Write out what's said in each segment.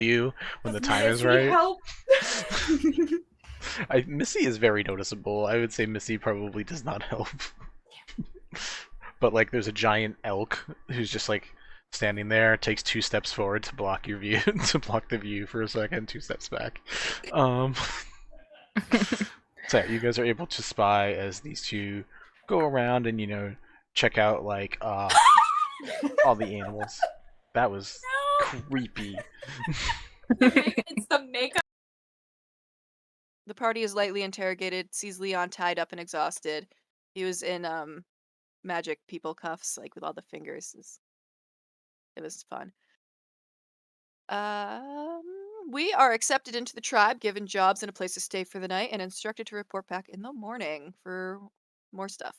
you when the time is Missy right. help? Missy is very noticeable. I would say Missy probably does not help. But like, there's a giant elk who's just like standing there, takes 2 steps forward to block your view, to block the view for a second, 2 steps back. So yeah, you guys are able to spy as these two go around and check out like all the animals. That was creepy. It's the makeup. The party is lightly interrogated, sees Leon tied up and exhausted. He was in magic people cuffs, like with all the fingers. It was fun. We are accepted into the tribe, given jobs and a place to stay for the night, and instructed to report back in the morning for more stuff.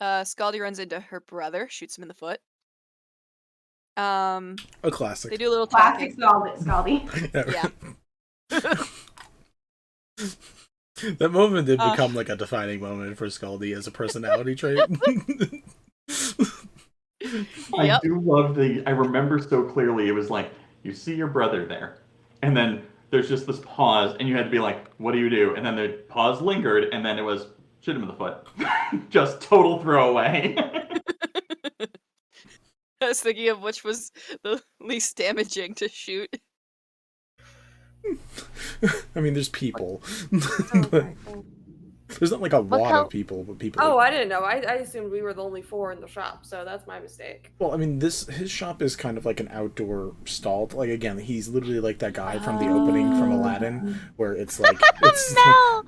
Scaldy runs into her brother, shoots him in the foot. A classic. They do a little Classic talking. Scaldy. Yeah. That moment did become like a defining moment for Scaldy as a personality trait. I do love I remember so clearly, it was like, you see your brother there, and then there's just this pause, and you had to be like, what do you do? And then the pause lingered, and then it was, shoot him in the foot. Just total throwaway. I was thinking of which was the least damaging to shoot. I mean, there's people. But there's not like a lot of people, but people. Oh, I didn't know. I assumed we were the only 4 in the shop, so that's my mistake. Well, I mean, his shop is kind of like an outdoor stall. Like, again, he's literally like that guy from the opening from Aladdin, where it's like No,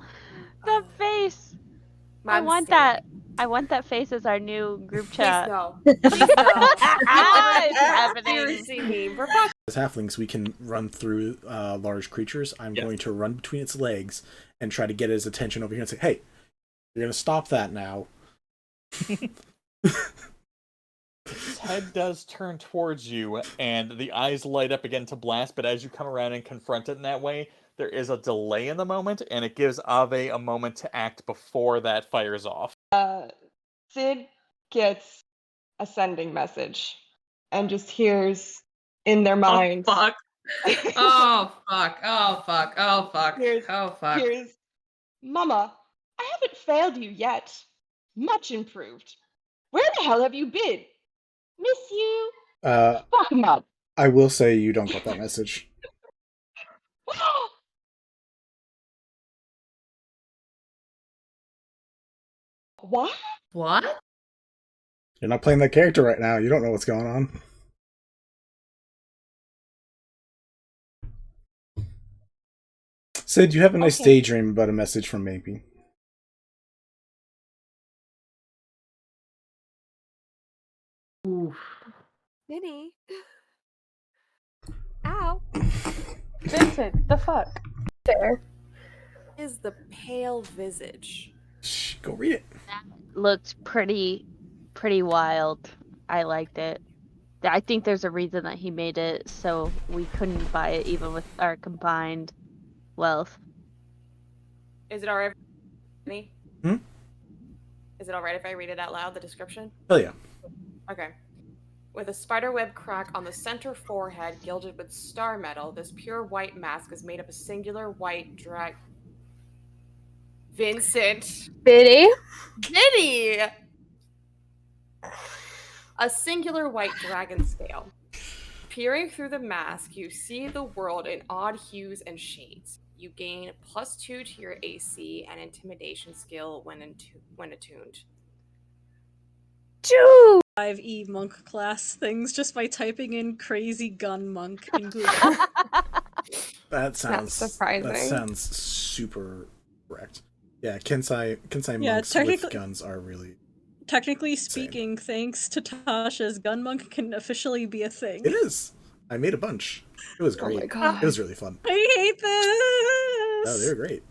the face. My I want mistake. I want that face as our new group Please chat. no. Please no. It's happening. Seriously, me. For fuck's as halflings, we can run through large creatures. I'm going to run between its legs and try to get his attention over here and say, "Hey, you're gonna stop that now." His head does turn towards you, and the eyes light up again to blast, but as you come around and confront it in that way, there is a delay in the moment, and it gives Ave a moment to act before that fires off. Sid gets a sending message and just hears in their mind. Oh, fuck. Oh, fuck. Oh, fuck. Oh, fuck. Here's, Oh, fuck. here's, Mama, I haven't failed you yet. Much improved. Where the hell have you been? Miss you. Fuck 'em up. I will say you don't get that message. What? What? You're not playing that character right now. You don't know what's going on. Sid, you have a nice daydream about a message from Maybe. Oof. Vinny. Ow. Vincent, the fuck? There. Is the pale visage. Shh, go read it. That looked pretty wild. I liked it. I think there's a reason that he made it so we couldn't buy it even with our combined wealth. Is it alright? Vinny? Hmm? Is it alright if I read it out loud, the description? Hell yeah. Okay. With a spiderweb crack on the center forehead gilded with star metal, this pure white mask is made of a singular white drag. Vincent! Biddy? Vinny! A singular white dragon scale. Peering through the mask, you see the world in odd hues and shades. You gain +2 to your AC and intimidation skill when attuned. 5e monk class things just by typing in crazy gun monk in Google. That sounds surprising. That sounds super correct. Yeah, Kensai Yeah, monks with guns are really. Technically speaking, thanks to Tasha's, gun monk can officially be a thing. It is. I made a bunch. It was great. Oh my God. It was really fun. I hate this. Oh, they were great.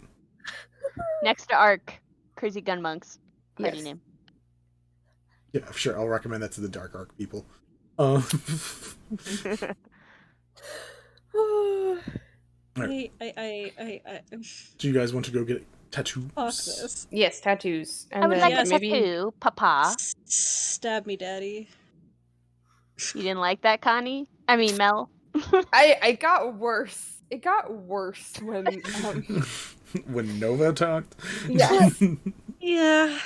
Next to Arc, Crazy Gun Monks. Party Yes. name. Yeah, sure. I'll recommend that to the Dark Arc people. Do you guys want to go get tattoos? Fuck this. Yes, tattoos. And I would then like a maybe tattoo, Papa. Stab me, daddy. You didn't like that, Connie? I mean, Mel. I got worse. It got worse when when Nova talked. Yes. Yeah,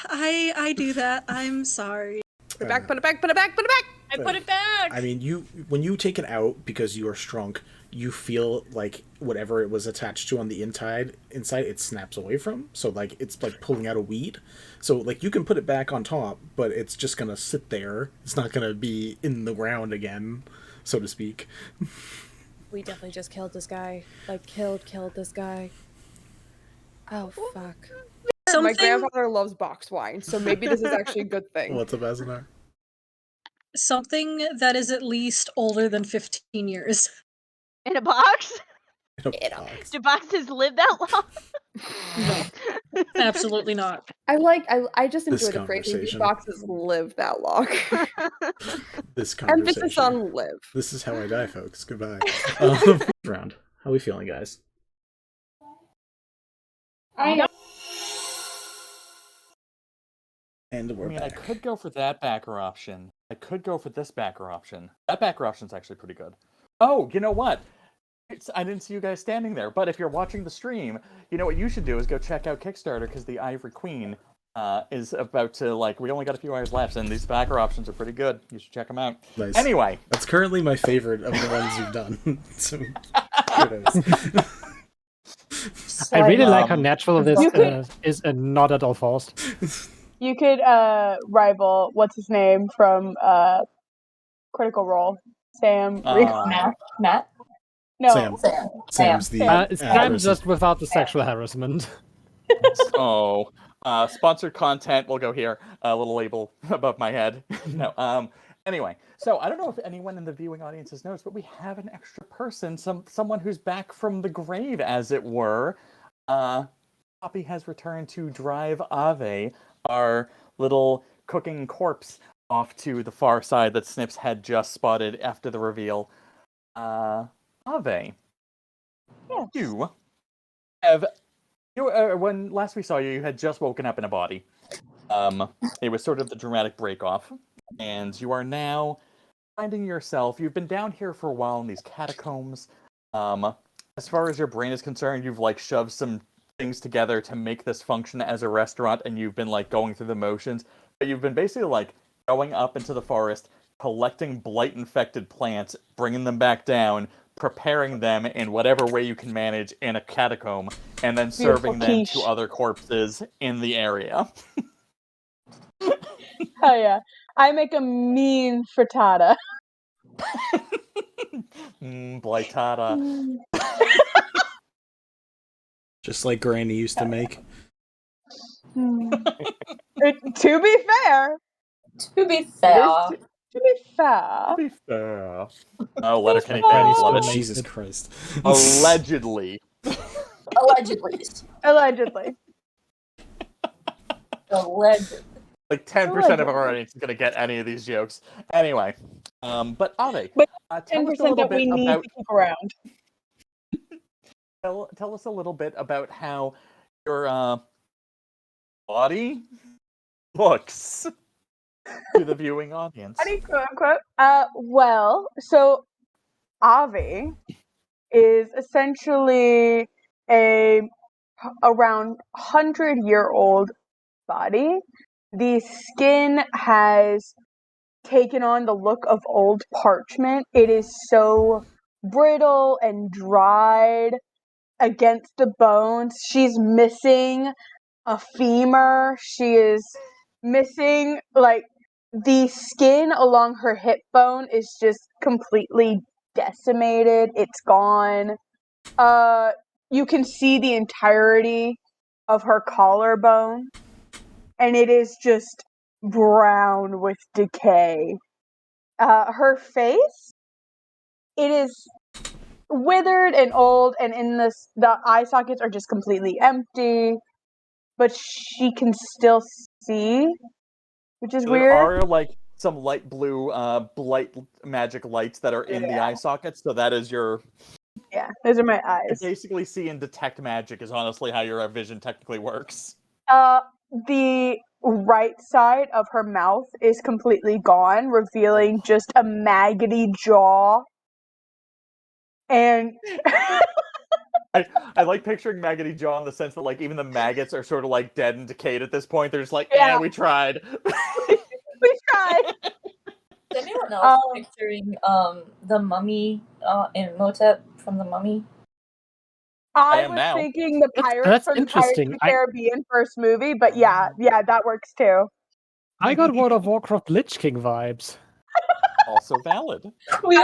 I do that. I'm sorry. Put it back, put it back, put it back, put it back! I put it back! I mean, when you take it out because you are shrunk, you feel like whatever it was attached to on the inside it snaps away from. So, like, it's like pulling out a weed. So, like, you can put it back on top, but it's just gonna sit there. It's not gonna be in the ground again, so to speak. We definitely just killed this guy. Like, killed this guy. Oh, fuck. My grandfather loves boxed wine, so maybe this is actually a good thing. What's up, Azanar? Something that is at least older than 15 years. In a box? In a box. Do boxes live that long? No, absolutely not. I just This enjoy the phrase. These conversation. boxes live that long. This conversation. Emphasis on live. This is how I die, folks. Goodbye. Round. How we feeling, guys? And we're back. I could go for that backer option. I could go for this backer option. That backer option's actually pretty good. Oh, you know what? I didn't see you guys standing there, but if you're watching the stream, you know what you should do is go check out Kickstarter, because the Ivory Queen is about to, we only got a few hours left, and these backer options are pretty good. You should check them out. Nice. Anyway. That's currently my favorite of the ones you've done. So, kudos. I really like how natural this is and not at all forced. You could rival what's his name from Critical Role, Sam. Matt. No, Sam's the. Sam just without the sexual harassment. Oh, sponsored content. We'll go here. A little label above my head. No. Anyway, so I don't know if anyone in the viewing audience has noticed, but we have an extra person, someone who's back from the grave, as it were. Poppy has returned to drive Ave, our little cooking corpse, off to the far side that Snipps had just spotted after the reveal. Ave, yes. When last we saw you, you had just woken up in a body. It was sort of the dramatic break-off, and you are now finding yourself. You've been down here for a while in these catacombs. As far as your brain is concerned, you've shoved some things together to make this function as a restaurant, and you've been going through the motions. But you've been basically going up into the forest, collecting blight-infected plants, bringing them back down, preparing them in whatever way you can manage in a catacomb, and then serving them to other corpses in the area. Oh yeah, I make a mean frittata. Blightada. Just like Granny used to make. To be fair. Oh, Letterkenny fans love it. Jesus Christ. Allegedly. Allegedly. 10% of our audience is going to get any of these jokes. Anyway, but Ave, tell 10% us a little that bit we need about... to keep around. Tell us a little bit about how your body looks to the viewing audience. Body, quote unquote. Well, so Ave is essentially a around 100-year-old body. The skin has taken on the look of old parchment. It is so brittle and dried against the bones. She's missing a femur. She is missing, the skin along her hip bone is just completely decimated. It's gone. You can see the entirety of her collarbone, and it is just brown with decay. Her face, it is withered and old, and the eye sockets are just completely empty, but she can still see, which is weird. There are some light blue blight magic lights that are in the eye sockets, so that is your... Yeah, those are my eyes. Basically see and detect magic is honestly how your vision technically works. The right side of her mouth is completely gone, revealing just a maggoty jaw And I like picturing Maggoty Jaw in the sense that like even the maggots are sort of like dead and decayed at this point. They're just like, Yeah. we tried. we tried. Is anyone else picturing the mummy in Motep from the Mummy? I am was now. thinking the Pirates That's from the Pirates of interesting. the Caribbean first movie, but yeah, that works too. I got World of Warcraft Lich King vibes. Also valid. I wonder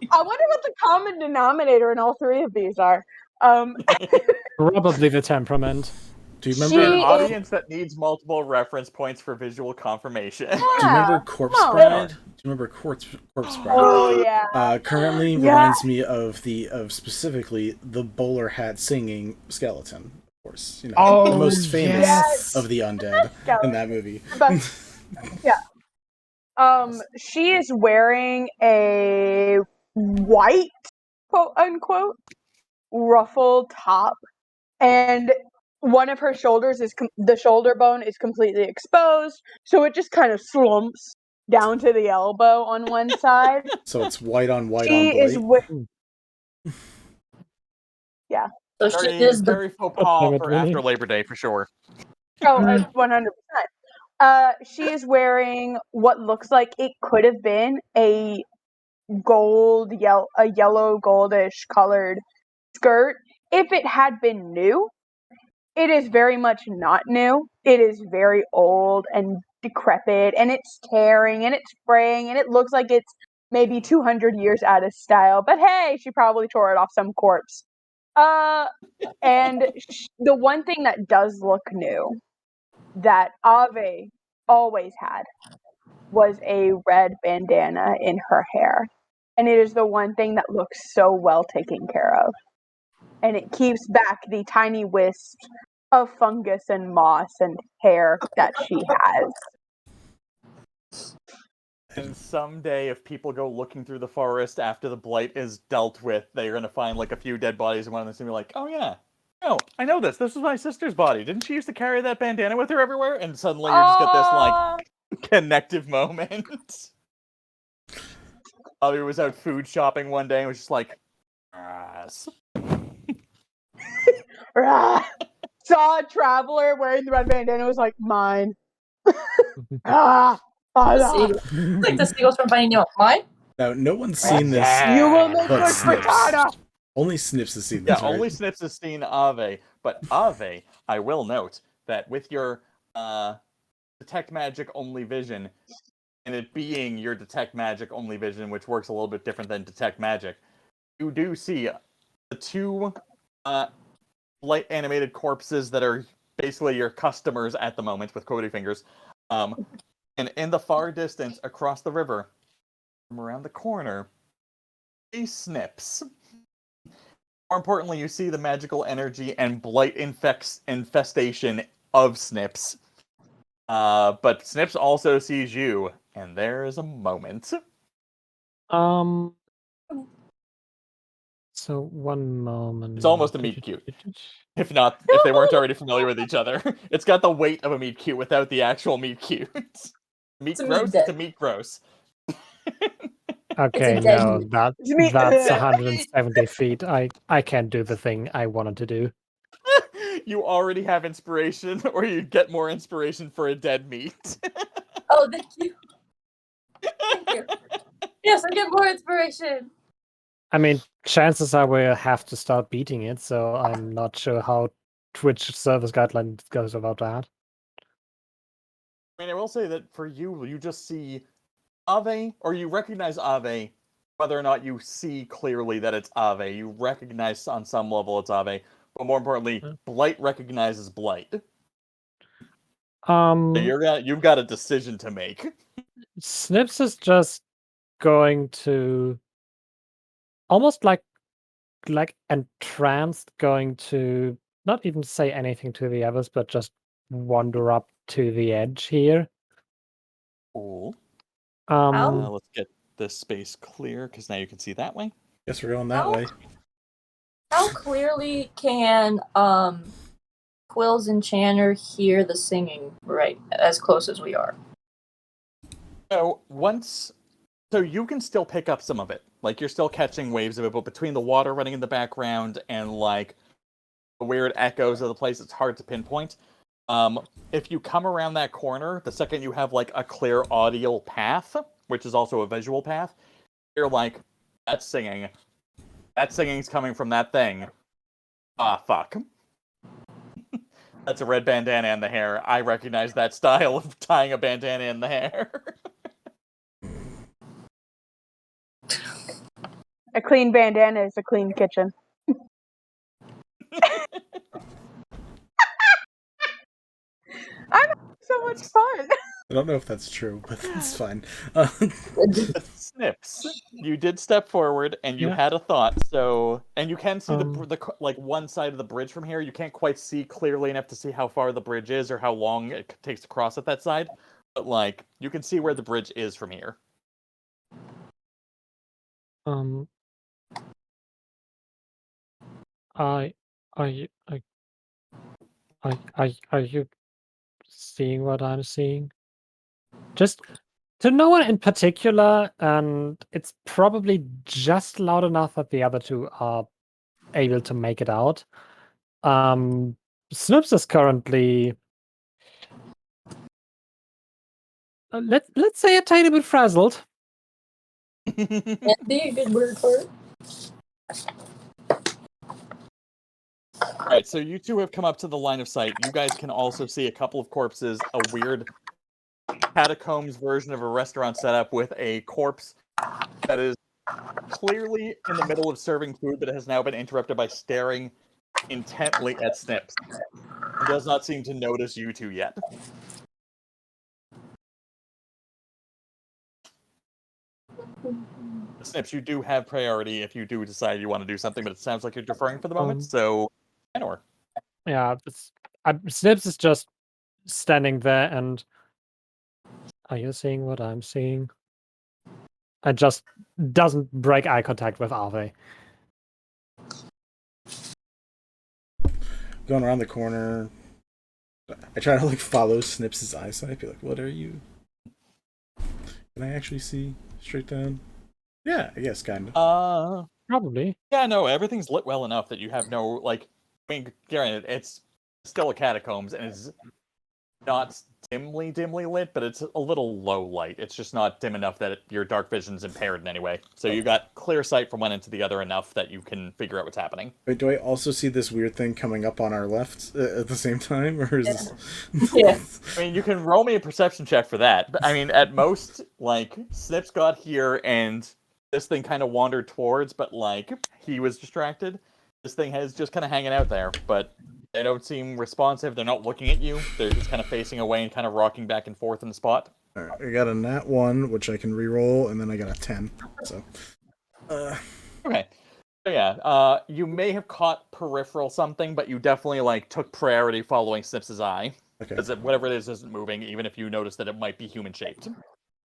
what the common denominator in all three of these are. Probably the temperament. Do you For remember an audience that needs multiple reference points for visual confirmation? Do you remember Corpse Bride? Do you remember Corpse Bride? Oh yeah. Currently reminds me of specifically the bowler hat singing skeleton. Of course, you know, the most famous of the undead in that movie. Yeah. She is wearing a white, quote unquote, ruffled top, and one of her shoulders the shoulder bone is completely exposed, so it just kind of slumps down to the elbow on one side. So it's white on white She on is white. Yeah. So she is very faux pas for after Labor Day for sure. Oh, 100%. She is wearing what looks like it could have been a yellow goldish colored skirt if it had been new. It is very much not new. It is very old and decrepit, and it's tearing and it's fraying, and it looks like it's maybe 200 years out of style. But hey, she probably tore it off some corpse. And the one thing that does look new that Ave always had was a red bandana in her hair. And it is the one thing that looks so well taken care of. And it keeps back the tiny wisps of fungus and moss and hair that she has. And someday, if people go looking through the forest after the blight is dealt with, they're going to find like a few dead bodies, and one of them's going to be like, oh yeah, no, I know this. This was my sister's body. Didn't she used to carry that bandana with her everywhere? And suddenly you just get this like connective moment. Ivy was out food shopping one day and was just like, Saw a traveler wearing the red bandana and was like, mine. Like the seagulls from Finding Nemo. Mine? Now, no one's seen this. You will make but good Snipps. frittata. Only Snipps has seen this. Yeah, only Snipps has seen Ave. But Ave, I will note that with your detect magic only vision, and it being your detect magic only vision, which works a little bit different than detect magic, you do see the two light animated corpses that are basically your customers at the moment with quotey fingers. And in the far distance across the river, from around the corner, a Snipps. More importantly, you see the magical energy and blight infestation of Snipps. But Snipps also sees you, and there is a moment. So one moment. It's almost a meet cute. If they weren't already familiar with each other. It's got the weight of a meet cute without the actual meet cute. Meat gross? It's a meat gross. Okay, no, that's 170 feet. I can't do the thing I wanted to do. You already have inspiration, or you get more inspiration for a dead meat. Oh, thank you. Thank you. Yes, I get more inspiration. I mean, chances are we'll have to start beating it, so I'm not sure how Twitch service guideline goes about that. I mean, I will say that for you, you just see Ave, or you recognize Ave, whether or not you see clearly that it's Ave. You recognize on some level it's Ave, but more importantly, Blight recognizes Blight. So you've got a decision to make. Snipps is just going to almost like entranced, going to not even say anything to the others, but just wander up to the edge here. Cool. How? Let's get this space clear, because now you can see that way. Guess we're going that way. How clearly can Quillz and Chanor hear the singing right as close as we are? So you can still pick up some of it. Like, you're still catching waves of it, but between the water running in the background and, like, the weird echoes of the place, it's hard to pinpoint. If you come around that corner, the second you have, like, a clear audio path, which is also a visual path, you're like, that's singing. That singing's coming from that thing. Ah, fuck. That's a red bandana in the hair. I recognize that style of tying a bandana in the hair. A clean bandana is a clean kitchen. I'm having so much fun. I don't know if that's true, but that's fine. Snipps, you did step forward and you had a thought. So, and you can see the like one side of the bridge from here. You can't quite see clearly enough to see how far the bridge is or how long it takes to cross at that side. But like, you can see where the bridge is from here. Are you seeing what I'm seeing? Just to no one in particular, and it's probably just loud enough that the other two are able to make it out. Snipps is currently, let's say, a tiny bit frazzled. That'd be a good word for it. Alright, so you two have come up to the line of sight. You guys can also see a couple of corpses, a weird catacombs version of a restaurant setup with a corpse that is clearly in the middle of serving food, but it has now been interrupted by staring intently at Snipps. He does not seem to notice you two yet. Snipps, you do have priority if you do decide you want to do something, but it sounds like you're deferring for the moment, so Chanor. Yeah, Snipps is just standing there and... Are you seeing what I'm seeing? And just doesn't break eye contact with Ave. Going around the corner, I try to like follow Snipps' eyesight. Be like, what are you? Can I actually see straight down? Yeah, I guess kind of. Probably. Yeah, no, everything's lit well enough that you have no, like, I mean, granted, it's still a catacombs, and it's not dimly lit, but it's a little low light. It's just not dim enough that your dark vision's impaired in any way. So you got clear sight from one end to the other enough that you can figure out what's happening. Wait, do I also see this weird thing coming up on our left at the same time, or is this? Yeah. I mean, you can roll me a perception check for that. But I mean, at most, like, Snipps got here and this thing kind of wandered towards, but like he was distracted. This thing is just kind of hanging out there, but they don't seem responsive. They're not looking at you. They're just kind of facing away and kind of rocking back and forth in the spot. All right, I got a nat 1, which I can re-roll, and then I got a 10. So, okay. So yeah, you may have caught peripheral something, but you definitely like took priority following Snipps' eye. Okay. Because whatever it is isn't moving, even if you notice that it might be human shaped.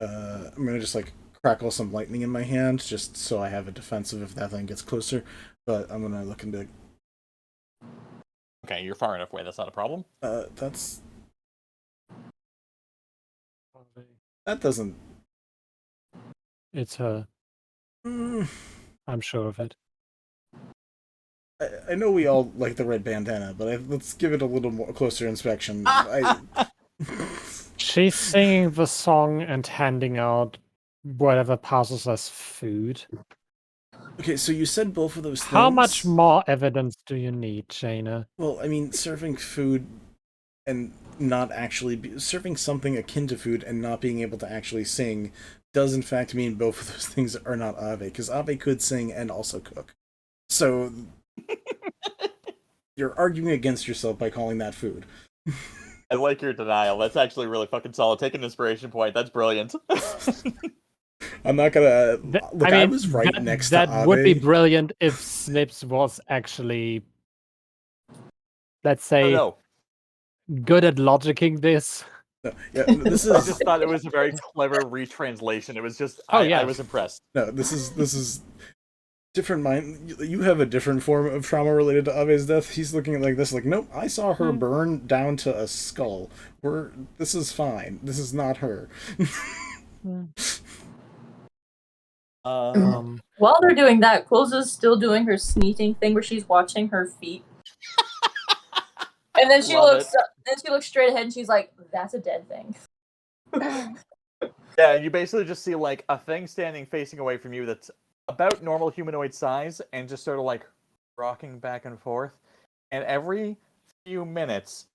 I'm gonna just like crackle some lightning in my hand, just so I have a defensive if that thing gets closer. But I'm gonna look into. Okay, you're far enough away. That's not a problem. That doesn't. It's her. I'm sure of it. I know we all like the red bandana, but let's give it a little more closer inspection. She's singing the song and handing out whatever passes as food. Okay, so you said both of those things. How much more evidence do you need, Chanor? Well, I mean, serving food and not actually serving something akin to food and not being able to actually sing does in fact mean both of those things are not Ave, because Ave could sing and also cook. So you're arguing against yourself by calling that food. I like your denial. That's actually really fucking solid. Take an inspiration point. That's brilliant. I'm not gonna... Look, I was right next to Ave. That would be brilliant if Snipps was actually, let's say, good at logicking this. No, yeah, this is... I just thought it was a very clever retranslation. It was just... I was impressed. No, this is different mind. You have a different form of trauma related to Ave's death. He's looking at like this, like, nope, I saw her burn down to a skull. This is fine. This is not her. While they're doing that, Quillz is still doing her sneaking thing where she's watching her feet. And then she looks straight ahead and she's like, "That's a dead thing." Yeah, you basically just see like a thing standing facing away from you that's about normal humanoid size and just sort of like rocking back and forth. And every few minutes,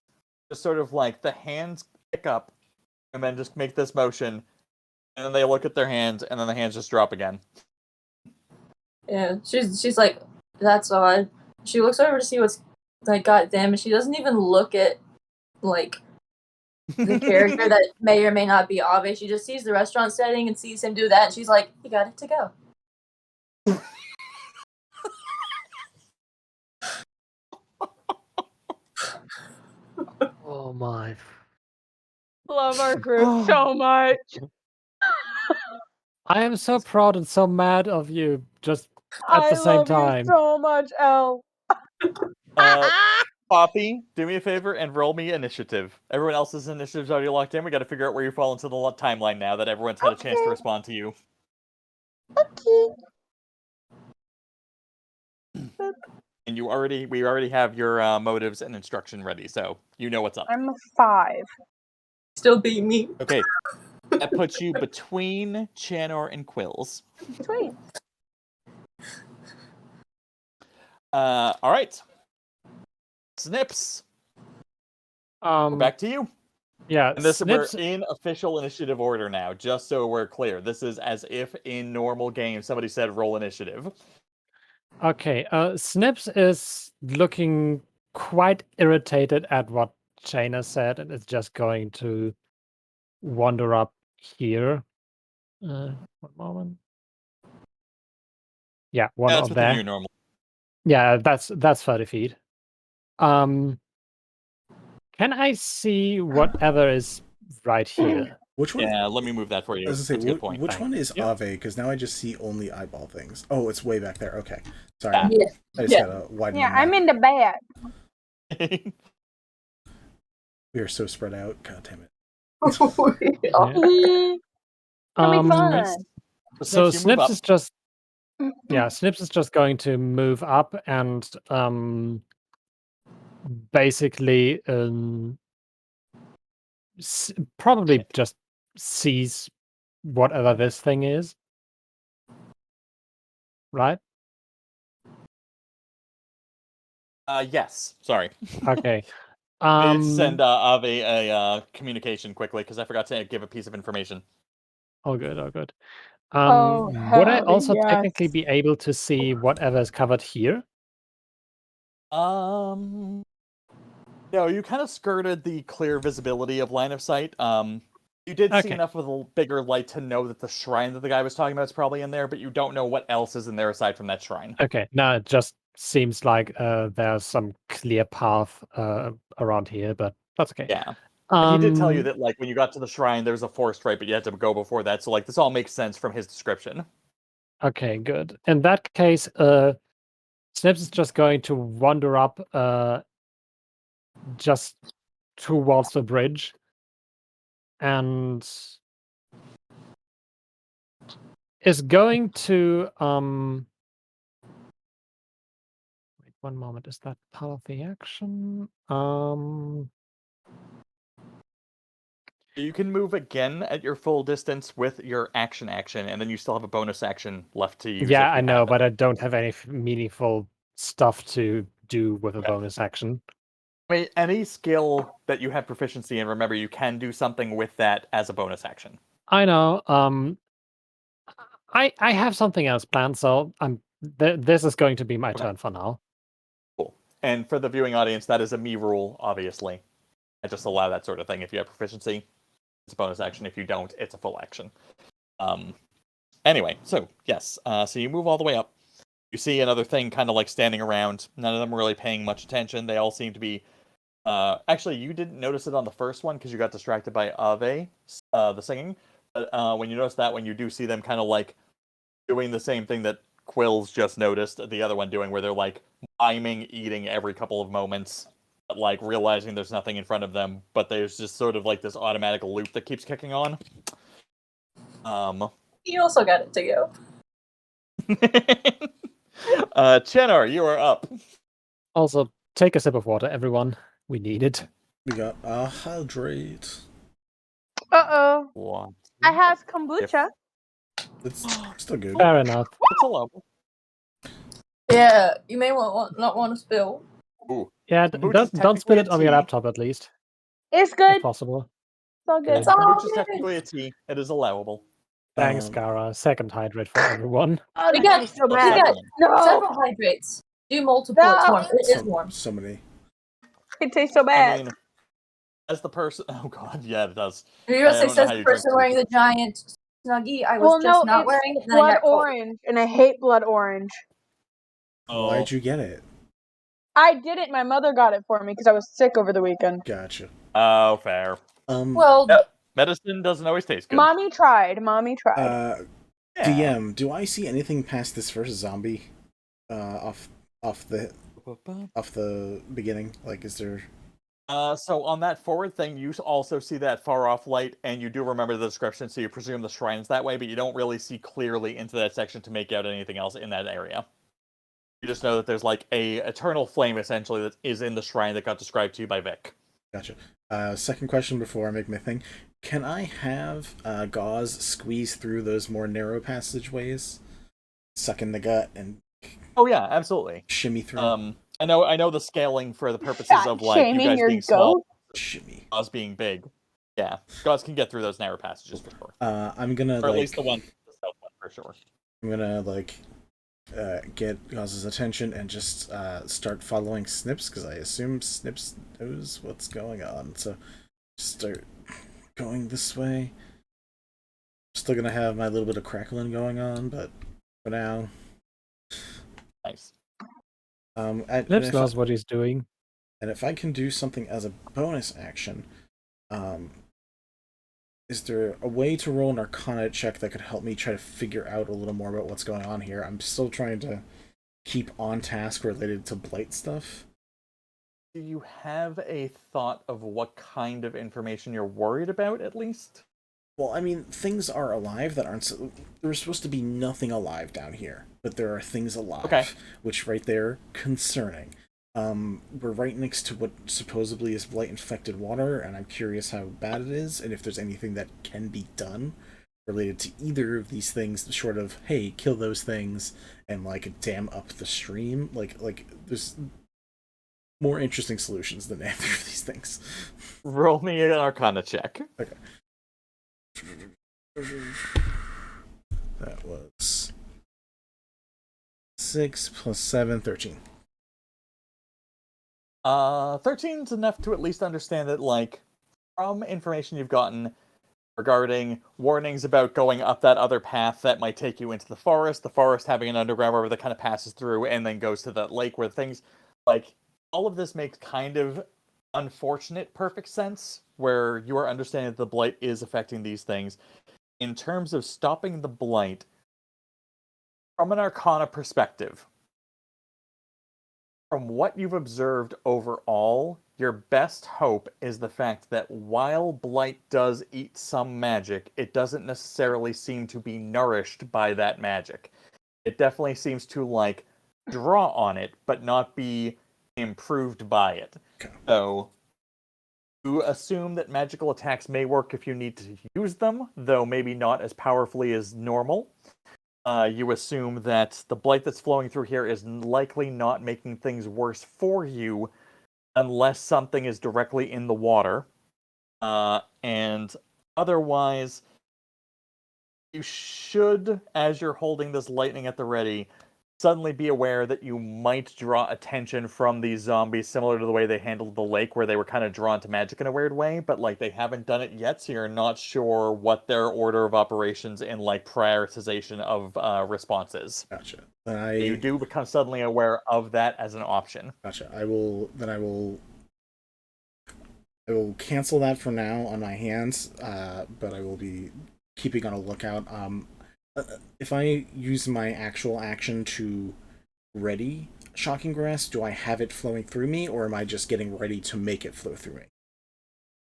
just sort of like the hands pick up and then just make this motion, and then they look at their hands, and then the hands just drop again. Yeah, she's like, "That's odd." She looks over to see what's like, goddamn, and she doesn't even look at like the character that may or may not be Ave. She just sees the restaurant setting and sees him do that, and she's like, "You got it to go." Oh my. Love our group so much. I am so proud and so mad of you just at I the same love time. you so much, Elle. Poppy, do me a favor and roll me initiative. Everyone else's initiative's already locked in. We got to figure out where you fall into the timeline now that everyone's had a chance to respond to you. Okay. And we already have your motives and instruction ready, so you know what's up. I'm a 5. Still beat me. Okay, that puts you between Chanor and Quillz. Sweet. All right, Snipps. We're back to you. Yeah, And this Snipps. We're in official initiative order now, just so we're clear. This is as if in normal game somebody said roll initiative. Okay, Snipps is looking quite irritated at what Chanor said and is just going to wander up here. One moment. Yeah, one That's up within there. your normal. Yeah, that's 30 feet. Can I see whatever is right here? Which one? Yeah, let me move that for you. I was gonna That's say, a good point. which one is Yep. Ave? Because now I just see only eyeball things. Oh, it's way back there. Okay, sorry. Yeah. I just gotta widen. Yeah, my I'm map. in the back. We are so spread out. God damn it. That'll be fun. So Snipps, you move Snipps up. is just Snipps is just going to move up and basically probably just sees whatever this thing is. Right? Yes. Sorry. Okay. Send Ave a communication quickly because I forgot to give a piece of information. Oh, good. Oh, good. Oh, Would I hell also yes. technically be able to see whatever is covered here? No, you kind of skirted the clear visibility of line of sight. You did see Okay. enough with a bigger light to know that the shrine that the guy was talking about is probably in there, but you don't know what else is in there aside from that shrine. Okay. No, it just seems like there's some clear path around here, but that's okay. Yeah. He did tell you that, like, when you got to the shrine, there was a forest right, but you had to go before that. So, like, this all makes sense from his description. Okay, good. In that case, Snipps is just going to wander up just towards the bridge and is going to wait one moment, is that part of the action? You can move again at your full distance with your action, and then you still have a bonus action left to use. Yeah, I know, but I don't have any meaningful stuff to do with a bonus action. I mean, any skill that you have proficiency in, remember, you can do something with that as a bonus action. I know. I have something else planned, so this is going to be my turn for now. Cool. And for the viewing audience, that is a me rule, obviously. I just allow that sort of thing. If you have proficiency, it's a bonus action. If you don't, it's a full action. Anyway, so yes, so you move all the way up. You see another thing kind of like standing around. None of them are really paying much attention. They all seem to be... actually, you didn't notice it on the first one because you got distracted by Ave, the singing. But when you notice that one, you do see them kind of like doing the same thing that Quillz just noticed the other one doing, where they're like miming eating every couple of moments, but, like realizing there's nothing in front of them, but there's just sort of like this automatic loop that keeps kicking on. You also got it to go. Chanor, you are up. Also, take a sip of water, everyone. We need it. We got hydrate. Uh-oh. What? I have kombucha. It's still good. Fair enough. It's a level. Yeah, you may not want to spill. Ooh. Yeah, Kombucha's don't spill it technically a on your tea. laptop at least, It's if good. possible. It's all good. It's all Kombucha's good. technically a tea. It is allowable. Thanks, Gara. Second hydrate for everyone. Oh, We that got- tastes so We bad. got No, several hydrates. Do multiple. No. It's warm. It is warm. So many. it tastes so I bad. mean, as the person... Oh god, yeah, it does. You're gonna I say don't know says how the you drink person wearing the kombucha. giant snuggie. I was Well, just no, not it's wearing it. And then I blood got cold. orange, and I hate blood orange. Oh, Why'd you get it? I did it. My mother got it for me because I was sick over the weekend. Gotcha. oh, fair. Well, Yep. Medicine doesn't always taste good. Mommy tried. Yeah. DM, do I see anything past this first zombie? Off the beginning? Like, is there? So on that forward thing, you also see that far off light, and you do remember the description, so you presume the shrine's that way, but you don't really see clearly into that section to make out anything else in that area. You just know that there's like a eternal flame, essentially, that is in the shrine that got described to you by Vic. Gotcha. Second question before I make my thing. Can I have Gauze squeeze through those more narrow passageways? Suck in the gut and Oh yeah, absolutely. shimmy through? I know the scaling for the purposes of like you Shaming guys your being small, goat? Shimmy. Gauze being big. Yeah, Gauze can get through those narrow passages for sure. I'm gonna Or at least the one, the south one for sure. I'm gonna get Gauze's attention and just start following Snipps because I assume Snipps knows what's going on. So just start going this way. Still gonna have my little bit of crackling going on, but for now. Nice. Lips knows what he's doing. And if I can do something as a bonus action, is there a way to roll an Arcana check that could help me try to figure out a little more about what's going on here? I'm still trying to keep on task related to Blight stuff. Do you have a thought of what kind of information you're worried about, at least? Well, I mean, things are alive that aren't... There's supposed to be nothing alive down here, but there are things alive, okay. Which right there, concerning. We're right next to what supposedly is blight-infected water, and I'm curious how bad it is, and if there's anything that can be done related to either of these things, short of, hey, kill those things, and, like, dam up the stream. Like there's more interesting solutions than either of these things. Roll me an Arcana check. Okay. That was 6 plus 7, 13. 13's enough to at least understand that, like, from information you've gotten regarding warnings about going up that other path that might take you into the forest having an underground river that kind of passes through and then goes to that lake where things, like, all of this makes kind of unfortunate perfect sense, where you are understanding that the blight is affecting these things. In terms of stopping the blight, from an Arcana perspective, from what you've observed overall, your best hope is the fact that while blight does eat some magic, it doesn't necessarily seem to be nourished by that magic. It definitely seems to, like, draw on it, but not be improved by it. Okay. So, you assume that magical attacks may work if you need to use them, though maybe not as powerfully as normal. You assume that the blight that's flowing through here is likely not making things worse for you unless something is directly in the water. And otherwise, you should, as you're holding this lightning at the ready, suddenly be aware that you might draw attention from these zombies, similar to the way they handled the lake, where they were kind of drawn to magic in a weird way, but, like, they haven't done it yet, so you're not sure what their order of operations and, like, prioritization of responses. Gotcha. You do become suddenly aware of that as an option. Gotcha. I will cancel that for now on my hands, but I will be keeping on a lookout. If I use my actual action to ready Shocking Grass, do I have it flowing through me, or am I just getting ready to make it flow through me?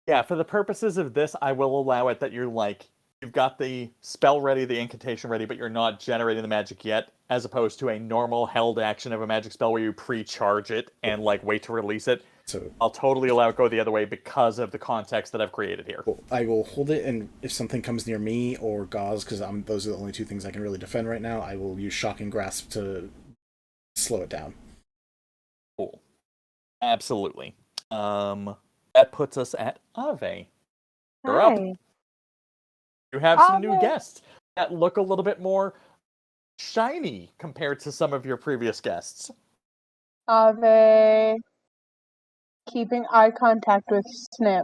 Yeah, for the purposes of this, I will allow it that you're, like, you've got the spell ready, the incantation ready, but you're not generating the magic yet, as opposed to a normal held action of a magic spell where you pre-charge it and like wait to release it. So I'll totally allow it go the other way because of the context that I've created here. cool. I will hold it, and if something comes near me or Gauze, because those are the only two things I can really defend right now, I will use Shocking Grasp to slow it down. Cool. Absolutely. That puts us at Ave. You're up. Hi. You have some new Ave. guests that look a little bit more shiny compared to some of your previous guests. Ave, keeping eye contact with Snipps,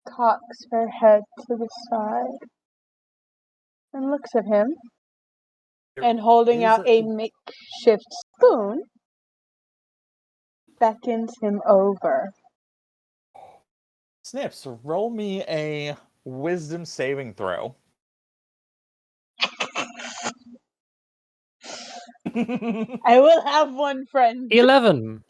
cocks her head to the side and looks at him, and holding out a makeshift spoon, beckons him over. Snipps, roll me a wisdom saving throw. I will have one, friend. 11.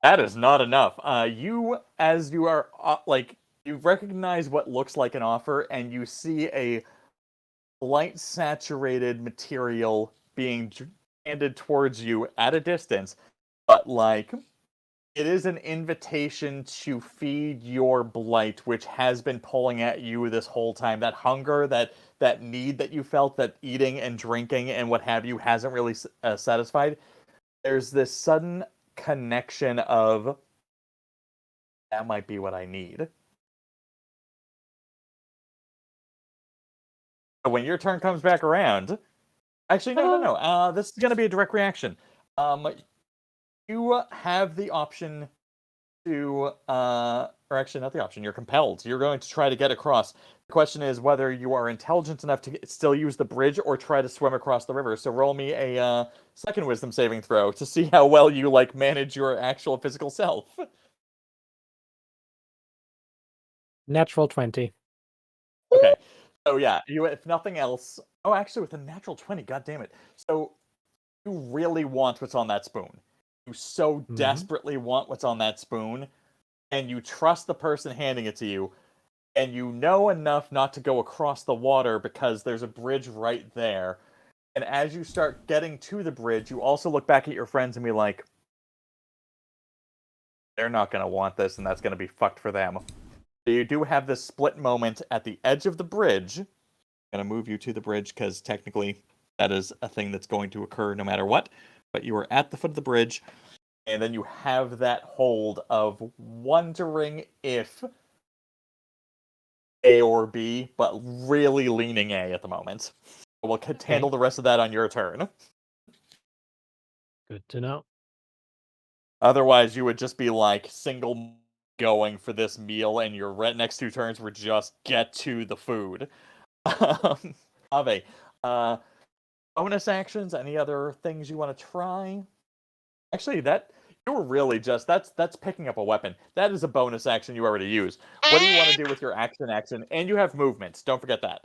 That is not enough. You are you recognize what looks like an offer, and you see a light saturated material being handed towards you at a distance, but like it is an invitation to feed your blight, which has been pulling at you this whole time. That hunger, that need that you felt, that eating and drinking and what have you hasn't really satisfied. There's this sudden connection of, that might be what I need. So when your turn comes back around, actually, no. This is going to be a direct reaction. You have the option to, or actually not the option, you're compelled. You're going to try to get across. The question is whether you are intelligent enough to still use the bridge or try to swim across the river. So roll me a second wisdom saving throw to see how well you like manage your actual physical self. Natural 20. Okay. So yeah, you, if nothing else, oh, actually with a natural 20, god damn it. So you really want what's on that spoon. You so desperately want what's on that spoon, and you trust the person handing it to you, and you know enough not to go across the water because there's a bridge right there. And as you start getting to the bridge, you also look back at your friends and be like, they're not going to want this, and that's going to be fucked for them. So you do have this split moment at the edge of the bridge. I'm going to move you to the bridge because technically that is a thing that's going to occur no matter what. But you are at the foot of the bridge, and then you have that hold of wondering if A or B, but really leaning A at the moment. We'll handle the rest of that on your turn. Good to know. Otherwise, you would just be like single going for this meal, and your next two turns were just get to the food. Ave, bonus actions, any other things you want to try? Actually, that you were really just that's picking up a weapon. That is a bonus action you already use. What do you want to do with your action? And you have movements. Don't forget that.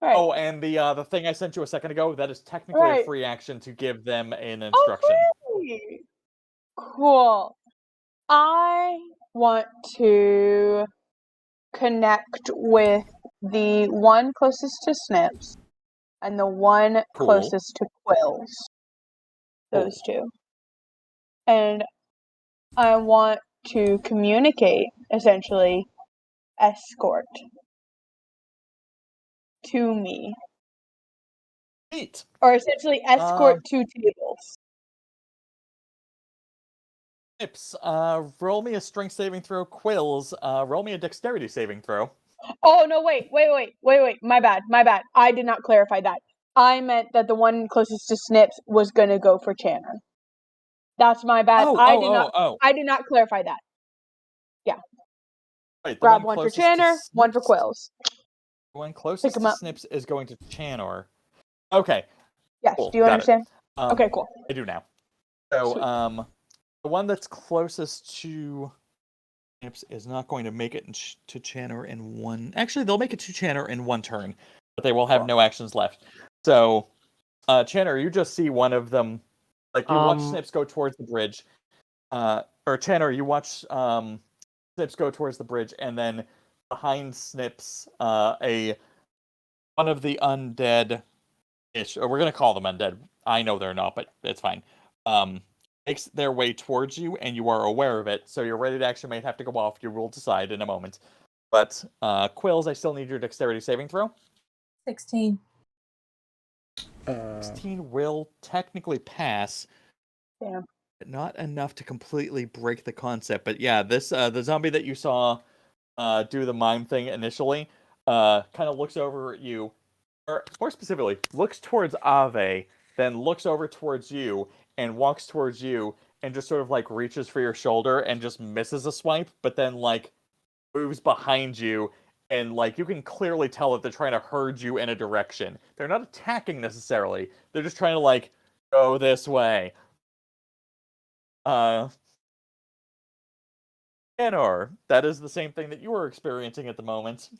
Right. Oh, and the thing I sent you a second ago, that is technically a free action to give them an instruction. Okay. Cool. I want to connect with the one closest to Snipps and the one closest to Quillz. Those two. And I want to communicate, essentially, escort to me. Neat. Or essentially escort to tables. Snipps, roll me a strength saving throw. Quillz, roll me a dexterity saving throw. Oh, no, wait. My bad. I did not clarify that. I meant that the one closest to Snipps was gonna go for Chanor. That's my bad. I did not clarify that. Yeah. Right, grab one for Chanor, one for Quillz. One closest to Snipps is going to Chanor. Okay. Yes. Cool. Do you understand? Okay, cool. I do now. So, the one that's closest to Snipps is not going to make it to Chanor in one. Actually, they'll make it to Chanor in one turn, but they will have no actions left. So, Chanor, you just see one of them. Like you watch Snipps go towards the bridge, or Chanor, you watch Snipps go towards the bridge, and then behind Snipps, one of the undead-ish, or we're gonna call them undead. I know they're not, but it's fine. Makes their way towards you, and you are aware of it, so your ready action may have to go off. You will decide in a moment. But Quillz, I still need your dexterity saving throw. 16. 16 will technically pass. Damn. But not enough to completely break the concept. But yeah, this the zombie that you saw do the mime thing initially kind of looks over at you, or more specifically, looks towards Ave, then looks over towards you and walks towards you and just sort of like reaches for your shoulder and just misses a swipe, but then like moves behind you. And, like, you can clearly tell that they're trying to herd you in a direction. They're not attacking, necessarily. They're just trying to, like, go this way. Chanor, that is the same thing that you are experiencing at the moment.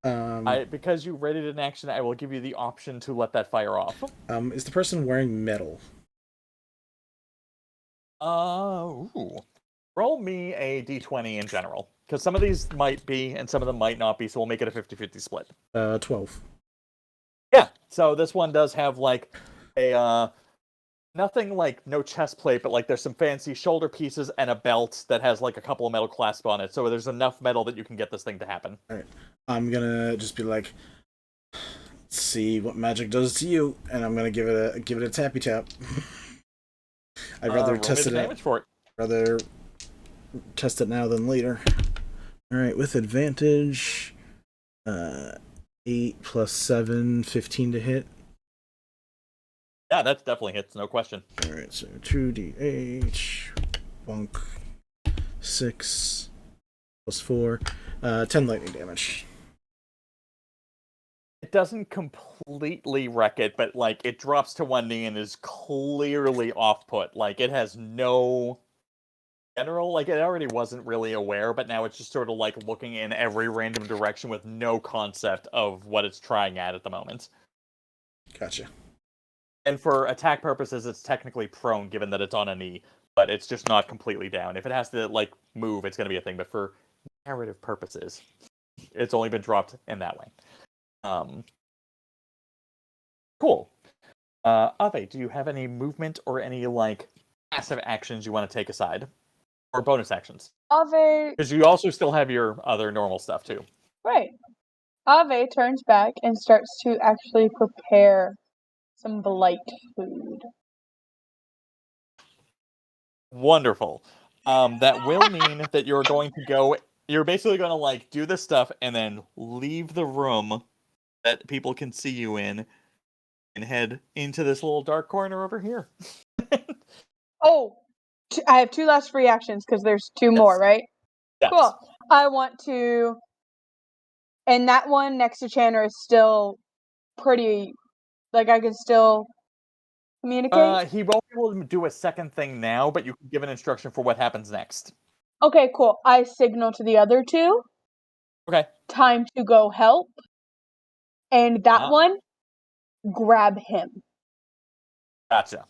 Because you read it in action, I will give you the option to let that fire off. Is the person wearing metal? Ooh. Roll me a d20 in general. Because some of these might be, and some of them might not be, so we'll make it a 50-50 split. 12. Yeah, so this one does have, like, a, nothing like, no chest plate, but, like, there's some fancy shoulder pieces and a belt that has, like, a couple of metal clasps on it, so there's enough metal that you can get this thing to happen. Alright. I'm gonna just be like, see what magic does to you, and I'm gonna give it a tappy tap. I'd rather test it out. For it. Rather test it now than later. Alright, with advantage, 8 plus 7, 15 to hit. Yeah, that's definitely hits, no question. Alright, so 2d8, bonk, 6, plus 4, 10 lightning damage. It doesn't completely wreck it, but, like, it drops to one knee and is clearly off-put. Like, it has no... general, like, it already wasn't really aware, but now it's just sort of like looking in every random direction with no concept of what it's trying at the moment. Gotcha. And for attack purposes, it's technically prone, given that it's on a knee, but it's just not completely down. If it has to, like, move, it's going to be a thing, but for narrative purposes, it's only been dropped in that way. Cool. Ave, do you have any movement or any, like, passive actions you want to take aside? Or bonus actions. Ave. Because you also still have your other normal stuff, too. Right. Ave turns back and starts to actually prepare some blight food. Wonderful. That will mean that you're going to go... You're basically going to, like, do this stuff and then leave the room that people can see you in and head into this little dark corner over here. Oh! I have 2 last free actions because there's 2 more, right? Yes. Cool. I want to... And that one next to Chanor is still pretty... Like, I can still communicate? He won't be able to do a second thing now, but you can give an instruction for what happens next. Okay, cool. I signal to the other 2. Okay. Time to go help. And that one, grab him. Gotcha.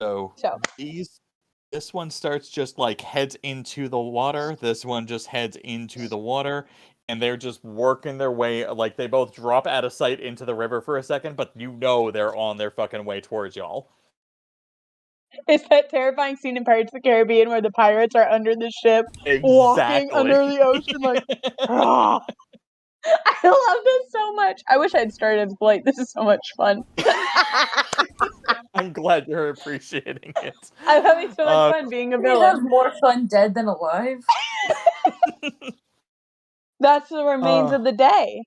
So this one starts just like heads into the water. This one just heads into the water. And they're just working their way, like they both drop out of sight into the river for a second, but you know they're on their fucking way towards y'all. It's that terrifying scene in Pirates of the Caribbean where the pirates are under the ship, walking under the ocean like, ah. I love this so much. I wish I'd started as Blight. This is so much fun. I'm glad you're appreciating it. I'm having so much fun being a We villain. have more fun dead than alive. That's the remains of the day.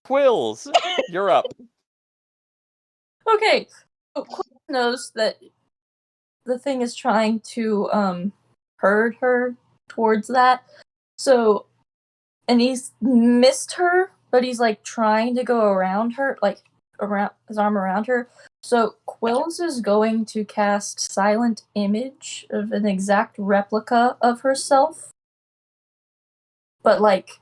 Quillz, you're up. Okay, so Quillz knows that the thing is trying to herd her towards that. So, and he's missed her, but he's like trying to go around her, like around his arm around her. So Quillz is going to cast Silent Image of an exact replica of herself, but like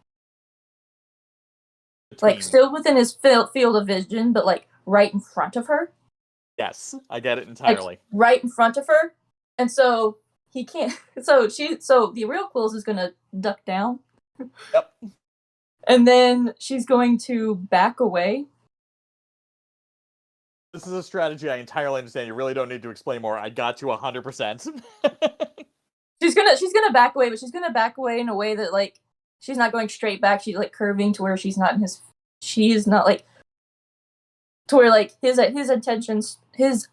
still within his field of vision, but like right in front of her. Yes, I get it entirely. Like, right in front of her, and so he can't. So the real Quillz is gonna duck down Yep. And then she's going to back away. This is a strategy I entirely understand. You really don't need to explain more. I got you 100%. She's gonna back away, but she's gonna back away in a way that like she's not going straight back. She's like curving to where she's not in his. She is not like to where like his attention is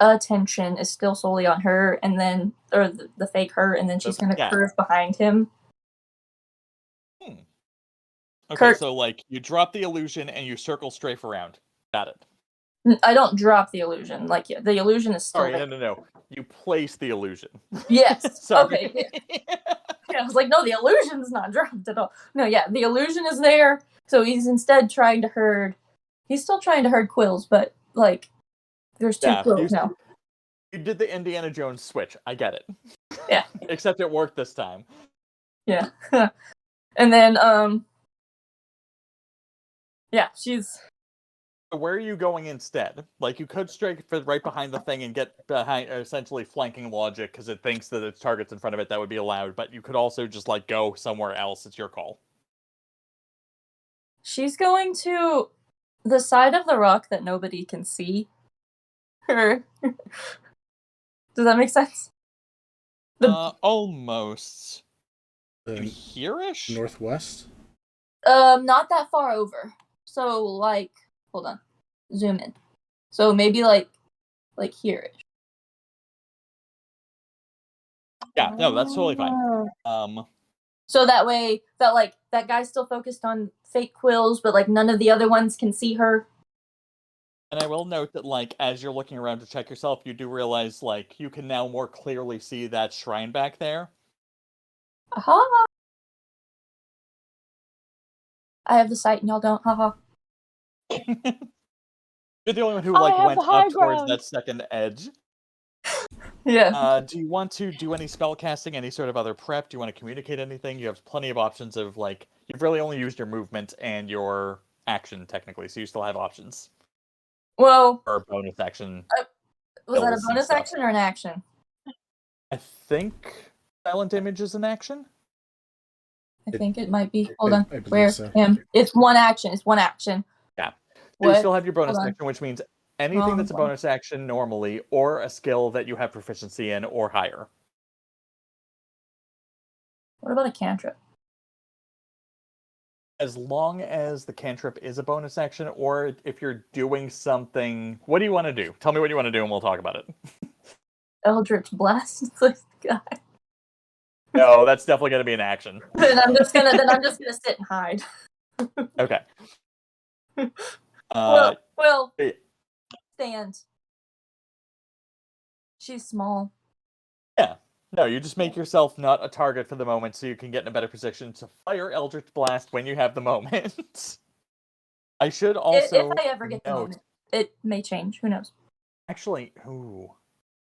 still solely on her, and then or the fake her, and then she's gonna curve behind him. Okay, so like you drop the illusion and you circle strafe around. Got it. I don't drop the illusion. Like the illusion is still. Sorry, there. no. You place the illusion. Yes. Sorry. Okay. Yeah, I was like, no, the illusion's not dropped at all. No, yeah, the illusion is there. So he's instead trying to herd. He's still trying to herd Quillz, but like, there's two Quillz now. You did the Indiana Jones switch. I get it. Yeah. Except it worked this time. Yeah. And then, yeah, she's. Where are you going instead? Like, you could strike right behind the thing and get behind, essentially flanking logic, because it thinks that its target's in front of it, that would be allowed, but you could also just, like, go somewhere else. It's your call. She's going to the side of the rock that nobody can see her. Does that make sense? Almost. Here-ish? Northwest? Not that far over. So, like, hold on. Zoom in. So maybe like here-ish. Yeah, no, that's totally fine. So that way, that guy's still focused on fake Quillz, but like none of the other ones can see her. And I will note that, like, as you're looking around to check yourself, you do realize, like, you can now more clearly see that shrine back there. Aha! I have the sight and y'all don't. Haha. You're the only one who, like, went up towards that second edge. Yeah. Do you want to do any spell casting, any sort of other prep? Do you want to communicate anything? You have plenty of options of, like, you've really only used your movement and your action, technically, so you still have options. Well... Or a bonus action. Was that a bonus action or an action? I think Silent Image is an action. I think it might be. Hold on. I believe Where? so. It's one action. It's one action. Yeah. What? You still have your bonus action, which means anything that's a bonus action normally, or a skill that you have proficiency in, or higher. What about a cantrip? As long as the cantrip is a bonus action, or if you're doing something... What do you want to do? Tell me what you want to do and we'll talk about it. Eldritch Blast this guy. No, that's definitely going to be an action. Then I'm just gonna sit and hide. Okay. Well, stand. She's small. Yeah. No, you just make yourself not a target for the moment so you can get in a better position to fire Eldritch Blast when you have the moment. I should also If I ever get the moment. It may change. Who knows? Actually, So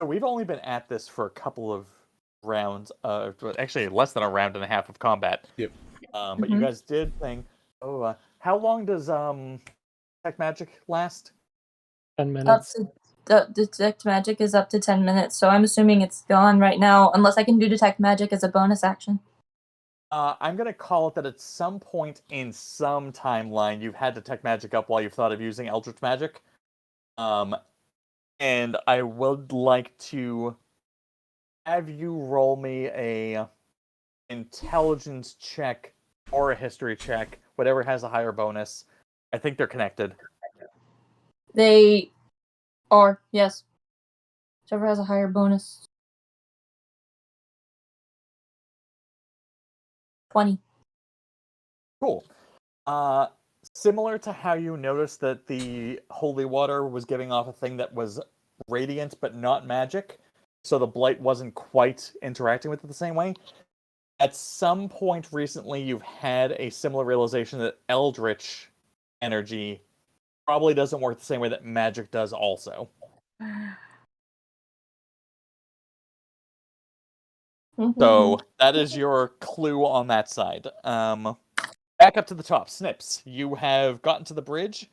we've only been at this for a couple of rounds. Actually, less than a round and a half of combat. Yep. But you guys did think... how long does Detect Magic last? 10 minutes. Detect Magic is up to 10 minutes, so I'm assuming it's gone right now, unless I can do Detect Magic as a bonus action. I'm going to call it that at some point in some timeline, you've had Detect Magic up while you've thought of using Eldritch Magic. And I would like to have you roll me a intelligence check or a history check, whatever has a higher bonus. I think they're connected. They are, yes. Whichever has a higher bonus. 20. Cool. Similar to how you noticed that the holy water was giving off a thing that was radiant but not magic, so the blight wasn't quite interacting with it the same way. At some point recently, you've had a similar realization that eldritch energy probably doesn't work the same way that magic does also. So that is your clue on that side. Back up to the top. Snipps, you have gotten to the bridge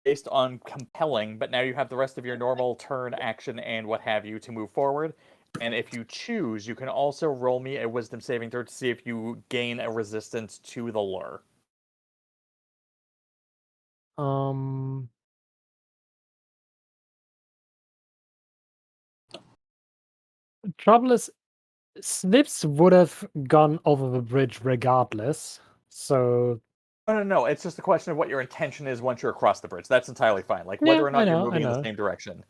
based on compelling, but now you have the rest of your normal turn, action, and what have you to move forward. And if you choose, you can also roll me a wisdom saving throw to see if you gain a resistance to the lure. Trouble is, Snipps would have gone over the bridge regardless. So No. It's just a question of what your intention is once you're across the bridge. That's entirely fine. Like Yeah, whether or not I you're know, moving I in the know. same direction.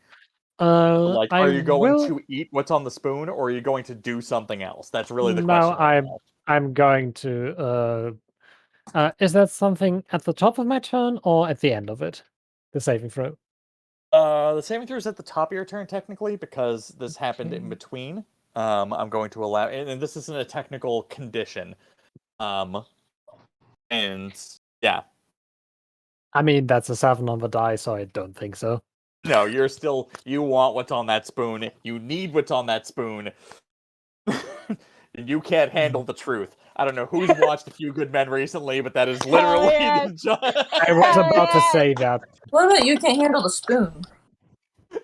I Are you going will... to eat what's on the spoon, or are you going to do something else? That's really the No, question. I'm going to. Is that something at the top of my turn or at the end of it? The saving throw. The saving throw is at the top of your turn technically because this happened in between. I'm going to allow, and this isn't a technical condition. And yeah. I mean, that's a 7 on the die, so I don't think so. No, you want what's on that spoon. You need what's on that spoon. You can't handle the truth. I don't know who's watched A Few Good Men recently, but that is literally the I was about to say that. What about you can't handle the spoon?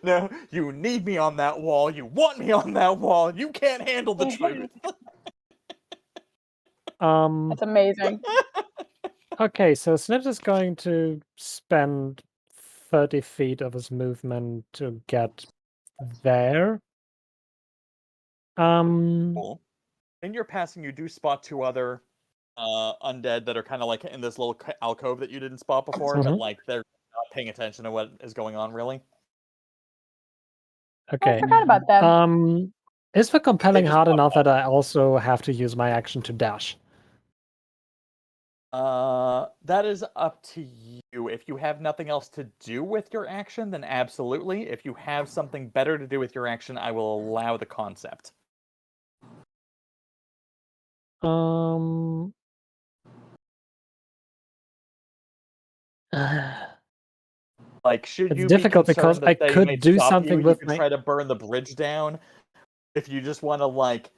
No, you need me on that wall. You want me on that wall. You can't handle the truth. That's amazing. Okay, so Snipps is going to spend 30 feet of his movement to get there. Cool. In your passing, you do spot 2 other undead that are kind of like in this little alcove that you didn't spot before, but like they're not paying attention to what is going on really. Okay. I forgot about them. Is the compelling hard enough that I also have to use my action to dash? That is up to you. If you have nothing else to do with your action, then absolutely. If you have something better to do with your action, I will allow the concept. Like, should It's you difficult be because concerned I that they could may do stop something you, with you can my... try to burn the bridge down. If you just want to like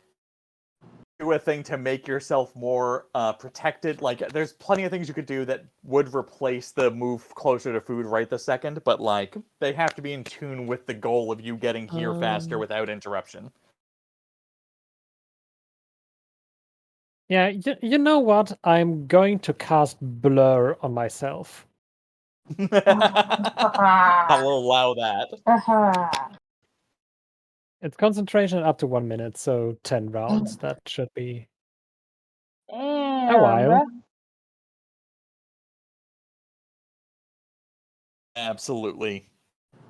do a thing to make yourself more protected, like there's plenty of things you could do that would replace the move closer to food right this second, but like they have to be in tune with the goal of you getting here faster without interruption. Yeah, you know what? I'm going to cast Blur on myself. I'll allow that. It's concentration up to 1 minute, so 10 rounds. That should be a while. Bruh. Absolutely.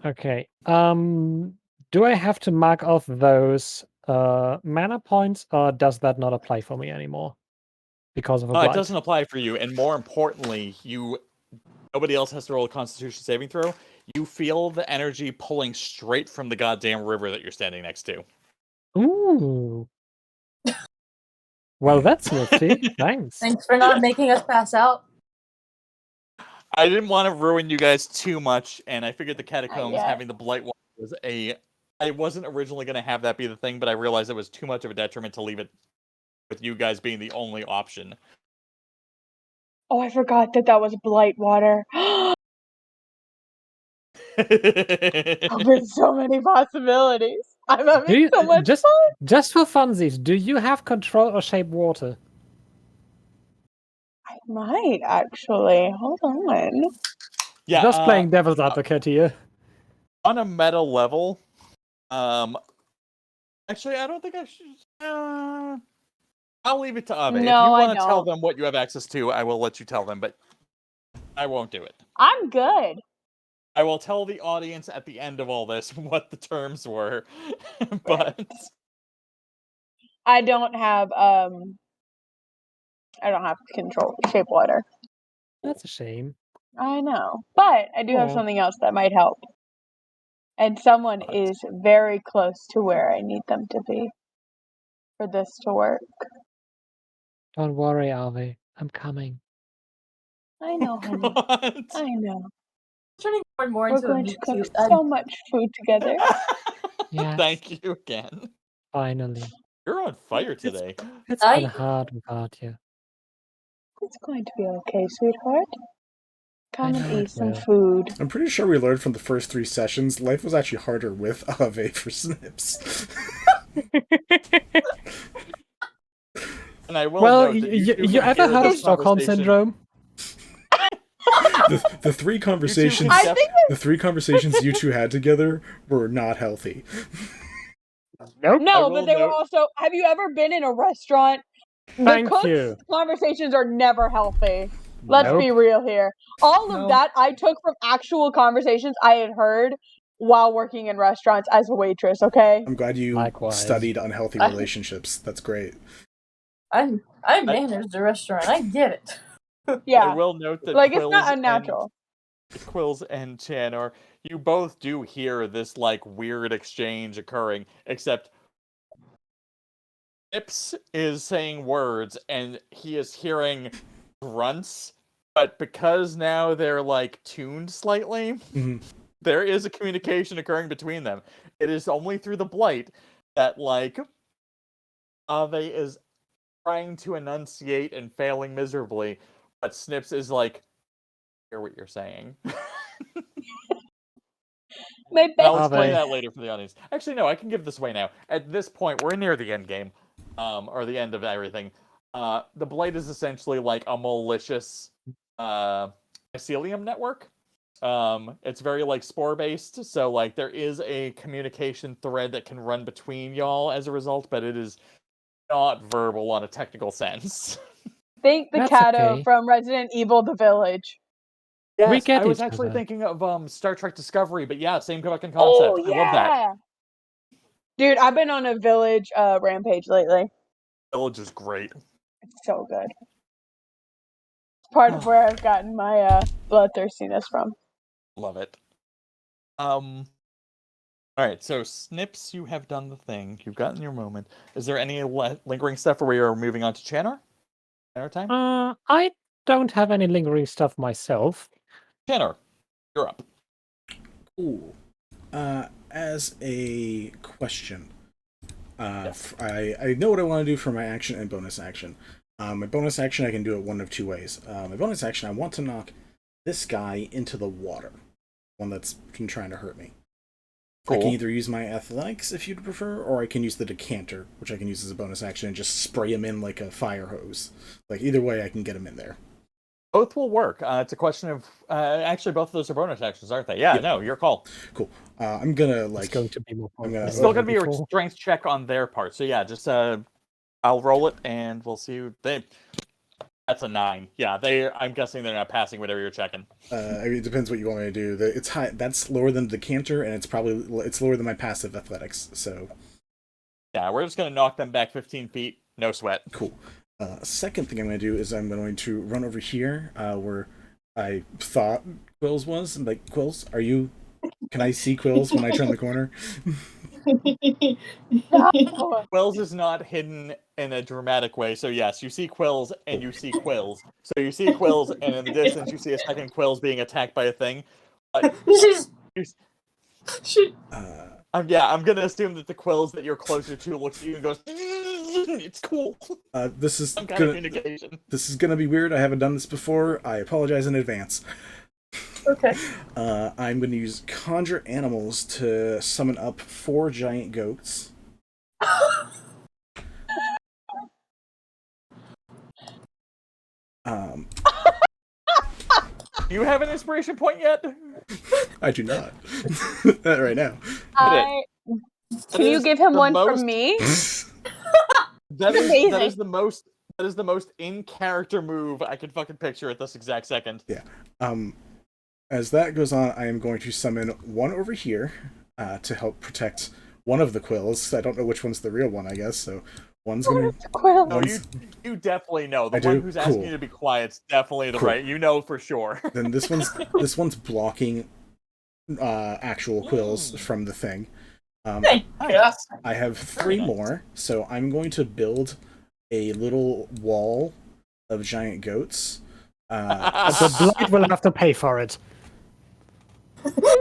Okay. Do I have to mark off those mana points, or does that not apply for me anymore? Because of a blight? It doesn't apply for you, and more importantly, nobody else has to roll a Constitution saving throw. You feel the energy pulling straight from the goddamn river that you're standing next to. Ooh. Well, that's nifty. Thanks. Thanks for not making us pass out. I didn't want to ruin you guys too much, and I figured the catacombs having the blight water was I wasn't originally going to have that be the thing, but I realized it was too much of a detriment to leave it with you guys being the only option. Oh, I forgot that was blight water. With so many possibilities. I'm having so much fun. Just for funsies, do you have control or shape water? I might actually. Hold on. Yeah, just playing devil's advocate here. On a meta level, actually, I don't think I should. I'll leave it to Ave. No, if you want to tell them what you have access to, I will let you tell them, but I won't do it. I'm good. I will tell the audience at the end of all this what the terms were, but I don't have control shape water. That's a shame. I know, but I do have something else that might help. And someone is very close to where I need them to be for this to work. Don't worry, Ave. I'm coming. I know, honey. I know. Turning more and more We're into going a to meet cook cute. so much food together. Yes. Thank you again. Finally. You're on fire today. It's been hard without you. It's going to be okay, sweetheart. Come and eat some will. food. I'm pretty sure we learned from the first 3 sessions life was actually harder with Ave for Snipps. And I will Well, note that you you ever hear heard of this Stockholm conversation- Syndrome? The three conversations, I think the three conversations you two had together were not healthy. Nope. No, I but will they were note- also. Have you ever been in a restaurant? The Thank cooks' you. conversations are never healthy. Let's Nope. be real here. All of No. that I took from actual conversations I had heard while working in restaurants as a waitress. Okay. I'm glad you Likewise. studied unhealthy relationships. That's great. I managed a restaurant. I get it. I Yeah. will note that Like it's not Quillz unnatural. Quillz and Chanor, you both do hear this like weird exchange occurring, except Snipps is saying words and he is hearing grunts, but because now they're like tuned slightly, Mhm. there is a communication occurring between them. It is only through the Blight that like Ave is trying to enunciate and failing miserably, but Snipps is like, hear what you're saying. My And I'll best explain Ave. that later for the audience. Actually, no, I can give this away now. At this point, we're near the end game, or the end of everything. The Blight is essentially like a malicious mycelium network. It's very like spore based, so like there is a communication thread that can run between y'all as a result, but it is not verbal on a technical sense. Thank the That's Cato okay. from Resident Evil: The Village. Yes, get I was each actually other. thinking of Star Trek Discovery, but yeah, same fucking concept. Oh I love that. yeah. Dude, I've been on a Village rampage lately. Village is great. It's so good. It's part of where I've gotten my bloodthirstiness from. Love it. Alright, so Snipps, you have done the thing. You've gotten your moment. Is there any lingering stuff, or we are moving on to Chanor? Chanor time? I don't have any lingering stuff myself. Chanor, you're up. Ooh. As a question, I know what I want to do for my action and bonus action. My bonus action, I can do it one of two ways. My bonus action, I want to knock this guy into the water. One that's been trying to hurt me. Cool. I can either use my athletics, if you'd prefer, or I can use the decanter, which I can use as a bonus action and just spray him in like a fire hose. Like, either way, I can get him in there. Both will work. It's a question of... actually, both of those are bonus actions, aren't they? Yeah, Yep. no, your call. Cool. I'm gonna, It's like... going to be more I'm gonna- It's still going to be a before. strength check on their part. So yeah, just... I'll roll it, and we'll see who... That's a 9. Yeah, I'm guessing they're not passing whatever you're checking. I mean, it depends what you want me to do. It's high. That's lower than the decanter, and it's lower than my passive athletics. So Yeah, we're just going to knock them back 15 feet. No sweat. cool. Second thing I'm going to do is I'm going to run over here where I thought Quillz was. I'm like, Quillz, are you? Can I see Quillz when I turn the corner? Quillz is not hidden in a dramatic way, so yes, you see Quillz and you see Quillz. So you see Quillz, and in the distance you see a second Quillz being attacked by a thing. I'm gonna assume that the Quillz that you're closer to looks at you and goes, "It's cool." This is Some kind of communication. This is gonna be weird. I haven't done this before. I apologize in advance. Okay. I'm going to use Conjure Animals to summon up 4 giant goats. Do you have an inspiration point yet? I do not. Not right now. Can you give him one from me? That Amazing. is the most in character move I could fucking picture at this exact second. Yeah. As that goes on, I am going to summon one over here to help protect one of the Quills. I don't know which one's the real one, I guess. So one's going to... No, you definitely know. The I one do? who's asking Cool. you to be quiet's definitely the Cool. right. You know for sure. Then this one's blocking actual Quills from the thing. Yes. I have 3 more, so I'm going to build a little wall of giant goats. The Blight will have to pay for it.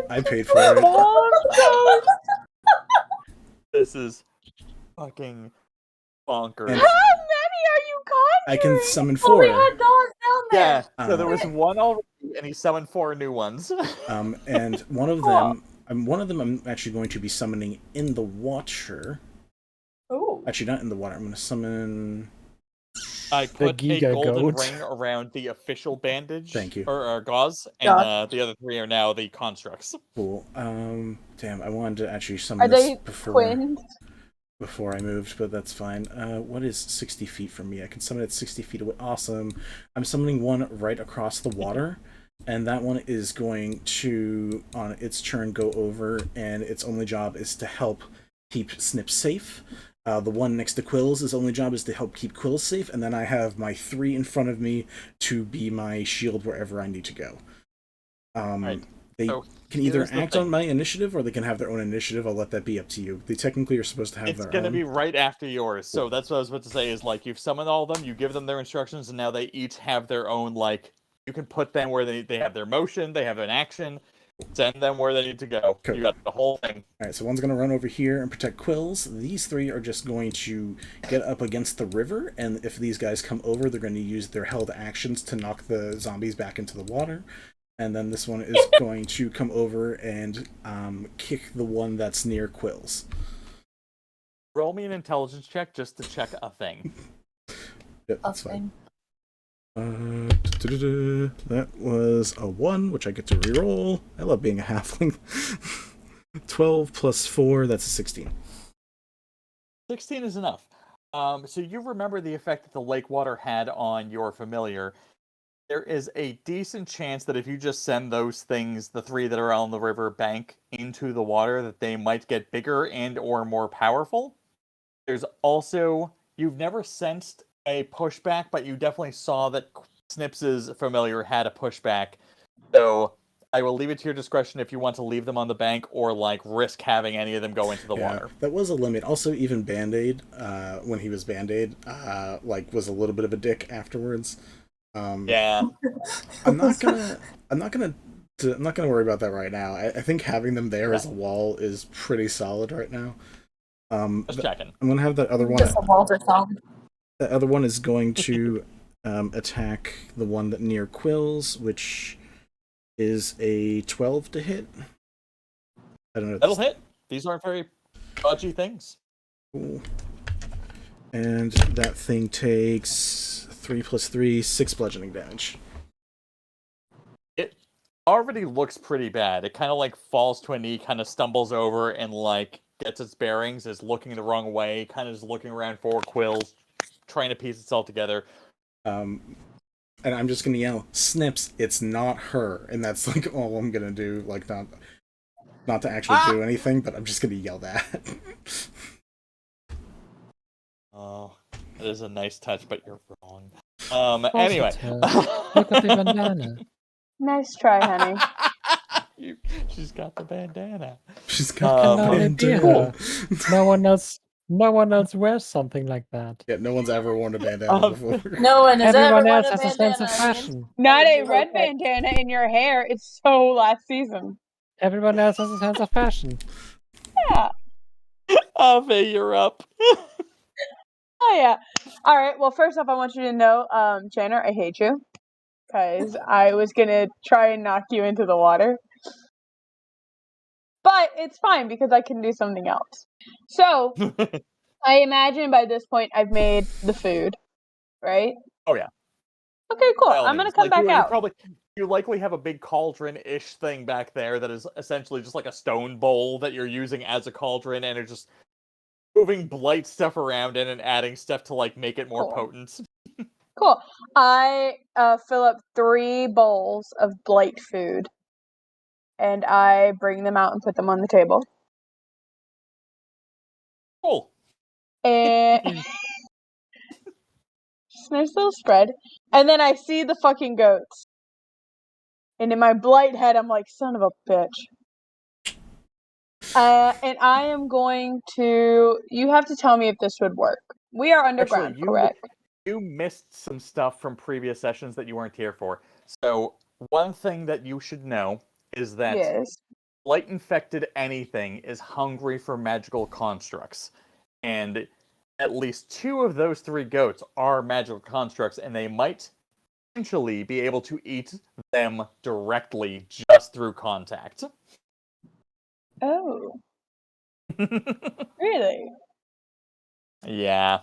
I paid for it. This is fucking bonkers. And How many are you conjuring? I can summon Oh, we 4. had dogs down there. Yeah, so there was one already, and he summoned 4 new ones. And one of them I'm actually going to be summoning in the Watcher. Actually, not in the water. I'm going to summon... I put a Giga golden goat. ring around the official bandage. Thank you. Or gauze, and Gauze. the other 3 are now the constructs. Cool. Damn, I wanted to actually summon Are this they before twins? I moved, but that's fine. What is 60 feet from me? I can summon it 60 feet away. Awesome. I'm summoning one right across the water, and that one is going to, on its turn, go over, and its only job is to help keep Snipps safe. The one next to Quillz, his only job is to help keep Quillz safe, and then I have my 3 in front of me to be my shield wherever I need to go. Right. They So, can either here's the act on thing. my initiative, or they can have their own initiative. I'll let that be up to you. They technically are supposed to have It's their gonna own. be right after yours, so that's what I was about to say, is like, you've summoned all of them, you give them their instructions, and now they each have their own, like, you can put them where they have their motion, they have an action, send them where they need to go. Cool. You got the whole thing. Alright, so one's going to run over here and protect Quillz. These 3 are just going to get up against the river, and if these guys come over, they're going to use their held actions to knock the zombies back into the water. And then this one is going to come over and kick the one that's near Quillz. Roll me an intelligence check just to check a thing. Yep, that's fine. That was a 1, which I get to reroll. I love being a halfling. 12 plus 4, that's a 16. 16 is enough. So you remember the effect that the lake water had on your familiar. There is a decent chance that if you just send those things, the 3 that are on the river bank, into the water, that they might get bigger and or more powerful. There's also, you've never sensed a pushback, but you definitely saw that Snipps' familiar had a pushback. So I will leave it to your discretion if you want to leave them on the bank or like risk having any of them go into the water. That was a limit. Also, even Band-Aid, when he was Band-Aid, like was a little bit of a dick afterwards. Yeah. I'm not gonna worry about that right now. I think having them there as a wall is pretty solid right now. Just checking. I'm gonna have that other one. Just a Walter song. The other one is going to attack the one that near Quillz, which is a 12 to hit. I don't know. That'll hit. These aren't very dodgy things. Cool. And that thing takes 3 plus 3, 6 bludgeoning damage. It already looks pretty bad. It kind of like falls to a knee, kind of stumbles over, and like gets its bearings, is looking the wrong way, kind of just looking around for Quillz, trying to piece itself together. And I'm just gonna yell, Snipps, it's not her. And that's like all I'm gonna do, like not to actually do anything, but I'm just gonna yell that. Oh, that is a nice touch, but you're wrong. Anyway. Look at the bandana. Nice try, honey. She's got the bandana. She's got the only be bandana. her. No one else wears something like that. Yeah, no one's ever worn a bandana before. No one has Everyone ever else worn a has a sense of bandana. fashion. Not a red bandana in your hair. It's so last season. Everyone else has a sense of fashion. Yeah. Ave, you're up. Oh yeah. All right. Well, first off, I want you to know, Chanor, I hate you because I was gonna try and knock you into the water, but it's fine because I can do something else. So, I imagine by this point I've made the food, right? Oh yeah. Okay, cool. By all I'm gonna means. come back out. You likely have a big cauldron-ish thing back there that is essentially just like a stone bowl that you're using as a cauldron, and it's just moving blight stuff around in and adding stuff to like make it more potent. Cool. I fill up 3 bowls of blight food, and I bring them out and put them on the table. Cool. And just a nice little spread. And then I see the fucking goats. And in my blight head, I'm like, son of a bitch. And I am going to... You have to tell me if this would work. We are underground, Actually, correct? You missed some stuff from previous sessions that you weren't here for. So, one thing that you should know is that blight-infected anything is hungry for magical constructs. And at least 2 of those 3 goats are magical constructs, and they might potentially be able to eat them directly just through contact. Oh. Really? Yeah.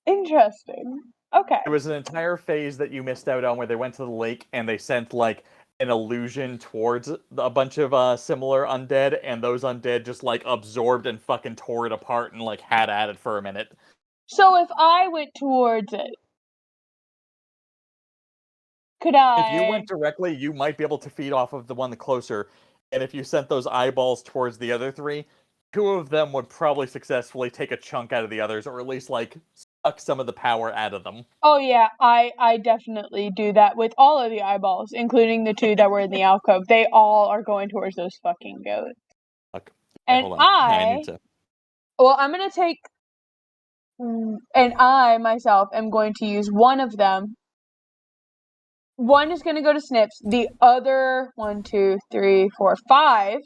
Interesting. Okay. There was an entire phase that you missed out on where they went to the lake and they sent like an illusion towards a bunch of similar undead, and those undead just like absorbed and fucking tore it apart and like had at it for a minute. So if I went towards it, could I? If you went directly, you might be able to feed off of the one closer, and if you sent those eyeballs towards the other three, 2 of them would probably successfully take a chunk out of the others, or at least like suck some of the power out of them. Oh yeah, I definitely do that with all of the eyeballs, including the 2 that were in the alcove. They all are going towards those fucking goats. Fuck. And Hold on. I need to... well, I'm gonna take, and I myself am going to use one of them. One is gonna go to Snipps. The other 1, 2, 3, 4, 5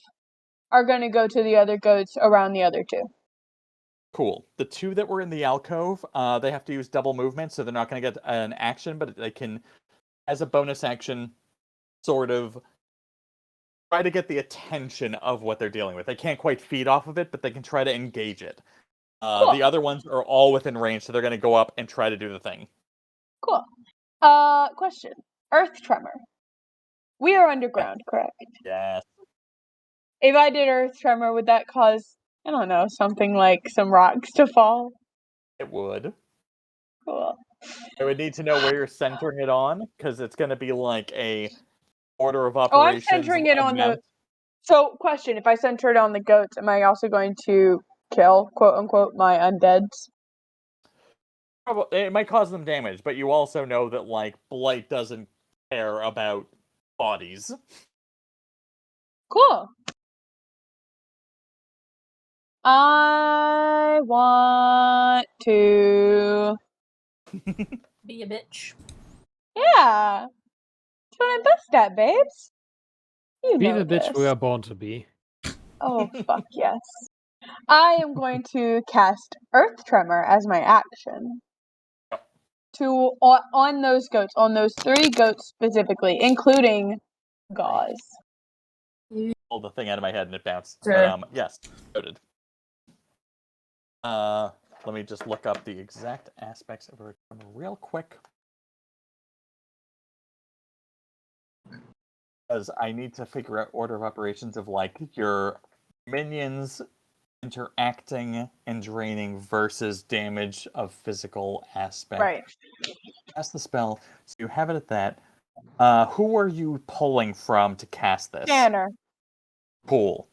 are gonna go to the other goats around the other 2. Cool. The 2 that were in the alcove, they have to use double movement, so they're not going to get an action, but they can, as a bonus action, sort of try to get the attention of what they're dealing with. They can't quite feed off of it, but they can try to engage it. Cool. The other ones are all within range, so they're going to go up and try to do the thing. Cool. Question. Earth tremor. We are underground, correct? Yes. If I did earth tremor, would that cause, I don't know, something like some rocks to fall? It would. Cool. I would need to know where you're centering it on, because it's going to be like a order of Oh, I'm operations. centering it on the... So, question, if I center it on the goats, am I also going to kill, quote-unquote, my undeads? It might cause them damage, but you also know that, like, Blight doesn't care about bodies. Cool. I want to... Be a bitch. Yeah. That's what I'm best at, babes. You Be know the bitch we this. are born to be. Oh, fuck yes. I am going to cast Earth Tremor as my action. On those goats, on those 3 goats specifically, including Gauze. Pulled the thing out of my head and it bounced. Sure. But, yes, noted. Let me just look up the exact aspects of it real quick. Because I need to figure out order of operations of, like, your minions interacting and draining versus damage of physical aspect. Right. Cast the spell, so you have it at that. Who are you pulling from to cast this? Chanor. Cool.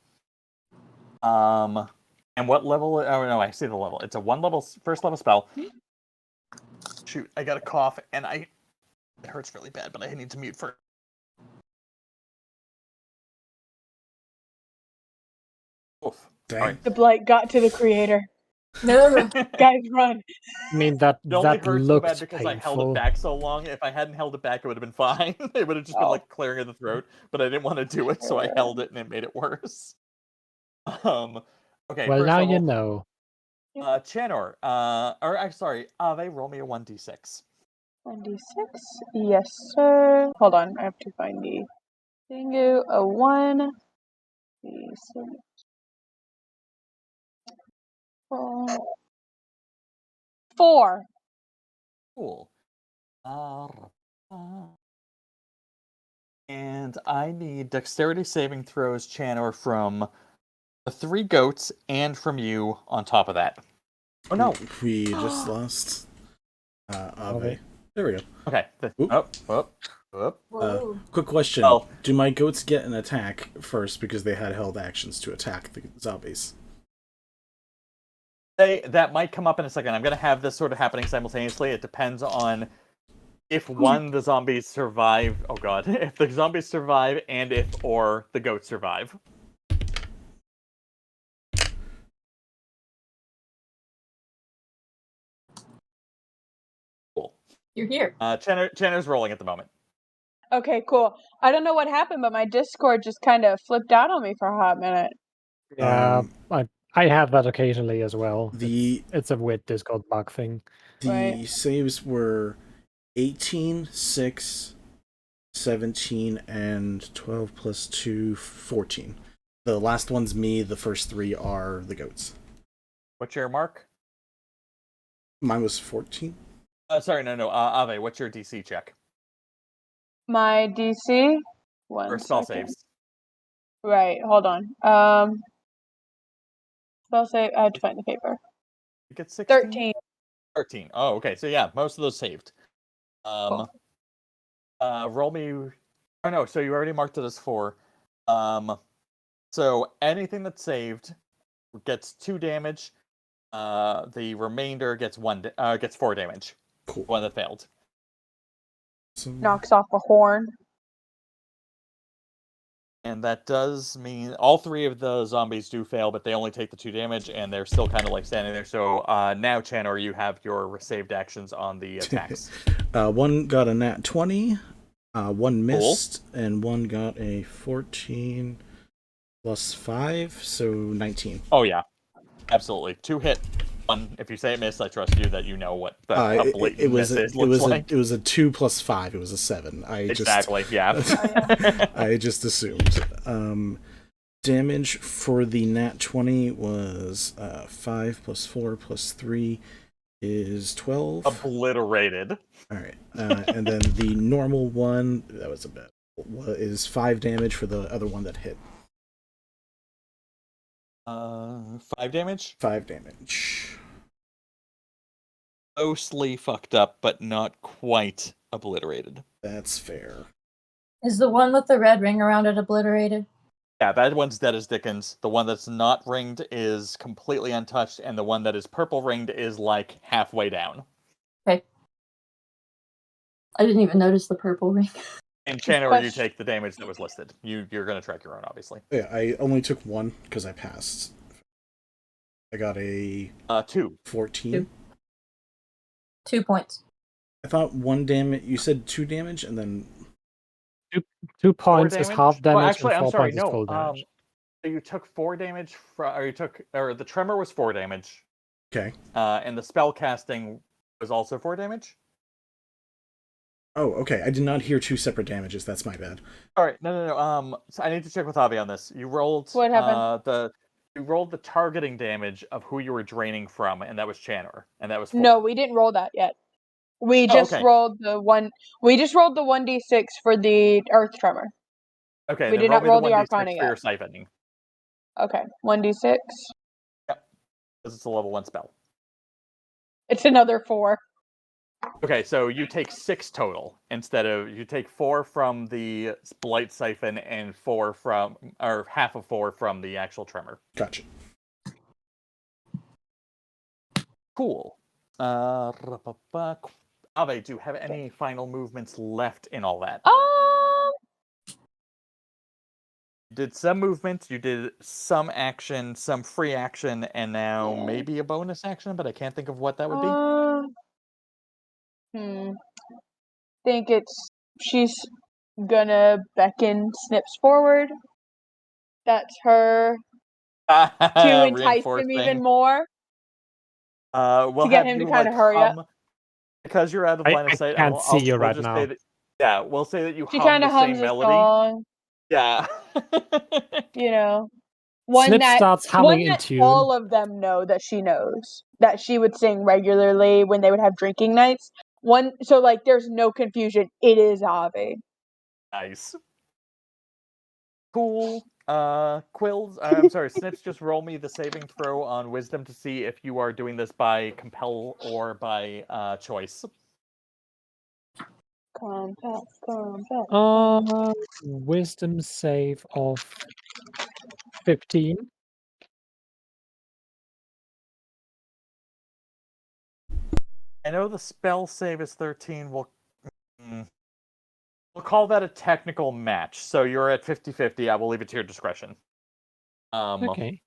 And what level? Oh no, I see the level. It's a 1 level, first level spell. Shoot, I got a cough, and it hurts really bad, but I need to mute first. Oof. Dang. Right. The blight got to the creator. No. Guys, run. I mean, that It only that hurt so bad looked because I held it painful. back so long. If I hadn't held it back, it would have been fine. It would have just been like clearing of the throat, but I didn't want to do it, so I held it, and it made it worse. Okay. Well, first now level, you know. Chanor, or I'm sorry, Ave, roll me a 1d6. 1d6? Yes, sir. Hold on, I have to find the thingo. A 1. D6. 4. Cool. And I need dexterity saving throws, Chanor, from the 3 goats and from you on top of that. Oh no! We just lost Ave. There we go. Okay. Whoa. Quick question. Oh. Do my goats get an attack first because they had held actions to attack the zombies? That might come up in a second. I'm going to have this sort of happening simultaneously. It depends on if the zombies survive. Oh god. If the zombies survive and or the goats survive. Cool. You're here. Chanor's rolling at the moment. Okay, cool. I don't know what happened, but my Discord just kind of flipped out on me for a hot minute. Yeah, I have that occasionally as well. The It's a weird Discord bug thing. The saves were 18, 6, 17, and 12 plus 2, 14. The last one's me, the first 3 are the goats. What's your mark? Mine was 14. Sorry, no. Ave, what's your DC check? My DC. Or spell saves? Right, hold on. Spell save. I had to find the paper. You get 16? 13. 13. Oh, okay. So yeah, most of those saved. Cool. Roll me. Oh no, so you already marked it as 4. So anything that's saved gets 2 damage. The remainder gets 4 damage. Cool. One that failed. So, Knocks off a horn. And that does mean all 3 of the zombies do fail, but they only take the 2 damage, and they're still kind of like standing there. So now, Chanor, you have your saved actions on the attacks. One got a nat 20, one missed, and one got a 14 plus 5, so 19. Oh yeah, absolutely. 2 hit. 1. If you say it missed, I trust you that you know what the blatant miss is. It was a 2 plus 5. It was a 7. Yeah. I just assumed. Damage for the nat 20 was 5 plus 4 plus 3 is 12. Obliterated. All right, and then the normal one, that was a bit, is 5 damage for the other one that hit. 5 damage? 5 damage. Mostly fucked up, but not quite obliterated. That's fair. Is the one with the red ring around it obliterated? Yeah, that one's dead as Dickens. The one that's not ringed is completely untouched, and the one that is purple ringed is like halfway down. Okay. I didn't even notice the purple ring. And Chanor, you take the damage that was listed. You're going to track your own, obviously. Yeah, I only took 1 because I passed. I got a 2. 14. 2 points. I thought 1 damage. You said 2 damage, and then 2 points is half damage, well, actually, and 4 I'm sorry, points is full damage. You took 4 damage or the tremor was 4 damage. Okay. And the spell casting was also 4 damage. Oh, okay. I did not hear 2 separate damages. That's my bad. All right, no. So I need to check with Avi on this. You rolled What happened? You rolled the targeting damage of who you were draining from, and that was Chanor, and that was 4. No, we didn't roll that yet. We just rolled the one. We just rolled the 1d6 for the earth tremor. Okay. We did not roll the arcana for your yet. siphoning. Okay, 1d6. Yep. Because it's a level 1 spell. It's another 4. Okay, so you take 6 total instead of you take 4 from the blight siphon and 4 from or half of 4 from the actual tremor. Gotcha. Cool. Ave, do you have any final movements left in all that? You did some movement, you did some action, some free action, and now maybe a bonus action, but I can't think of what that would be. Think she's gonna beckon Snipps forward. That's her to entice him even more. We'll to get have him you to kind of hurry up. Because you're out of line of sight. I can't see you right just now. Say that, yeah, we'll say that you She hum kind the of hums same a melody. song. Yeah. One Snip that starts humming in that tune. all of them know that she knows that she would sing regularly when they would have drinking nights. So like there's no confusion. It is Ave. Nice. Cool. Quillz, I'm sorry, Snipps, just roll me the saving throw on wisdom to see if you are doing this by compel or by choice. Combat. Wisdom save of 15. I know the spell save is 13. We'll call that a technical match. So you're at 50-50. I will leave it to your discretion. Okay.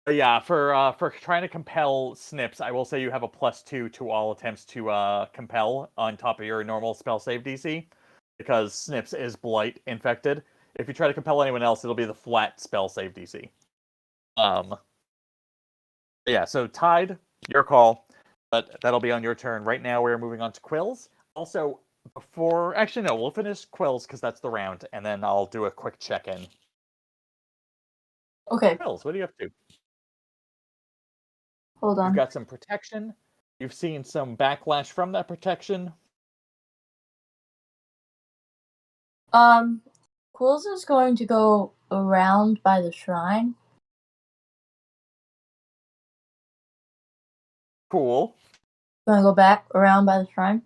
But yeah, for trying to compel Snipps, I will say you have a +2 to all attempts to compel on top of your normal spell save DC, because Snipps is blight infected. If you try to compel anyone else, it'll be the flat spell save DC. Yeah, so tied, your call, but that'll be on your turn. Right now, we're moving on to Quillz. Also, actually no, we'll finish Quillz because that's the round, and then I'll do a quick check-in. Okay. Quillz, what are you up to? Hold on. You've got some protection. You've seen some backlash from that protection. Quillz is going to go around by the shrine. Cool. Gonna go back around by the shrine.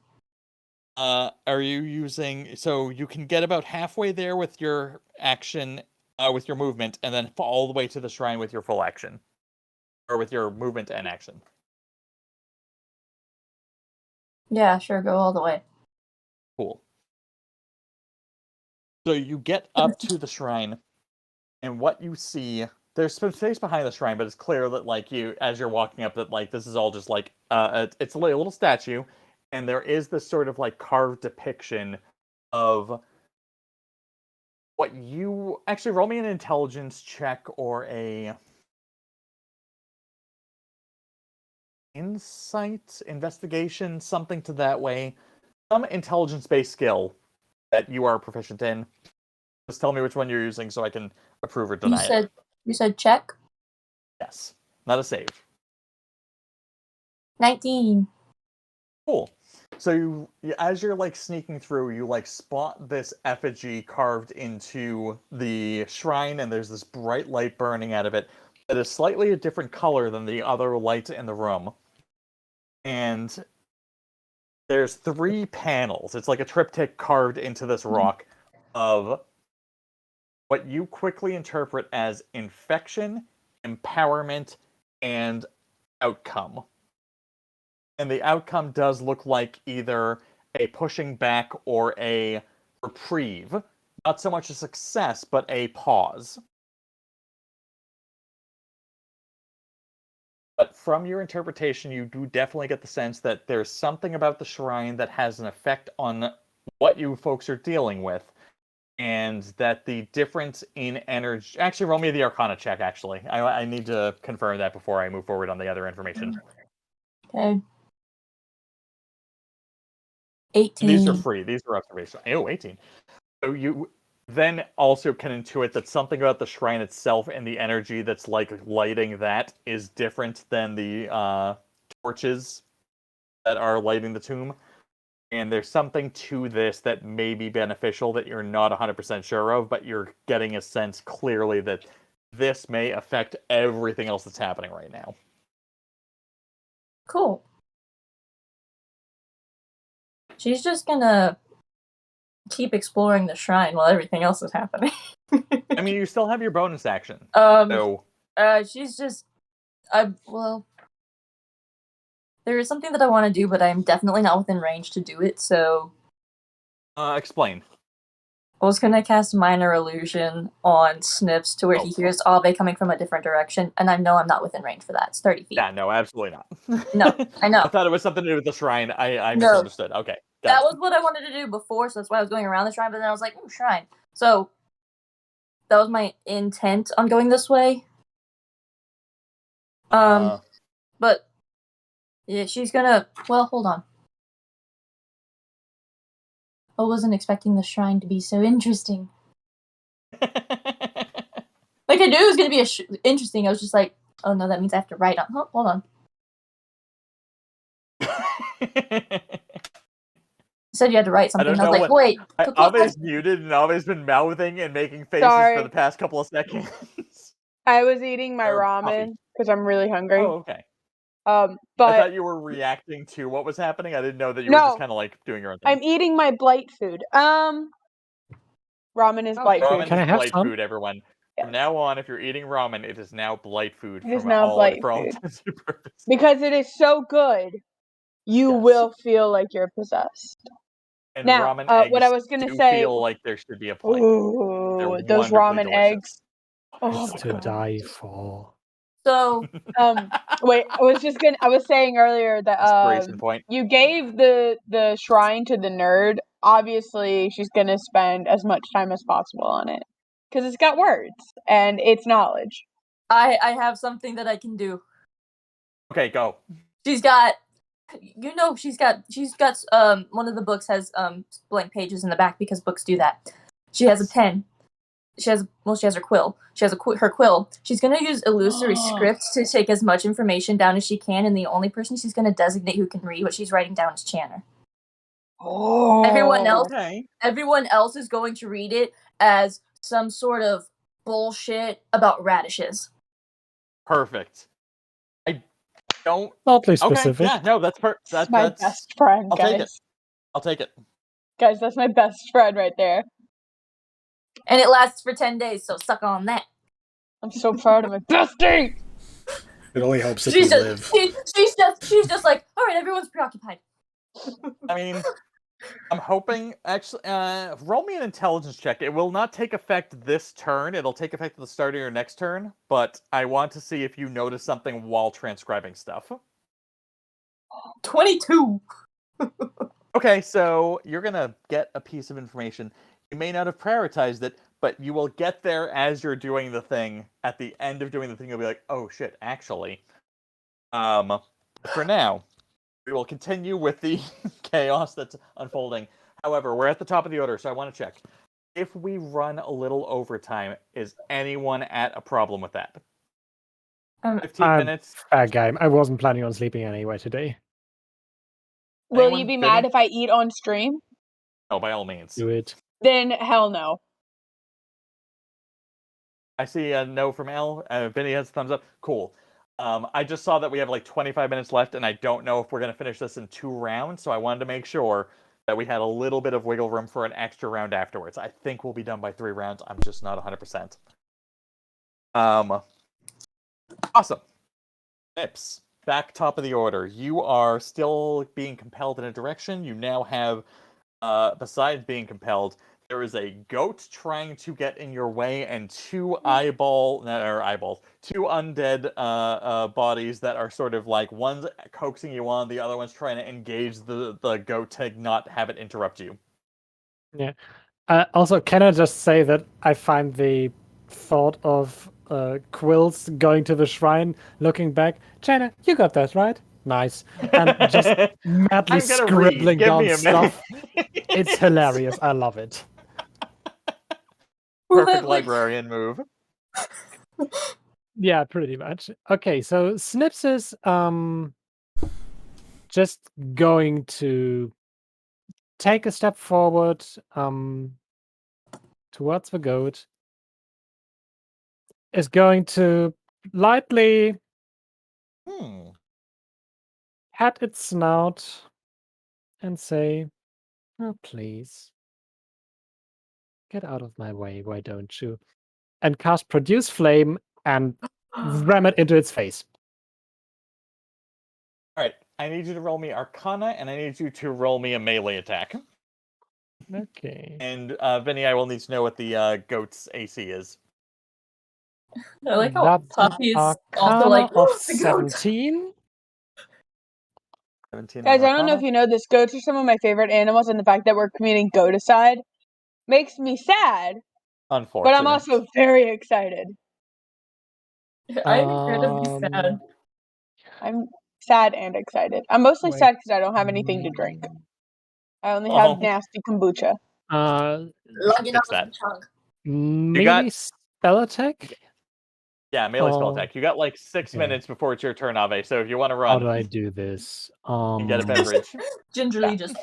Are you using... So you can get about halfway there with your action, with your movement, and then all the way to the shrine with your full action. Or with your movement and action. Yeah, sure, go all the way. Cool. So you get up to the shrine, and what you see... There's some space behind the shrine, but it's clear that, like, as you're walking up, that, like, this is all just, like, it's a little statue, and there is this sort of, like, carved depiction of what you... Actually, roll me an intelligence check or a... insight, investigation, something to that way. Some intelligence-based skill that you are proficient in. Just tell me which one you're using so I can approve or deny it. You said check? Yes. Not a save. 19. Cool. So as you're, like, sneaking through, you, like, spot this effigy carved into the shrine, and there's this bright light burning out of it that is slightly a different color than the other light in the room. And there's 3 panels. It's like a triptych carved into this rock of what you quickly interpret as infection, empowerment, and outcome. And the outcome does look like either a pushing back or a reprieve. Not so much a success, but a pause. But from your interpretation, you do definitely get the sense that there's something about the shrine that has an effect on what you folks are dealing with. And that the difference in energy... Actually, roll me the Arcana check, actually. I need to confirm that before I move forward on the other information. Okay. 18. These are free. These are observations. Oh, 18. So you then also can intuit that something about the shrine itself and the energy that's, like, lighting that is different than the torches that are lighting the tomb. And there's something to this that may be beneficial that you're not 100% sure of, but you're getting a sense clearly that this may affect everything else that's happening right now. Cool. She's just gonna keep exploring the shrine while everything else is happening. I mean, you still have your bonus action. She's just... well... There is something that I want to do, but I'm definitely not within range to do it, so... Explain. I was gonna cast Minor Illusion on Snipps to where he hears Ave coming from a different direction, and I know I'm not within range for that. It's 30 feet. Yeah, no, absolutely not. No, I know. I thought it was something to do with the shrine. I misunderstood. Okay. That was what I wanted to do before, so that's why I was going around the shrine, but then I was like, ooh, shrine. So, that was my intent on going this way. But... yeah, she's gonna... Well, hold on. I wasn't expecting the shrine to be so interesting. Like, I knew it was gonna be interesting. I was just like, oh no, that means I have to write on... Oh, hold on. You said you had to write something. I was like, wait. Ave's muted, and Ave's been mouthing and making faces for the past couple of seconds. I was eating my ramen because I'm really hungry. Oh, okay. But I thought you were reacting to what was happening. I didn't know that you were just kind of, like, doing your own thing. I'm eating my blight food. Ramen is blight food. Can I have blight food, everyone. Yes. From now on, if you're eating ramen, it is now blight food. It is now blight food. Because it is so good, you will feel like you're possessed. And now, ramen eggs what I was going to say... feel like there should be a plate. Ooh, those ramen eggs. Oh, it's to die for. So, wait, I was saying earlier that you gave the shrine to the nerd. Obviously, she's gonna spend as much time as possible on it because it's got words and it's knowledge. I have something that I can do. Okay, go. She's got one of the books has blank pages in the back because books do that. She has a pen, she has her quill. She has her quill. She's gonna use illusory script to take as much information down as she can, and the only person she's gonna designate who can read what she's writing down is Chanor. Oh. Everyone else is going to read it as some sort of bullshit about radishes. Perfect. I don't. Oddly Okay, specific. yeah, no, that's That's my best friend, I'll guys. take it. I'll take it. Guys, that's my best friend right there. And it lasts for 10 days, so suck on that. I'm so proud of my bestie! It only helps if you live. She's just like, all right, everyone's preoccupied. I mean, I'm hoping, actually, roll me an intelligence check. It will not take effect this turn. It'll take effect at the start of your next turn, but I want to see if you notice something while transcribing stuff. 22! Okay, so you're going to get a piece of information. You may not have prioritized it, but you will get there as you're doing the thing. At the end of doing the thing, you'll be like, oh shit, actually. For now, we will continue with the chaos that's unfolding. However, we're at the top of the order, so I want to check. If we run a little overtime, is anyone at a problem with that? 15 minutes? Fair game. I wasn't planning on sleeping anyway today. Will you be mad if I eat on stream? Oh, by all means. Do it. Then hell no. I see a no from Elle. Vinny has a thumbs up. Cool. I just saw that we have like 25 minutes left, and I don't know if we're going to finish this in 2 rounds, so I wanted to make sure that we had a little bit of wiggle room for an extra round afterwards. I think we'll be done by 3 rounds. I'm just not 100%. Awesome. Snipps, back top of the order. You are still being compelled in a direction. You now have, besides being compelled, there is a goat trying to get in your way, and 2 two undead bodies that are sort of like, one's coaxing you on, the other one's trying to engage the goat to not have it interrupt you. Yeah. Also, can I just say that I find the thought of Quillz going to the shrine, looking back, China, you got that right? Nice. And just madly scribbling down stuff. It's hilarious. I love it. Perfect librarian move. Yeah, pretty much. Okay, so Snipps is just going to take a step forward towards the goat. Is going to lightly pat its snout and say, "Oh, please. Get out of my way, why don't you?" And cast Produce Flame and ram it into its face. Alright, I need you to roll me Arcana, and I need you to roll me a melee attack. Okay. And Vinny, I will need to know what the goat's AC is. I like how Poppy is also Arcana like, of the goat. 17. 17 Guys, I don't know if you know this, goats are some of my favorite animals, and the fact that we're committing goaticide makes me sad. Unfortunate. But I'm also very excited. I'm incredibly sad. I'm sad and excited. I'm mostly sad because I don't have anything to drink. I only have nasty kombucha. Fix that. Melee spell attack? Yeah, melee spell attack. You got like 6 minutes before it's your turn, Ave, so if you want to run... How do I do this? You get a beverage. Gingerly just...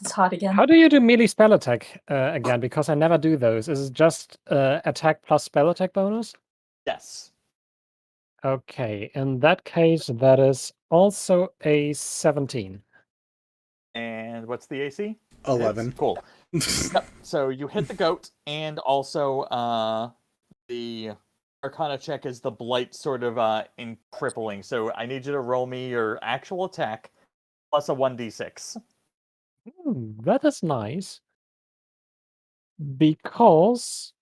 It's hot again. How do you do melee spell attack again? Because I never do those. Is it just attack plus spell attack bonus? Yes. Okay, in that case, that is also a 17. And what's the AC? 11. It's cool. Yep. So you hit the goat, and also the Arcana check is the blight sort of in crippling. So I need you to roll me your actual attack plus a 1d6. That is nice. Because...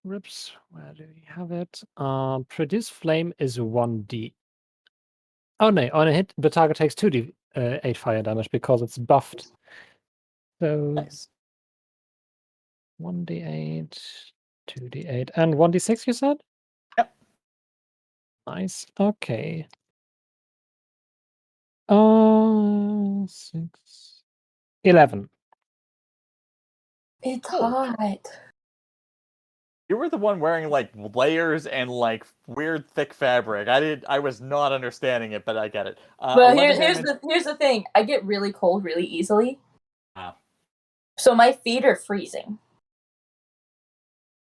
Rips, where do we have it? Produce Flame is 1d. Oh no, on a hit, the target takes 2d8 fire damage because it's buffed. So nice. 1d8, 2d8, and 1d6 you said? Yep. Nice, okay. 6... 11. It's hot. You were the one wearing like layers and like weird thick fabric. I was not understanding it, but I get it. Well, 11 here's damage. here's the thing. I get really cold really easily. Wow. So my feet are freezing.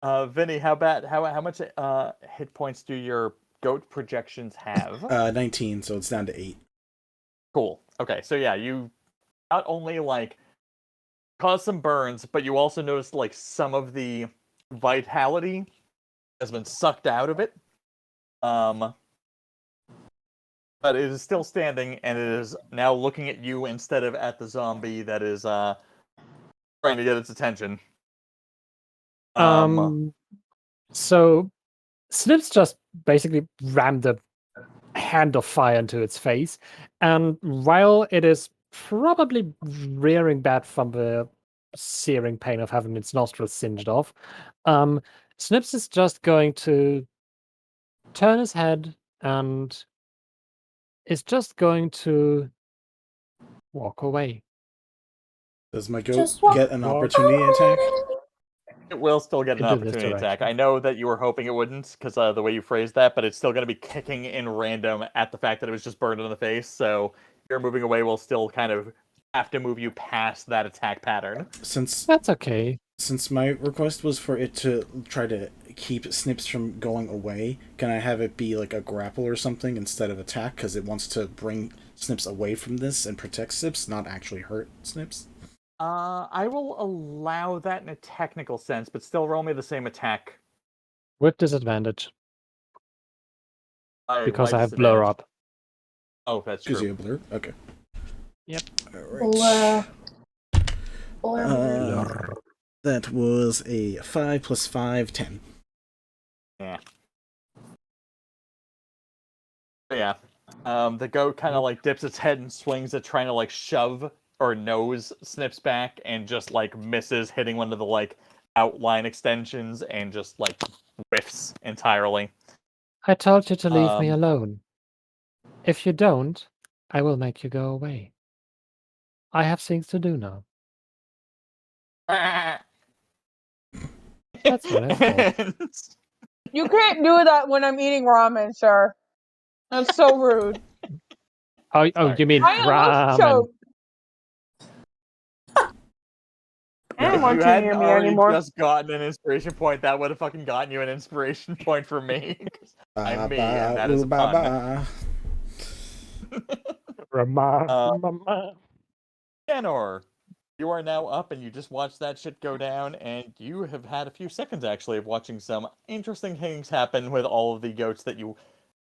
Vinny, how much hit points do your goat projections have? 19, so it's down to 8. Cool. Okay, so yeah, you not only like cause some burns, but you also notice like some of the vitality has been sucked out of it. But it is still standing, and it is now looking at you instead of at the zombie that is trying to get its attention. So Snipps just basically rammed a hand of fire into its face, and while it is probably rearing back from the searing pain of having its nostrils singed off, Snipps is just going to turn his head and is just going to walk away. Does my goat get an opportunity attack? It will still get an opportunity attack. I know that you were hoping it wouldn't, because the way you phrased that, but it's still going to be kicking in random at the fact that it was just burned in the face, so your moving away will still kind of have to move you past that attack pattern. That's okay. Since my request was for it to try to keep Snipps from going away, can I have it be like a grapple or something instead of attack, because it wants to bring Snipps away from this and protect Snipps, not actually hurt Snipps? I will allow that in a technical sense, but still roll me the same attack. With disadvantage. Because why I have blur disadvantage? up. Oh, that's Because true. you have blur? Okay. Yep. Alright. Blur. That was a 5 plus 5, 10. Yeah. Yeah. The goat kind of like dips its head and swings it, trying to like shove or nose Snipps back, and just like misses, hitting one of the like outline extensions, and just like whiffs entirely. I told you to leave me alone. If you don't, I will make you go away. I have things to do now. That's what I thought. You can't do that when I'm eating ramen, sir. That's so rude. Oh, you mean I almost ramen? choked. I If don't want you you hadn't near me already anymore. just gotten an inspiration point, that would have fucking gotten you an inspiration point for me. 'Cause I'm me, and that is a pun. Chanor, you are now up, and you just watched that shit go down, and you have had a few seconds, actually, of watching some interesting things happen with all of the goats that you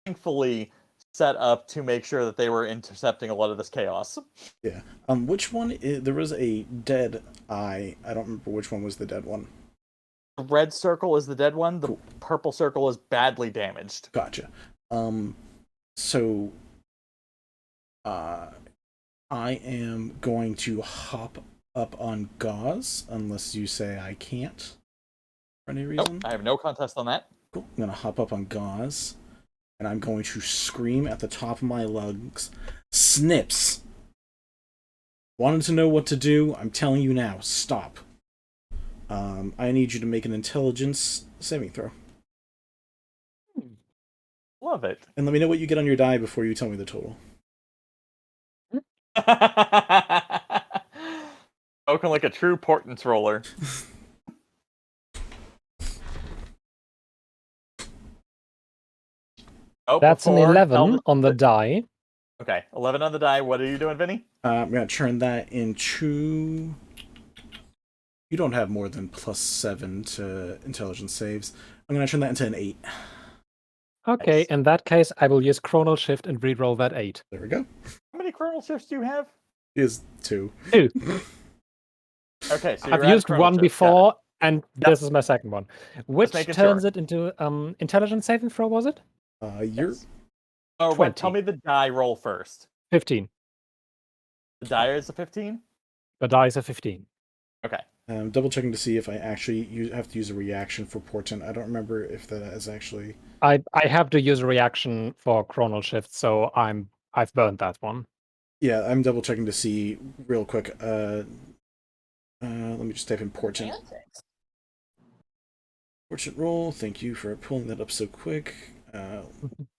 thankfully set up to make sure that they were intercepting a lot of this chaos. Yeah. Which one there was a dead eye. I don't remember which one was the dead one. The red circle is the dead one. The purple circle is badly damaged. Gotcha. So I am going to hop up on Gauze, unless you say I can't for any reason. Nope, I have no contest on that. Cool. I'm going to hop up on Gauze, and I'm going to scream at the top of my lungs, Snipps! Wanted to know what to do? I'm telling you now, stop. I need you to make an intelligence saving throw. Love it. And let me know what you get on your die before you tell me the total. Spoken like a true portents roller. Oh, That's an before- 11 on the die. Okay, 11 on the die. What are you doing, Vinny? I'm going to turn that into... You don't have more than +7 to intelligence saves. I'm going to turn that into an 8. Okay, Nice. in that case, I will use Chronal Shift and reroll that 8. There we go. How many chronal shifts do you have? Is 2. 2. Okay, so I've you're at used chronal one shift. before, and this is my second one. Which making turns sure. it into intelligence saving throw, was it? You're... Yes. Oh, wait, 20. tell me the die roll first. 15. The die is a 15? The die is a 15. Okay. I'm double checking to see if I actually have to use a reaction for Portent. I don't remember if that is actually... I have to use a reaction for Chronal Shift, so I've burned that one. Yeah, I'm double checking to see real quick. Let me just type in portent. Portent roll. Thank you for pulling that up so quick.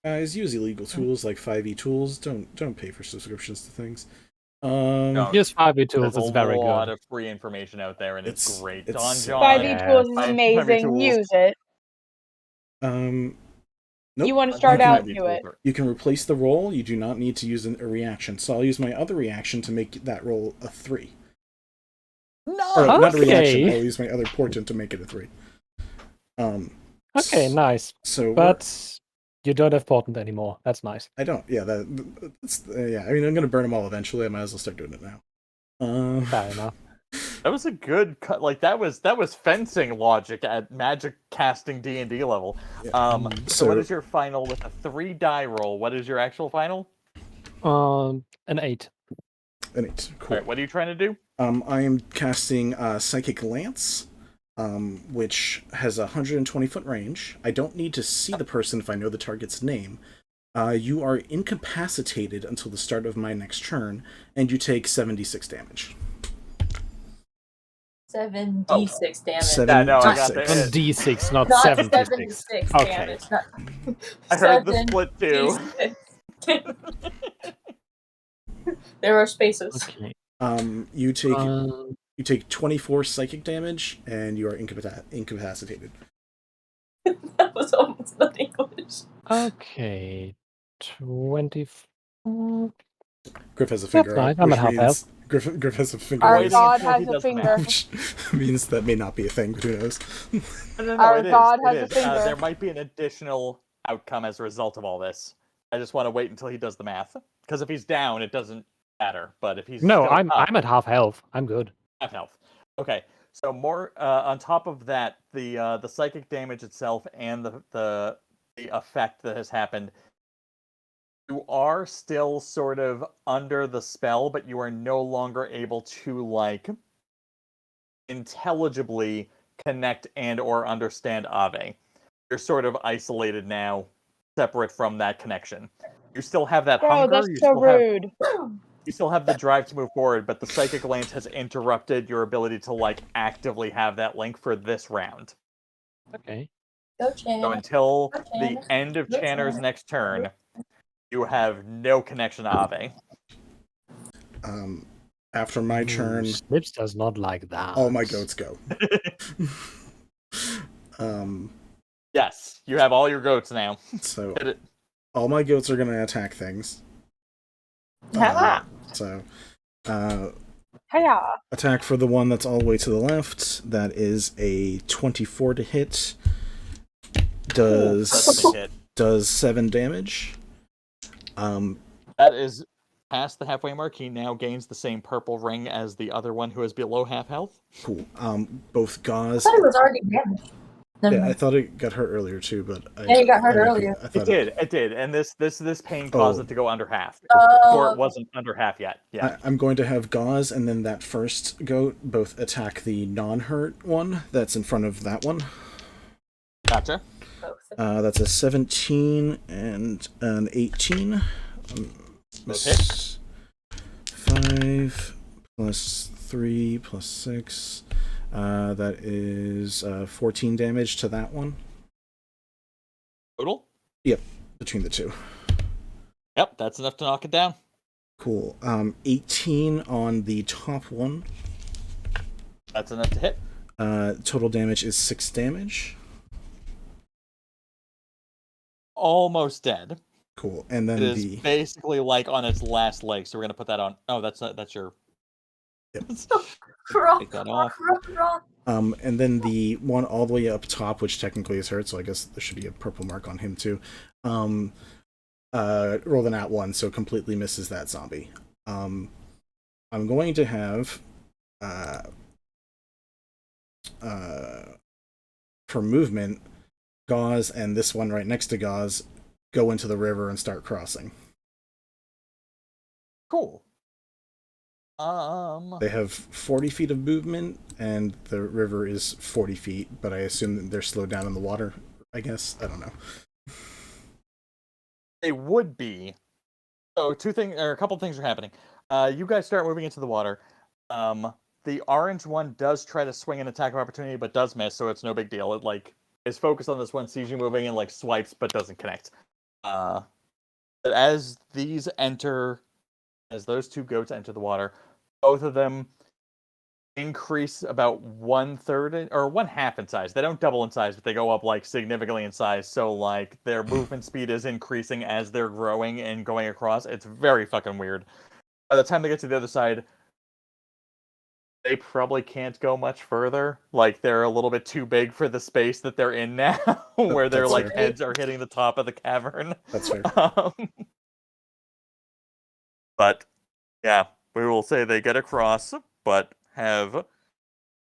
Guys, use illegal tools like 5e tools. Don't pay for subscriptions to things. No, Use 5e tools, there's it's a very lot good. of free information out there, and it's great. it's Don so- John, 5e Yeah. tools is 5e amazing. tools. Use it. Nope. You want to start out to it. You can replace the roll. You do not need to use a reaction. So I'll use my other reaction to make that roll a 3. No, Or, not a reaction. Okay. I'll use my other portent to make it a 3. Okay, nice. So, But you don't have portent anymore. That's nice. I don't. Yeah, that's yeah. I mean, I'm gonna burn them all eventually. I might as well start doing it now. Fair enough. That was a good cut. Like that was fencing logic at magic casting D&D level. Yeah. So what is your final with a 3 die roll? What is your actual final? An 8. An 8. Cool. All right, what are you trying to do? I am casting Psychic Lance, which has a 120-foot range. I don't need to see the person if I know the target's name. You are incapacitated until the start of my next turn, and you take 76 damage. 7d6 damage. Seven no, I d got six. that. D6, not Not 76. 76 Okay. damage. Not... I heard the split too. 7d6. There are spaces. Okay. You take 24 psychic damage, and you are incapacitated. That was almost not English. Okay. 24. Griff has a finger That's up, nice. I'm which at half means Griff has a finger Our up, god until he has a does the finger. which means that may not be a thing, but who knows? No, Our it is, god it has a is. finger. There might be an additional outcome as a result of all this. I just want to wait until he does the math. Because if he's down, it doesn't matter. But if he's No, still I'm up, at half health. I'm good. half health. Okay, so more on top of that, the psychic damage itself and the effect that has happened. You are still sort of under the spell, but you are no longer able to like intelligibly connect and or understand Ave. You're sort of isolated now, separate from that connection. You still have that Bro, hunger. that's You so still have rude. you still have the drive to move forward, but the psychic lance has interrupted your ability to like actively have that link for this round. Okay. Go, Chan. So until Go, the Chan. end of Go, Chanor's Chan. next turn, you have no connection to Ave. After my turn, Snipps does not like that. all my goats go. Yes, you have all your goats now. So Hit it. all my goats are gonna attack things. Ha! So Hiya. attack for the one that's all the way to the left. That is a 24 to hit. That's a hit. Does 7 damage. That is past the halfway mark. He now gains the same purple ring as the other one who is below half health. Cool. Both I Gauze. thought it was already damaged. Never Yeah, I mind. thought it got hurt earlier too, but Yeah, you got hurt earlier. I It thought did, and this pain caused Oh. it to go under half. Oh, Before it okay. wasn't under half yet. Yeah. I'm going to have Gauze and then that first goat both attack the non-hurt one that's in front of that one. Gotcha. That's a 17 and an 18. Those hit. 5 plus 3 plus 6. That is 14 damage to that one. Total? Yep, between the two. Yep, that's enough to knock it down. Cool. 18 on the top one. That's enough to hit. Total damage is 6 damage. Almost dead. Cool. And then It is the basically like on its last leg, so we're gonna put that on. Oh, that's your. Yep. Take that off. and then the one all the way up top, which technically is hurt, so I guess there should be a purple mark on him too. Rolled an @1, so completely misses that zombie. I'm going to have for movement, Gauze and this one right next to Gauze go into the river and start crossing. Cool. They have 40 feet of movement, and the river is 40 feet, but I assume that they're slowed down in the water, I guess. I don't know. They would be. So a couple things are happening. You guys start moving into the water. the orange one does try to swing an attack of opportunity, but does miss, so it's no big deal. It like is focused on this one, sees you moving, and like swipes, but doesn't connect. But as those two goats enter the water, both of them increase about 1/3 or 1/2 in size. They don't double in size, but they go up like significantly in size. So like their movement speed is increasing as they're growing and going across. It's very fucking weird. By the time they get to the other side, they probably can't go much further. Like they're a little bit too big for the space that they're in now, where their like heads are hitting the top of the cavern. That's fair. But yeah, we will say they get across, but have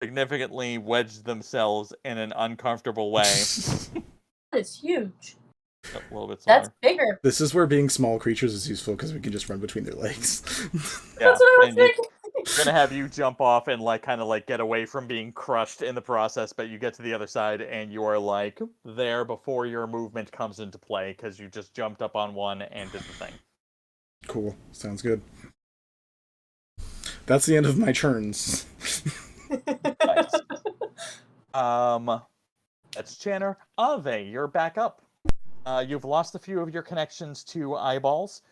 significantly wedged themselves in an uncomfortable way. That is huge. A little bit smaller. That's bigger. This is where being small creatures is useful because we can just run between their legs. Yeah, That's what I was thinking. We're gonna have you jump off and like kind of like get away from being crushed in the process, but you get to the other side and you are like there before your movement comes into play because you just jumped up on one and did the thing. Cool. Sounds good. That's the end of my turns. Nice. That's Chanor. Ave, you're back up. You've lost a few of your connections to eyeballs.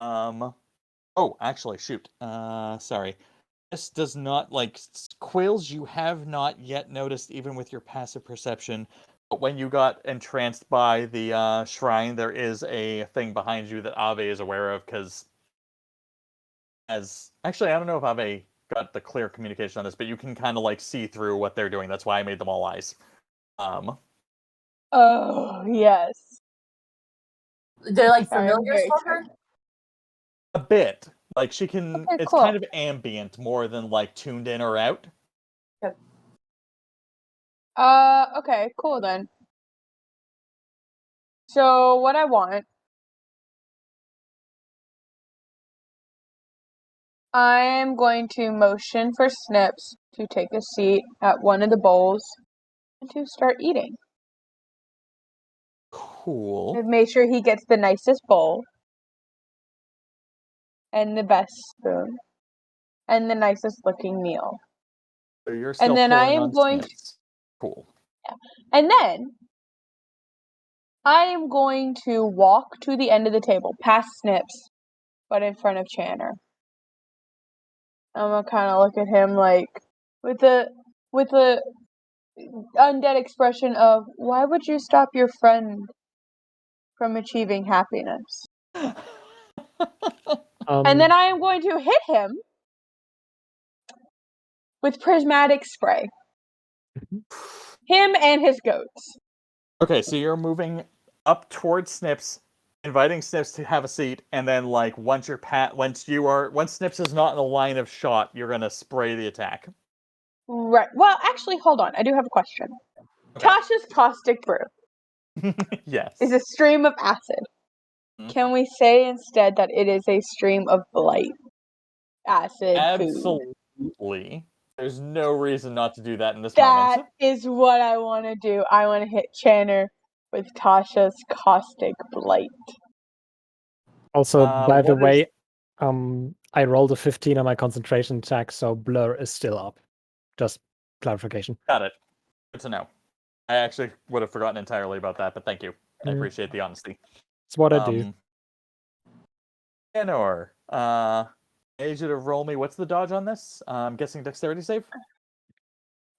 Oh, actually, shoot. Sorry. This does not, like, Quillz, you have not yet noticed, even with your passive perception, but when you got entranced by the shrine, there is a thing behind you that Ave is aware of, because actually, I don't know if Ave got the clear communication on this, but you can kind of, like, see through what they're doing. That's why I made them all eyes. Oh, yes. They're like Sorry, I'm familiars very for her? A bit. Like, she can... Okay, it's cool. kind of ambient more than, like, tuned in or out. Okay, cool then. So, what I want... I'm going to motion for Snipps to take a seat at one of the bowls and to start eating. Cool. And make sure he gets the nicest bowl. And the best spoon. And the nicest looking meal. So you're still And then I pulling am on going Snipps. Cool. And then I am going to walk to the end of the table, past Snipps, but in front of Chanor. I'm gonna kind of look at him like with the undead expression of, why would you stop your friend from achieving happiness? And then I am going to hit him with prismatic spray. Him and his goats. Okay, so you're moving up towards Snipps, inviting Snipps to have a seat, and then like once Snipps is not in the line of shot, you're gonna spray the attack. Right. Well, actually, hold on. I do have a question. Okay. Tasha's caustic brew Yes. is a stream of acid. Can we say instead that it is a stream of blight? Acid food. Absolutely. There's no reason not to do that in this That moment. is what I want to do. I want to hit Chanor with Tasha's caustic blight. Also, by the way, I rolled a 15 on my concentration check, so blur is still up. Just clarification. Got it. Good to know. I actually would have forgotten entirely about that, but thank you. I appreciate the honesty. It's what I do. Chanor, I need you to roll me. What's the dodge on this? I'm guessing dexterity save?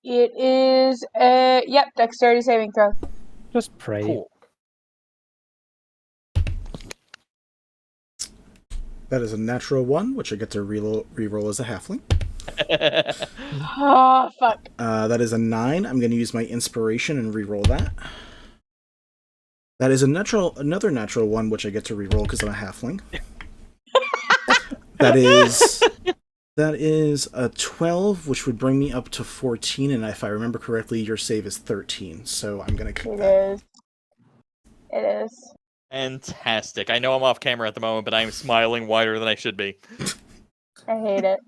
It is dexterity saving throw. Just pray. Cool. That is a natural 1, which I get to reroll as a halfling. Oh, fuck. That is a 9. I'm going to use my inspiration and reroll that. That is another natural 1, which I get to reroll because I'm a halfling. That is a 12, which would bring me up to 14, and if I remember correctly, your save is 13, so I'm going to keep that. It is. Fantastic. I know I'm off camera at the moment, but I'm smiling wider than I should be. I hate it.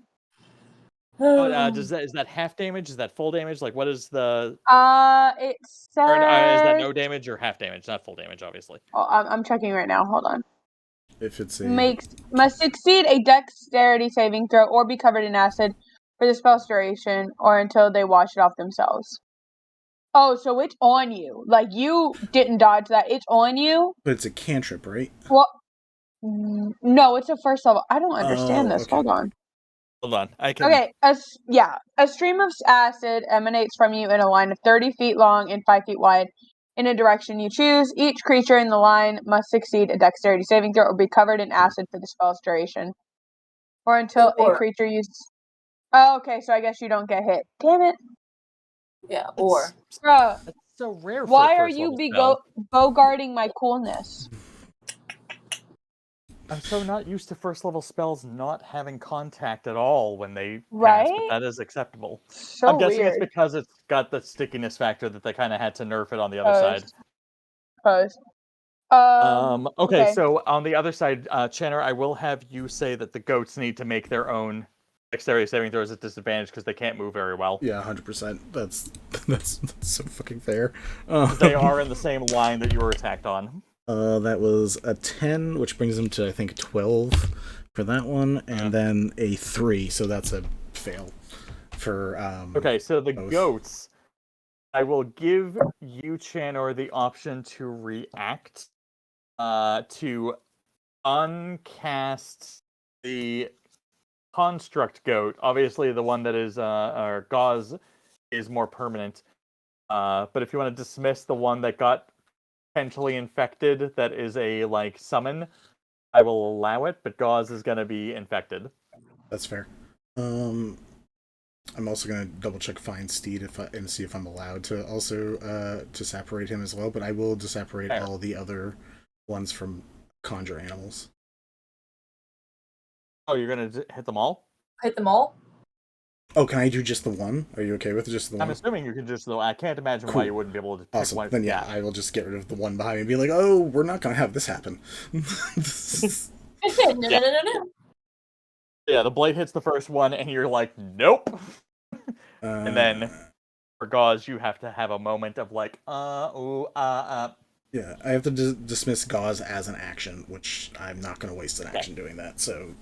Is that half damage? Is that full damage? Like, what is the... It says... Or, is that no damage or half damage? Not full damage, obviously. Oh, I'm checking right now. Hold on. If it's a... Must succeed a dexterity saving throw or be covered in acid for the spell's duration or until they wash it off themselves. Oh, so it's on you. Like, you didn't dodge that. It's on you. But it's a cantrip, right? Well, no, it's a first level. I don't understand this. okay. Hold on. Hold on. I can. Okay, a stream of acid emanates from you in a line of 30 feet long and 5 feet wide in a direction you choose. Each creature in the line must succeed a dexterity saving throw or be covered in acid for the spell's duration. Or until a creature uses... Oh, okay, so I guess you don't get hit. Damn it. Yeah, or. Bruh, That's so rare. why for a are you bogarting my coolness? I'm so not used to first level spells not having contact at all when they Right? pass, but that is acceptable. So I'm guessing weird. it's because it's got the stickiness factor that they kind of had to nerf it on the other side. Suppose. Okay, so on the other side, Chanor, I will have you say that the goats need to make their own dexterity saving throws at disadvantage because they can't move very well. Yeah, 100%. That's so fucking fair. They are in the same line that you were attacked on. That was a 10, which brings them to, I think, 12 for that one, and then a 3, so that's a fail for Okay, so the both. goats, I will give you, Chanor, the option to react, to uncast the construct goat. Obviously, the one that is or gauze is more permanent. But if you want to dismiss the one that got potentially infected, that is a summon, I will allow it. But gauze is going to be infected. That's fair. I'm also gonna double check Find Steed and see if I'm allowed to also to separate him as well. But I will disseparate all the other ones from conjure animals. Oh, you're gonna hit them all? Hit them all? Oh, can I do just the one? Are you okay with just the one? I'm assuming you can just, though. I can't imagine why you wouldn't be able to pick awesome. one. Then yeah, I will just get rid of the one behind me and be like, oh, we're not gonna have this happen. No. Yeah, the blade hits the first one, and you're like, nope. And then for gauze, you have to have a moment of like, Yeah, I have to dismiss gauze as an action, which I'm not going to waste an action doing that. So,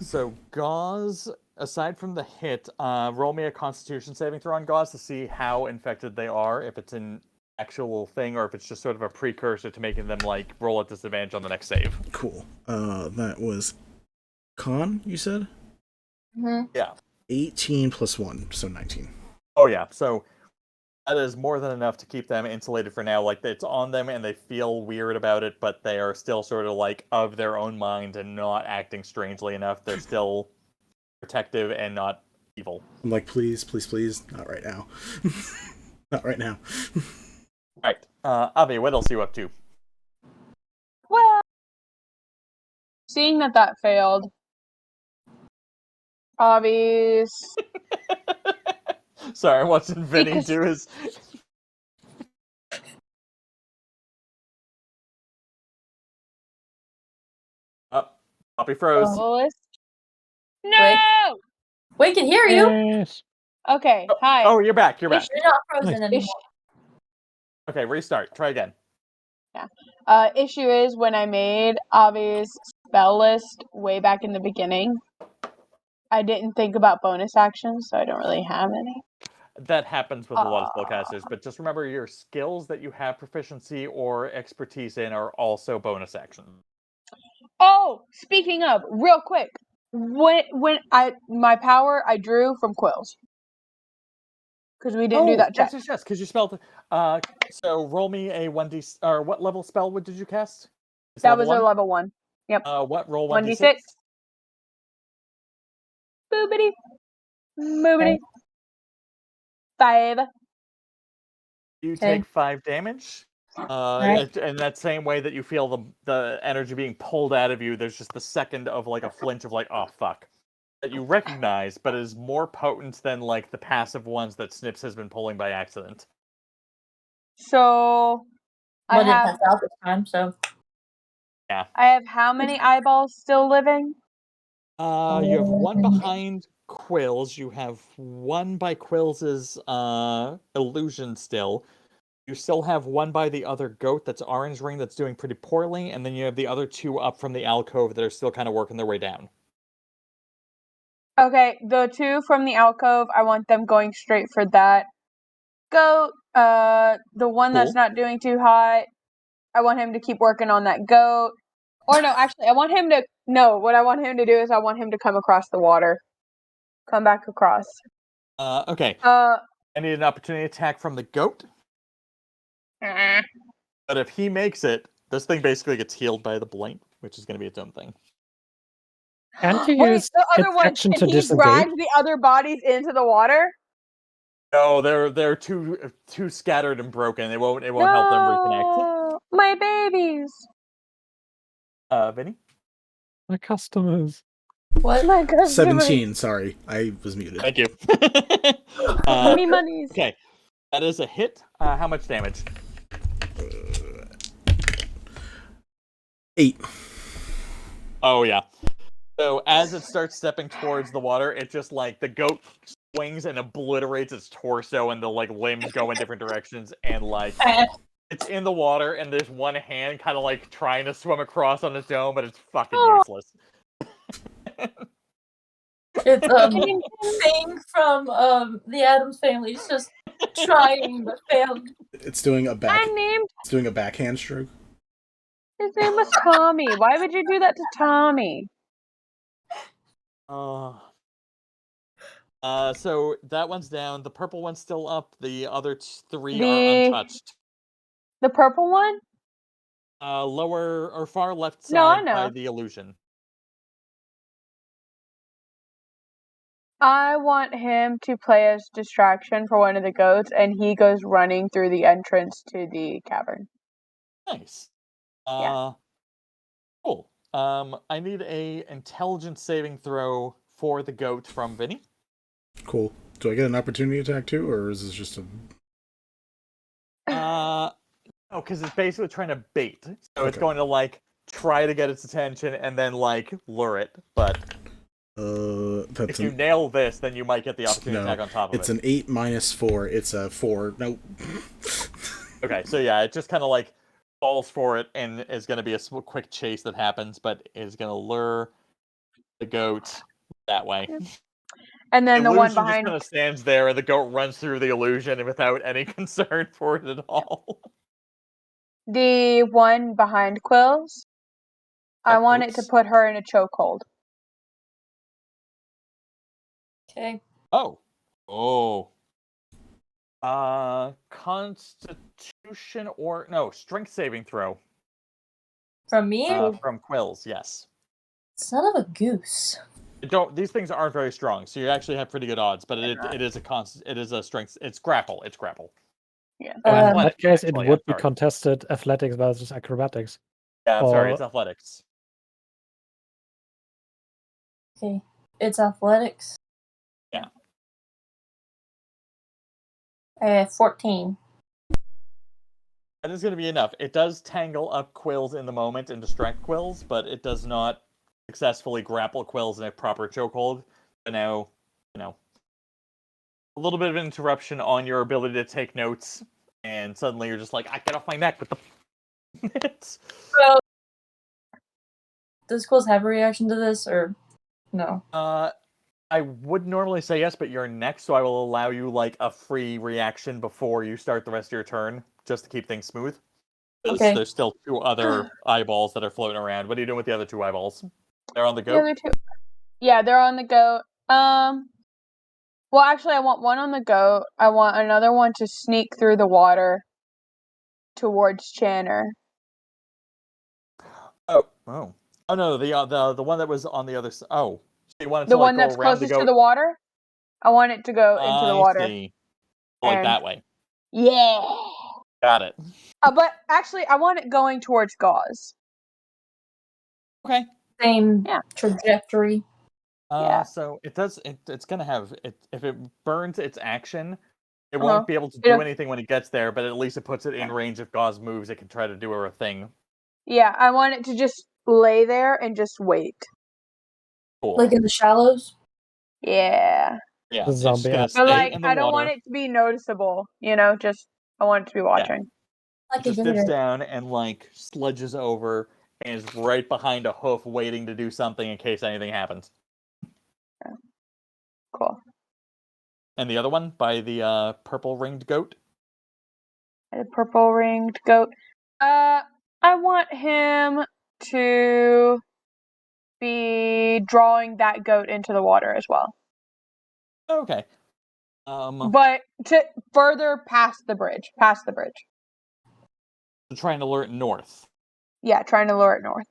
so gauze, aside from the hit, roll me a Constitution saving throw on gauze to see how infected they are. If it's an actual thing, or if it's just sort of a precursor to making them roll at disadvantage on the next save. Cool. That was con, you said? Mm-hmm. Yeah. 18 plus 1, so 19. Oh yeah, so that is more than enough to keep them insulated for now. It's on them and they feel weird about it, but they are still sort of of their own mind and not acting strangely enough. They're still protective and not evil. I'm like, please, please, please, not right now. Not right now. Alright, Ave, what else are you up to? Well, seeing that failed, obvious. Sorry, I'm watching Vinny do his... Poppy froze. No! We can hear you! Yes. Okay, hi. Oh, you're back, you're back. You're not frozen anymore. Okay, restart. Try again. Yeah. Issue is, when I made Avi's spell list way back in the beginning, I didn't think about bonus actions, so I don't really have any. That happens with a lot of spellcasters, but just remember your skills that you have proficiency or expertise in are also bonus actions. Oh, speaking of, real quick, when my power I drew from Quillz, because we didn't do that check. Yes, because you spelled. So roll me a 1d. Or what level spell did you cast? That was a level 1. Yep. What roll 1d6? Boobity. Boobity. 5. You take 5 damage. In that same way that you feel the energy being pulled out of you, there's just the second of a flinch of oh fuck, that you recognize, but is more potent than the passive ones that Snipps has been pulling by accident. So I didn't have pass out this time, so yeah. I have how many eyeballs still living? You have 1 behind Quillz. You have 1 by Quillz's illusion still. You still have 1 by the other goat that's orange ring that's doing pretty poorly, and then you have the other 2 up from the alcove that are still kind of working their way down. Okay, the two from the alcove, I want them going straight for that goat. The one that's Cool. not doing too hot, I want him to keep working on that goat. Or no, actually, I want him to. No, what I want him to do is I want him to come across the water. Come back across. Okay. Uh. I need an opportunity attack from the goat. But if he makes it, this thing basically gets healed by the blight, which is going to be its own thing. Can't you Wait, use the other its one, action can to he disengage? drag the other bodies into the water? No, they're too scattered and broken. It won't help them reconnect. No, my babies. Vinny? My customers. What? My customers. 17, sorry. I was muted. Thank you. Me monies. Okay. That is a hit. How much damage? 8. Oh, yeah. So as it starts stepping towards the water, it just, like, the goat swings and obliterates its torso, and the, like, limbs go in different directions, and, like, it's in the water, and there's one hand kind of, like, trying to swim across on its own, but it's fucking useless. It's thing from the Addams Family. It's just trying but failing. It's doing a named. It's doing a backhand stroke. His name was Tommy. Why would you do that to Tommy? So that one's down. The purple one's still up. The other three are untouched. The purple one? Lower or far left side No, I know. by the illusion. I want him to play as distraction for one of the goats, and he goes running through the entrance to the cavern. Nice. Yeah. Cool. I need a intelligence saving throw for the goat from Vinny. Cool. Do I get an opportunity attack too, or is this just a... No, because it's basically trying to bait. So it's Okay. going to, like, try to get its attention and then, like, lure it. But that's if you nail this, then you might get the opportunity no, attack on top of it's it. an 8 minus 4. It's a 4. Nope. Okay, so yeah, it just kind of, like, falls for it and is going to be a quick chase that happens, but is going to lure the goat that way. And then the one illusion behind... just kind of stands there, and the goat runs through the illusion without any concern for it at all. The one behind Quillz, I want it to Oops. put her in a chokehold. Okay. Oh. Constitution or... No, strength saving throw. From me? From Quillz, yes. Son of a goose. These things aren't very strong, so you actually have pretty good odds, but it is a strength... It's grapple. Yeah. In that case, it actually, would I'm be sorry. contested athletics versus acrobatics. Yeah, I'm sorry, Or- it's athletics. Okay. It's athletics. Yeah. 14. That is going to be enough. It does tangle up Quillz in the moment and distract Quillz, but it does not successfully grapple Quillz in a proper chokehold. So now, a little bit of an interruption on your ability to take notes, and suddenly you're just like, I get off my neck with the... So, does Quillz have a reaction to this, or no? I would normally say yes, but you're next, so I will allow you, like, a free reaction before you start the rest of your turn, just to keep things smooth. Because Okay. there's still 2 other eyeballs that are floating around. What are you doing with the other 2 eyeballs? They're on the The go? other two. Yeah, they're on the goat. Well, actually, I want one on the goat. I want another one to sneak through the water towards Chanor. Oh no, the one that was on the other side. Oh, so you wanted The to, like, one go that's around closest the goat? to the water. I want it to go into the water. I see. Like And- that way. Yeah. Got it. But actually, I want it going towards Gauze. Okay. Same trajectory. Yeah. So it does. It's gonna have it if it burns its action. It Uh-huh. won't be able to do It'll- anything when it gets there, but at least it puts it in range. If Gauze moves, it can try to do her a thing. Yeah, I want it to just lay there and just wait. Cool. Like in the shallows? Yeah. Yeah, The it's just zombie gonna app. stay But like, in the I don't water. want it to be noticeable. Just I want it to be watching. Like It just dips down and, like, sludges over and is right behind a hoof, waiting to do something in case anything happens. Cool. And the other one by the purple ringed goat. The purple ringed goat. I want him to be drawing that goat into the water as well. Okay. But to further past the bridge. Trying to lure it north. Yeah, trying to lure it north.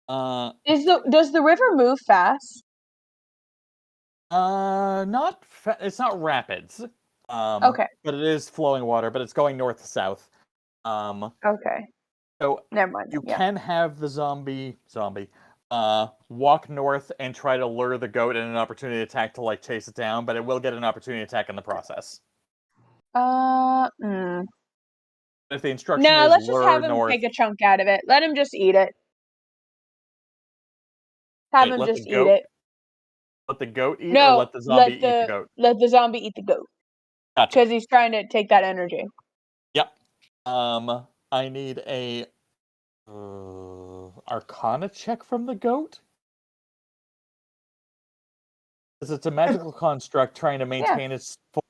Does the river move fast? It's not rapids. Okay. But it is flowing water, but it's going north to south. Okay. So never mind. You can have the zombie walk north and try to lure the goat and an opportunity attack to like chase it down, but it will get an opportunity attack in the process. If the instruction is let's just have him north, take a chunk out of it. Let him just eat it. Have him just eat it. Let the goat eat, No, or let the zombie eat the goat? Let the zombie eat the goat. Gotcha. Because he's trying to take that energy. Yep. I need a Arcana check from the goat. Because it's a magical construct trying to maintain its an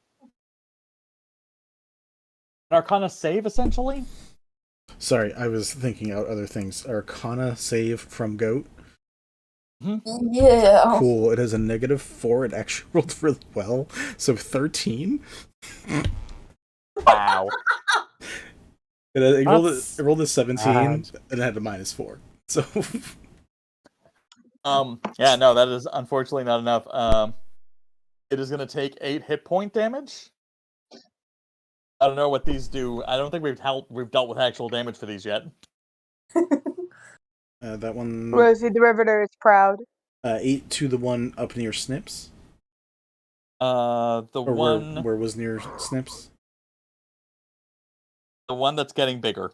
Arcana save, essentially. Sorry, I was thinking out other things. Arcana save from goat. Yeah. Cool. It has a -4. It actually rolled really well. So 13. Wow. It rolled a 17 and it had a -4. So yeah, no, that is unfortunately not enough. It is going to take 8 hit point damage. I don't know what these do. I don't think we've dealt with actual damage for these yet. That one. Rosie the Riveter is proud. 8 to the one up near Snipps. One where was near Snipps. The one that's getting bigger.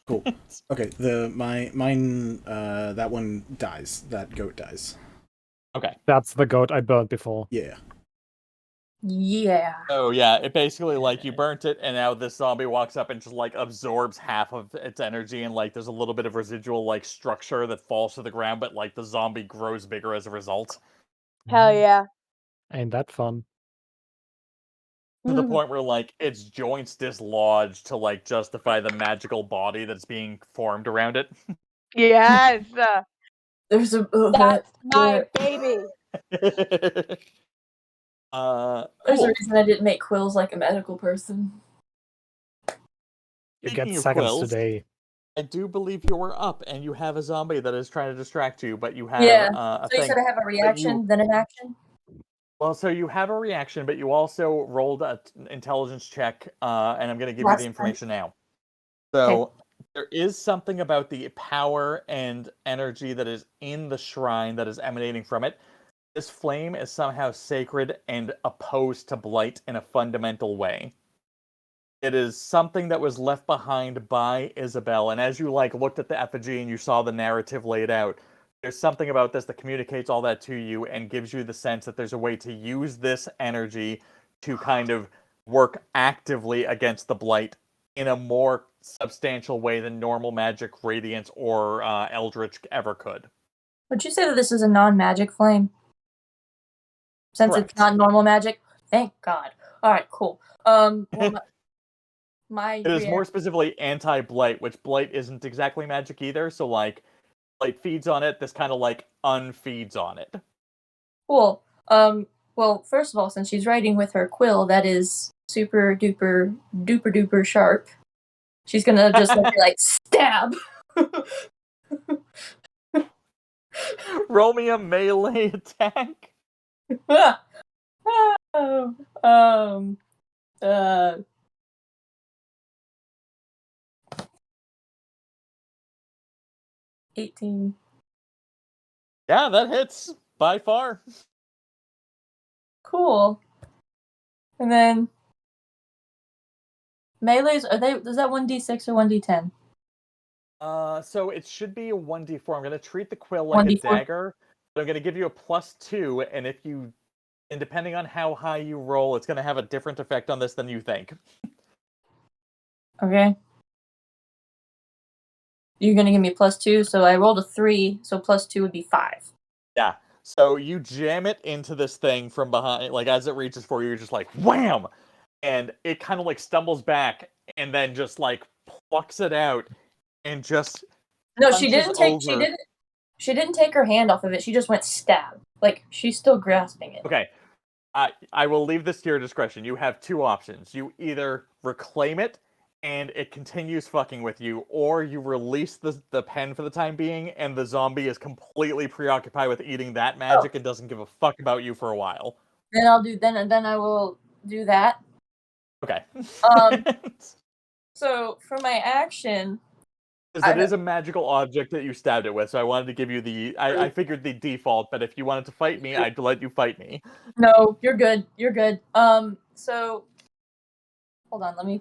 Cool. Okay. Mine. That one dies. That goat dies. Okay. That's the goat I burned before. Yeah. Yeah. Oh yeah, it basically like you burnt it, and now this zombie walks up and just like absorbs half of its energy, and like there's a little bit of residual like structure that falls to the ground, but like the zombie grows bigger as a result. Hell yeah. Ain't that fun? To the point where like its joints dislodge to like justify the magical body that's being formed around it. Yes. There's That's my baby. There's a reason I didn't make Quillz like a medical person. You Speaking get of seconds Quillz, today. I do believe you're up, and you have a zombie that is trying to distract you, but you have Yeah. a So you thing. said I have a reaction, then an action? Well, so you have a reaction, but you also rolled an intelligence check, and I'm going to give you the information now. So there is something about the power and energy that is in the shrine that is emanating from it. This flame is somehow sacred and opposed to Blight in a fundamental way. It is something that was left behind by Isabel, and as you like looked at the effigy and you saw the narrative laid out, there's something about this that communicates all that to you and gives you the sense that there's a way to use this energy to kind of work actively against the Blight in a more substantial way than normal magic, radiance, or Eldritch ever could. Would you say that this is a non-magic flame? Since Correct. It's not normal magic? Thank God. Alright, cool. Well, it is more specifically anti-Blight, which Blight isn't exactly magic either, so like Blight feeds on it, this kind of like unfeeds on it. Cool. Well, first of all, since she's writing with her quill, that is super duper duper duper sharp. She's gonna just like stab. Roll me a melee attack. 18. Yeah, that hits by far. Cool. And then melees, is that 1d6 or 1d10? So it should be a 1d4. I'm gonna treat the quill like 1d4. a dagger, but I'm gonna give you a +2, and depending on how high you roll, it's gonna have a different effect on this than you think. Okay. You're gonna give me +2, so I rolled a 3, so +2 would be 5. Yeah. So you jam it into this thing from behind, like as it reaches for you, you're just like wham, and it kind of like stumbles back and then just like plucks it out and just No, she punches didn't take. over. She didn't take her hand off of it. She just went stab. Like she's still grasping it. Okay, I will leave this to your discretion. You have two options. You either reclaim it and it continues fucking with you, or you release the pen for the time being, and the zombie is completely preoccupied with eating that magic and doesn't give a fuck about you for a while. Then I'll do then I will do that. Okay. So for my action, Because it is a magical object that you stabbed it with, so I wanted to give you the. I figured the default, but if you wanted to fight me, I'd let you fight me. No, you're good. You're good. So hold on, let me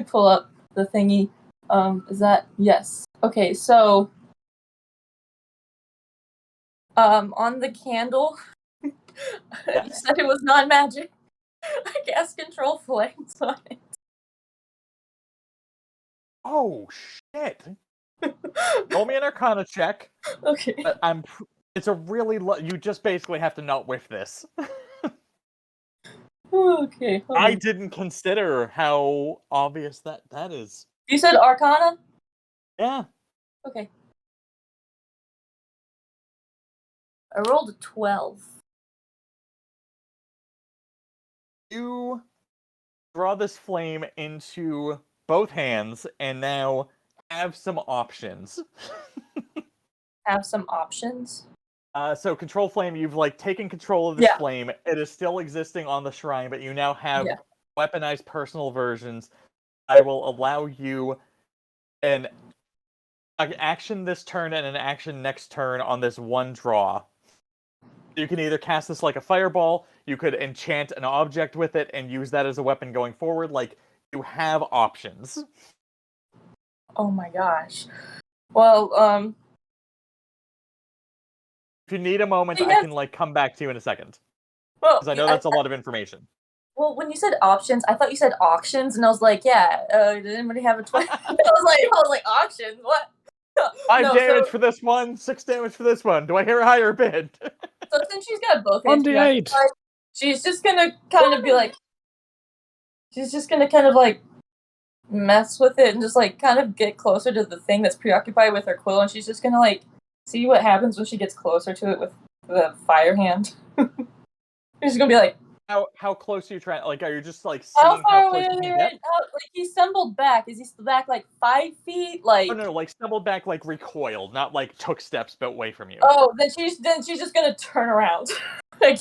pull up the thingy. Is that yes? Okay, so on the candle, you said it was not magic. I cast control flames on it. Oh shit! Roll me an Arcana check. Okay. It's a really. You just basically have to not whiff this. Okay. I didn't consider how obvious that is. You said Arcana? Yeah. Okay. I rolled a 12. You draw this flame into both hands and now have some options. Have some options? So control flame, you've like taken control of this flame. It is still existing on the shrine, but you now have weaponized personal versions. I will allow you an action this turn and an action next turn on this one draw. You can either cast this like a fireball, you could enchant an object with it and use that as a weapon going forward. Like, you have options. Oh my gosh. Well, if you need a moment, I can like come back to you in a second. Well, because I know that's a lot of information. Well, when you said options, I thought you said auctions, and I was like, yeah, did anybody have a 20? I was like, auctions? What? 5 damage for this one, 6 damage for this one. Do I hear a higher bid? So since she's got both hands preoccupied, she's just gonna kind of be like, she's just gonna kind of like mess with it and just like kind of get closer to the thing that's preoccupied with her quill, and she's just gonna like see what happens when she gets closer to it with the fire hand. She's gonna be like, how close are you trying? Like, are you just like how seeing far how away close are you they? can get? Like he stumbled back. Is he back like 5 feet? Like Oh no, like stumbled back, like recoiled, not like took steps but away from you. Oh, then she's just gonna turn around. Like,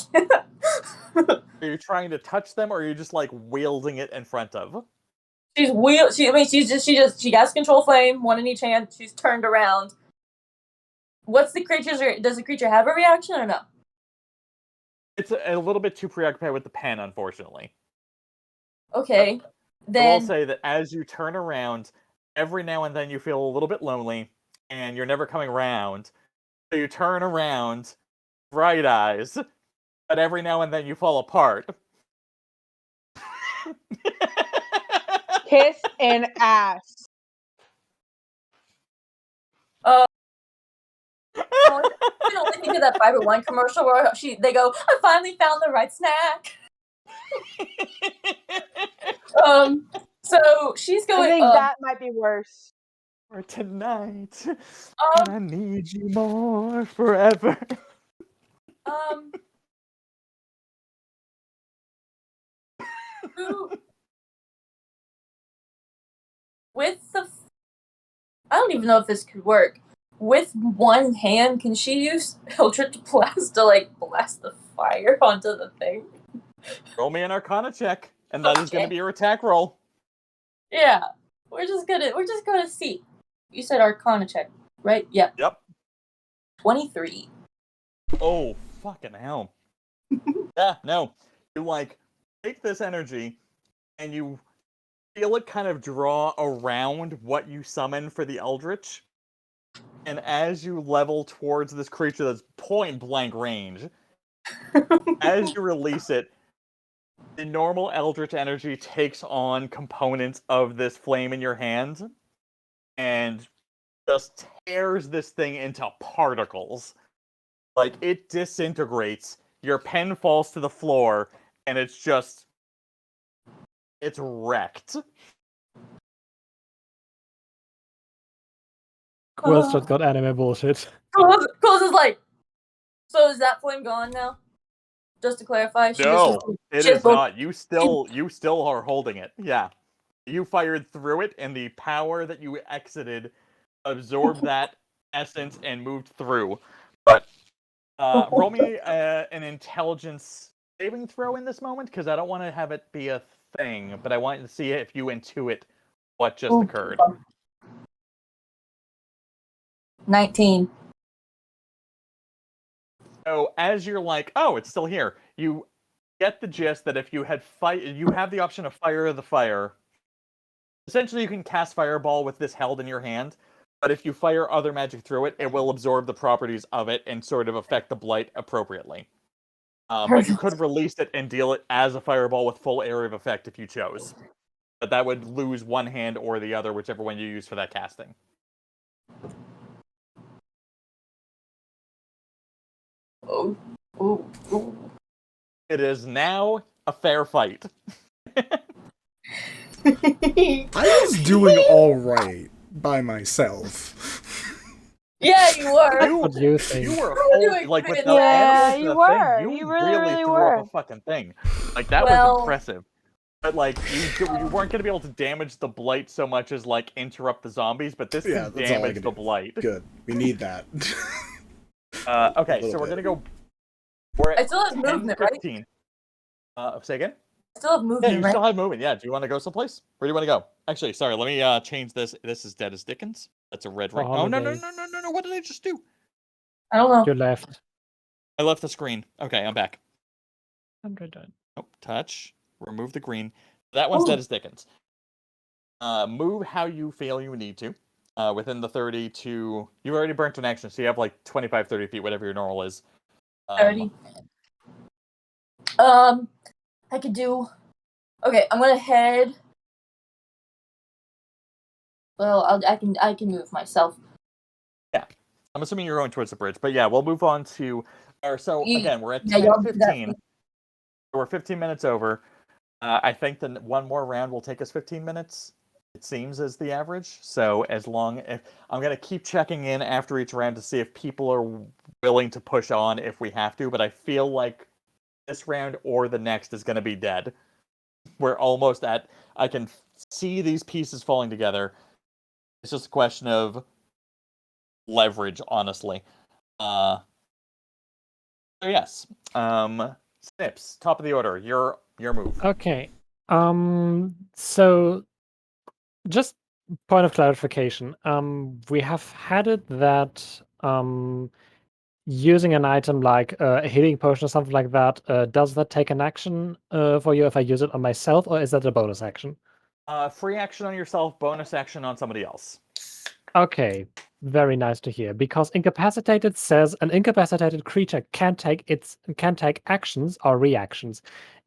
are you trying to touch them, or are you just like wielding it in front of? She has control flame, one in each hand. She's turned around. What's the creature's? Does the creature have a reaction or no? It's a little bit too preoccupied with the pen, unfortunately. Okay, then I will say that as you turn around, every now and then you feel a little bit lonely, and you're never coming around. So you turn around, bright eyes, but every now and then you fall apart. Kiss and ass. I can only think of that Fiber One commercial where they go, "I finally found the right snack." So she's going. I think that might be worse. For tonight, and I need you more forever. With the, I don't even know if this could work. With one hand, can she use Eldritch Blast to like blast the fire onto the thing? Roll me an Arcana check, and that is going to be your attack roll. Yeah, we're just gonna see. You said Arcana check, right? Yep. 23. Oh, fucking hell. Yeah, no. You like take this energy, and you feel it kind of draw around what you summon for the Eldritch. And as you level towards this creature that's point blank range, as you release it, the normal Eldritch energy takes on components of this flame in your hand and just tears this thing into particles. Like, it disintegrates. Your pen falls to the floor, and it's just... It's wrecked. Quillz just got anime bullshit. Quillz is like, so is that flame gone now? Just to clarify, No, it is both- not. You still are holding it. Yeah. You fired through it, and the power that you exited absorbed that essence and moved through. But roll me an intelligence saving throw in this moment, because I don't want to have it be a thing, but I want to see if you intuit what just occurred. 19. So as you're like, oh, it's still here, you get the gist that if you had you have the option of fire the fire. Essentially, you can cast Fireball with this held in your hand, but if you fire other magic through it, it will absorb the properties of it and sort of affect the blight appropriately. But you could release it and deal it as a Fireball with full area of effect if you chose. But that would lose one hand or the other, whichever one you use for that casting. Oh. It is now a fair fight. I was doing all right by myself. Yeah, you were. What do you think? You were doing like with great. the Yeah, animals and you the were. thing. You really really threw were. up a fucking thing. Like that Well- was impressive. But like you weren't gonna be able to damage the blight so much as like interrupt the zombies. But this Yeah, can that's all I damage can the do. blight. Good. We need that. Okay, little so we're bit. gonna go. We're at I still have movement, right? 10:15. Say again. I still have Yeah, movement, you right? still have movement. Yeah. Do you want to go someplace? Where do you want to go? Actually, sorry. Let me change this. This is dead as Dickens. That's a red ring. Oh no! holidays. What did I just do? I don't know. You left. I left the screen. Okay, I'm back. I'm done. Oh, touch. Remove the green. That one's dead as Dickens. Move how you feel you need to. Within the 30 to... You already burnt an action, so you have like 25, 30 feet, whatever your normal is. 30. I could do... Okay, I'm gonna head... Well, I can move myself. Yeah. I'm assuming you're going towards the bridge. But yeah, we'll move on to... So, again, we're at Yeah, y'all do that 10:15. We're 15 minutes over. I think that one more round will take us 15 minutes. It seems as the average. So as long as... I'm going to keep checking in after each round to see if people are willing to push on if we have to. But I feel like this round or the next is going to be dead. We're almost at... I can see these pieces falling together. It's just a question of leverage, honestly. So yes. Snipps, top of the order. Your move. Okay. So just point of clarification. We have had it that using an item like a healing potion or something like that, does that take an action for you if I use it on myself, or is that a bonus action? Free action on yourself, bonus action on somebody else. Okay, very nice to hear. Because incapacitated says an incapacitated creature can take actions or reactions.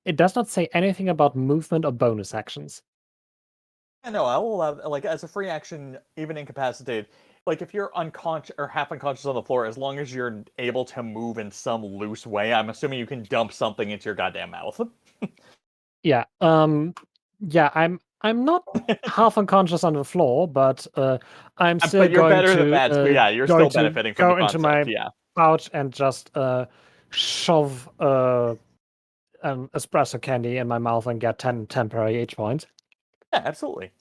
It does not say anything about movement or bonus actions. Yeah, no, I will allow, like, as a free action, even incapacitated, like, if you're unconscious or half unconscious on the floor, as long as you're able to move in some loose way, I'm assuming you can dump something into your goddamn mouth. Yeah, yeah, I'm not half unconscious on the floor, but I'm still but you're going better to than that, so yeah, you're still going to benefiting from go the into concept, my yeah. pouch and just shove an espresso candy in my mouth and get 10 temporary H points. Yeah, absolutely.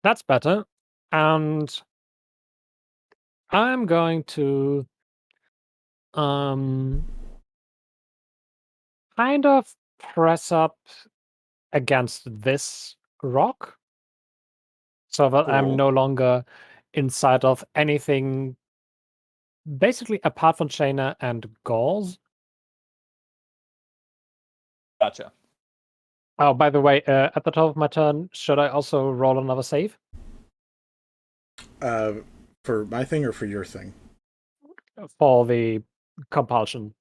That's better. And I'm going to kind of press up against this rock so that I'm Cool. no longer inside of anything basically apart from Chanor and Gauls. Gotcha. Oh, by the way, at the top of my turn, should I also roll another save? For my thing or for your thing? For the compulsion.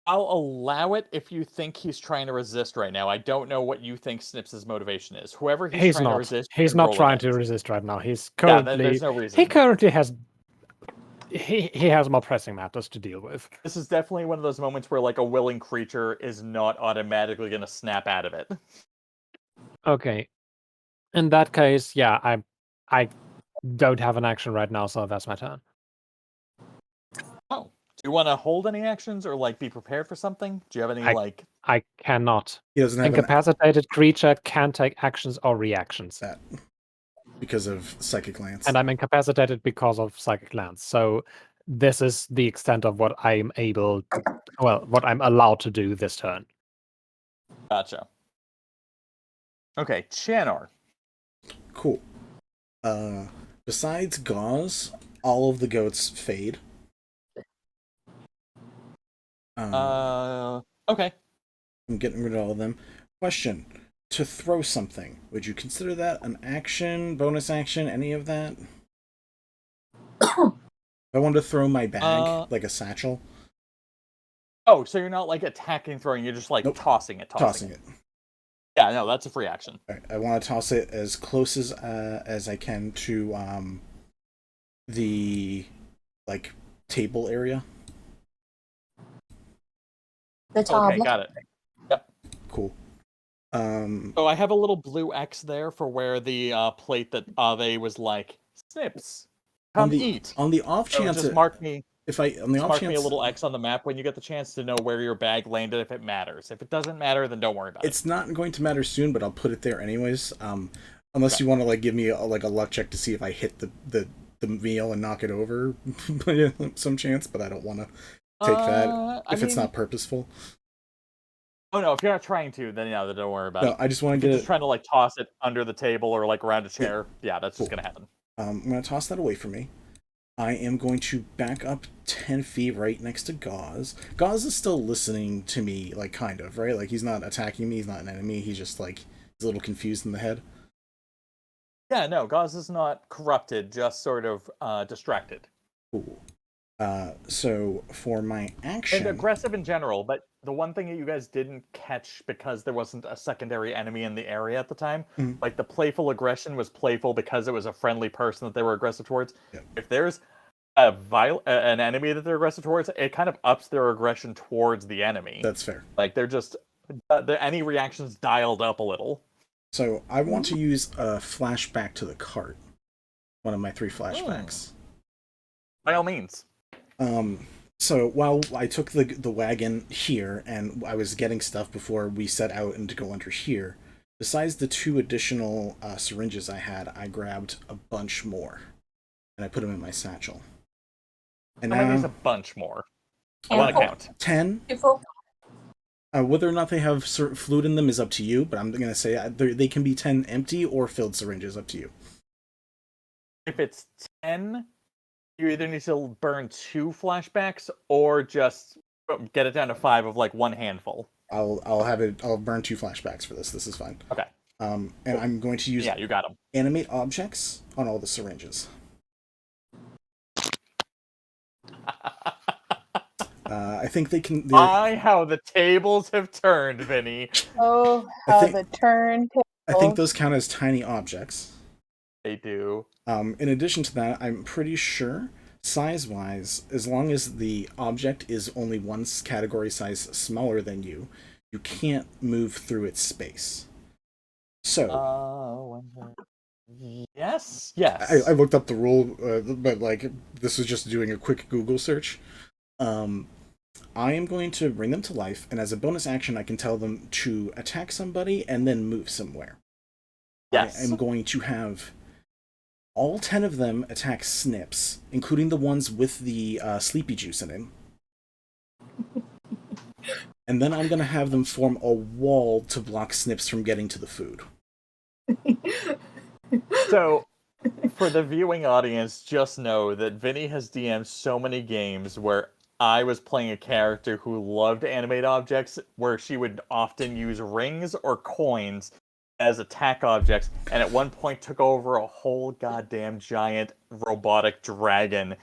I'll allow it if you think he's trying to resist right now. I don't know what you think Snipps' motivation is. Whoever he's trying to resist, you He's can not roll trying it. to resist right now. He's Yeah, currently. there's no reason. He currently has. He has more pressing matters to deal with. This is definitely one of those moments where like a willing creature is not automatically going to snap out of it. Okay. In that case, yeah, I don't have an action right now, so that's my turn. Oh, do you want to hold any actions or like be prepared for something? Do you have any like? I cannot. He doesn't have Incapacitated creature can take actions or reactions. that because of Psychic Lance. And I'm incapacitated because of Psychic Lance. So this is the extent of what I'm able, what I'm allowed to do this turn. Gotcha. Okay, Chanor. Cool. Besides Gauze, all of the goats fade. Okay. I'm getting rid of all of them. Question. To throw something, would you consider that an action, bonus action, any of that? If I wanted to throw my bag, like a satchel. Oh, so you're not like attacking, throwing, you're just like tossing it. Tossing it. Yeah, no, that's a free action. All right, I want to toss it as close as I can to the like table area. The table. Okay, got it. Yep. Cool. So I have a little blue X there for where the plate that Ave was like, Snipps, come eat. On the off chance, just mark me. Mark me a little X on the map when you get the chance to know where your bag landed if it matters. If it doesn't matter, then don't worry about it. It's not going to matter soon, but I'll put it there anyways. Unless you want to like give me a luck check to see if I hit the meal and knock it over, some chance. But I don't want to take that if it's not purposeful. Oh no, if you're not trying to, then yeah, then don't worry about it. No, I just want to get just trying to like toss it under the table or like around a chair. Yeah, that's just gonna happen. I'm gonna toss that away from me. I am going to back up 10 feet right next to Gauze. Gauze is still listening to me, like, kind of, right? Like, he's not attacking me, he's not an enemy, he's just, like, he's a little confused in the head. Yeah, no, Gauze is not corrupted, just sort of distracted. Cool. So, for my action... And aggressive in general, but the one thing that you guys didn't catch because there wasn't a secondary enemy in the area at the time, like the playful aggression was playful because it was a friendly person that they were aggressive towards. Yeah. If there's an enemy that they're aggressive towards, it kind of ups their aggression towards the enemy. That's fair. Like they're just any reactions dialed up a little. So I want to use a flashback to the cart. One of my 3 flashbacks. By all means. So while I took the wagon here and I was getting stuff before we set out and to go under here, besides the 2 additional syringes I had, I grabbed a bunch more and I put them in my satchel. And How many is a bunch more? I want to count. 10. Whether or not they have fluid in them is up to you, but I'm going to say they can be 10 empty or filled syringes, up to you. If it's 10, you either need to burn 2 flashbacks or just get it down to 5 of like 1 handful. I'll burn 2 flashbacks for this. This is fine. Okay. And I'm going to use you got them. Animate objects on all the syringes. I think they can. How the tables have turned, Vinny. Oh, how the turntable. I think those count as tiny objects. They do. In addition to that, I'm pretty sure, size-wise, as long as the object is only 1 category size smaller than you, you can't move through its space. So... yes. I looked up the rule, but like this was just doing a quick Google search. I am going to bring them to life, and as a bonus action, I can tell them to attack somebody and then move somewhere. Yes. I am going to have all 10 of them attack Snipps, including the ones with the sleepy juice in him. And then I'm going to have them form a wall to block Snipps from getting to the food. So, for the viewing audience, just know that Vinny has DM'd so many games where I was playing a character who loved to animate objects, where she would often use rings or coins as attack objects, and at one point took over a whole goddamn giant robotic dragon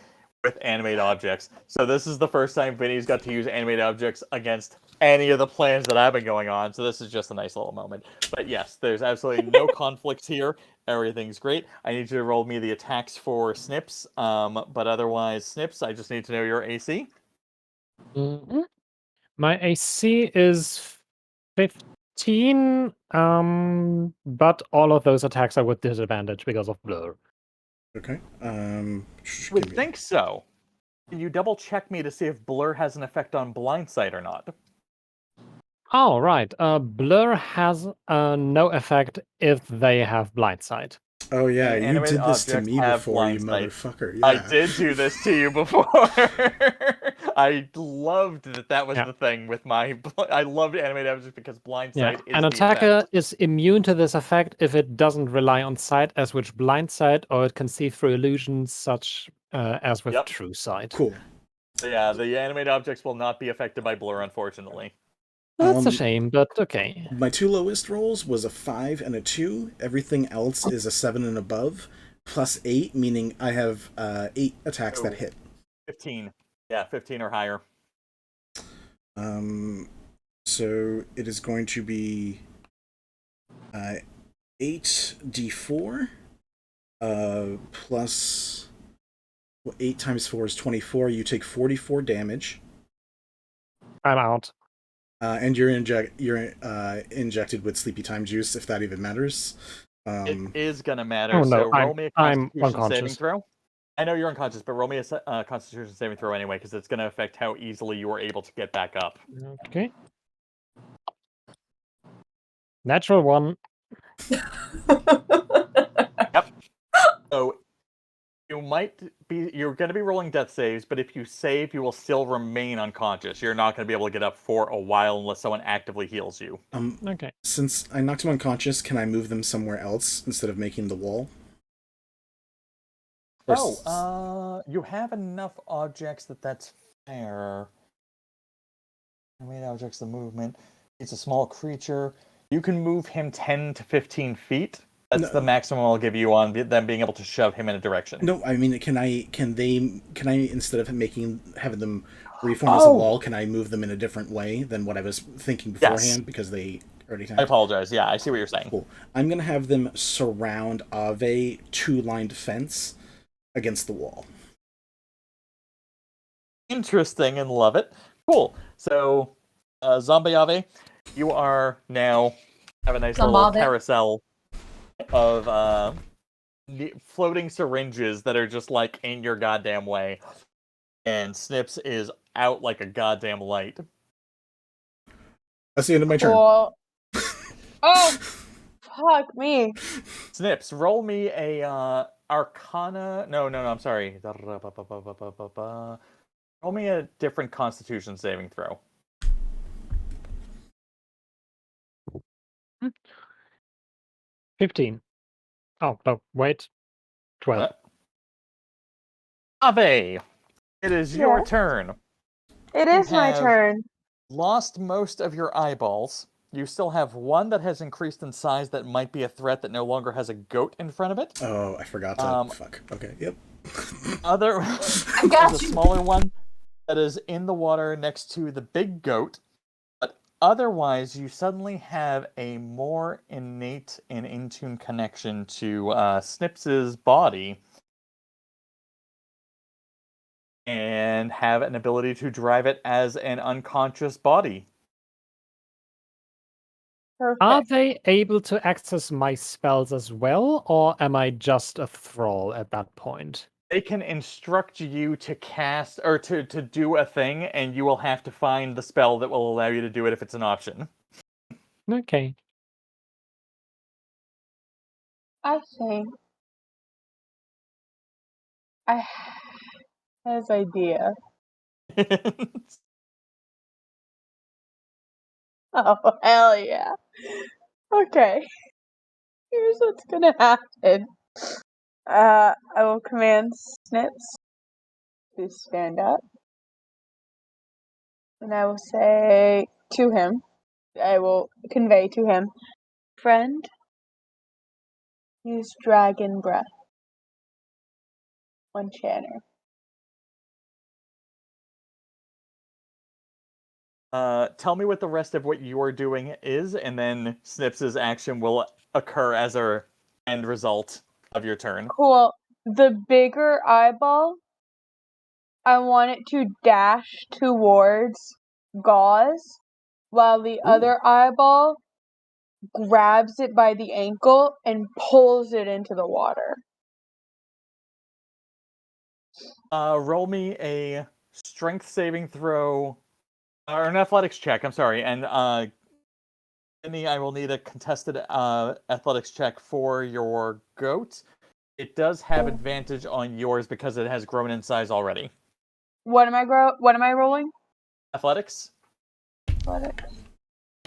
with animate objects. So this is the first time Vinny's got to use animate objects against any of the plans that have been going on. So this is just a nice little moment. But yes, there's absolutely no conflicts here. Everything's great. I need you to roll me the attacks for Snipps. But otherwise, Snipps, I just need to know your AC. Mhm. My AC is 15, but all of those attacks are with disadvantage because of blur. Okay. Would think so. Can you double check me to see if blur has an effect on blindsight or not? Oh, right. Blur has no effect if they have blindsight. Oh yeah, And you animate did this to objects me have before, you blindsight. motherfucker. Yeah. I did do this to you before. I loved that was the thing with my. I loved animated objects because blindsight Yeah, is an the attacker effect. is immune to this effect if it doesn't rely on sight as with blind sight, or it can see through illusions such as with true sight. Cool. Yeah, the animated objects will not be affected by blur, unfortunately. That's a shame, but okay. My two lowest rolls was a 5 and a 2. Everything else is a 7 and above, plus 8, meaning I have 8 attacks that hit. 15. Yeah, 15 or higher. So it is going to be 8d4 plus 8 times 4 is 24. You take 44 damage. I'm out. And you're injected with sleepy time juice, if that even matters. It is gonna matter. Oh, no, so roll me a I'm Constitution saving unconscious. throw. I know you're unconscious, but roll me a Constitution saving throw anyway, because it's gonna affect how easily you are able to get back up. Okay. Natural 1. Yep. So you're going to be rolling death saves, but if you save, you will still remain unconscious. You're not going to be able to get up for a while unless someone actively heals you. Okay. Since I knocked him unconscious, can I move them somewhere else instead of making the wall? You have enough objects that's fair. Animate objects, the movement. It's a small creature. You can move him 10 to 15 feet. That's the maximum I'll give you on them being able to shove him in a direction. No, I mean, can I instead of having them reform as a wall, can I move them in a different way than what I was thinking beforehand because they already have? I apologize. Yeah, I see what you're saying. Cool. I'm gonna have them surround Ave 2-lined fence against the wall. Interesting and love it. Cool. So, Zombie Ave, you are now have a nice little carousel of floating syringes that are just like in your goddamn way, and Snipps is out like a goddamn light. That's the end of my turn. Oh, fuck me. Snipps, roll me a Arcana. No, I'm sorry. Roll me a different Constitution saving throw. 15. Oh, no, wait. 12. Ave, it is your turn. It is my turn. Lost most of your eyeballs. You still have one that has increased in size that might be a threat that no longer has a goat in front of it. Oh, I forgot to. Fuck. Okay, yep. There's a smaller one that is in the water next to the big goat. But otherwise, you suddenly have a more innate and in-tune connection to Snipps' body. And have an ability to drive it as an unconscious body. Perfect. Are they able to access my spells as well, or am I just a thrall at that point? They can instruct you to cast or to do a thing, and you will have to find the spell that will allow you to do it if it's an option. Okay. I think I have an idea. Oh, hell yeah. Okay. Here's what's gonna happen. I will command Snipps to stand up. And I will say to him, I will convey to him, friend, use dragon breath on Chanor. Tell me what the rest of what you're doing is, and then Snipps' action will occur as a end result of your turn. Cool. The bigger eyeball, I want it to dash towards Gauze, while the other eyeball grabs it by the ankle and pulls it into the water. Roll me a strength saving throw, or an athletics check, I'm sorry, and Vinny, I will need a contested athletics check for your goat. It does have advantage on yours because it has grown in size already. What am I rolling? Athletics? Athletics.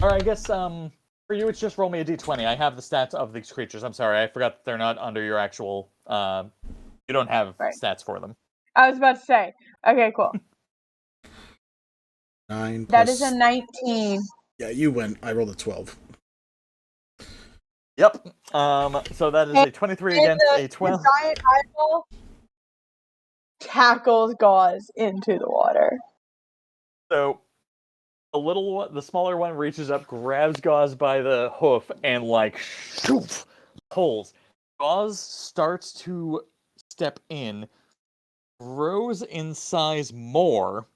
Or I guess for you it's just roll me a d20. I have the stats of these creatures. I'm sorry, I forgot that they're not under your actual you don't have stats for them. I was about to say. Okay, cool. 9 That plus... is a 19. Yeah, you win. I rolled a 12. Yep. So that is a 23 against a 12. The giant eyeball tackles Gauze into the water. So the smaller one reaches up, grabs Gauze by the hoof, and shoof, pulls. Gauze starts to step in, grows in size more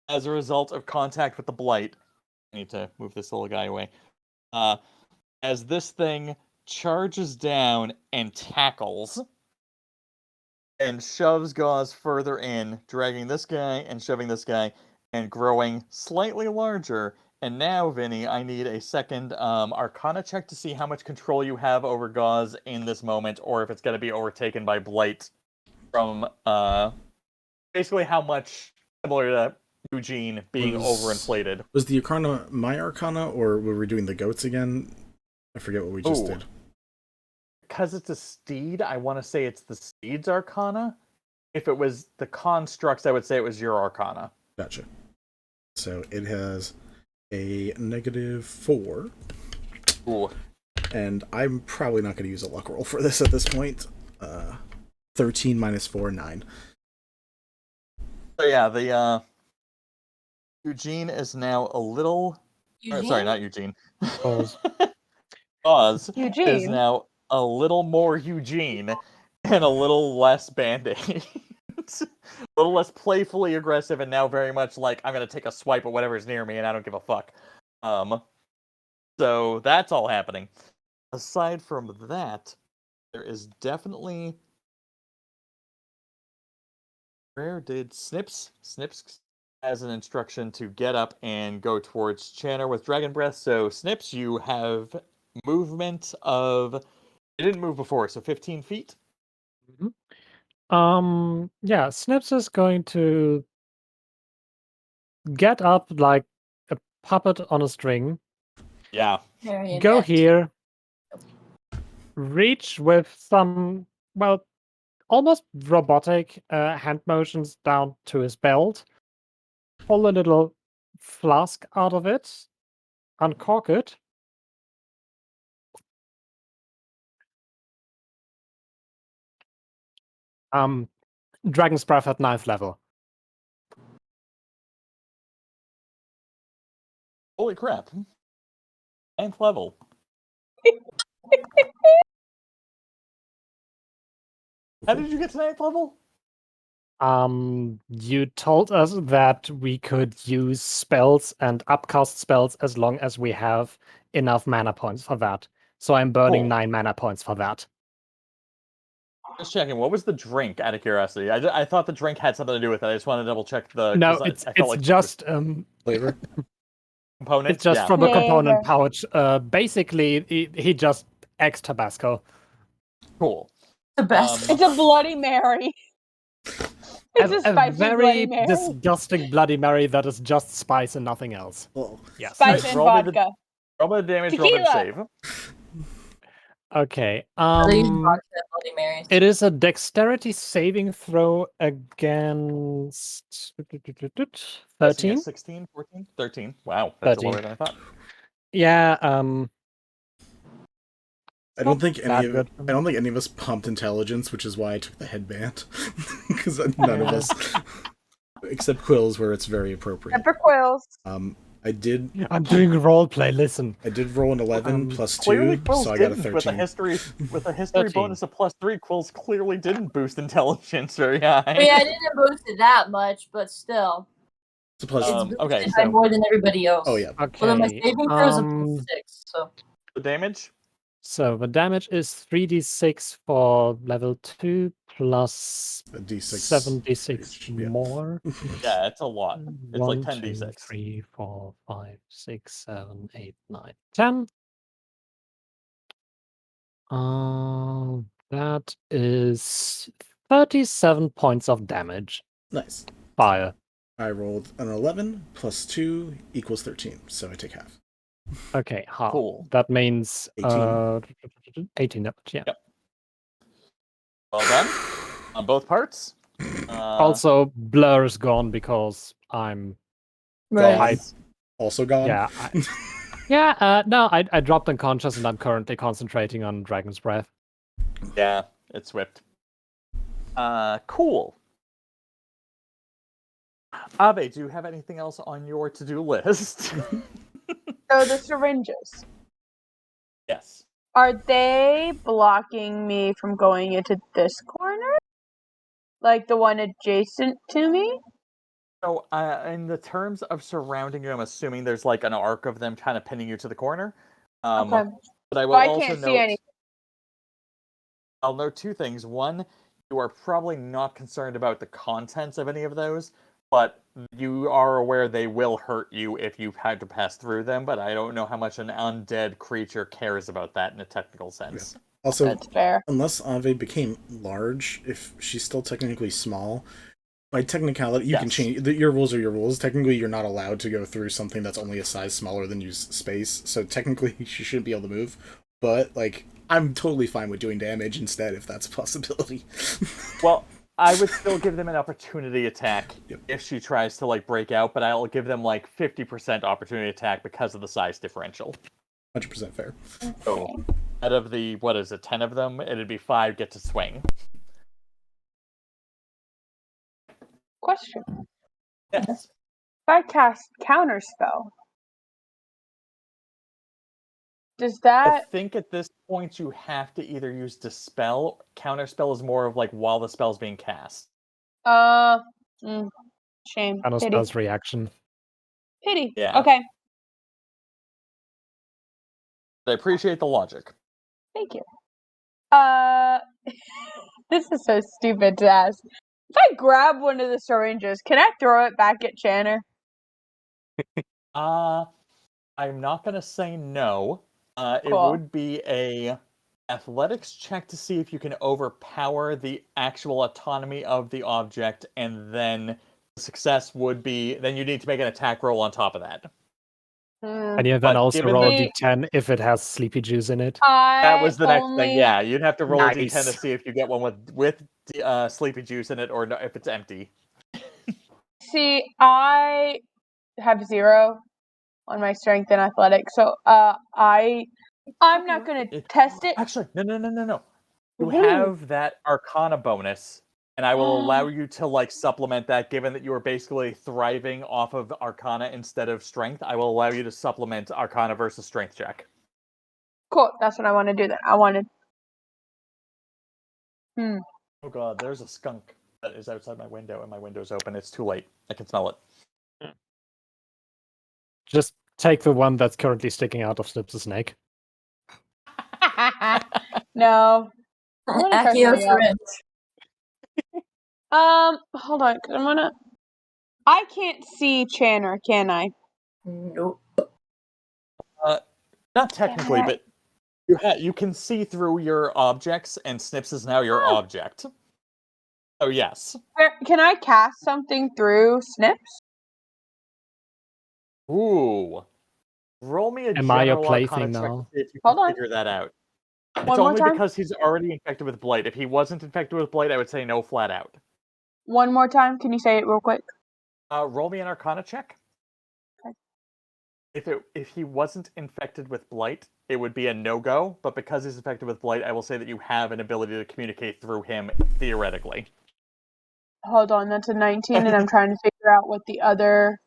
as a result of contact with the blight. I need to move this little guy away. As this thing charges down and tackles and shoves Gauze further in, dragging this guy and shoving this guy and growing slightly larger. And now, Vinny, I need a second Arcana check to see how much control you have over Gauze in this moment, or if it's going to be overtaken by Blight from basically how much, similar to Eugene being overinflated. Was the Arcana my Arcana, or were we doing the goats again? I forget what we just did. Because it's a steed, I want to say it's the steed's Arcana. If it was the constructs, I would say it was your Arcana. Gotcha. So it has a -4. Ooh. And I'm probably not going to use a luck roll for this at this point. 13 minus 4, 9. So yeah, the Eugene is now a little... sorry, not Eugene. Oz is now a little more Eugene and a little less Band-Aid. A little less playfully aggressive and now very much like, I'm going to take a swipe at whatever's near me and I don't give a fuck. So that's all happening. Aside from that, there is definitely... Where did Snipps? Snipps has an instruction to get up and go towards Chanor with Dragon Breath. So Snipps, you have movement of... You didn't move before, so 15 feet? Yeah, Snipps is going to get up like a puppet on a string. Yeah. Go here. Reach with some, well, almost robotic hand motions down to his belt. Pull a little flask out of it. Uncork it. Dragon's Breath at 9th level. Holy crap. 9th level. How did you get to 9th level? You told us that we could use spells and upcast spells as long as we have enough mana points for that. So I'm burning 9 mana points for that. Just checking, what was the drink, out of curiosity? I thought the drink had something to do with it. I just wanted to double check the... No, it's like just... flavor? Component? It's just from a component pouch. Basically, he just X Tabasco. Cool. Tabasco. It's a Bloody Mary. It's a spicy very Bloody Mary. disgusting Bloody Mary that is just spice and nothing else. Yes. Spice and vodka. Roll me the damage, roll me the save. Okay. It is a dexterity saving throw against 13. 16, 14, 13. Wow, that's 13. lower than I thought. Yeah. I don't think any of us pumped intelligence, which is why I took the headband, because none of us. except Quillz, where it's very appropriate. Except for Quillz. I did. I'm doing role play. Listen. I did roll an 11 plus 2, Clearly, Quillz so I got a didn't. 13. With a history 13. bonus of +3, Quillz clearly didn't boost intelligence very high. I mean, I didn't boost it that much, but still. It's a plus. It's boosted okay, by so- more than everybody else. Oh yeah. Okay. Although my saving throw is a +6, so. The damage? So the damage is 3d6 for level 2 plus A D6. 7d6 Yeah. more. Yeah, it's a lot. It's like 1, 2, 10d6. 3, 4, 5, 6, 7, 8, 9, 10. That is 37 points of damage. Nice. Fire. I rolled an 11 plus 2 equals 13, so I take half. Okay, half. Cool. That means 18. 18 damage, yeah. Yep. Well done. On both parts. Also, blur is gone because I'm Right. Also gone. Yeah. No, I dropped unconscious and I'm currently concentrating on Dragon's Breath. Yeah, it's whipped. Cool. Ave, do you have anything else on your to-do list? So the syringes, Yes. are they blocking me from going into this corner? Like the one adjacent to me? So, in the terms of surrounding you, I'm assuming there's like an arc of them kind of pinning you to the corner. Okay. But I will Well, I also can't note, see anything. I'll note two things. One, you are probably not concerned about the contents of any of those, but you are aware they will hurt you if you've had to pass through them, but I don't know how much an undead creature cares about that in a technical sense. Yeah. Also, That's fair. unless Ave became large, if she's still technically small, by technicality, you can Yes. change. Your rules are your rules. Technically, you're not allowed to go through something that's only a size smaller than use space. So technically, she shouldn't be able to move. But like, I'm totally fine with doing damage instead if that's a possibility. Well, I would still give them an opportunity attack Yep. if she tries to like break out, but I'll give them like 50% opportunity attack because of the size differential. 100% fair. So out of the, 10 of them, it'd be 5 get to swing. Question. Yes. If I cast Counterspell, does I that... think at this point you have to either use Dispel. Counterspell is more of like while the spell's being cast. Shame. And a Pity. spell's reaction. Pity. Yeah. Okay. I appreciate the logic. Thank you. This is so stupid to ask. If I grab one of the syringes, can I throw it back at Chanor? I'm not gonna say no. It Cool. would be a athletics check to see if you can overpower the actual autonomy of the object, and then success would be, then you need to make an attack roll on top of that. And you then But also given roll a the- d10 if it has sleepy juice in it. That was the next thing, yeah. You'd have to roll a d10 to Nice. see if you get one with sleepy juice in it, or no, if it's empty. See, I have 0 on my strength and athletics, so I'm not gonna test it. Actually, no. You Woohoo. have that Arcana bonus, and I will allow you to like supplement that. Given that you are basically thriving off of Arcana instead of Strength, I will allow you to supplement Arcana versus Strength check. Cool, that's what I want to do then. I wanted. Oh god, there's a skunk that is outside my window, and my window's open. It's too late. I can smell it. Just take the one that's currently sticking out of Snipps' neck. No. I wanna try Accio something else. syringe. Hold on, 'cause I'm gonna. I can't see Chanor, can I? Nope. Not technically, but you can see through your objects, and Snipps is now your object. Oh yes. Can I cast something through Snipps? Ooh. Roll me a Am I your general plaything Arcana check now? to see if you Hold can on. figure that out. It's One more only time? because he's already infected with Blight. If he wasn't infected with Blight, I would say no flat out. One more time. Can you say it real quick? Roll me an Arcana check. Okay. If he wasn't infected with Blight, it would be a no-go, but because he's infected with Blight, I will say that you have an ability to communicate through him, theoretically. Hold on, that's a 19, and I'm trying to figure figure out what the other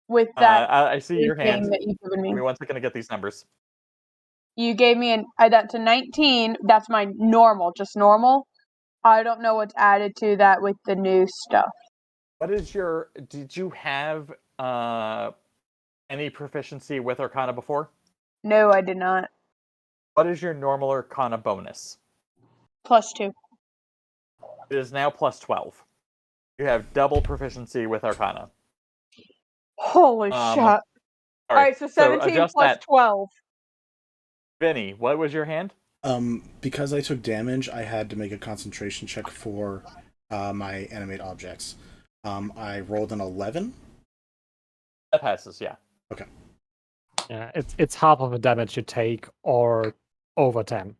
with that I see your thing hand. that you've given Give me. me 1 second to get these numbers. You gave me that's a 19. That's my normal, just normal. I don't know what's added to that with the new stuff. What is your? Did you have any proficiency with Arcana before? No, I did not. What is your normal Arcana bonus? +2. It is now plus 12. You have double proficiency with Arcana. Holy shit! Alright, so 17 plus that. 12. Vinny, what was your hand? Because I took damage, I had to make a concentration check for my animate objects. I rolled an 11. That passes, yeah. Okay. Yeah, it's half of the damage you take, or over 10.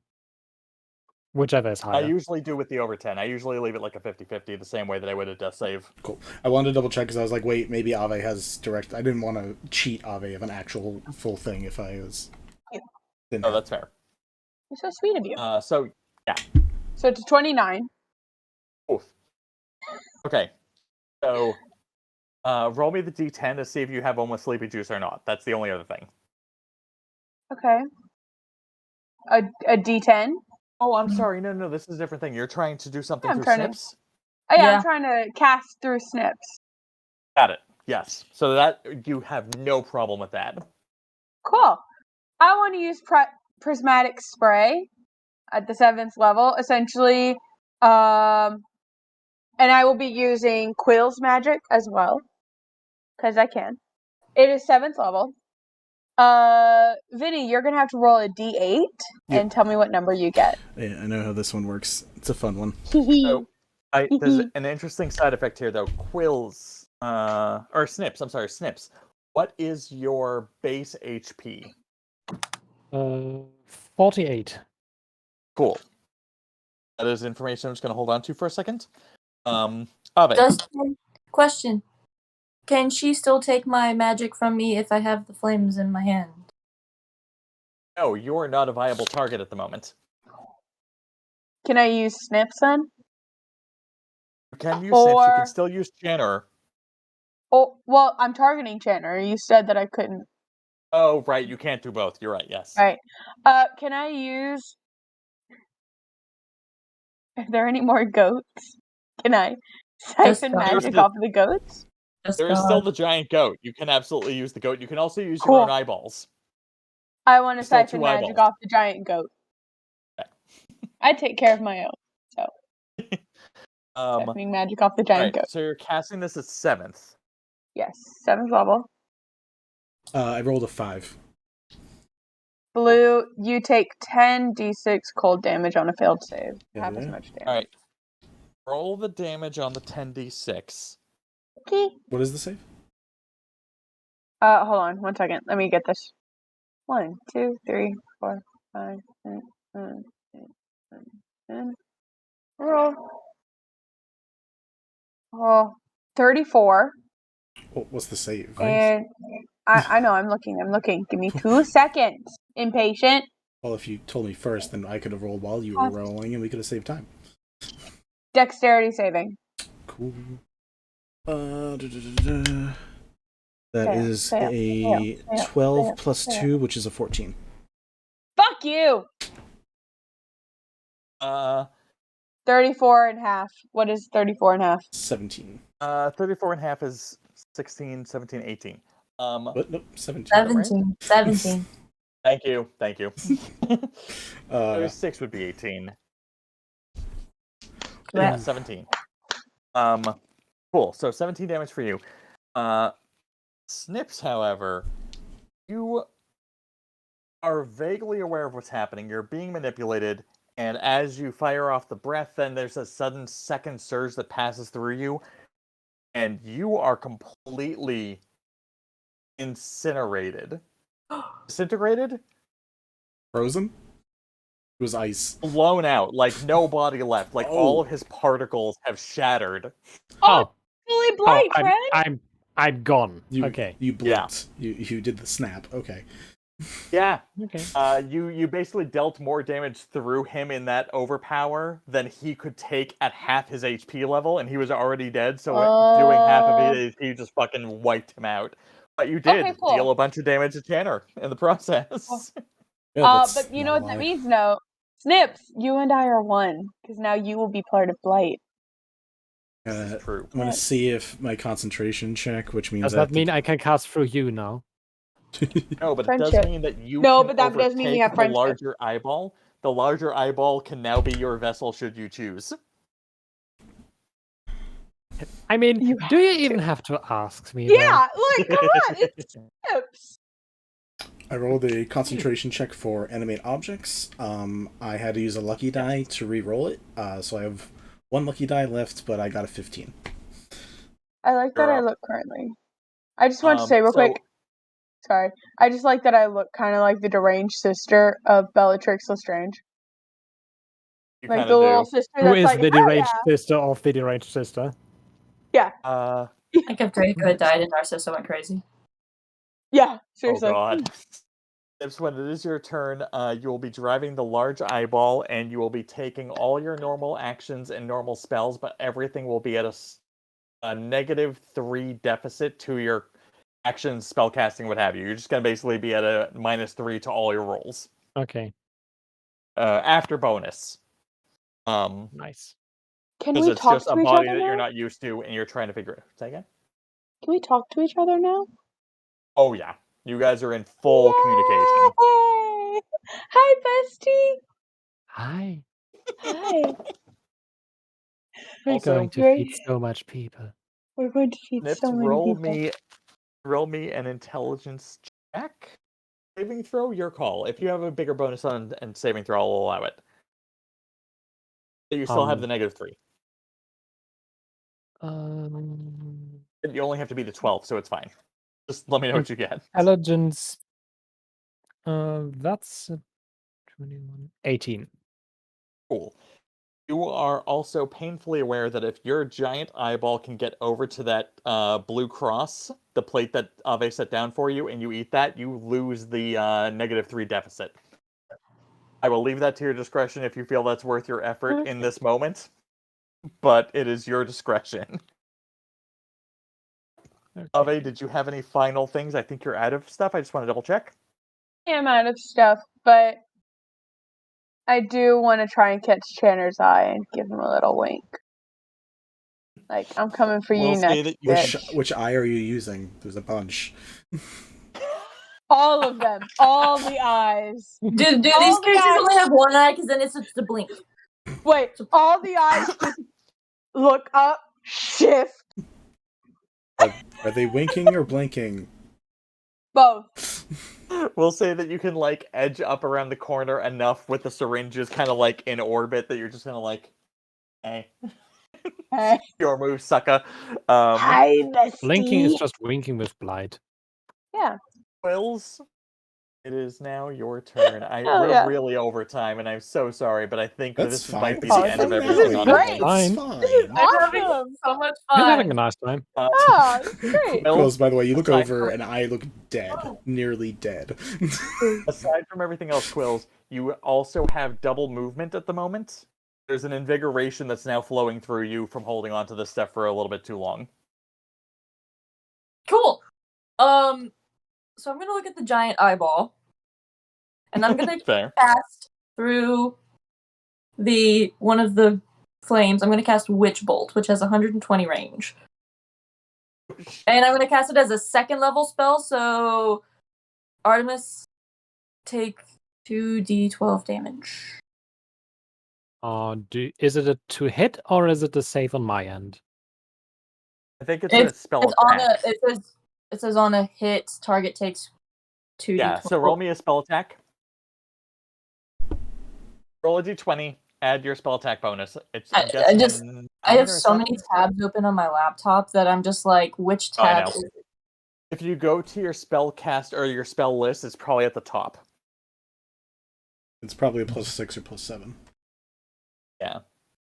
Whichever is higher. I usually do with the over 10. I usually leave it like a 50-50, the same way that I would a death save. Cool. I wanted to double check because I was like, wait, maybe Ave has direct... I didn't want to cheat Ave of an actual full thing if I was... Oh, that's fair. You're so sweet of you. So, yeah. So it's 29. Oof. Okay. So, roll me the d10 to see if you have one with sleepy juice or not. That's the only other thing. Okay. A D10? Oh, I'm sorry. No, this is a different thing. You're trying to do something through Snipps? Oh, yeah, Yeah. I'm trying to cast through Snipps. Got it. Yes. So that you have no problem with that. Cool. I want to use prismatic spray at the 7th level, essentially. And I will be using Quillz magic as well, because I can. It is 7th level. Vinny, you're gonna have to roll a d8 and tell me what number you get. Yeah, I know how this one works. It's a fun one. So, there's an interesting side effect here, though. Quillz, or Snipps. I'm sorry, Snipps. What is your base HP? 48. Cool. That is information I'm just going to hold on to for a second. Ave. Dustin, question. Can she still take my magic from me if I have the flames in my hand? No, you are not a viable target at the moment. Can I use Snipps then? You can use Snipps. You can still use Chanor. Oh, well, I'm targeting Chanor. You said that I couldn't. Oh, right. You can't do both. You're right. Yes. Right. Can I use... Are there any more goats? Can I siphon magic off of the goats? There is still the giant goat. You can absolutely use the goat. You can also use Cool. your own eyeballs. I want to Still siphon 2 magic eyeballs. off the giant goat. Okay. I take care of my own, so siphoning magic off the giant goat. So you're casting this at 7th. Yes, 7th level. I rolled a 5. Blue, you take 10d6 cold damage on a failed save. Half as much damage. All right. Roll the damage on the 10d6. Okay. What is the save? Hold on, 1 second. Let me get this. 1, 2, 3, 4, 5, 6, 7, 8, 9, 10. Roll. Oh, 34. What's the save? And I know, I'm looking. Give me 2 seconds. Impatient. Well, if you told me first, then I could have rolled while you were rolling, and we could have saved time. Dexterity saving. Cool. That is a 12 plus 2, which is a 14. Fuck you! 34 and a half. What is 34 and a half? 17. 34 and a half is 16, 17, 18. But nope, 17. 17. 17. Thank you. 6 would be 18. Yeah, 17. Cool. So 17 damage for you. Snipps, however, you are vaguely aware of what's happening. You're being manipulated, and as you fire off the breath, then there's a sudden second surge that passes through you, and you are completely incinerated. Disintegrated? Frozen? It was ice. Blown out, like no body left. Like all of his particles have shattered. Oh, fully blight, friend. I'm gone. You okay. blinked. You did the snap. Okay. Yeah. Okay. You basically dealt more damage through him in that overpower than he could take at half his HP level, and he was already dead. So doing half of it, he just fucking wiped him out. But you did Okay, cool. deal a bunch of damage to Chanor in the process. Yeah, But you know what that means now? Snipps, you and I are one, because now you will be part of Blight. This is true. I'm gonna see if my concentration check, which means Does I have that mean I can cast through you now? No, but it Friendship. does mean that you No, can but that does mean we overtake have the friendship. larger eyeball. The larger eyeball can now be your vessel should you choose. I mean, You do you have even to. have to ask me? Yeah, like, come on, it's Snipps. I rolled a concentration check for animate objects. I had to use a lucky die to re-roll it, so I have one lucky die left, but I got a 15. I like that You're I up. look currently. I just want to say real quick. Sorry. I just like that I look kind of like the deranged sister of Bellatrix Lestrange. You Like kind the of little do. sister Who that's is like, the hell deranged yeah. sister of the deranged sister? Yeah. Uh, I think if Draco had died and Narcissa went crazy. Yeah, oh seriously. god. Snipps, when it is your turn, you will be driving the large eyeball, and you will be taking all your normal actions and normal spells, but everything will be at a -3 deficit to your actions, spellcasting, what have you. You're just going to basically be at a -3 to all your rolls. Okay. After bonus. Nice. Can Because we it's talk just to a each body other that now? you're not used to, and you're trying to figure it out. Say again? Can we talk to each other now? Oh, yeah. You guys are in full communication. Yay! Hi, bestie. Hi. Hi. We're Also, going to Great. feed so much people. We're going to feed Snipps, so many people. roll me an intelligence check. Saving throw, your call. If you have a bigger bonus on and saving throw, I'll allow it. But you still have the -3. You only have to beat a 12, so it's fine. Just let me know what you get. Intelligence. That's a 21. 18. Cool. You are also painfully aware that if your giant eyeball can get over to that blue cross, the plate that Ave set down for you, and you eat that, you lose the -3 deficit. I will leave that to your discretion if you feel that's worth your effort in this moment, but it is your discretion. Okay. Ave, did you have any final things? I think you're out of stuff. I just want to double check. I am out of stuff, but I do want to try and catch Chanor's eye and give him a little wink. Like, I'm coming for you We'll say next, that bitch. Which eye are you using? There's a bunch. All of them. All the eyes. Do All these the characters eyes. only have one eye? Because then it's just a blink. Wait, all the eyes just look up, shift. Are they winking or blinking? Both. We'll say that you can, like, edge up around the corner enough with the syringes kind of, like, in orbit that you're just gonna, like, hey. Hey. Your move, sucker. Hi, bestie. Blinking is just winking with Blight. Yeah. Quillz, it is now your turn. Oh, we're yeah. really over time, and I'm so sorry, but I think That's this fine. might be It's the end of This is everything on great. this. Fine. It's This is fine. I'm having awesome. so much You're having a fun. nice time. Yeah, this is great. Quillz, by the way, you look aside over from- and I look dead. Nearly dead. Aside from everything else, Quills, you also have double movement at the moment. There's an invigoration that's now flowing through you from holding onto this stuff for a little bit too long. Cool. So I'm gonna look at the giant eyeball, and I'm gonna Fair. cast through one of the flames. I'm gonna cast Witch Bolt, which has 120 range, and I'm gonna cast it as a second level spell. So Artemis, take 2d12 damage. Is it a to hit or is it a save on my end? I think it's a spell It's on attack. it says on a hit, target takes 2d12. Yeah, so roll me a spell attack. Roll a d20, add your spell attack bonus. It's I have so many tabs open on my laptop that I'm just like, which Oh, I tab know. is it? If you go to your spell cast or your spell list, it's probably at the top. It's probably a +6 or +7. Yeah.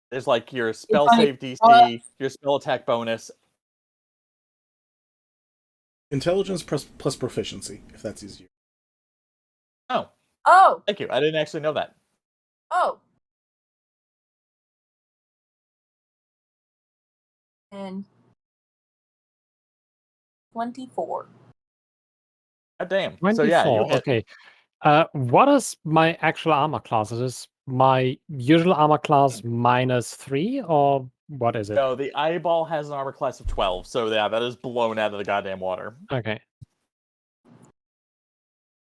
There's like your spell funny. save DC, your spell attack bonus. Intelligence plus proficiency, if that's easier. Oh, Oh, thank you. I didn't actually know that. oh. And 24. God damn. 24. So yeah, you hit. Okay. What is my actual armor class? Is this my usual armor class -3, or what is it? No, the eyeball has an armor class of 12, so yeah, that is blown out of the goddamn water. Okay.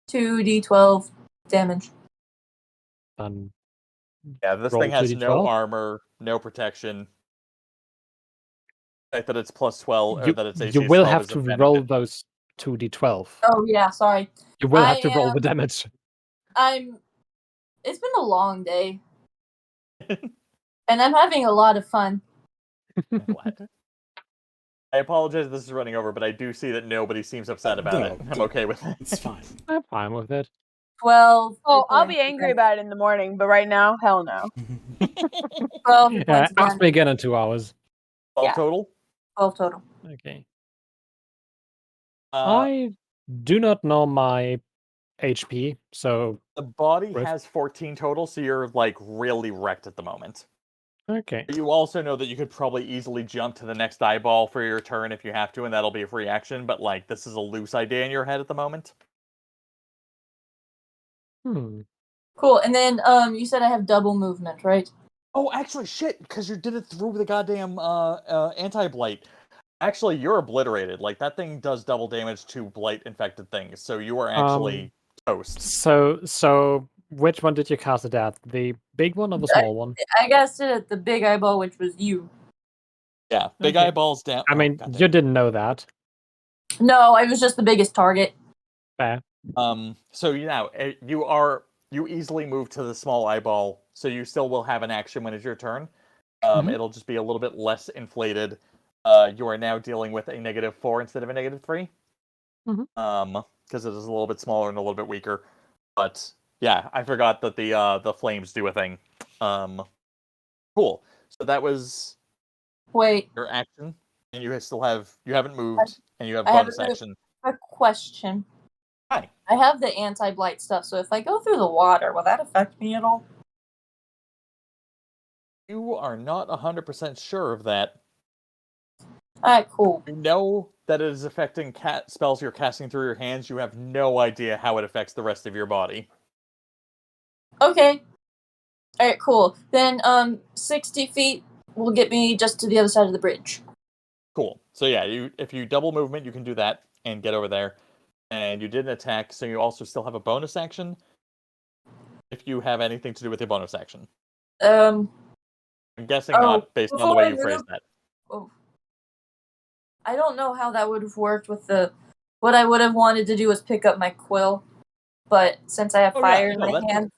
2d12 damage. Then Yeah, this roll thing has 2d12. no armor, no protection. The fact that it's plus 12, or that it's AC You will 12 have is to a benefit. roll those 2d12. Oh yeah, sorry. You will have I to roll the damage. It's been a long day. And I'm having a lot of fun. What? I apologize this is running over, but I do see that nobody seems upset about it. I'm okay with it. It's fine. I'm fine with it. 12. Oh, hit I'll points be angry of about it in the morning, but right now, hell no. 12 Yeah, points of ask damage. me again in 2 hours. 12 Yeah. total? 12 total. Okay. Uh, I do not know my HP, so the body Right. has 14 total, so you're like really wrecked at the moment. okay. You also know that you could probably easily jump to the next eyeball for your turn if you have to, and that'll be a free action, but like this is a loose idea in your head at the moment. Cool. And then you said I have double movement, right? Oh, actually, shit, because you did it through the goddamn anti-blight. Actually, you're obliterated. Like, that thing does double damage to blight-infected things, so you are actually toast. So which one did you cast it at? The big one or the small one? I guessed it at the big eyeball, which was you. Yeah, big Okay. eyeballs down. I mean, you didn't know that. No, I was just the biggest target. Fair. So you easily move to the small eyeball, so you still will have an action when it's your turn. Mhm. It'll just be a little bit less inflated. You are now dealing with a -4 instead of a -3. Mhm. Because it is a little bit smaller and a little bit weaker. But yeah, I forgot that the flames do a thing. Cool. So that was Wait, your action, and you haven't moved, and you have I have bonus action. a question. Hi. I have the anti-blight stuff, so if I go through the water, will that affect me at all? You are not 100% sure of that. Alright, cool. You know that it is affecting spells you're casting through your hands. You have no idea how it affects the rest of your body. Okay. Alright, cool. Then 60 feet will get me just to the other side of the bridge. Cool. So yeah, if you double movement, you can do that and get over there. And you did an attack, so you also still have a bonus action. If you have anything to do with your bonus action. I'm guessing not, based on the way you phrased that. Oh. I don't know how that would have worked with what I would have wanted to do was pick up my quill, but since I have fire in my hand.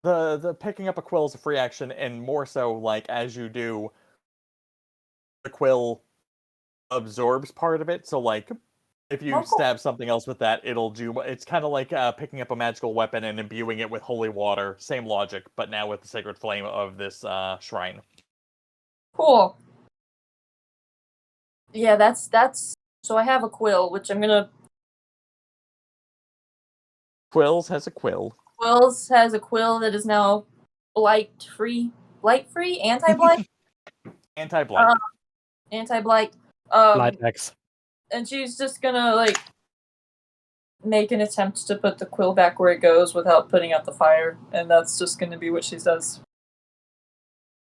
The picking up a quill is a free action, and more so, like, as you do, the quill absorbs part of it, so, like, if you stab something else with that, it'll do... It's kind of like picking up a magical weapon and imbuing it with holy water. Same logic, but now with the sacred flame of this shrine. Cool. Yeah, that's... So I have a quill, which I'm gonna... Quillz has a quill. Quillz has a quill that is now blight-free? Blight-free? Anti-blight? Anti-blight. Anti-blight. Blight X. And she's just gonna, like, make an attempt to put the quill back where it goes without putting out the fire, and that's just gonna be what she does.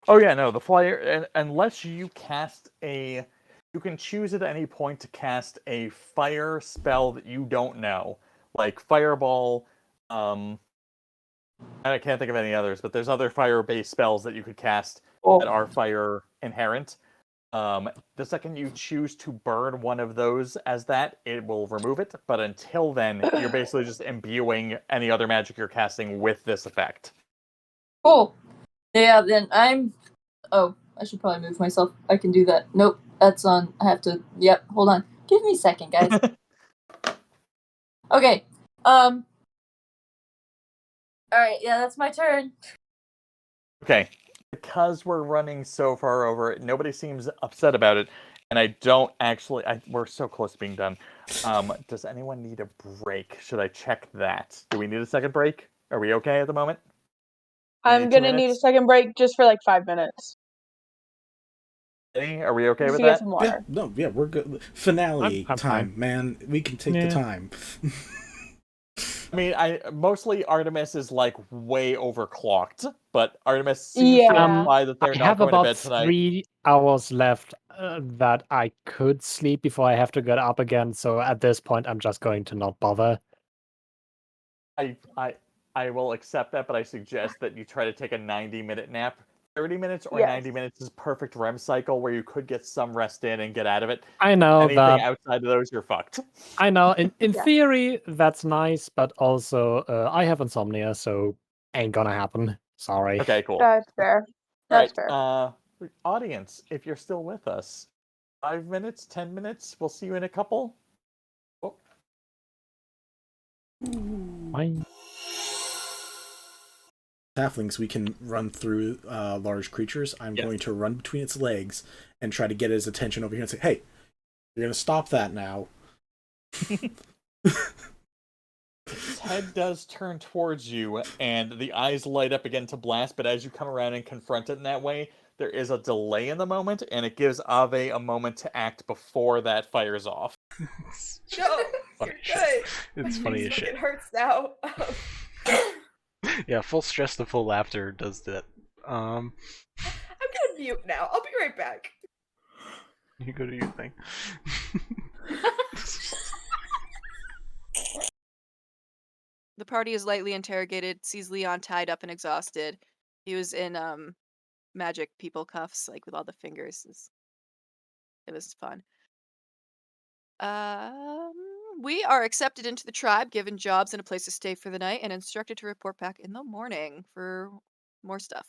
Oh yeah, no, the flyer, unless you cast a... You can choose at any point to cast a fire spell that you don't know. Like Fireball, I can't think of any others, but there's other fire-based spells that you could cast that are fire inherent. The second you choose to burn one of those as that, it will remove it, but until then, you're basically just imbuing any other magic you're casting with this effect. Cool. Yeah, then I'm... Oh, I should probably move myself. I can do that. Nope, that's on... I have to... Yep, hold on. Give me a second, guys. Okay, alright, yeah, that's my turn. Okay. Because we're running so far over it, nobody seems upset about it, and I don't actually... we're so close to being done. Does anyone need a break? Should I check that? Do we need a second break? Are we okay at the moment? I'm gonna need a second break just for like 5 minutes. Vinny, are we okay Just with to get that? some water. Yeah, we're good. Finale I'm time, fine. man. We can take the time. I mean, mostly Artemis is like way overclocked, but Artemis seems to Yeah. imply that they're I not have going to about bed tonight. 3 hours left that I could sleep before I have to get up again. So at this point, I'm just going to not bother. I will accept that, but I suggest that you try to take a 90-minute nap. 30 minutes or Yes. 90 minutes is perfect REM cycle where you could get some rest in and get out of it. I know Anything that. outside of those, you're fucked. I know. In Yeah. theory, that's nice, but also I have insomnia, so ain't gonna happen. Sorry. Okay, cool. That's fair. That's fair. Audience, if you're still with us, 5 minutes, 10 minutes, we'll see you in a couple. Oh. Fine. Halflings, we can run through large creatures. I'm going to run between its legs and try to get his attention over here and say, hey, you're going to stop that now. His head does turn towards you, and the eyes light up again to blast, but as you come around and confront it in that way, there is a delay in the moment, and it gives Ave a moment to act before that fires off. No, Funny you're shit. good. It's funny as shit. It hurts now. Yeah, full stress to full laughter does that. I'm gonna mute now. I'll be right back. You go do your thing. The party is lightly interrogated, sees Leon tied up and exhausted. He was in magic people cuffs, like with all the fingers. It was fun. We are accepted into the tribe, given jobs and a place to stay for the night, and instructed to report back in the morning for more stuff.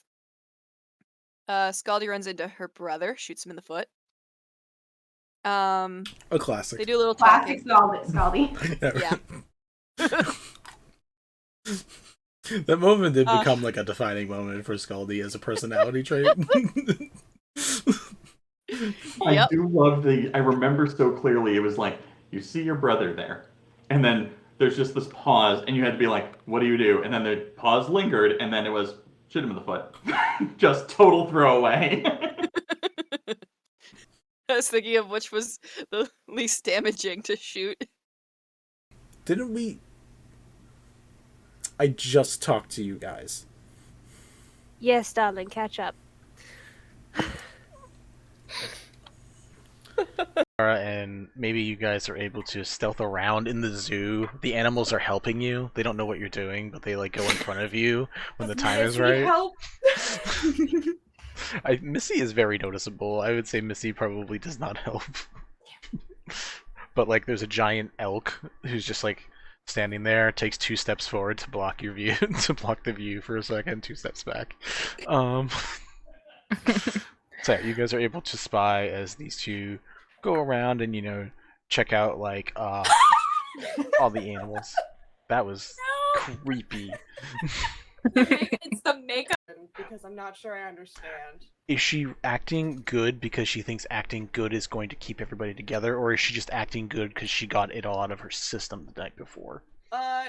Scaldy runs into her brother, shoots him in the foot. A classic. They do a little Classic talking. Scaldy. Yeah. That moment did become like a defining moment for Scaldy as a personality trait. I do love I remember so clearly, it was like, you see your brother there, and then there's just this pause, and you had to be like, what do you do? And then the pause lingered, and then it was, shoot him in the foot. Just total throwaway. I was thinking of which was the least damaging to shoot. Didn't we... I just talked to you guys. Yes, darling, catch up. And maybe you guys are able to stealth around in the zoo. The animals are helping you. They don't know what you're doing, but they like go in front of you when the time is right. Help. Missy is very noticeable. I would say Missy probably does not help. But like there's a giant elk who's just like standing there, takes 2 steps forward to block your view, to block the view for a second, 2 steps back. So yeah, you guys are able to spy as these two go around and, you know, check out like all the animals. That was creepy. It's the makeup because I'm not sure I understand. Is she acting good because she thinks acting good is going to keep everybody together, or is she just acting good because she got it all out of her system the night before?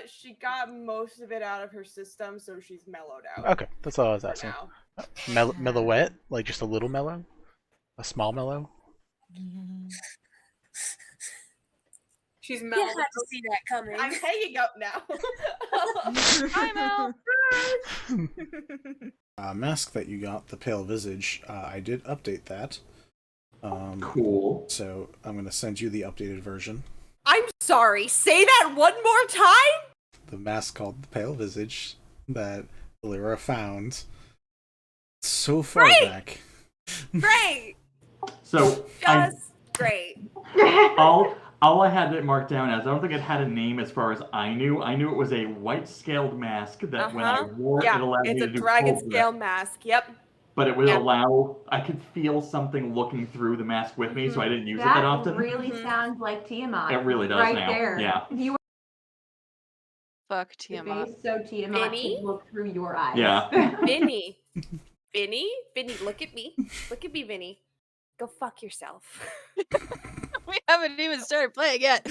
She got most of it out of her system, so she's mellowed out. Okay, that's all I was asking. Mellowette? Like just a little mellow? A small mellow? She's mellowed. You had to see that coming. I'm hanging up now. Hi, Mel. Mask that you got, the pale visage, I did update that. Cool. So I'm going to send you the updated version. I'm sorry. Say that one more time. The mask called the pale visage that Lyra found so far back. Great. So Great. all I had it marked down as, I don't think it had a name as far as I knew. I knew it was a white scaled mask that when I wore it allowed me it's to a do dragon cobra. scale mask. Yep. But it would allow, I could feel something looking through the mask with me, so I didn't use it that often. That really sounds like Tiamat. It really does right now. There. Yeah. If you were Fuck Tiamat. so Tiamat Vinny? could look through your eyes. Yeah. Vinny, look at me. Look at me, Vinny. Go fuck yourself. We haven't even started playing yet.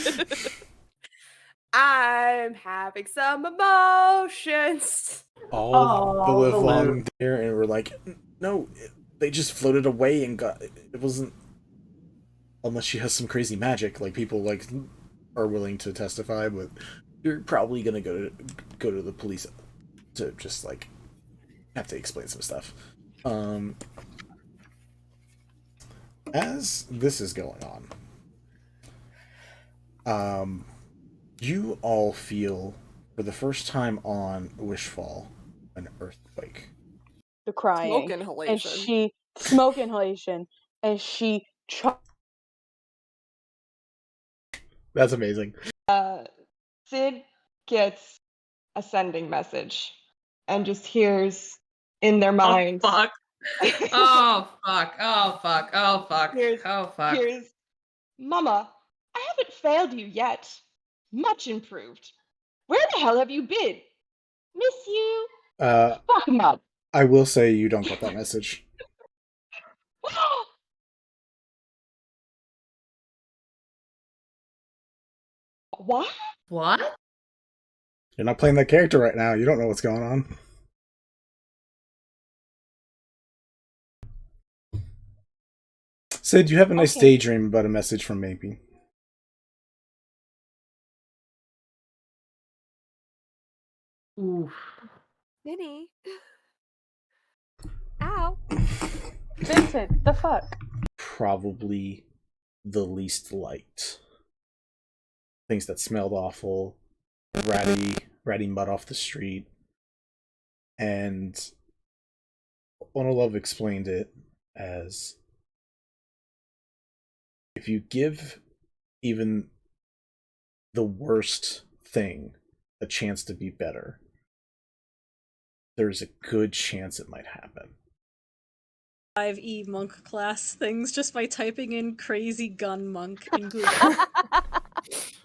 I'm having some emotions. All the live the long there, and we're like, no, they just floated away and got. It wasn't. Unless she has some crazy magic, like people like are willing to testify, but you're probably gonna go to the police to just like have to explain some stuff. As this is going on, you all feel for the first time on Wishfall an earthquake. The crying. Smoke inhalation. And she smoke inhalation. And she That's amazing. Sid gets a sending message and just hears in their minds. Oh fuck. Oh fuck. Oh fuck. Oh fuck. Here's, Oh fuck. here's, Mama, I haven't failed you yet. Much improved. Where the hell have you been? Miss you. Fuck 'em up. I will say you don't get that message. What? What? You're not playing that character right now. You don't know what's going on. Sid, you have a nice Okay. daydream about a message from Maybe. Oof. Vinny. Ow. Vincent, the fuck? Probably the least liked. Things that smelled awful, ratty mud off the street. And Onolove explained it as if you give even the worst thing a chance to be better, there's a good chance it might happen. 5e monk class things just by typing in crazy gun monk in Google.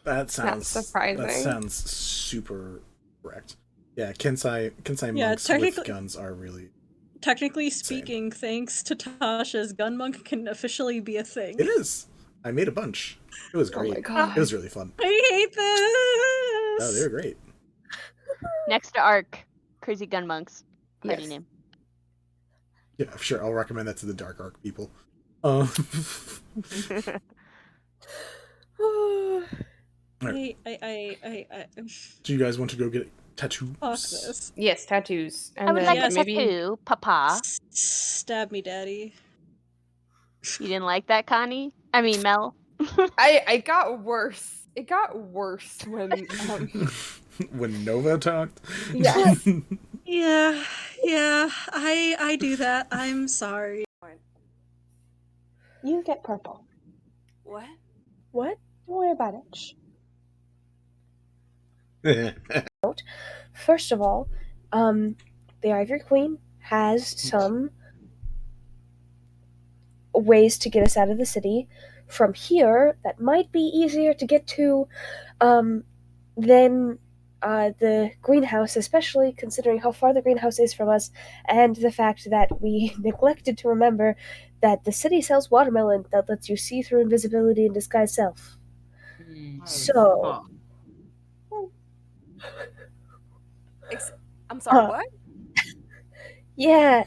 That sounds surprising. That sounds super correct. Yeah, Kensai Yeah, monks with guns are really. Technically speaking, thanks to Tasha's, gun monk can officially be a thing. It is. I made a bunch. It was great. Oh my God. It was really fun. I hate this. Oh, they were great. Next to Arc, Crazy Gun Monks. Party Yes. name. Yeah, sure. I'll recommend that to the Dark Arc people. Alright. Do you guys want to go get tattoos? Fuck this. Yes, tattoos. And I would then like a maybe tattoo, Papa. Stab me, daddy. You didn't like that, Connie? I mean, Mel. I got worse. It got worse when When Nova talked? Yes. Yeah, I do that. I'm sorry. You get purple. What? What? Don't worry about it. First of all, the Ivory Queen has some ways to get us out of the city from here that might be easier to get to than the greenhouse, especially considering how far the greenhouse is from us and the fact that we neglected to remember that the city sells watermelon that lets you see through invisibility and disguise self. So... I'm sorry, what? Yeah,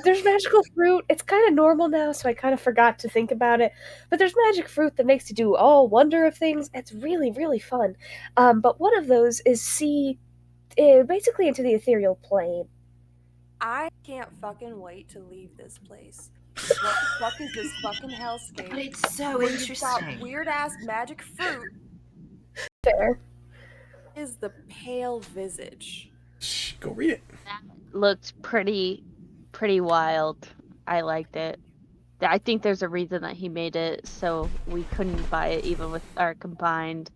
there's magical fruit. It's kind of normal now, so I kind of forgot to think about it. But there's magic fruit that makes you do all wonder of things. It's really, really fun. But one of those is see basically into the ethereal plane. I can't fucking wait to leave this place. What the fuck is this fucking hellscape? But it's so where you've got interesting. weird ass magic fruit. Fair. Is the pale visage. Shh, go read it. That looked pretty wild. I liked it. I think there's a reason that he made it so we couldn't buy it even with our combined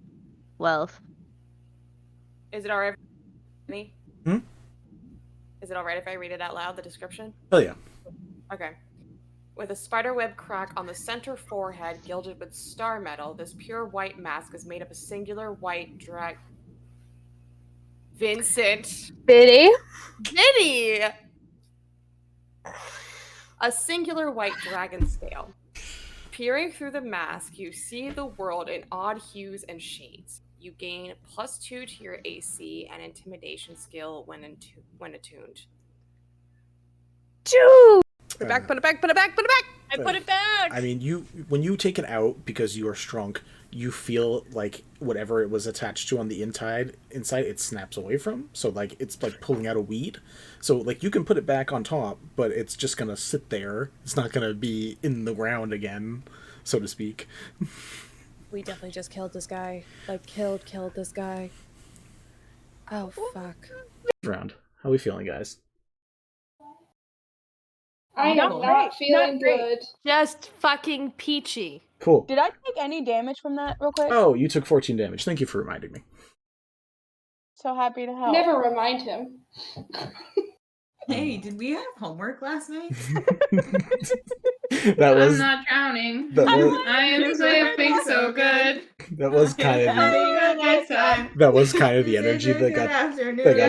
wealth. Is it alright? Me? Hmm? Is it alright if I read it out loud, the description? Hell yeah. Okay. With a spiderweb crack on the center forehead gilded with star metal, this pure white mask is made of a singular white drag. Vincent! Vinny? Vinny! A singular white dragon scale. Peering through the mask, you see the world in odd hues and shades. You gain +2 to your AC and intimidation skill when attuned. Dude! Put it back, put it back, put it back, put it back! I put it back! I mean, when you take it out because you are shrunk, you feel like whatever it was attached to on the inside it snaps away from. So like it's like pulling out a weed. So like you can put it back on top, but it's just gonna sit there. It's not gonna be in the ground again, so to speak. We definitely just killed this guy. Like killed this guy. Oh fuck. Round. How are we feeling, guys? I am not feeling good. Just fucking peachy. Cool. Did I take any damage from that real quick? Oh, you took 14 damage. Thank you for reminding me. So happy to help. Never remind him. Hey, did we have homework last night? That was. I'm not drowning. I am sleeping so good. That was kind of the. That was kind of the energy that got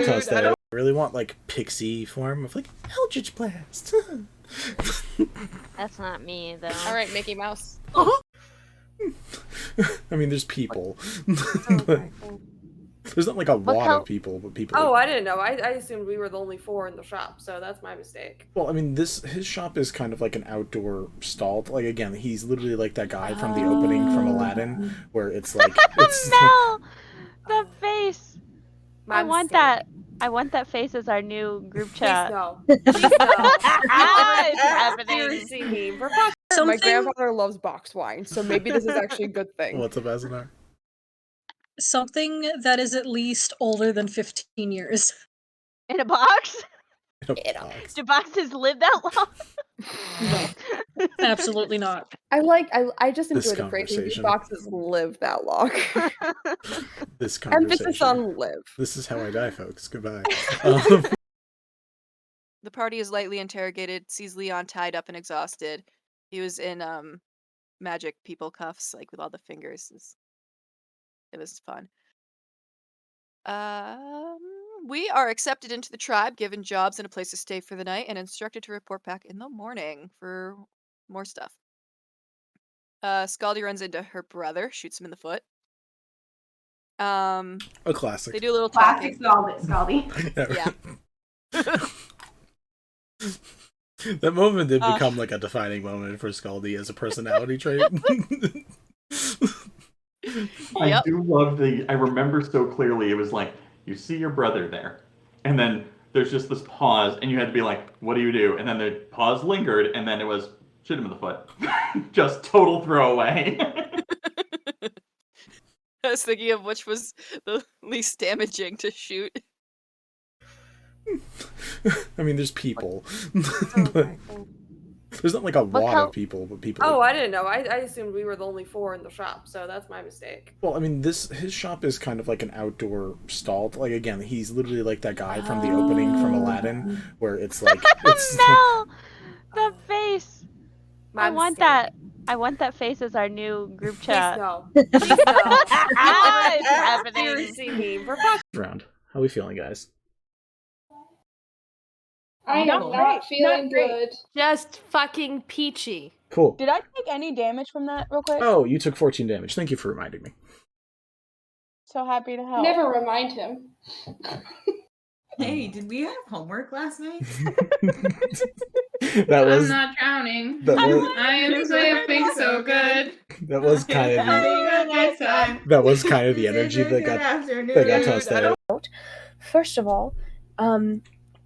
tossed there. I really want like pixie form of like Eldritch Blast. That's not me though. All right, Mickey Mouse. I mean, there's people. But there's not like a lot of people, but people. Oh, I didn't know. I assumed we were the only 4 in the shop, so that's my mistake. Well, I mean, his shop is kind of like an outdoor stall. Like again, he's literally like that guy from the opening from Aladdin, where it's like it's. No, the face. My I want that. I want that face as our new group chat. Please no. Please no. It's happening. Seriously, me. For fuck's sake. My grandfather loves boxed wine, so maybe this is actually a good thing. What's up, Azanar? Something that is at least older than 15 years. In a box? In a box. Do boxes live that long? No, absolutely not. I just This enjoy the phrase these conversation. boxes live that long. This conversation. Emphasis on live. This is how I die, folks. Goodbye. The party is lightly interrogated, sees Leon tied up and exhausted. He was in magic people cuffs, like with all the fingers. It was fun. We are accepted into the tribe, given jobs and a place to stay for the night, and instructed to report back in the morning for more stuff. Scaldy runs into her brother, shoots him in the foot. A classic. They do a little Classic talking. Scaldy. Yeah. That moment did become like a defining moment for Scaldy as a personality trait. I do love I remember so clearly, it was like, you see your brother there, and then there's just this pause, and you had to be like, what do you do? And then the pause lingered, and then it was, shoot him in the foot. Just total throwaway. I was thinking of which was the least damaging to shoot. I mean, there's people. But there's not like a lot of people, but people. Oh, I didn't know. I assumed we were the only 4 in the shop, so that's my mistake. Well, I mean, his shop is kind of like an outdoor stall. Like again, he's literally like that guy from the opening from Aladdin, where it's like it's. No, the face. My I want mistake. that. I want that face as our new group chat. Please no. Please no. It's happening. Seriously, me. For fuck's Round. How are we feeling, guys? I am not feeling good. Just fucking peachy. Cool. Did I take any damage from that real quick? Oh, you took 14 damage. Thank you for reminding me. So happy to help. Never remind him. Hey, did we have homework last night? That was. I'm not drowning. That was. I am sleeping so good. That was kind of the. That was kind of the energy that got tossed there. First of all, the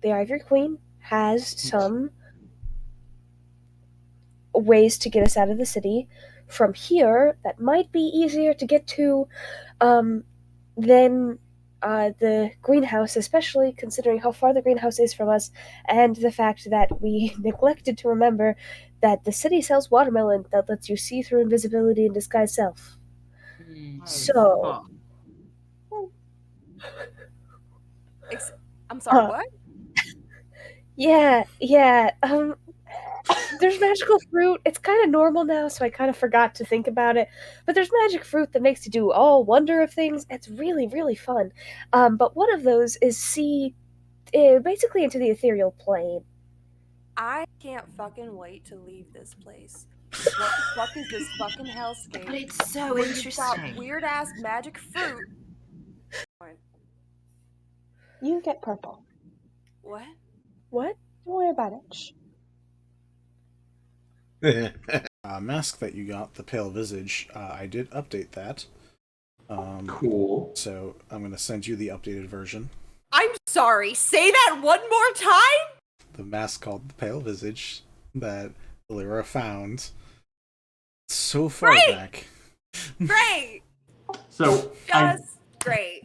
Ivory Queen has some ways to get us out of the city from here that might be easier to get to than the greenhouse, especially considering how far the greenhouse is from us and the fact that we neglected to remember that the city sells watermelon that lets you see through invisibility and disguise self. So... I'm sorry, what? Yeah, there's magical fruit. It's kind of normal now, so I kind of forgot to think about it. But there's magic fruit that makes you do all wonder of things. It's really, really fun. But one of those is see basically into the ethereal plane. I can't fucking wait to leave this place. What the fuck is this fucking hellscape? But it's so where you've got interesting. weird ass magic fruit. You get purple. What? What? Don't worry about it. Shh. Mask that you got, the pale visage, I did update that. Cool. So I'm going to send you the updated version. I'm sorry, say that one more time? The mask called the pale visage that Lyra found so far back. Great! So Great.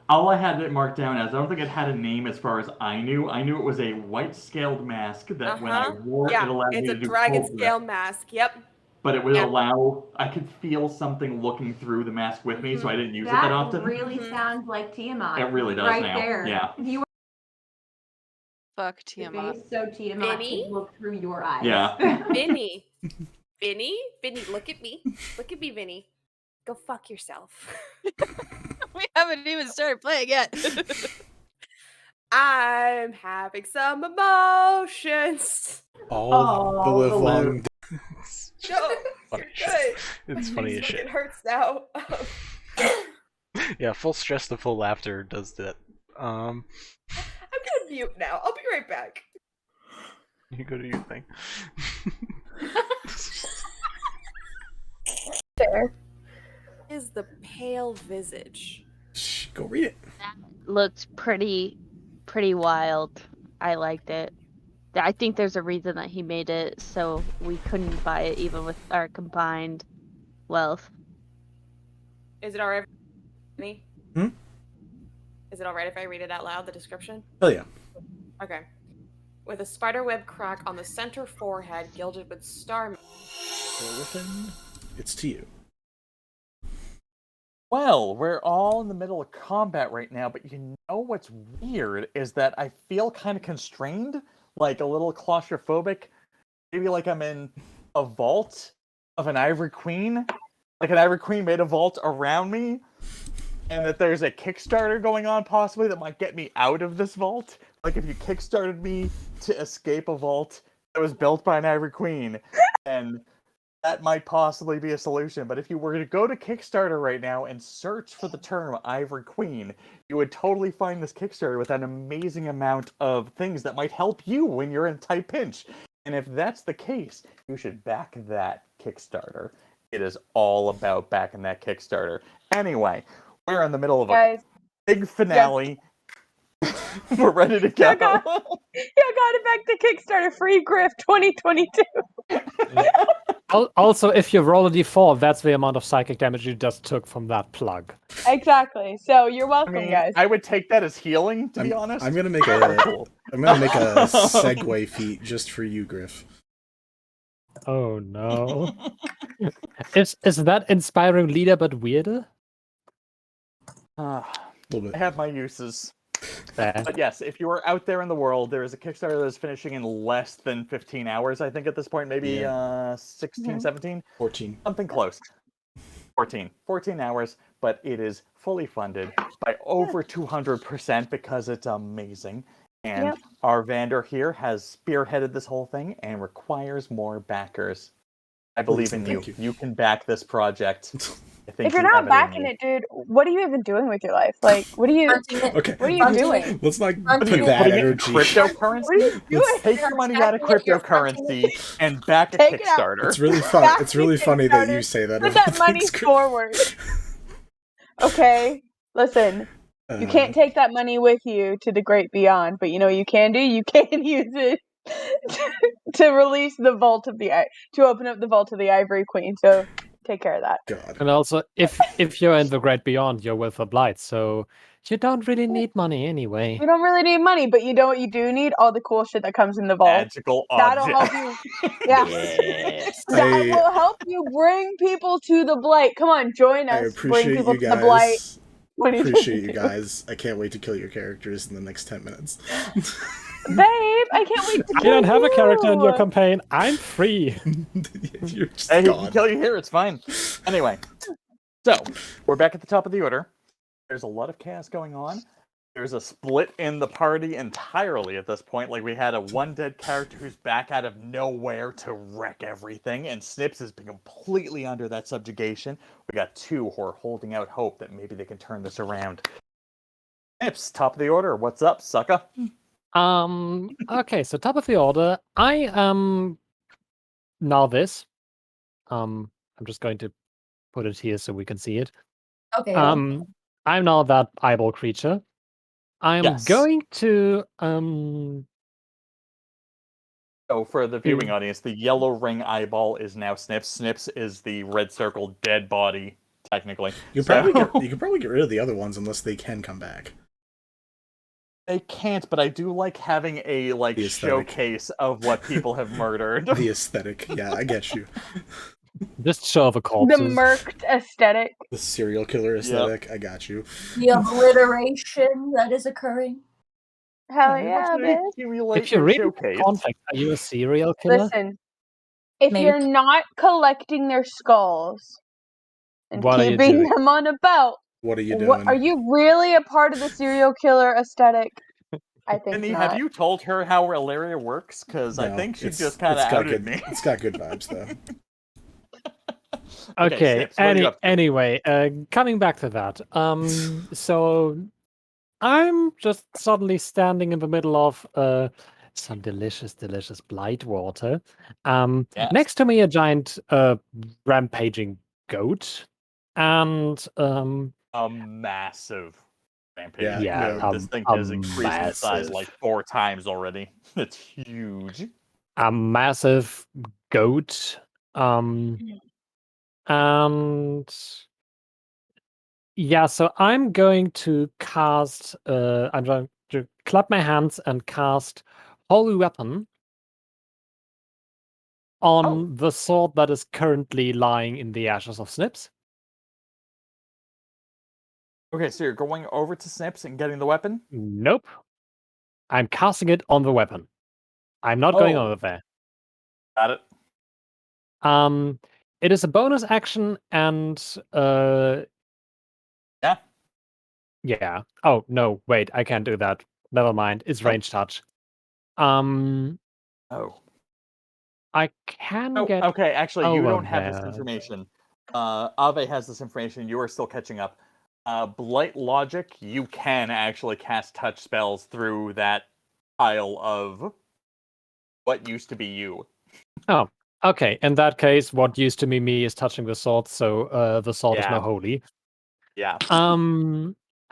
all I had it marked down as, I don't think it had a name as far as I knew. I knew it was a white scaled mask that when I wore it allowed me it's to a do dragon cold scale breath. mask. Yep. But it would allow, I could feel something looking through the mask with me, so I didn't use it that often. That really sounds like Tiamat. It really does right now. There. Yeah. If you were Fuck Tiamat. so Tiamat Vinny? could look through your eyes. Yeah. Vinny, look at me. Look at me, Vinny. Go fuck yourself. We haven't even started playing yet. I'm having some emotions. All the live long. No, Funny you're good. It's funny as shit. It hurts now. Yeah, full stress to full laughter does that. I'm gonna mute now. I'll be right back. You go do your thing. Fair. Is the pale visage? Shh, go read it. Looked pretty wild. I liked it. I think there's a reason that he made it so we couldn't buy it even with our combined wealth. Is it alright? Vinny? Hmm? Is it alright if I read it out loud, the description? Hell yeah. Okay. With a spiderweb crack on the center forehead gilded with star. Griffin, it's to you. Well, we're all in the middle of combat right now, but you know what's weird is that I feel kind of constrained, like a little claustrophobic. Maybe like I'm in a vault of an Ivory Queen. Like an Ivory Queen made a vault around me, and that there's a Kickstarter going on possibly that might get me out of this vault. Like if you Kickstarted me to escape a vault that was built by an Ivory Queen, and that might possibly be a solution. But if you were to go to Kickstarter right now and search for the term Ivory Queen, you would totally find this Kickstarter with an amazing amount of things that might help you when you're in tight pinch. And if that's the case, you should back that Kickstarter. It is all about backing that Kickstarter. Anyway, we're in the middle of a big finale. We're ready to go. You got it back to Kickstarter. Free Griff 2022. Also, if you roll a d4, that's the amount of psychic damage you just took from that plug. Exactly. So you're welcome, guys. I would take that as healing, to be honest. I'm gonna make a segue feat just for you, Griff. Oh no. Is that inspiring leader but weirder? I little bit. have my uses. But yes, if you are out there in the world, there is a Kickstarter that is finishing in less than 15 hours, I think, at this point. Maybe 16, 17? 14. Something close. 14 hours, but it is fully funded by over 200% because it's amazing. And our vendor here has spearheaded this whole thing and requires more backers. I believe in you. You can back this project. If you're not backing it, dude, what are you even doing with your life? Like, what are you? Okay. What are you doing? Let's not put that energy. Cryptocurrency. What are you doing? Take your money out of cryptocurrency and back a Take it out. Kickstarter. It's really fun. It's really funny that you say that. Put that money forward. Okay, listen. You can't take that money with you to the great beyond, but you know what you can do? You can use it to release the vault of to open up the vault of the Ivory Queen. So take care of that. God. And also, if you're in the great beyond, you're with a Blight, so you don't really need money anyway. You don't really need money, but you know what you do need? All the cool shit that comes in the vault. Magical That'll object. help you. Yeah. That will help you bring people to the Blight. Come on, join us. I appreciate bring people you to the Blight. guys. Appreciate you guys. I can't wait to kill your characters in the next 10 minutes. Babe, I can't wait to You kill don't have a character in your you. campaign. I'm free. You're just Hey, he gone. can kill you here. It's fine. Anyway, so we're back at the top of the order. There's a lot of chaos going on. There's a split in the party entirely at this point. Like, we had a one dead character who's back out of nowhere to wreck everything, and Snipps has been completely under that subjugation. We got two who are holding out hope that maybe they can turn this around. Snipps, top of the order. What's up, sucker? Okay, so top of the order. I now this. I'm just going to put it here so we can see it. Okay. I'm now that eyeball creature. I'm going to So for the viewing audience, the yellow ring eyeball is now Snipps. Snipps is the red circle dead body, technically. You could probably get rid of the other ones unless they can come back. They can't, but I do like having a showcase of what people have murdered. The aesthetic, yeah, I get you. Just show the corpses. The murked aesthetic. The serial killer aesthetic, I got you. The obliteration that is occurring. Hell yeah, bitch. If you read the context, are you a serial killer? Listen, if Maybe. you're not collecting their skulls and What are you keeping doing? them on a belt, what are you doing? are you really a part of the serial killer aesthetic? I think Vinny, not. have you told her how Ilaria works? Because I No, think she it's- just kind of it's got outed good- me. It's got good vibes, though. Okay. Snipps, what are you up to? Anyway, coming back to that. So I'm just suddenly standing in the middle of some delicious, delicious blight water. Yes. Next to me, a giant rampaging goat, and A massive rampage. Yeah, goat. This thing has increased in size like 4 times already. It's huge. a massive goat. And yeah, so I'm going to cast. I'm going to clap my hands and cast Holy Weapon on the sword that is currently lying in the ashes of Snipps. Okay, so you're going over to Snipps and getting the weapon? Nope. I'm casting it on the weapon. I'm not going over there. Got it. It is a bonus action, and yeah. Oh no, wait, I can't do that. Never mind. It's range touch. I can get. Okay, actually, you over don't have this there. information. Ave has this information. You are still catching up. Blight logic, you can actually cast touch spells through that pile of what used to be you. Oh, okay. In that case, what used to be me is touching the sword, so the sword is now holy. Yeah.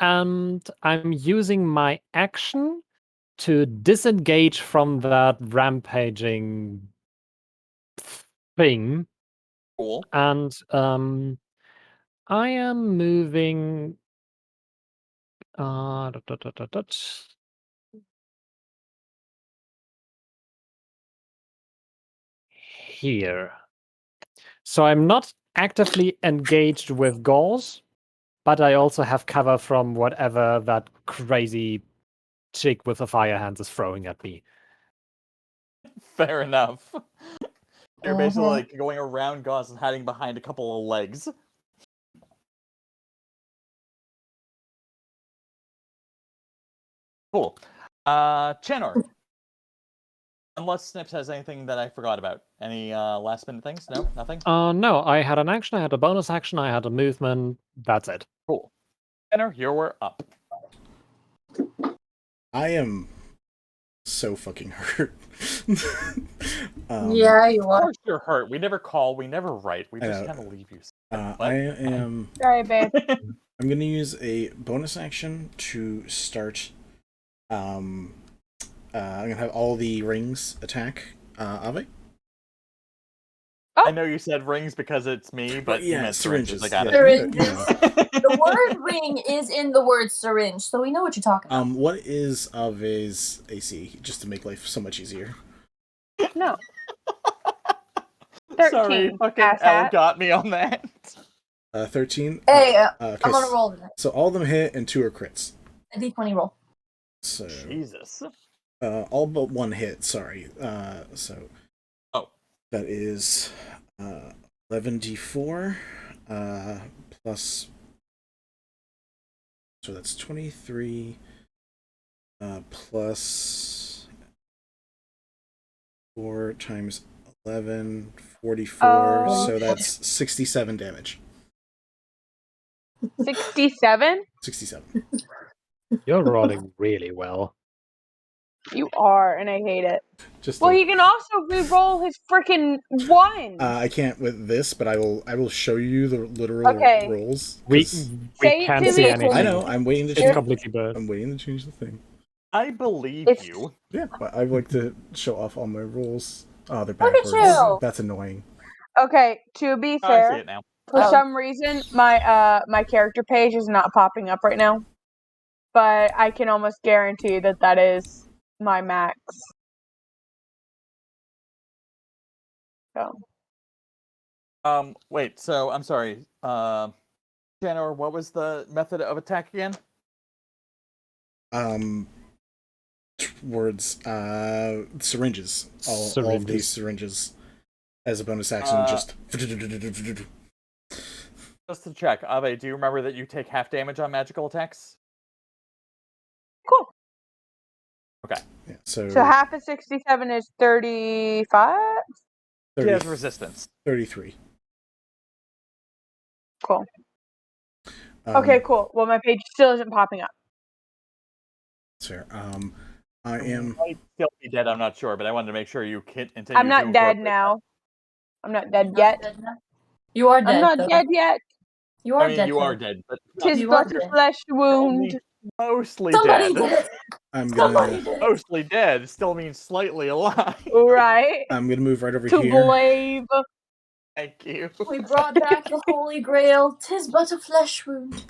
And I'm using my action to disengage from that rampaging thing. Cool. And I am moving. Here. So I'm not actively engaged with Gauls, but I also have cover from whatever that crazy chick with the fire hands is throwing at me. Fair enough. You're basically like going around Gauss and hiding behind a couple of legs. Cool. Chanor. Unless Snipps has anything that I forgot about. Any last minute things? No? Nothing? No, I had an action, I had a bonus action, I had a movement. That's it. Cool. Chanor, you're up. I am so fucking hurt. Yeah, you Of are. course you're hurt. We never call, we never write. We I just know. kind of leave you. I am. Sorry, babe. I'm gonna use a bonus action to start. I'm gonna have all the rings attack Ave. Oh. I know you said rings because it's me, but you yeah, meant syringes. I got Syringes. it. The word ring is in the word syringe, so we know what you're talking about. What is Ave's AC, just to make life so much easier? No. 13. Sorry, fucking Elle got me on that. 13. Hey, okay, I'm on a roll today. So all of them hit and 2 are crits. A D20 roll. So Jesus. All but 1 hit. Sorry. So. Oh. That is 11d4 plus. So that's 23 Plus 4 times 11, 44. So that's 67 damage. 67? 67. You're rolling really well. You are, and I hate it. Just well, he can also re-roll his freaking one. I can't with this, but I will show you the literal Okay. rolls. We Say can't to see me. anything. I know. I'm waiting to It's change. completely blurred. I'm waiting to change the thing. I believe It's- you. Yeah, but I like to show off all my rolls. Oh, they're Look at backwards. you. That's annoying. Okay, to be Oh, I see fair, it now. for some reason my character page is not popping up right now. But I can almost guarantee that that is my max. So. Wait, so I'm sorry. Chanor, what was the method of attack again? Towards syringes. All of these syringes as a bonus action. Just to check, Ave, do you remember that you take half damage on magical attacks? Cool. Okay. Yeah, so half of 67 is 35? He has resistance. 33. Cool. Okay, cool. Well, my page still isn't popping up. That's fair. I am. Might still be dead. I'm not sure, but I wanted to make sure you hit until I'm you not do dead incorporate now. I'm not dead yet. You are dead. I'm not though. dead yet. You are I mean, dead. you are dead, but Tis You but are a dead. flesh wound. mostly Somebody dead. did it. I'm Somebody gonna. did it. Mostly dead still means slightly alive. Right. I'm gonna move right over To here. blave. Thank you. We brought back the Holy Grail. 'Tis but a flesh wound.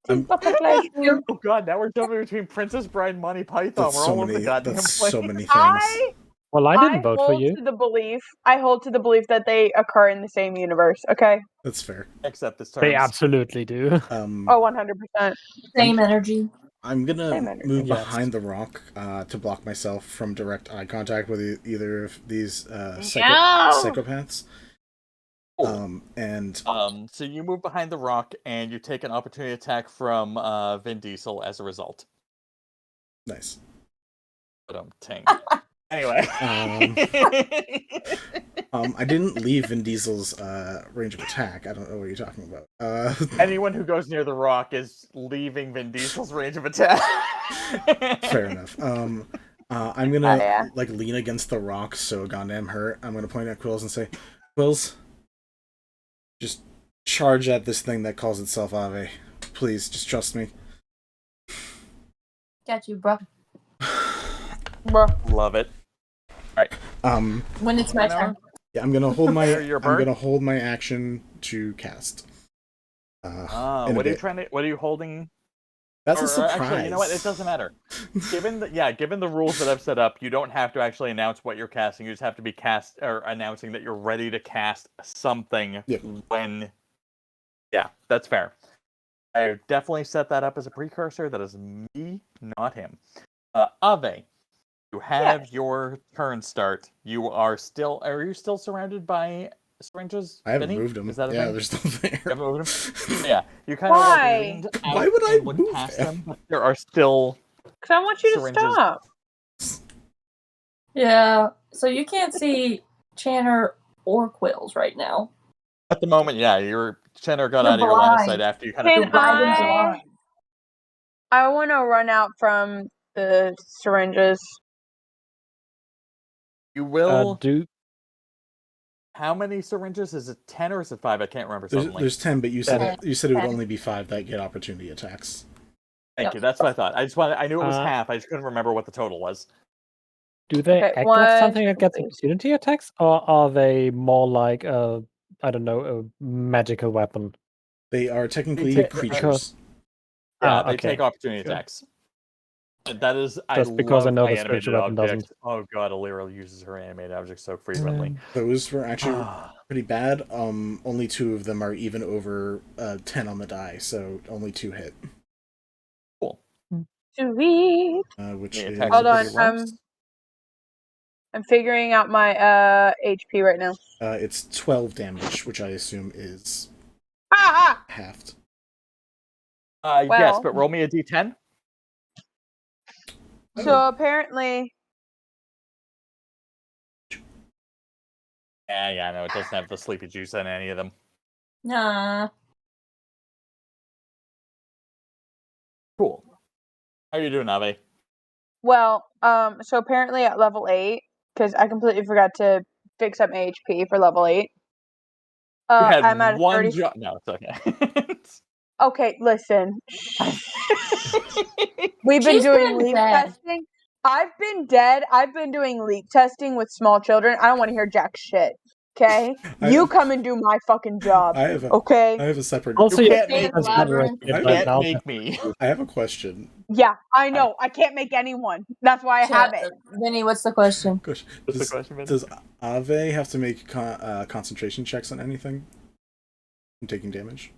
I'm- But a flesh wound. Oh god, now we're jumping between Princess Bride and Monty Python. That's We're so all over the many. goddamn That's place. so many things. Well, I didn't vote for hold you. to the belief. I hold to the belief that they occur in the same universe. Okay. That's fair. Except this turn. They absolutely do. Oh, 100%. Same energy. I'm gonna Same energy. move Yes. behind the rock to block myself from direct eye contact with either of these psychopaths. And so you move behind the rock and you take an opportunity attack from Vin Diesel as a result. Nice. Ting. Anyway. I didn't leave Vin Diesel's range of attack. I don't know what you're talking about. Anyone who goes near the rock is leaving Vin Diesel's range of attack. Fair enough. I'm gonna like lean against the rock so goddamn hurt. I'm gonna point at Quillz and say, Quillz, just charge at this thing that calls itself Ave. Please, just trust me. Got you, bro. Love it. Alright. When it's my turn. Yeah, I'm gonna hold my Your I'm bird? gonna hold my action to cast. In a what bit. are you holding? That's a Or, surprise. Actually, you know what? It doesn't matter. Given the rules that I've set up, you don't have to actually announce what you're casting. You just have to be announcing that you're ready to cast something when. Yeah, that's fair. I definitely set that up as a precursor. That is me, not him. Ave, you have your turn start. Are you still surrounded by syringes? I haven't Vinny? moved them. Is that a Yeah, thing? they're still there. You haven't moved them? Yeah, you kind of Why? leaned out Why would I and went move past them? them, but there are still Because I want you to syringes. stop. Yeah. So you can't see Chanor or Quillz right now. At the moment, yeah, your Chanor got You're out of your line of blind. sight after you kind Can of. I want to run out from the syringes. You will. Do How many syringes? Is it 10 or is it 5? I can't remember. There's 10, but you said 10. it would only be 5 that get opportunity attacks. Thank you. That's what I thought. I knew it was half. I just couldn't remember what the total was. do they Okay, act one, like something that gets two. opportunity attacks, or are they more like a magical weapon? They are technically take- creatures. Yeah, Ah, they okay. take opportunity Sure. attacks. That is, Just because I love know the my spiritual animated weapon objects. Oh god, Alira uses her animated objects so frequently. Those were actually pretty bad. Only 2 of them are even over 10 on the die, so only 2 hit. Cool. Sweet. Which The is... attacks Hold are on. pretty rough. I'm figuring out my HP right now. it's 12 damage, which I assume is Ah! halved. Yes, Well. but roll me a d10. So apparently, Yeah, no, it doesn't have the sleepy juice in any of them. Nah. Cool. How are you doing, Ave? well, so apparently at level 8, because I completely forgot to fix up my HP for level 8. You had I'm at a one 30. job. No, it's okay. Okay, listen. We've been She's doing been leak dead. testing. I've been dead. I've been doing leak testing with small children. I don't want to hear jack shit. Okay? You come and do my fucking job. I have a okay? separate. Also, You you can't make me. I have a question. Yeah, I know. I can't make anyone. That's why I have it. Vinny, what's the question? Does Ave have to make concentration checks on anything? I'm taking damage.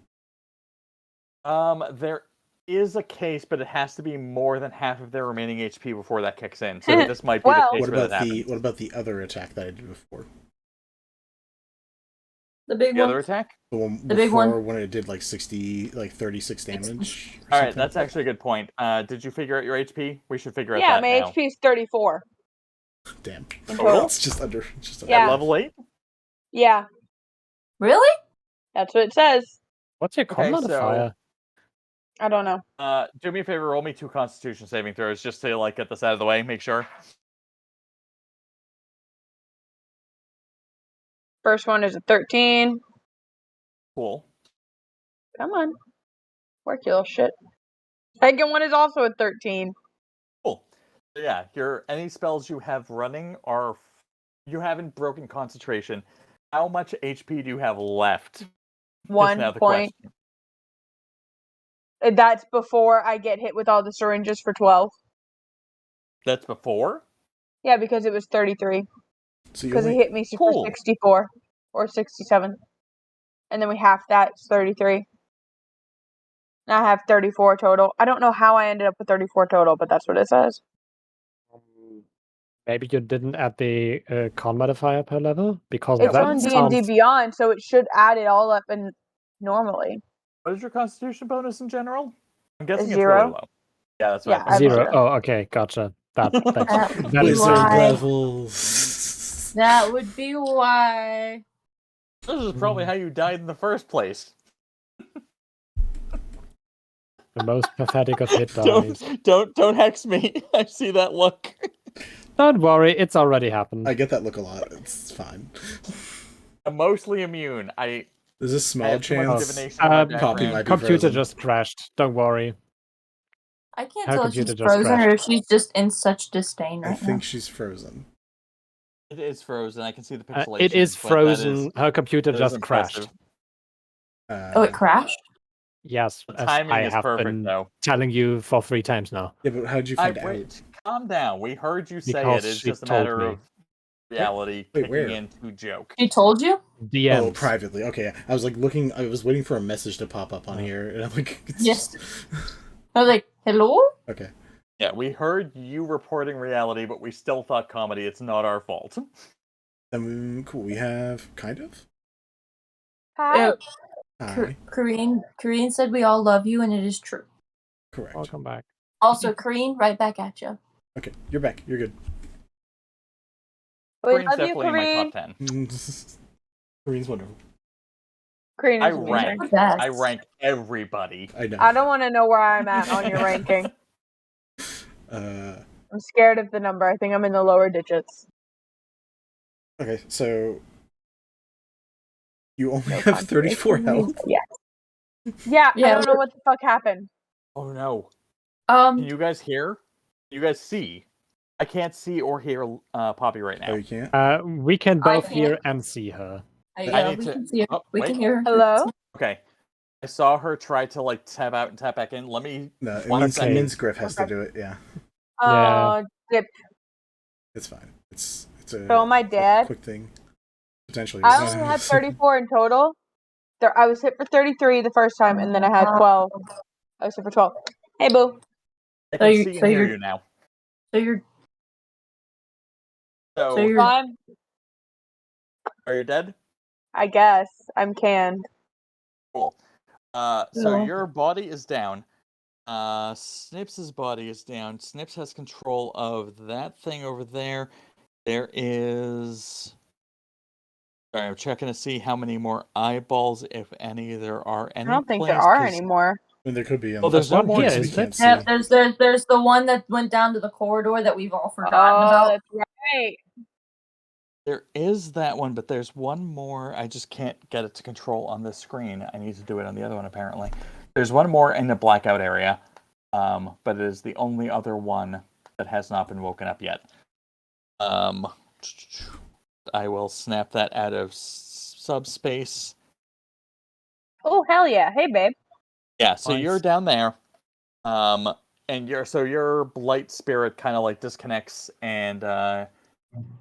There is a case, but it has to be more than half of their remaining HP before that kicks in. So this might be the case where that happens. What about the other attack that I did before? The big The one. other attack? The one The big before one? when it did like 36 damage. All right, that's actually a good point. Did you figure out your HP? We should figure out Yeah, that my now. HP is 34. Damn. In total. It's just under. Yeah. At level 8? Yeah. Really? That's what it says. What's your con modifier? I don't know. Do me a favor, roll me 2 Constitution saving throws just to like get this out of the way. Make sure. First one is a 13. Cool. Come on. Work, you little shit. Second one is also a 13. Cool. Yeah, any spells you have running are you haven't broken concentration. How much HP do you have left? 1 now the point. question. That's before I get hit with all the syringes for 12. That's before? Yeah, because it was 33. So Because he hit me for 64 or 67. And then we half that, it's 33. Now I have 34 total. I don't know how I ended up with 34 total, but that's what it says. Maybe you didn't add the con modifier per level? Because It's that on D&D sounds... Beyond, so it should add it all up and normally. What is your Constitution bonus in general? I'm guessing it's 0. really low. Yeah, that's what Yeah, 0. Oh, okay, gotcha. That is levels. That would be why. This is probably how you died in the first place. the most pathetic of hit dies. Don't hex me. I see that look. Don't worry, it's already happened. I get that look a lot. It's fine. I'm mostly immune. There's a small have too much chance divination in my background. Poppy might be Computer frozen. just crashed. Don't worry. I can't Her tell if she's computer just frozen or crashed. if she's just in such disdain I right think now. she's frozen. It is frozen. I can see the pixelation. It is but that frozen. Her computer that is just impressive. crashed. Oh, it crashed? Yes, The as timing I is have perfect, been though. telling you for 3 times now. Yeah, but how did you find out? Calm down. We heard you say Because it. It's she just a told matter me. of reality Wait, kicking where? in to joke. She told you? DMs. Oh, privately. Okay, I was like looking. I was waiting for a message to pop up on here, and I'm like, it's Yes. I was like, hello? Okay. Yeah, we heard you reporting reality, but we still thought comedy. It's not our fault. Cool. We have kind of. Hi. Hi. Korean said we all love you, and it is true. Correct. Welcome back. Also, Korean, right back at you. Okay, you're back. You're good. We Korean's love you, definitely in my Kareen. top 10. Korean's wonderful. Kareen I is rank. amazing. I rank everybody. I know. I don't want to know where I'm at on your ranking. I'm scared of the number. I think I'm in the lower digits. Okay, so you only have 34 health. Yeah. Yeah, I don't know what the fuck happened. Oh no. Can you guys hear? Can you guys see? I can't see or hear Poppy right now. Oh, you can't? We can both can. hear and see her. I need we to. can see her. Oh, We wait. can hear her. Hello? Okay. I saw her try to like tap out and tap back in. Let me. No, it one means, second. it means Griff has to do it. Yeah, Dip. it's fine. It's a So am I dead? quick thing. Potentially. I only had 34 in total. I was hit for 33 the first time, and then I had 12. I was hit for 12. Hey, boo. I can see and hear you now. So you're. So you're. Fine. Are you dead? I guess. I'm canned. Cool. So No. your body is down. Snipps' body is down. Snipps has control of that thing over there. There is... Sorry, I'm checking to see how many more eyeballs, if any, there are any. I don't think there are anymore. I mean, there could be. Oh, there's one more. We can't see. Yeah, there's the one that went down to the corridor that we've all forgotten about. That's right. There is that one, but there's one more. I just can't get it to control on this screen. I need to do it on the other one, apparently. There's one more in the blackout area, but it is the only other one that has not been woken up yet. I will snap that out of subspace. Oh, hell yeah. Hey, babe. Yeah, so you're down there. And your blight spirit kind of like disconnects and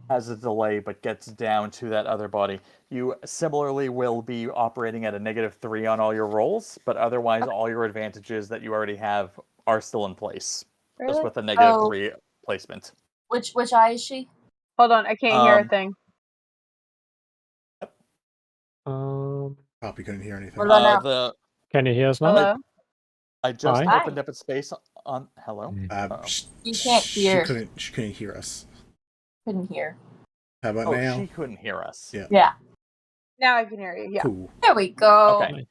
has a delay, but gets down to that other body. You similarly will be operating at a -3 on all your rolls, but otherwise all your advantages that you already have are still in place. Really? Just with a -3 placement. Which eye is she? Hold on, I can't hear a thing. Probably couldn't hear anything. What about now? Can you hear us now? Hello? I just Hi. opened up a space on. Hello. You can't hear. She couldn't hear us. Couldn't hear. How about Oh, now? she couldn't hear us. Yeah. Yeah. Now I can hear you. Yeah. Cool. There we go. Okay.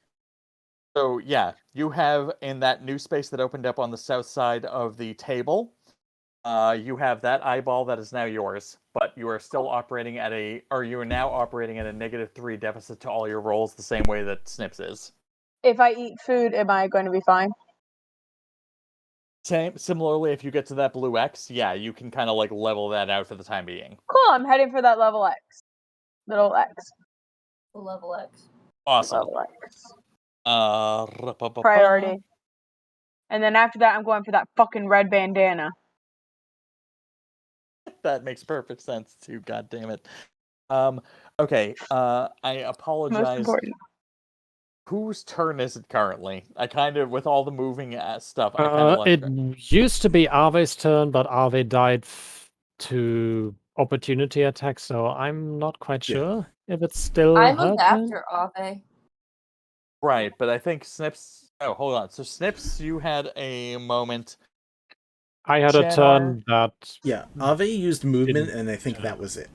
So yeah, you have in that new space that opened up on the south side of the table. You have that eyeball that is now yours, but you are still operating at you are now operating at a -3 deficit to all your rolls, the same way that Snipps is. If I eat food, am I going to be fine? Similarly, if you get to that blue X, yeah, you can kind of like level that out for the time being. Cool, I'm heading for that level X. Little X. The level X. Awesome. Level X. Ra-pa-pa-pa. Priority. And then after that, I'm going for that fucking red bandana. That makes perfect sense too. God damn it. Okay. I apologize. Most important. Whose turn is it currently? I kind of, with all the moving stuff, I kind of It used to be Ave's turn, but Ave died to opportunity attack, so I'm not quite sure if it's still I her moved turn. after Ave. Right, but I think Snipps... Oh, hold on. So Snipps, you had a moment. I had a turn that... Yeah, Ave used movement, and I think that was it.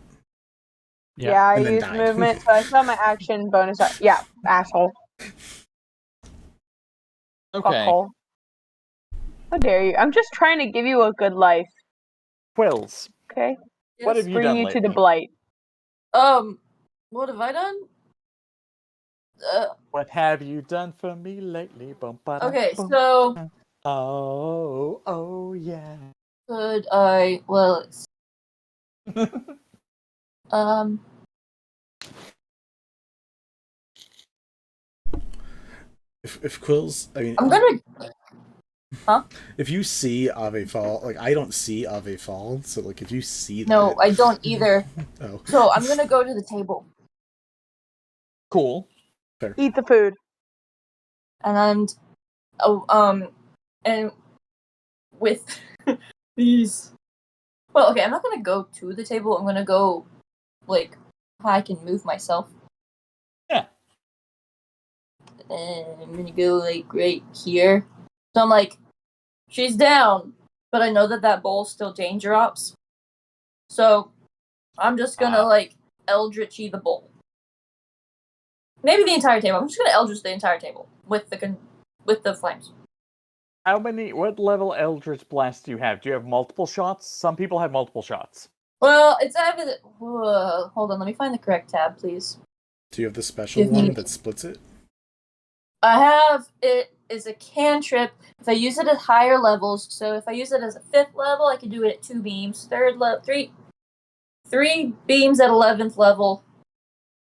Yeah, I And then used died. movement, so I saw my action bonus. Yeah, asshole. Okay. Fuckhole. How dare you? I'm just trying to give you a good life. Quillz. Okay? What have you Bring done you lately? to the blight. What have I done? What have you done for me lately? Bum, ba-dum, Okay, bum. so Oh yeah. could I? Well, it's If Quillz, I mean, I'm gonna. Huh? If you see Ave fall, like I don't see Ave fall, so like if you see that, No, I don't either. Oh. So I'm gonna go to the table. Cool. Fair. Eat the food. And and with these. Well, okay, I'm not gonna go to the table. I'm gonna go, like, I can move myself. Yeah. And I'm gonna go, like, right here. So I'm like, she's down, but I know that that bowl's still danger ops. So I'm just gonna, like, Eldritchy the bowl. Maybe the entire table. I'm just gonna Eldritch the entire table with the flames. What level Eldritch Blast do you have? Do you have multiple shots? Some people have multiple shots. Well, it's evident. Hold on, let me find the correct tab, please. Do you have the special Give me- one that splits it? I have it is a cantrip. If I use it at higher levels, so if I use it as a 5th level, I can do it at 2 beams. 3rd level, 3 beams at 11th level.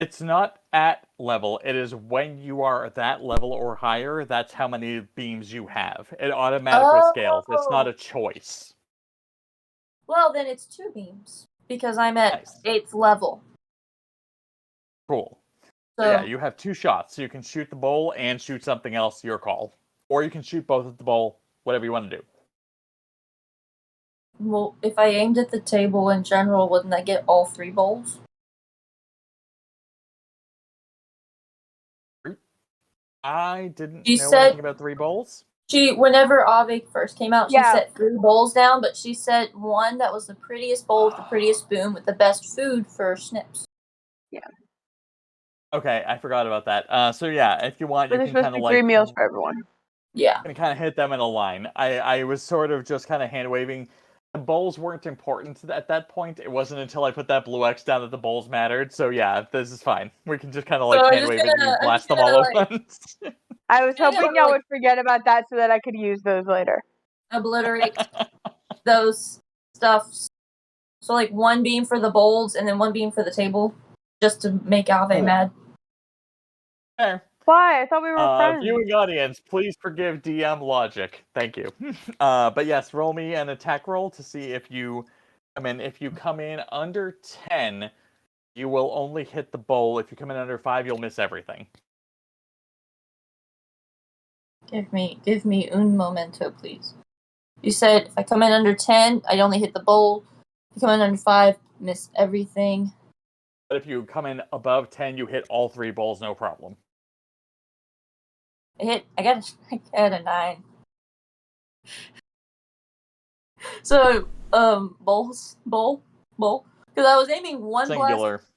It's not at level. It is when you are at that level or higher, that's how many beams you have. It automatically scales. It's not a choice. Well, then it's 2 beams because I'm at 8th level. Cool. So Yeah, you have 2 shots. So you can shoot the bowl and shoot something else, your call. Or you can shoot both at the bowl, whatever you want to do. Well, if I aimed at the table in general, wouldn't I get all 3 bowls? I didn't She know said- anything about 3 bowls. Whenever Ave first came out, she Yeah. set 3 bowls down, but she set one that was the prettiest bowl with the prettiest spoon with the best food for Snipps. Yeah. Okay, I forgot about that. So yeah, if you want, But you there's can supposed kind to of be 3 like meals for everyone. Yeah. and kind of hit them in a line. I was sort of just kind of hand waving. The bowls weren't important at that point. It wasn't until I put that blue X down that the bowls mattered. So yeah, this is fine. We can just kind of like So I'm hand just wave it and gonna- you I'm blast just them all gonna, at once. I was Yeah, hoping yeah, y'all like- would forget about that so that I could use those later. Obliterate those stuffs. So like 1 beam for the bowls and then 1 beam for the table, just to make Ave mad. Fair. Why? I thought we were friends. Viewing audience, please forgive DM logic. Thank you. But yes, roll me an attack roll to see if you come in. If you come in under 10, you will only hit the bowl. If you come in under 5, you'll miss everything. Give me un momento, please. You said if I come in under 10, I only hit the bowl. If you come in under 5, miss everything. But if you come in above 10, you hit all 3 bowls, no problem. I got a 9. So, bowl. Because I was aiming 1 Singular. blast.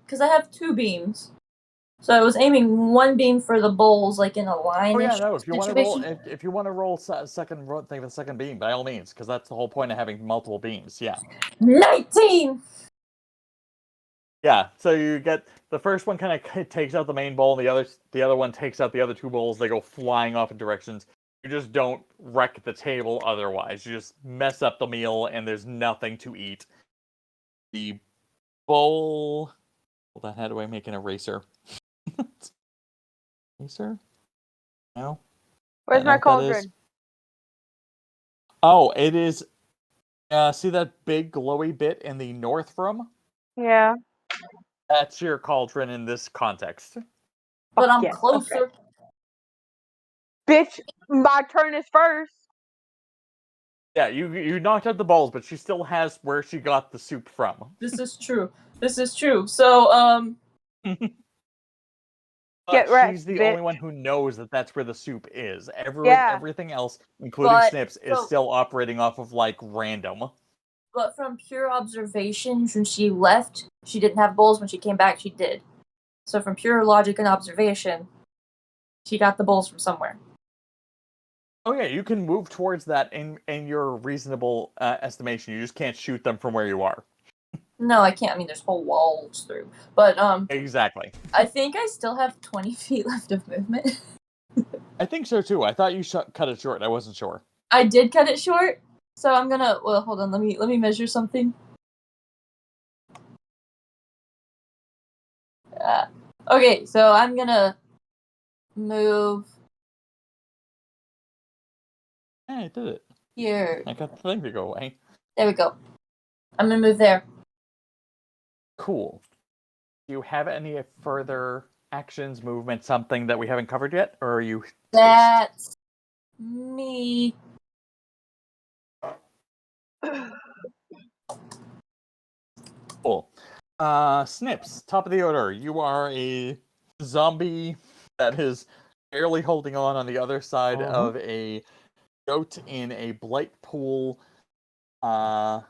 Because I have 2 beams. So I was aiming 1 beam for the bowls, like in a line. Oh yeah, no. If you want to roll, if you want to roll second beam, by all means, because that's the whole point of having multiple beams. Yeah. 19. Yeah. So you get the first one kind of takes out the main bowl, and the other one takes out the other 2 bowls. They go flying off in directions. You just don't wreck the table otherwise. You just mess up the meal, and there's nothing to eat. The bowl. Hold on, how do I make an eraser? Eraser? No. Where's my cauldron? Oh, it is. See that big glowy bit in the north room? Yeah. That's your cauldron in this context. But I'm yes, closer. Okay. Bitch, my turn is first. Yeah, you knocked out the bowls, but she still has where she got the soup from. This is true. So, Get wrecked, she's the bitch. only one who knows that that's where the soup is. Yeah. Everything else, including But- Snipps, is still operating off of, like, random. but from pure observation, when she left, she didn't have bowls. When she came back, she did. So from pure logic and observation, she got the bowls from somewhere. Oh yeah, you can move towards that in your reasonable estimation. You just can't shoot them from where you are. No, I can't. I mean, there's whole walls through. But Exactly. I think I still have 20 feet left of movement. I think so too. I thought you cut it short. I wasn't sure. I did cut it short, so I'm gonna. Well, hold on. Let me measure something. Okay, so I'm gonna move Yeah, I did it. here. I got the thing to go away. There we go. I'm gonna move there. Cool. Do you have any further actions, movement, something that we haven't covered yet, or are you? That's me. Cool. Snipps, top of the order. You are a zombie that is barely holding on the other side of a goat in a blight pool. I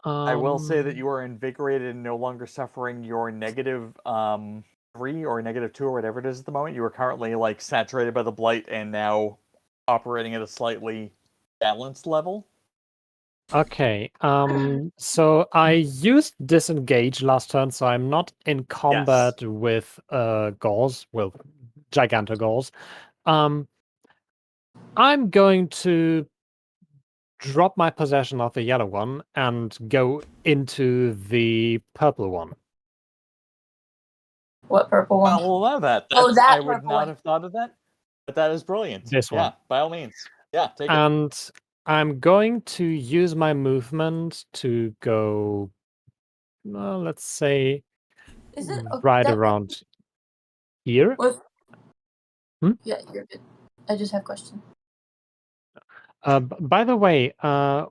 will say that you are invigorated and no longer suffering your negative 3 or negative 2 or whatever it is at the moment. You are currently like saturated by the blight and now operating at a slightly balanced level. Okay, so I used disengage last turn, so I'm not in combat with Gauls, with Gigantogauls. I'm going to drop my possession of the yellow one and go into the purple one. What purple one? I'll allow that. I would not have thought of that, but that is brilliant. This one. Yeah, by all means. Yeah, take it. And I'm going to use my movement to go, well, let's say, right around here. Yeah, you're good. I just have a question. By the way,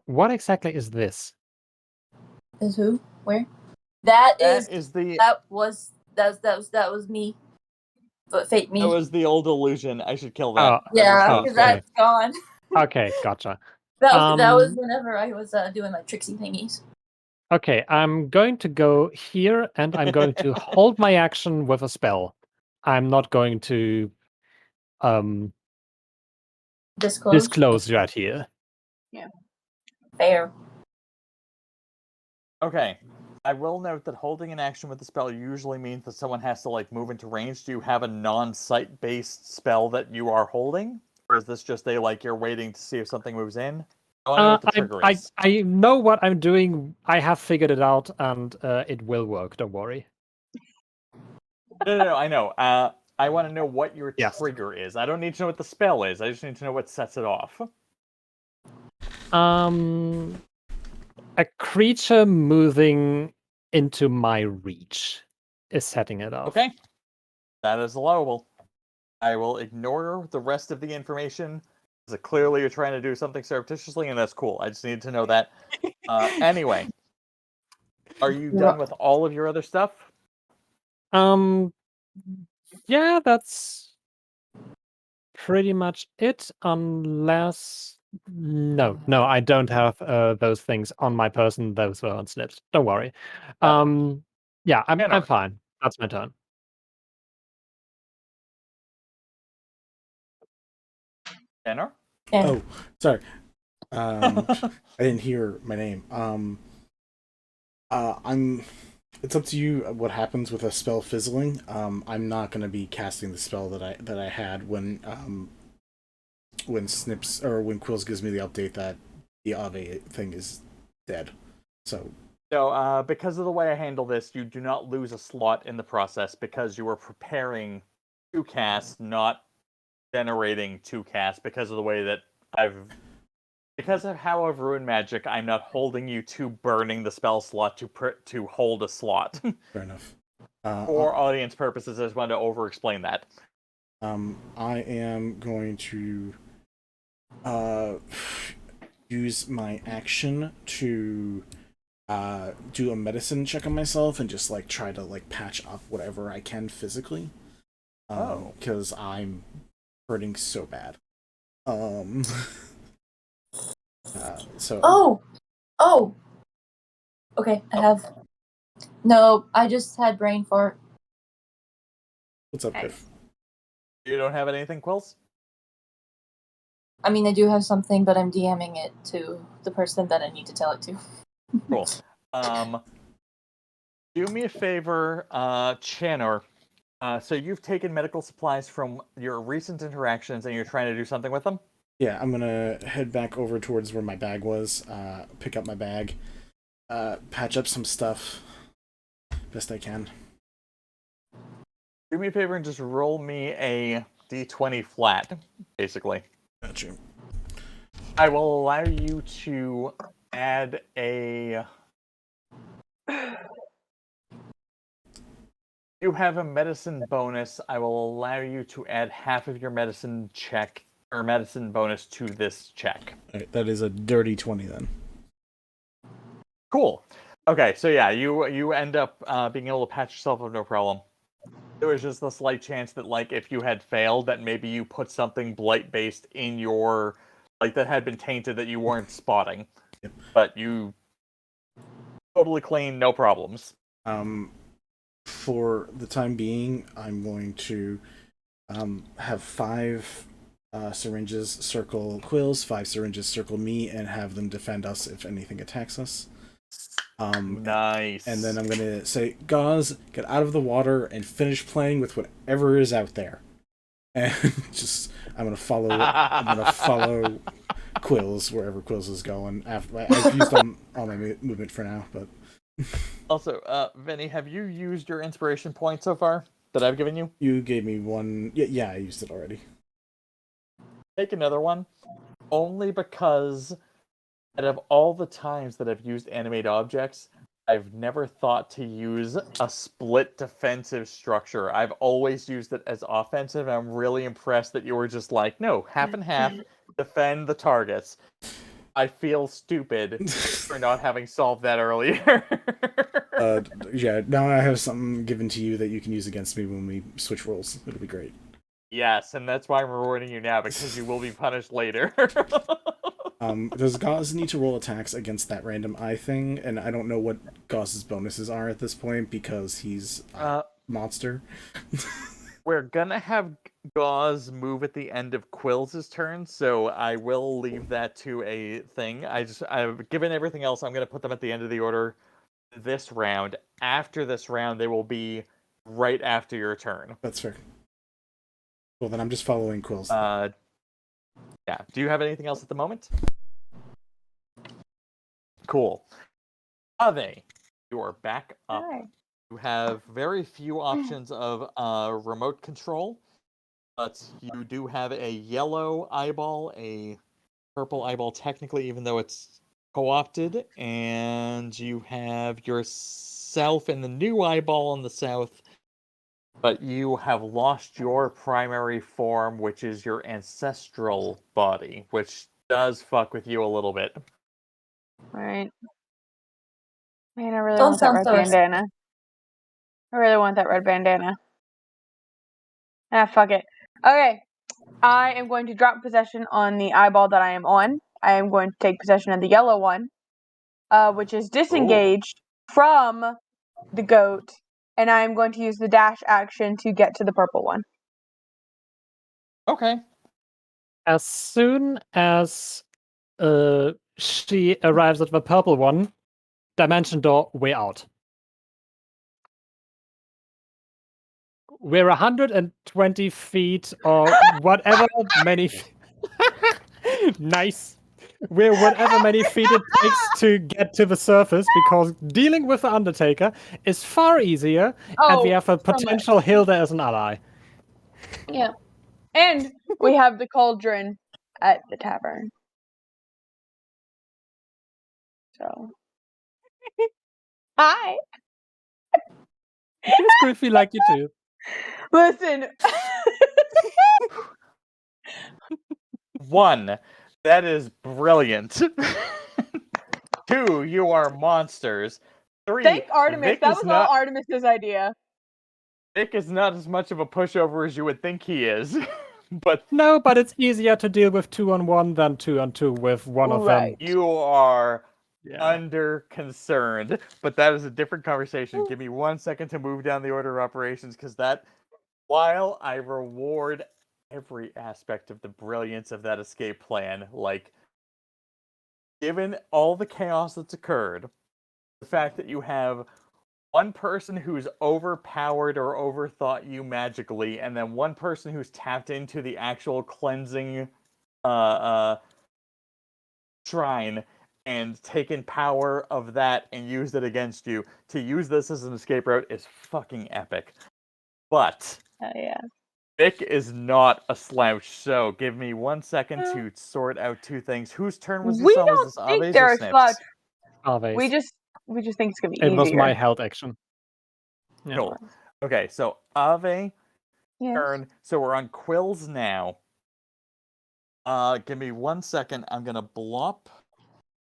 what exactly is this? Is who? Where? That was me fate me. That was the old illusion. I should kill that. Yeah, because that's gone. Okay, gotcha. That was whenever I was doing my tricksy thingies. Okay, I'm going to go here, and I'm going to hold my action with a spell. I'm not going to disclose right here. Yeah. Fair. Okay. I will note that holding an action with the spell usually means that someone has to like move into range. Do you have a non-sight based spell that you are holding? Or is this just a like you're waiting to see if something moves in? I want to know what the trigger is. I know what I'm doing. I have figured it out, and it will work. Don't worry. No, I know. I want to know what your trigger is. I don't need to know what the spell is. I just need to know what sets it off. A creature moving into my reach is setting it off. Okay. That is allowable. I will ignore the rest of the information. So clearly you're trying to do something surreptitiously, and that's cool. I just need to know that. Anyway. Are you done with all of your other stuff? Yeah, that's pretty much it, unless... No, I don't have those things on my person. Those were on Snipps. Don't worry. Yeah, I'm fine. That's my turn. Chanor? Oh, sorry. I didn't hear my name. It's up to you what happens with a spell fizzling. I'm not going to be casting the spell that I had when Snipps or when Quillz gives me the update that the Ave thing is dead. So because of the way I handle this, you do not lose a slot in the process because you are preparing to cast, not generating to cast, because of the way that because of how I've ruined magic, I'm not holding you to burning the spell slot to hold a slot. Fair enough. For audience purposes, I just wanted to over-explain that. I am going to use my action to do a medicine check on myself and just like try to like patch up whatever I can physically. Because I'm hurting so bad. Okay, I have. No, I just had brain fart. What's up, Griff? You don't have anything, Quillz? I mean, I do have something, but I'm DMing it to the person that I need to tell it to. Cool. Do me a favor, Chanor. So you've taken medical supplies from your recent interactions and you're trying to do something with them? Yeah, I'm gonna head back over towards where my bag was, pick up my bag, patch up some stuff best I can. Do me a favor and just roll me a d20 flat, basically. Gotcha. I will allow you to add a... You have a medicine bonus. I will allow you to add half of your medicine check or medicine bonus to this check. Alright, that is a dirty 20 then. Cool. Okay, so yeah, you end up being able to patch yourself up, no problem. There was just a slight chance that, like, if you had failed, that maybe you put something blight-based in your, like, that had been tainted that you weren't spotting. Yep. But you totally clean, no problems. For the time being, I'm going to have 5 syringes circle Quillz, 5 syringes circle me, and have them defend us if anything attacks us. Nice. And then I'm going to say, Gauze, get out of the water and finish playing with whatever is out there. And just, I'm going to follow Quillz wherever Quillz is going. I've used all my movement for now, but... Also, Vinny, have you used your inspiration point so far that I've given you? You gave me one. Yeah, I used it already. Take another one. Only because out of all the times that I've used animate objects, I've never thought to use a split defensive structure. I've always used it as offensive, and I'm really impressed that you were just like, no, half and half, defend the targets. I feel stupid for not having solved that earlier. Yeah, now I have something given to you that you can use against me when we switch roles. It'll be great. Yes, and that's why I'm rewarding you now, because you will be punished later. Does Gauze need to roll attacks against that random eye thing? And I don't know what Gauze's bonuses are at this point because he's a monster. We're gonna have Gauze move at the end of Quill's turn, so I will leave that to a thing. I've given everything else, I'm gonna put them at the end of the order this round. After this round, they will be right after your turn. That's fair. Well, then I'm just following Quill's. Yeah. Do you have anything else at the moment? Cool. Ave, you are back up. Hi. You have very few options of remote control, but you do have a yellow eyeball, a purple eyeball technically, even though it's co-opted, and you have yourself in the new eyeball in the south, but you have lost your primary form, which is your ancestral body, which does fuck with you a little bit. Right. Man, I really Don't want that sound red so bandana. I really want that red bandana. Ah, fuck it. Okay. I am going to drop possession on the eyeball that I am on. I am going to take possession of the yellow one, which is disengaged from the goat, and I am going to use the dash action to get to the purple one. Okay. As soon as she arrives at the purple one, dimension door, way out. We're 120 feet or whatever many. Nice. We're whatever many feet it takes to get to the surface, because dealing with the Undertaker is far easier, and we have a potential Hilda as an ally. Yeah. And we have the cauldron at the tavern. So. Hi. Feels Griffy like you too. Listen. 1, that is brilliant. 2, you are monsters. 3, Thank Artemis. Vic That is was not, all Artemis's idea. Vic is not as much of a pushover as you would think he is. But no, but it's easier to deal with 2-on-1 than 2-on-2 with one of them. You are under concerned, but that is a different conversation. Give me 1 second to move down the order of operations, because that, while I reward every aspect of the brilliance of that escape plan, like, given all the chaos that's occurred, the fact that you have one person who's overpowered or overthought you magically, and then one person who's tapped into the actual cleansing shrine and taken power of that and used it against you, to use this as an escape route is fucking epic. But yeah. Vic is not a slouch, so give me 1 second to sort out 2 things. Whose turn was this We on? Was don't this think Ave's they're or a Snipps? slouch. Ave's. We just think it's gonna be It easier. was my held action. Yeah. Cool. Okay, so Ave Yes. turn. So we're on Quillz now. Give me 1 second. I'm gonna blop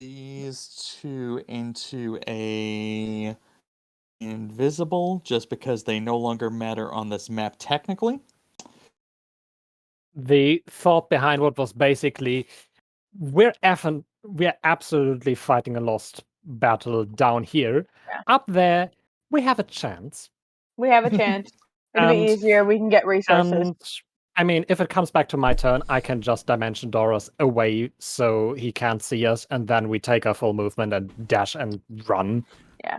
these 2 into a invisible, just because they no longer matter on this map technically. The thought behind what was basically, we're absolutely fighting a lost battle down here. Yeah. Up there, we have a chance. We have a chance. It'll be easier. We can get resources. And I mean, if it comes back to my turn, I can just dimension door us away so he can't see us, and then we take our full movement and dash and run. Yeah.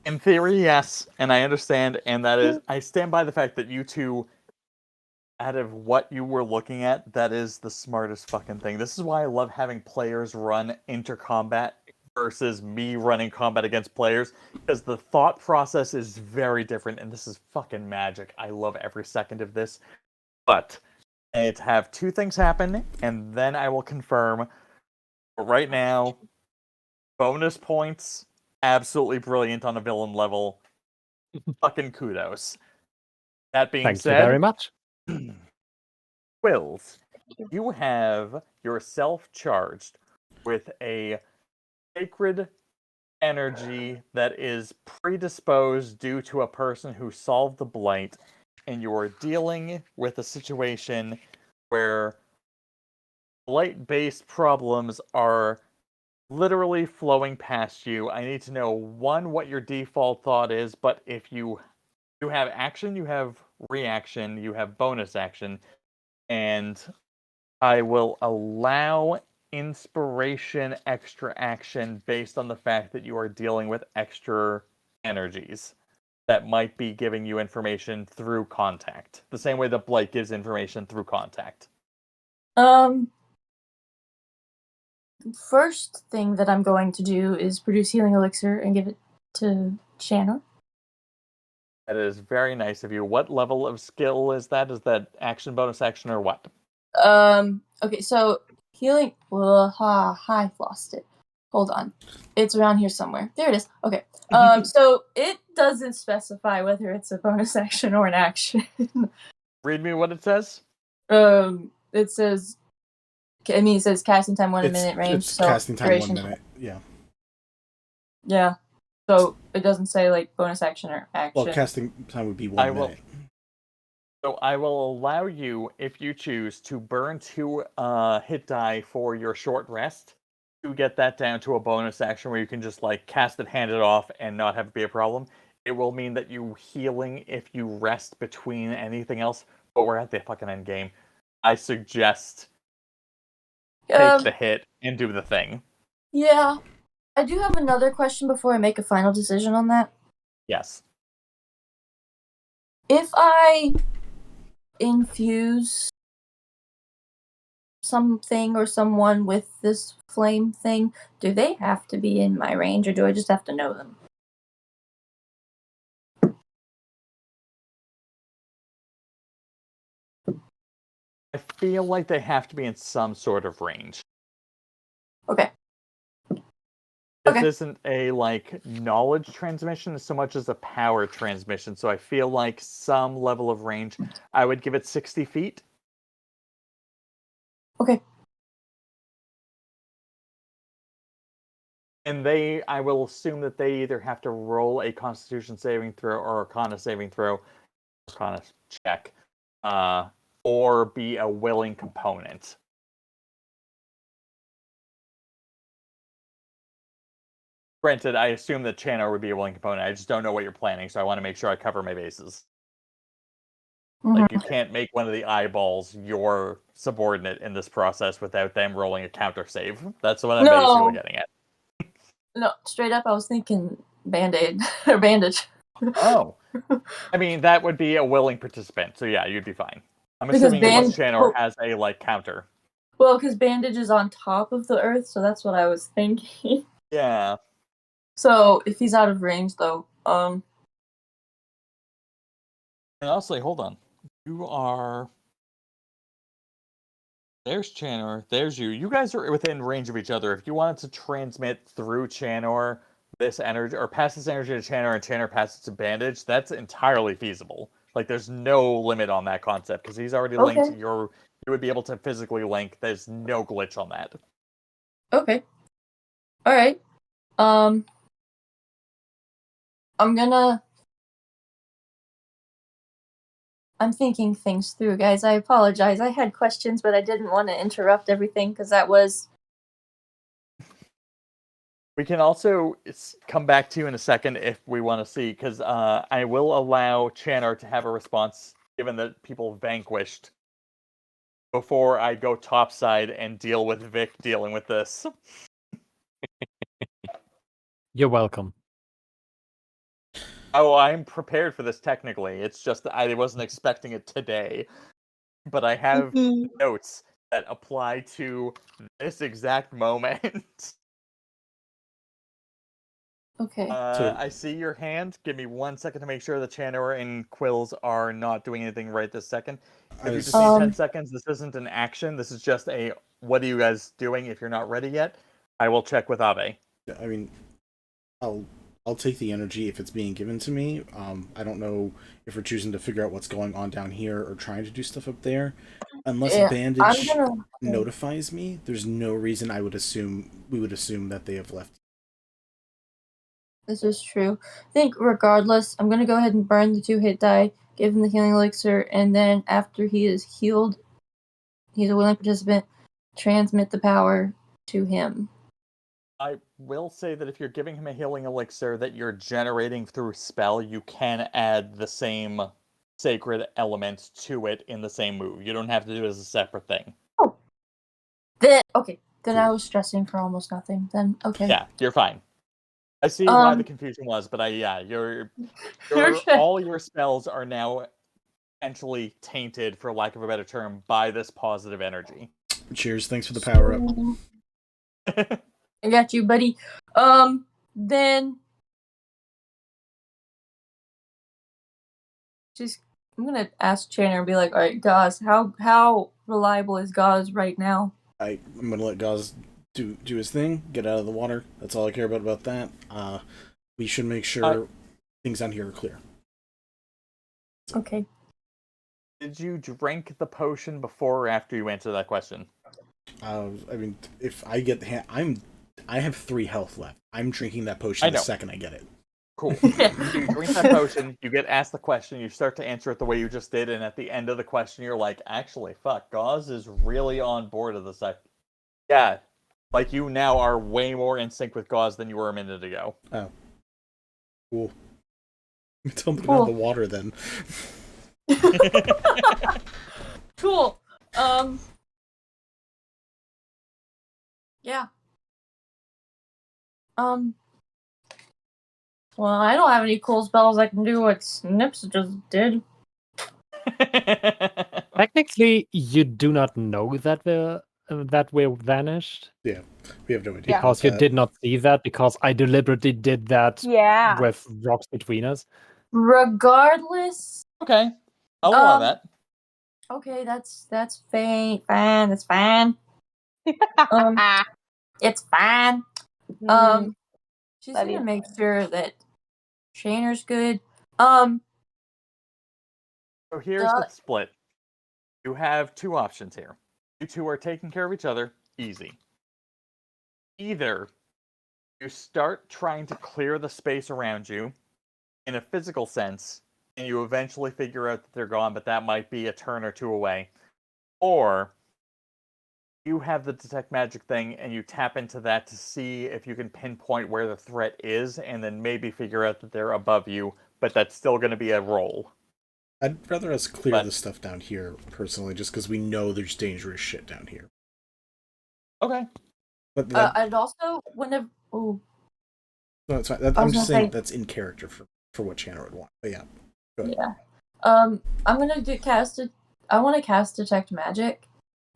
In theory, yes, and I understand, and that is, I stand by the fact that you two, out of what you were looking at, that is the smartest fucking thing. This is why I love having players run intercombat versus me running combat against players, because the thought process is very different, and this is fucking magic. I love every second of this. But I need to have 2 things happen, and then I will confirm. But right now, bonus points, absolutely brilliant on a villain level. Fucking kudos. That being Thank said, you very much. Quillz, you have yourself charged with a sacred energy that is predisposed due to a person who solved the blight, and you are dealing with a situation where blight-based problems are literally flowing past you. I need to know, one, what your default thought is, but if you have action, you have reaction, you have bonus action, and I will allow inspiration extra action based on the fact that you are dealing with extra energies that might be giving you information through contact. The same way that Blight gives information through contact. First thing that I'm going to do is produce healing elixir and give it to Chanor. That is very nice of you. What level of skill is that? Is that action, bonus action, or what? Okay, so healing. I lost it. Hold on. It's around here somewhere. There it is. Okay. So it doesn't specify whether it's a bonus action or an action. Read me what it says. It says. I mean, it says casting time 1 minute range. It's so casting time duration. 1 minute. Yeah. Yeah. So it doesn't say like bonus action or action. Well, casting time would be 1 minute. So I will allow you, if you choose, to burn 2 hit die for your short rest to get that down to a bonus action where you can just like cast it, hand it off, and not have it be a problem. It will mean that you healing if you rest between anything else, but we're at the fucking end game. I suggest take the hit and do the thing. Yeah. I do have another question before I make a final decision on that. Yes. If I infuse something or someone with this flame thing, do they have to be in my range, or do I just have to know them? I feel like they have to be in some sort of range. Okay. This isn't a like knowledge transmission so much as a power transmission, so I feel like some level of range. I would give it 60 feet. Okay. And I will assume that they either have to roll a Constitution saving throw or a Arcana saving throw, Arcana check, or be a willing component. Granted, I assume that Chanor would be a willing component. I just don't know what you're planning, so I want to make sure I cover my bases. Mm-hmm. Like, you can't make one of the eyeballs your subordinate in this process without them rolling a counter save. That's what I'm basically getting at. No, straight up, I was thinking Band-Aid or bandage. Oh. I mean, that would be a willing participant, so yeah, you'd be fine. I'm assuming unless Chanor has a, like, counter. Well, because bandage is on top of the earth, so that's what I was thinking. Yeah. So, if he's out of range, though, And also, hold on. You are... There's Chanor, there's you. You guys are within range of each other. If you wanted to transmit through Chanor this energy, or pass this energy to Chanor and Chanor passes to Bandage, that's entirely feasible. Like, there's no limit on that concept, because he's already linked. You would be able to physically link. There's no glitch on that. Okay. Alright. I'm thinking things through, guys. I apologize. I had questions, but I didn't want to interrupt everything, because that was... We can also come back to you in a second if we want to see, because I will allow Chanor to have a response, given that people vanquished, before I go topside and deal with Vic dealing with this. You're welcome. Oh, I'm prepared for this technically. It's just that I wasn't expecting it today. But I have notes that apply to this exact moment. Okay. I see your hand. Give me 1 second to make sure that Chanor and Quillz are not doing anything right this second. If you just need 10 seconds, this isn't an action. This is just a, what are you guys doing if you're not ready yet? I will check with Ave. I mean, I'll take the energy if it's being given to me. I don't know if we're choosing to figure out what's going on down here or trying to do stuff up there. Unless Bandage notifies me, there's no reason we would assume that they have left. This is true. I think regardless, I'm gonna go ahead and burn the 2 hit die, give him the healing elixir, and then after he is healed, he's a willing participant, transmit the power to him. I will say that if you're giving him a healing elixir that you're generating through spell, you can add the same sacred element to it in the same move. You don't have to do it as a separate thing. Oh. Then I was stressing for almost nothing. Then okay. Yeah, you're fine. I see why the confusion was, but your all your spells are now potentially tainted, for lack of a better term, by this positive energy. Cheers, thanks for the power up. I got you, buddy. Then I'm gonna ask Chanor and be like, all right, Gauze, how reliable is Gauze right now? I'm gonna let Gauze do his thing, get out of the water. That's all I care about that. We should make sure things down here are clear. Okay. Did you drink the potion before or after you answer that question? I mean, if I get I have 3 health left. I'm drinking that potion the second I get it. Cool. You drink that potion, you get asked the question, you start to answer it the way you just did, and at the end of the question, you're like, actually, fuck, Gauze is really on board of this. Yeah, like you now are way more in sync with Gauze than you were a minute ago. Oh. Cool. Tell me about the water then. Cool. Yeah. Well, I don't have any cool spells I can do what Snipps just did. Technically, you do not know that we're vanished. Yeah, we have no idea. Because you did not see that, because I deliberately did that with rocks between us. Regardless. Okay. I'll allow that. Okay, that's fine. That's fine. It's fine. She's gonna make sure that Shaner's good. So here's the split. You have 2 options here. You 2 are taking care of each other. Easy. Either you start trying to clear the space around you in a physical sense, and you eventually figure out that they're gone, but that might be a turn or 2 away. Or you have the detect magic thing, and you tap into that to see if you can pinpoint where the threat is, and then maybe figure out that they're above you, but that's still going to be a roll. I'd rather us clear the stuff down here, personally, just because we know there's dangerous shit down here. Okay. But I'd also whenever. Oh. No, it's fine. I'm just saying that's in character for what Chanor would want. But yeah. Go ahead. Yeah. I'm gonna I want to cast detect magic.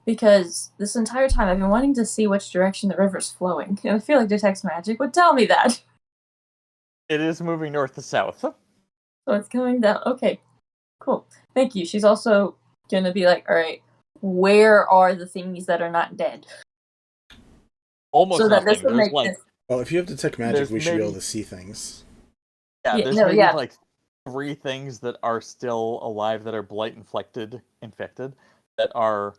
Because this entire time I've been wanting to see which direction the river's flowing. And I feel like detect magic would tell me that. It is moving north to south. So it's going down. Okay. Cool. Thank you. She's also gonna be like, alright, where are the things that are not dead? Almost so that nothing. this will make this. Well, if you have detect magic, we should be able to see things. Yeah, there's maybe like 3 things that are still alive that are blight infected, that are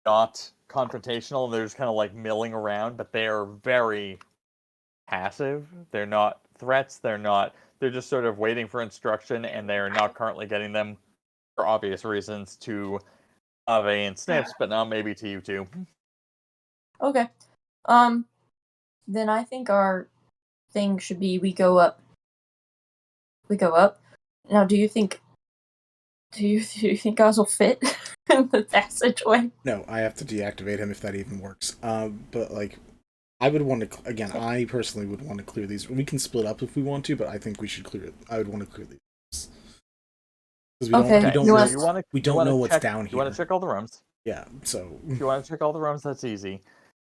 not confrontational. They're just kind of like milling around, but they are very passive. They're not threats. They're just sort of waiting for instruction, and they're not currently getting them for obvious reasons to Ave and Snipps, but now maybe to you too. Okay. Then I think our thing should be we go up. Now, do you think guys will fit in the passageway? No, I have to deactivate him if that even works. But like, I would want to I personally would want to clear these. We can split up if we want to, but I think we should clear it. I would want to clear these because we don't know what's down here. You want to check all the rooms? Yeah. So if you want to check all the rooms, that's easy.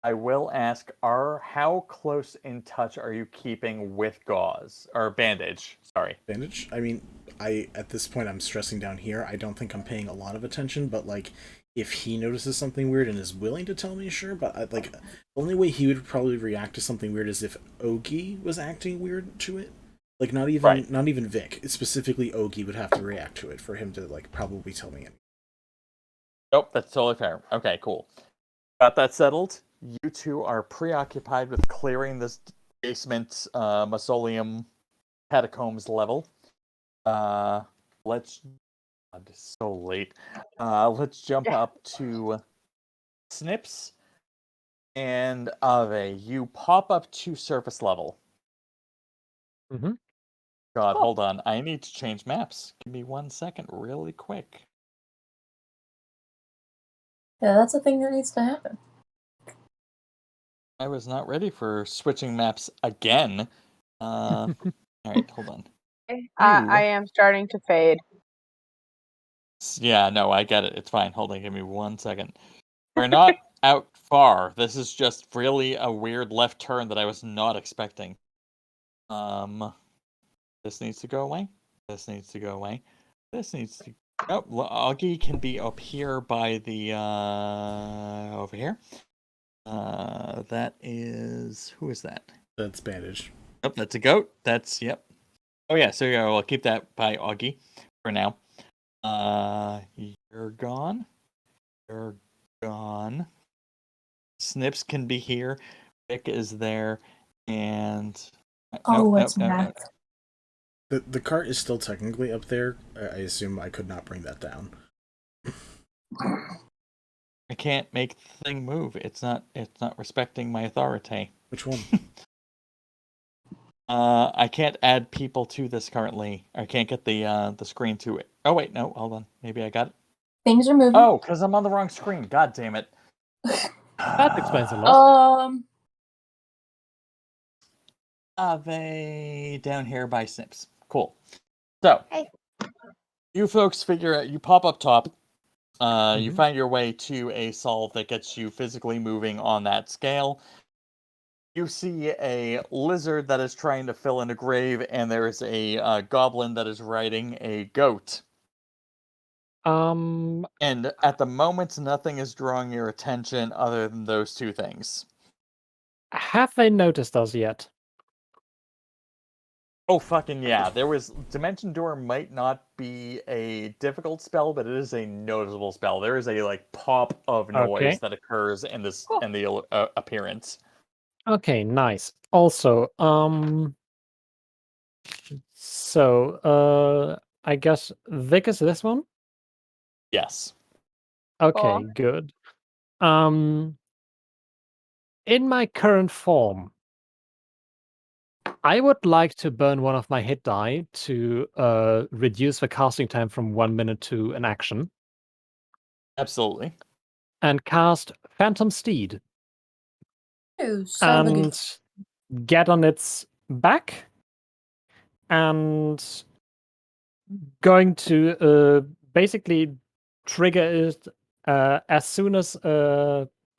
I will ask: how close in touch are you keeping with Gauze or Bandage? Sorry, Bandage. I mean, at this point I'm stressing down here. I don't think I'm paying a lot of attention, but like, if he notices something weird and is willing to tell me, sure. But the only way he would probably react to something weird is if Ogie was acting weird to it. Like not even Vic. Specifically, Ogie would have to react to it for him to like probably tell me anything. Nope, that's totally fair. Okay, cool. Got that settled. You 2 are preoccupied with clearing this basement mausoleum catacombs level. Let's. God, it's so late. Let's jump up to Snipps and Ave. You pop up to surface level. Mm-hmm. God, hold on. I need to change maps. Give me 1 second, really quick. Yeah, that's a thing that needs to happen. I was not ready for switching maps again. All right, hold on. I am starting to fade. Yeah, no, I get it. It's fine. Hold on, give me 1 second. We're not out far. This is just really a weird left turn that I was not expecting. This needs to go away. This needs to go away. This needs to. Oh, Augie can be up here by the over here. That is who is that? That's Bandage. Oh, that's a goat. That's yep. Oh yeah, so yeah, we'll keep that by Augie for now. You're gone. You're gone. Snipps can be here. Vic is there, and What's next? The cart is still technically up there. I assume I could not bring that down. I can't make the thing move. It's not respecting my authority. Which one? I can't add people to this currently. I can't get the screen to it. Oh wait, no, hold on. Maybe I got it. Things are moving. Oh, because I'm on the wrong screen. God damn it. That explains a lot. Ave down here by Snipps. Cool. So, hey. You folks figure out, you pop up top, you find your way to a solve that gets you physically moving on that scale. You see a lizard that is trying to fill in a grave, and there's a goblin that is riding a goat. And at the moment, nothing is drawing your attention other than those two things. Have they noticed us yet? Oh, fucking yeah. Dimension Door might not be a difficult spell, but it is a noticeable spell. There is a, pop of noise that occurs in this in the appearance. Okay, nice. Also, so, I guess Vic is this one? Yes. Okay, good. In my current form, I would like to burn one of my hit die to reduce the casting time from 1 minute to an action. Absolutely. And cast Phantom Steed. And get on its back. And going to basically trigger it as soon as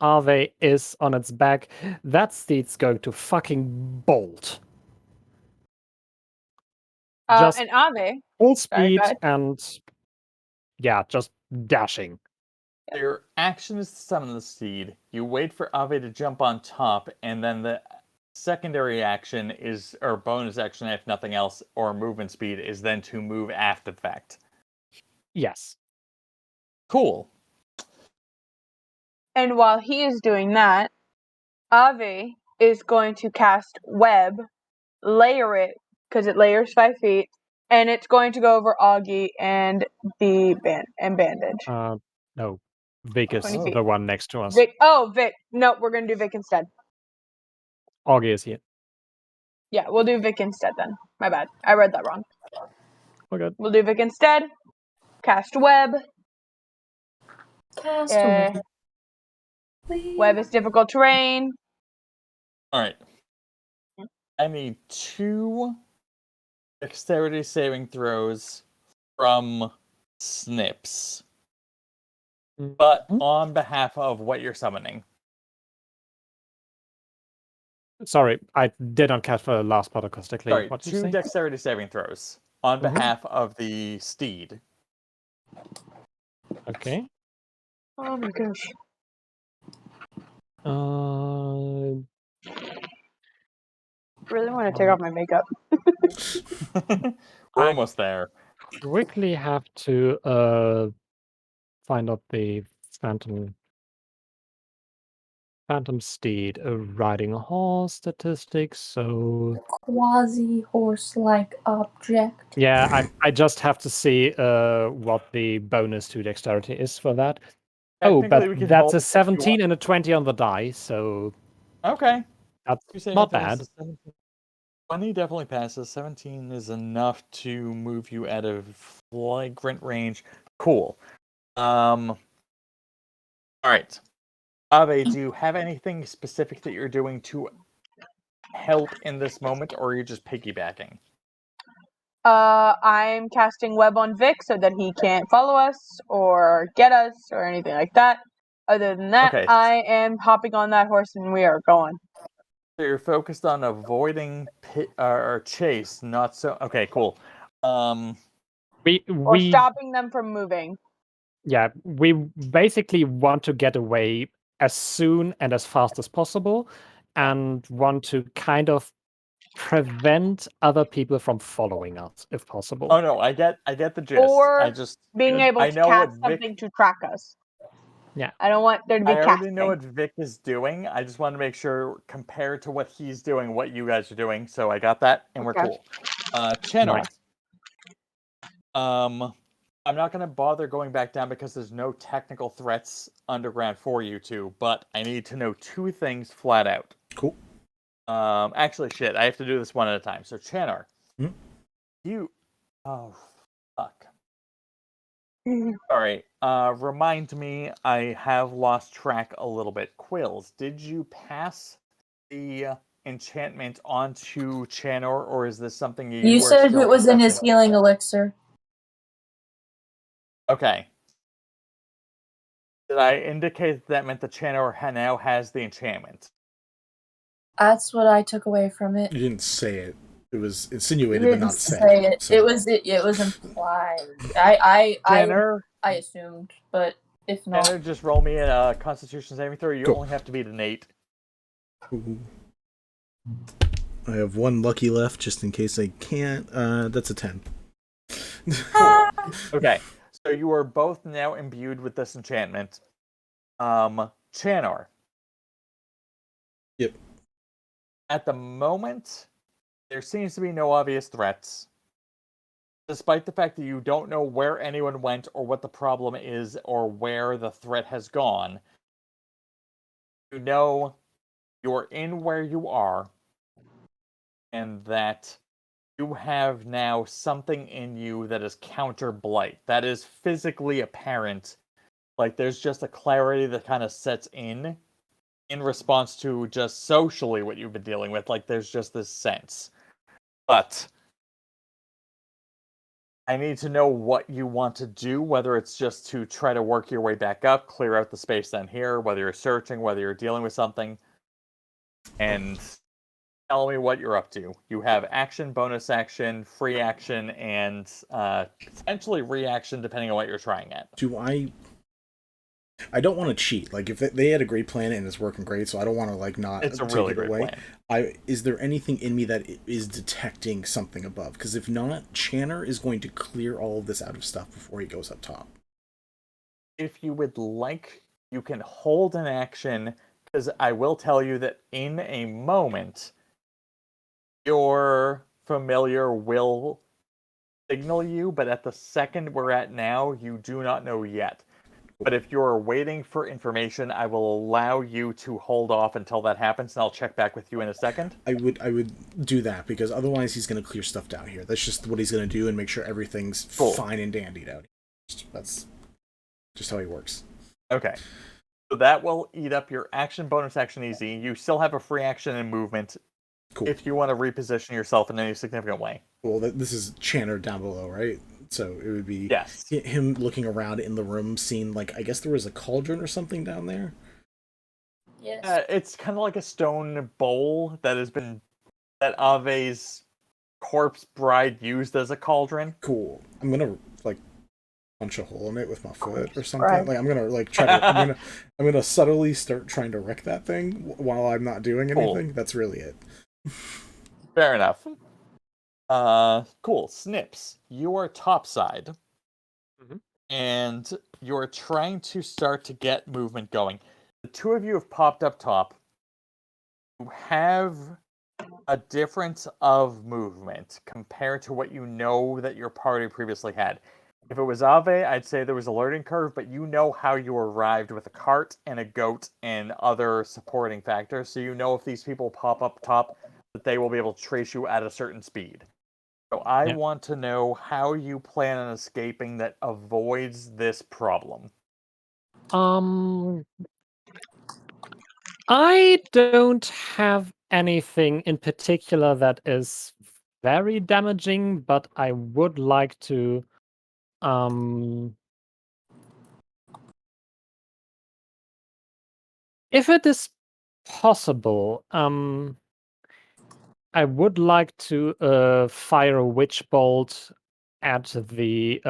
Ave is on its back. That steed's going to fucking bolt. Just And Ave. full speed and yeah, just dashing. Your action is to summon the steed. You wait for Ave to jump on top, and then the secondary action is, or bonus action if nothing else, or movement speed is then to move after the fact. Yes. Cool. And while he is doing that, Ave is going to cast Web, layer it, because it layers 5 feet, and it's going to go over Augie and the Bandage. No. Vic is 20 feet. the one next to us. Vic. No, we're going to do Vic instead. Augie is here. Yeah, we'll do Vic instead then. My bad. I read that wrong. We're good. We'll do Vic instead. Cast Web. Web. Web is difficult terrain. Alright. I need 2 dexterity saving throws from Snipps. But on behalf of what you're summoning. Sorry, I did not catch the last part acoustically. Sorry, What did 2 you say? dexterity saving throws on behalf of the steed. Okay. Oh my gosh. Really want to take off my makeup. We're almost there. Quickly have to find out the phantom Phantom steed, riding a horse statistics, so... Quasi-horse-like object. Yeah, I just have to see what the bonus to dexterity is for that. Oh, but Technically, we can that's hold a if you 17 and a 20 on the die, so Okay. that's You say not nothing is bad. a 17. 20 definitely passes. 17 is enough to move you out of flagrant range. Cool. All right. Ave, do you have anything specific that you're doing to help in this moment, or are you just piggybacking? I'm casting web on Vic so that he can't follow us or get us or anything like that. Other than that, Okay. I am hopping on that horse and we are going. So you're focused on avoiding or chase, not so. Okay, cool. Or We stopping them from moving. Yeah, we basically want to get away as soon and as fast as possible, and want to kind of prevent other people from following us, if possible. Oh no, I get the gist. Or I just being able I to know what cast Vic. something to track us. Yeah. I don't want there to be I already casting. know what Vic is doing. I just want to make sure, compared to what he's doing, what you guys are doing. So I got that, and we're cool. Chanor. Nice. I'm not going to bother going back down because there's no technical threats underground for you two, but I need to know two things flat out. Cool. Actually, shit, I have to do this one at a time. So, Chanor, you... Oh, fuck. Sorry. Remind me, I have lost track a little bit. Quillz, did you pass the enchantment onto Chanor, or is this something You were said still it was in his possessing? healing elixir. Okay. Did I indicate that meant the Chanor now has the enchantment? That's what I took away from it. You didn't say it. It was You insinuated, but didn't not said. say it. So. It was implied. I assumed, but if not, Chanor, just roll me a Constitution saving throw. You only have to beat an 8. Ooh. I have one lucky left, just in case I can't. That's a 10. Okay, so you are both now imbued with this enchantment. Chanor. Yep. At the moment, there seems to be no obvious threats. Despite the fact that you don't know where anyone went or what the problem is or where the threat has gone, you know you're in where you are and that you have now something in you that is counter blight. That is physically apparent. Like, there's just a clarity that kind of sets in response to just socially what you've been dealing with. Like, there's just this sense. But I need to know what you want to do, whether it's just to try to work your way back up, clear out the space down here, whether you're searching, whether you're dealing with something. And tell me what you're up to. You have action, bonus action, free action, and potentially reaction depending on what you're trying at. I don't want to cheat. Like, if they had a great plan and it's working great, so I don't want to like not it's a take really it great away. Plan. Is there anything in me that is detecting something above? Because if not, Chanor is going to clear all of this out of stuff before he goes up top. If you would like, you can hold an action, because I will tell you that in a moment, your familiar will signal you, but at the second we're at now, you do not know yet. But if you're waiting for information, I will allow you to hold off until that happens, and I'll check back with you in a second. I would do that, because otherwise he's going to clear stuff down here. That's just what he's going to do and make sure everything's fine and dandied out. That's just how he works. Okay. So that will eat up your action, bonus action, easy. You still have a free action and movement. Cool. If you want to reposition yourself in any significant way. Well, this is Chanor down below, right? So it would be yes. Him looking around in the room, seeing, like, I guess there was a cauldron or something down there? Yes. It's kind of like a stone bowl that that Ave's corpse bride used as a cauldron. Cool. I'm gonna, like, punch a hole in it with my foot or something. Right. Like, I'm gonna, like, try to, I'm gonna subtly start trying to wreck that thing while I'm not doing anything. Cool. That's really it. Fair enough. Cool. Snipps, you are topside. And you're trying to start to get movement going. the two of you have popped up top. You have a difference of movement compared to what you know that your party previously had. If it was Ave, I'd say there was a learning curve, but you know how you arrived with a cart and a goat and other supporting factors, so you know if these people pop up top, that they will be able to trace you at a certain speed. So I want to know how you plan on escaping that avoids this problem. I don't have anything in particular that is very damaging, but I would like to if it is possible, I would like to fire a witch bolt at the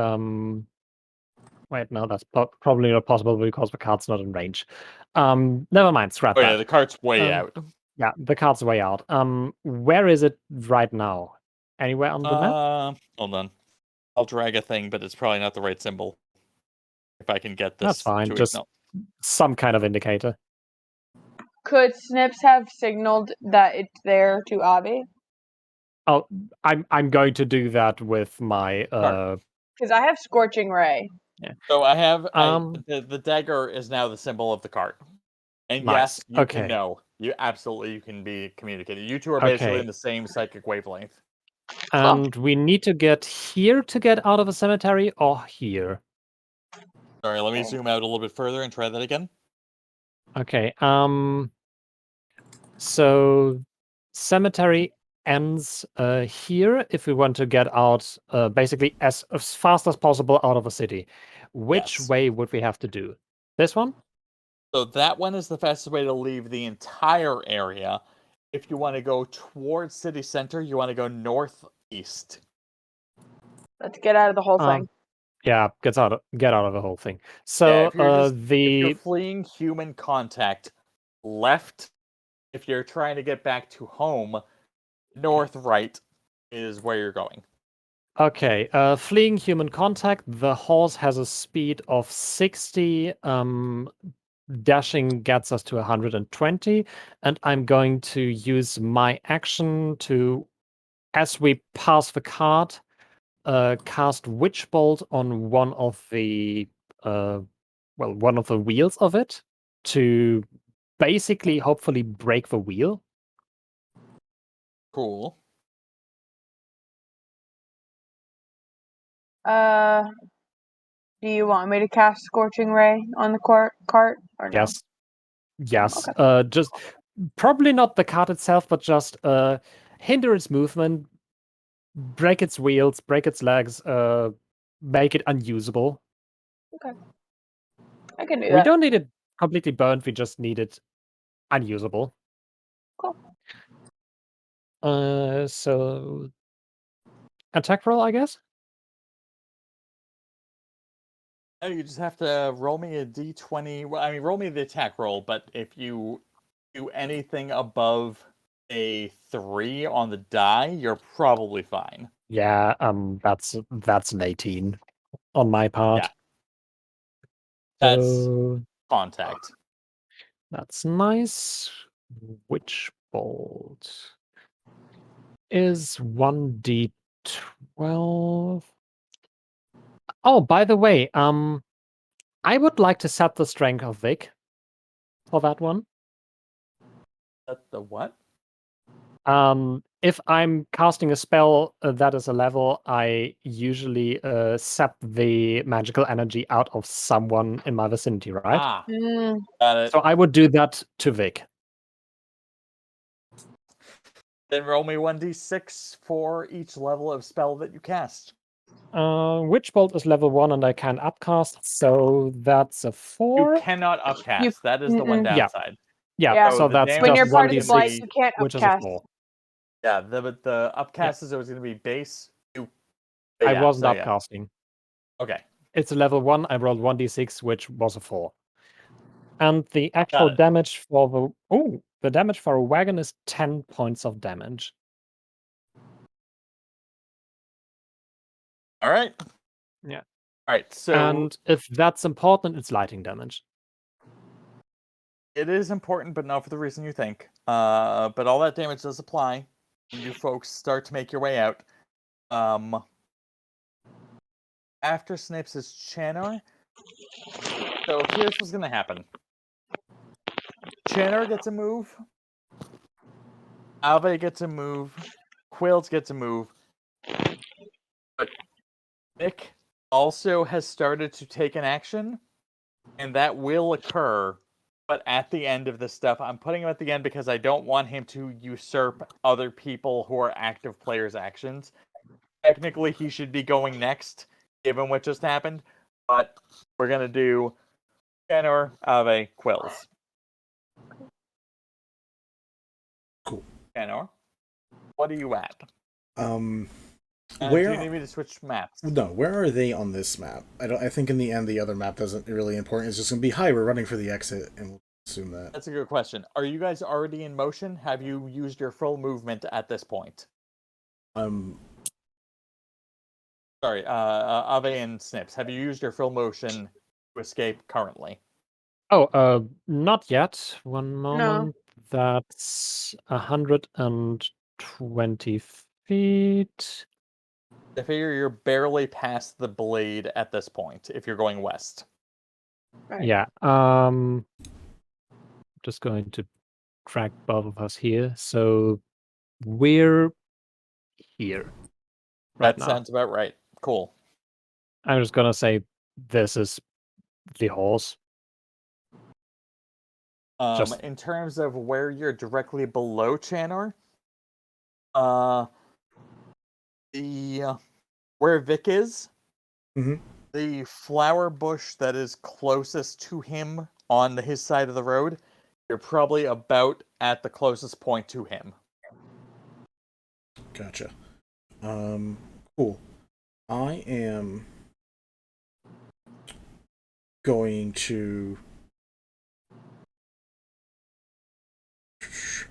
wait, no, that's probably not possible because the cart's not in range. Never mind, scrap Oh that. yeah, the cart's way out. Yeah, the cart's way out. Where is it right now? Anywhere on the map? Hold on. I'll drag a thing, but it's probably not the right symbol. If I can get this. That's fine. Just some kind of indicator. Could Snipps have signaled that it's there to Ave? Oh, I'm going to do that with my Because I have Scorching Ray. Yeah. So I have the dagger is now the symbol of the cart. And nice. yes, you can know. You can be communicated. You two are basically in the same psychic wavelength. And we need to get here to get out of a cemetery, or here. Sorry, let me zoom out a little bit further and try that again. Okay. So cemetery ends here. If we want to get out, basically as fast as possible out of a city, which way would we have to do? This one? So that one is the fastest way to leave the entire area. If you want to go towards city center, you want to go northeast. Let's get out of the whole thing. Yeah, get out of the whole thing. So if you're fleeing human contact, left. If you're trying to get back to home, north right is where you're going. Okay, fleeing human contact. The horse has a speed of 60. Dashing gets us to 120, and I'm going to use my action to, as we pass the cart, cast Witch Bolt on one of the wheels of it to basically, hopefully, break the wheel. Cool. Do you want me to cast Scorching Ray on the cart or no? Yes. Okay. Just probably not the cart itself, but just hinder its movement, break its wheels, break its legs, make it unusable. Okay. I can do We that. don't need it completely burned, we just need it unusable. Cool. So attack roll, I guess? No, you just have to roll me a d20. Well, I mean, roll me the attack roll, but if you do anything above a 3 on the die, you're probably fine. Yeah, that's an 18 on my part. Yeah. That's So, contact. That's nice. Witch Bolt is 1d12. Oh, by the way, I would like to set the strength of Vic for that one. Set the what? If I'm casting a spell that is a level, I usually sap the magical energy out of someone in my vicinity, right? Got it. So I would do that to Vic. Then roll me 1d6 for each level of spell that you cast. Witch Bolt is level 1 and I can upcast, so that's a 4. You cannot upcast. That is the one downside. Yeah, so that's when you're just part of the 1d6, Blight, you can't which is a upcast. 4. Yeah, the upcast is always going to be base. I wasn't upcasting. Okay. It's a level 1, I rolled 1d6, which was a 4. And the actual damage for the damage for a wagon is 10 points of damage. All right. Yeah. All right. So and if that's important, it's lighting damage. It is important, but not for the reason you think. But all that damage does apply. And you folks start to make your way out. After Snipps is Chanor. So here's what's gonna happen. Chanor gets a move. Ave gets a move. Quillz gets a move. But Nick also has started to take an action, and that will occur, but at the end of this stuff. I'm putting him at the end because I don't want him to usurp other people who are active players' actions. Technically, he should be going next, given what just happened, but we're going to do Chanor, Ave, Quillz. Cool. Chanor, what are you at? Where do you need me to switch maps? No, where are they on this map? I think in the end the other map isn't really important. It's just gonna be hi, we're running for the exit, and we'll assume that. That's a good question. Are you guys already in motion? Have you used your full movement at this point? Sorry, Ave and Snipps, have you used your full motion to escape currently? Oh, not yet. One moment. That's 120 feet. I figure you're barely past the blade at this point, if you're going west. Right. Yeah. Just going to drag both of us here. So we're here. That sounds about right. Cool. I'm just gonna say this is the horse. In terms of where you're directly below Chanor, where Vic is, the flower bush that is closest to him on his side of the road, you're probably about at the closest point to him. Gotcha. Cool. I am going to...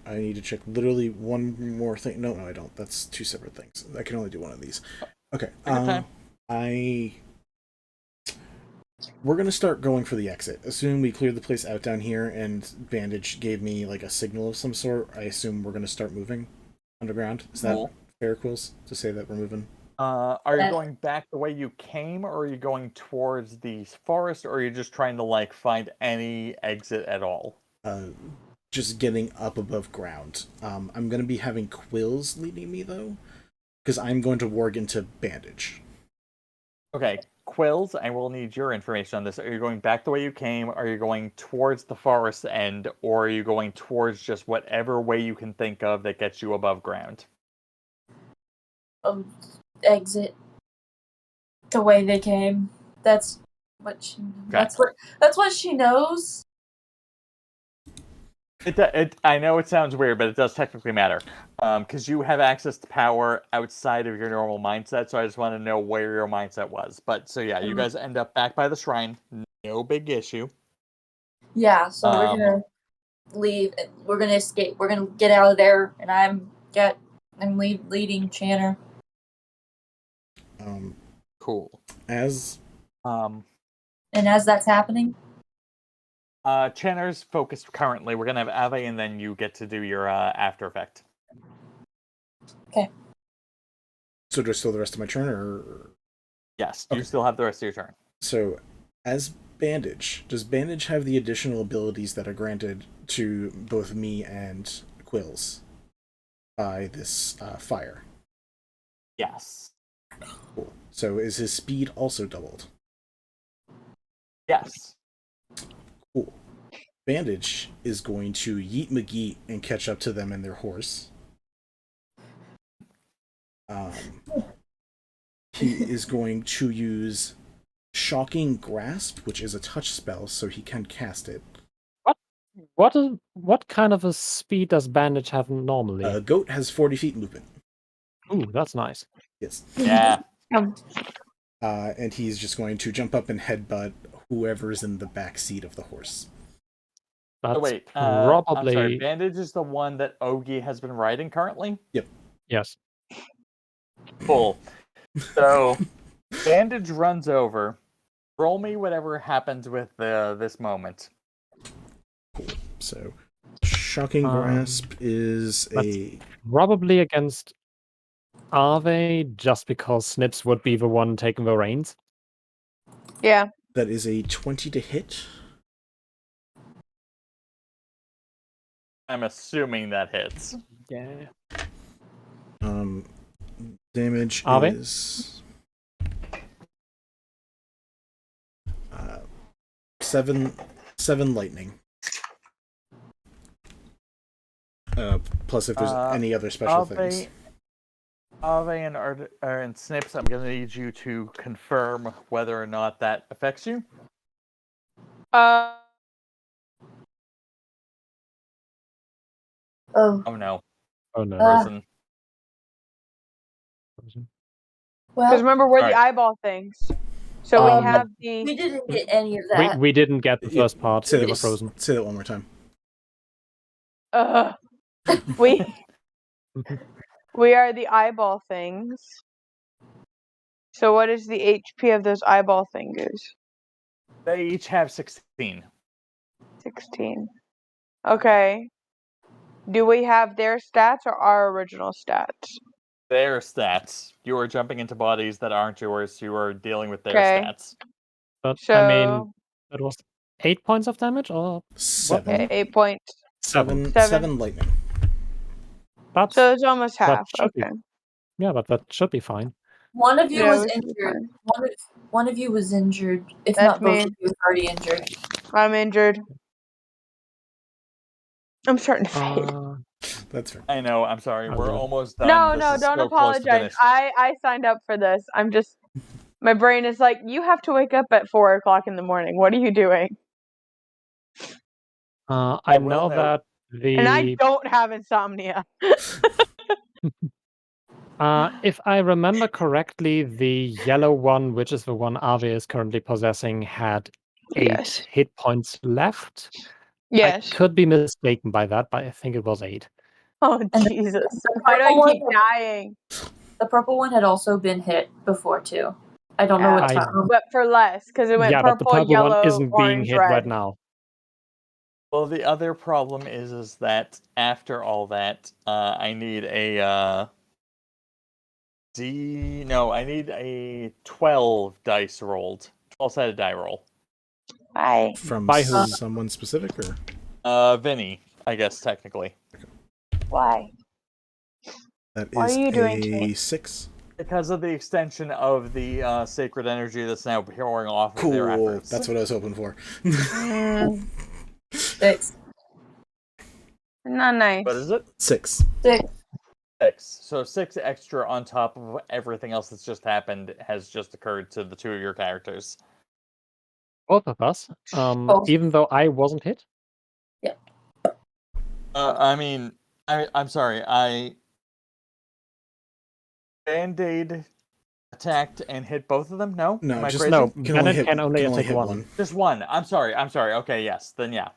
I need to check literally one more thing. No, I don't. That's two separate things. I can only do one of these. Okay. We're going to start going for the exit. Assume we cleared the place out down here and Bandage gave me like a signal of some sort. I assume we're going to start moving underground. Is that fair, Quillz, to say that we're moving? Are you going back the way you came, or are you going towards the forest, or are you just trying to like find any exit at all? Just getting up above ground. I'm going to be having Quillz leading me, though, because I'm going to warg into Bandage. Okay, Quillz, I will need your information on this. Are you going back the way you came? Are you going towards the forest end, or are you going towards just whatever way you can think of that gets you above ground? Exit the way they came. That's what she. Okay. That's what she knows. I know it sounds weird, but it does technically matter. Because you have access to power outside of your normal mindset, so I just want to know where your mindset was. But, so yeah, you guys end up back by the shrine. No big issue. Yeah, so we're gonna leave. We're gonna escape. We're gonna get out of there, and I'm leading Chanor. Cool. And as that's happening... Chanor's focused currently. We're gonna have Ave, and then you get to do your after effect. Okay. So do I still have the rest of my turn, or? Yes, you still have the rest of your turn. So, as Bandage, does Bandage have the additional abilities that are granted to both me and Quillz by this fire? Yes. Cool. So is his speed also doubled? Yes. Cool. Bandage is going to yeet McGeet and catch up to them and their horse. He is going to use Shocking Grasp, which is a touch spell, so he can cast it. What kind of a speed does Bandage have normally? Goat has 40 feet movement. Ooh, that's nice. Yes. Yeah. And he's just going to jump up and headbutt whoever's in the back seat of the horse. That's wait, probably... I'm sorry, Bandage is the one that Ogie has been riding currently? Yep. Yes. Cool. So, Bandage runs over. Roll me whatever happens with this moment. Cool. So, shocking grasp is a probably against Ave, just because Snipps would be the one taking the reins. Yeah. That is a 20 to hit. I'm assuming that hits. Yeah. Damage Ave? is 7 lightning. Plus, if there's any other special things. Ave and Snipps, I'm going to need you to confirm whether or not that affects you. Oh. Oh no. Oh no. Frozen. Because remember, we're the Alright. eyeball things. So we have the. We didn't get any of that. We didn't get the first part. Say They that, were frozen. say that one more time. We are the eyeball things. So what is the HP of those eyeball fingers? They each have 16. 16. Okay. Do we have their stats or our original stats? Their stats. You are jumping into bodies that aren't yours. You are dealing with their Okay. stats. But So. I mean, it was 8 points of damage, or 7. Okay, 8 points. 7 lightning. That's, So it's almost that half. should be- Okay. yeah, but that should be fine. One of you Yeah, was we should be injured. One of you was injured. If That's not both me. of you, already injured. I'm injured. I'm starting to fade. That's fair. I know. I'm sorry. We're almost done. No, This no, is don't so close to apologize. finish. I signed up for this. I'm just. My brain is like, you have to wake up at 4 o'clock in the morning. What are you doing? I know that And I the don't have insomnia. if I remember correctly, the yellow one, which is the one Ave is currently possessing, had 8 Yes. hit points left. Yes. I could be mistaken by that, but I think it was 8. Oh, Jesus. Why do I keep dying? The purple one had also been hit before, too. I don't know what I- time. But for less, because it went Yeah, but the purple, purple yellow, one isn't being orange, hit red. right now. Well, the other problem is that after all that, I need a I need a 12 dice rolled. 12-sided die roll. Why? From By whom? someone specific, or? Vinny, I guess, technically. Why? That What is are you doing to a me? 6. Because of the extension of the sacred energy that's now pouring off of their Cool. efforts. That's what I was hoping for. 6. Not nice. What is it? 6. 6. 6. So 6 extra on top of everything else that's just happened has just occurred to the two of your characters. Both of us. Even though I wasn't hit. Yep. I mean, I'm sorry. Band-Aid attacked and hit both of them? No? No, Am I just crazy? No, can only hit, can only can only attack hit one. one. Just one. I'm sorry. Okay, yes. Then yeah.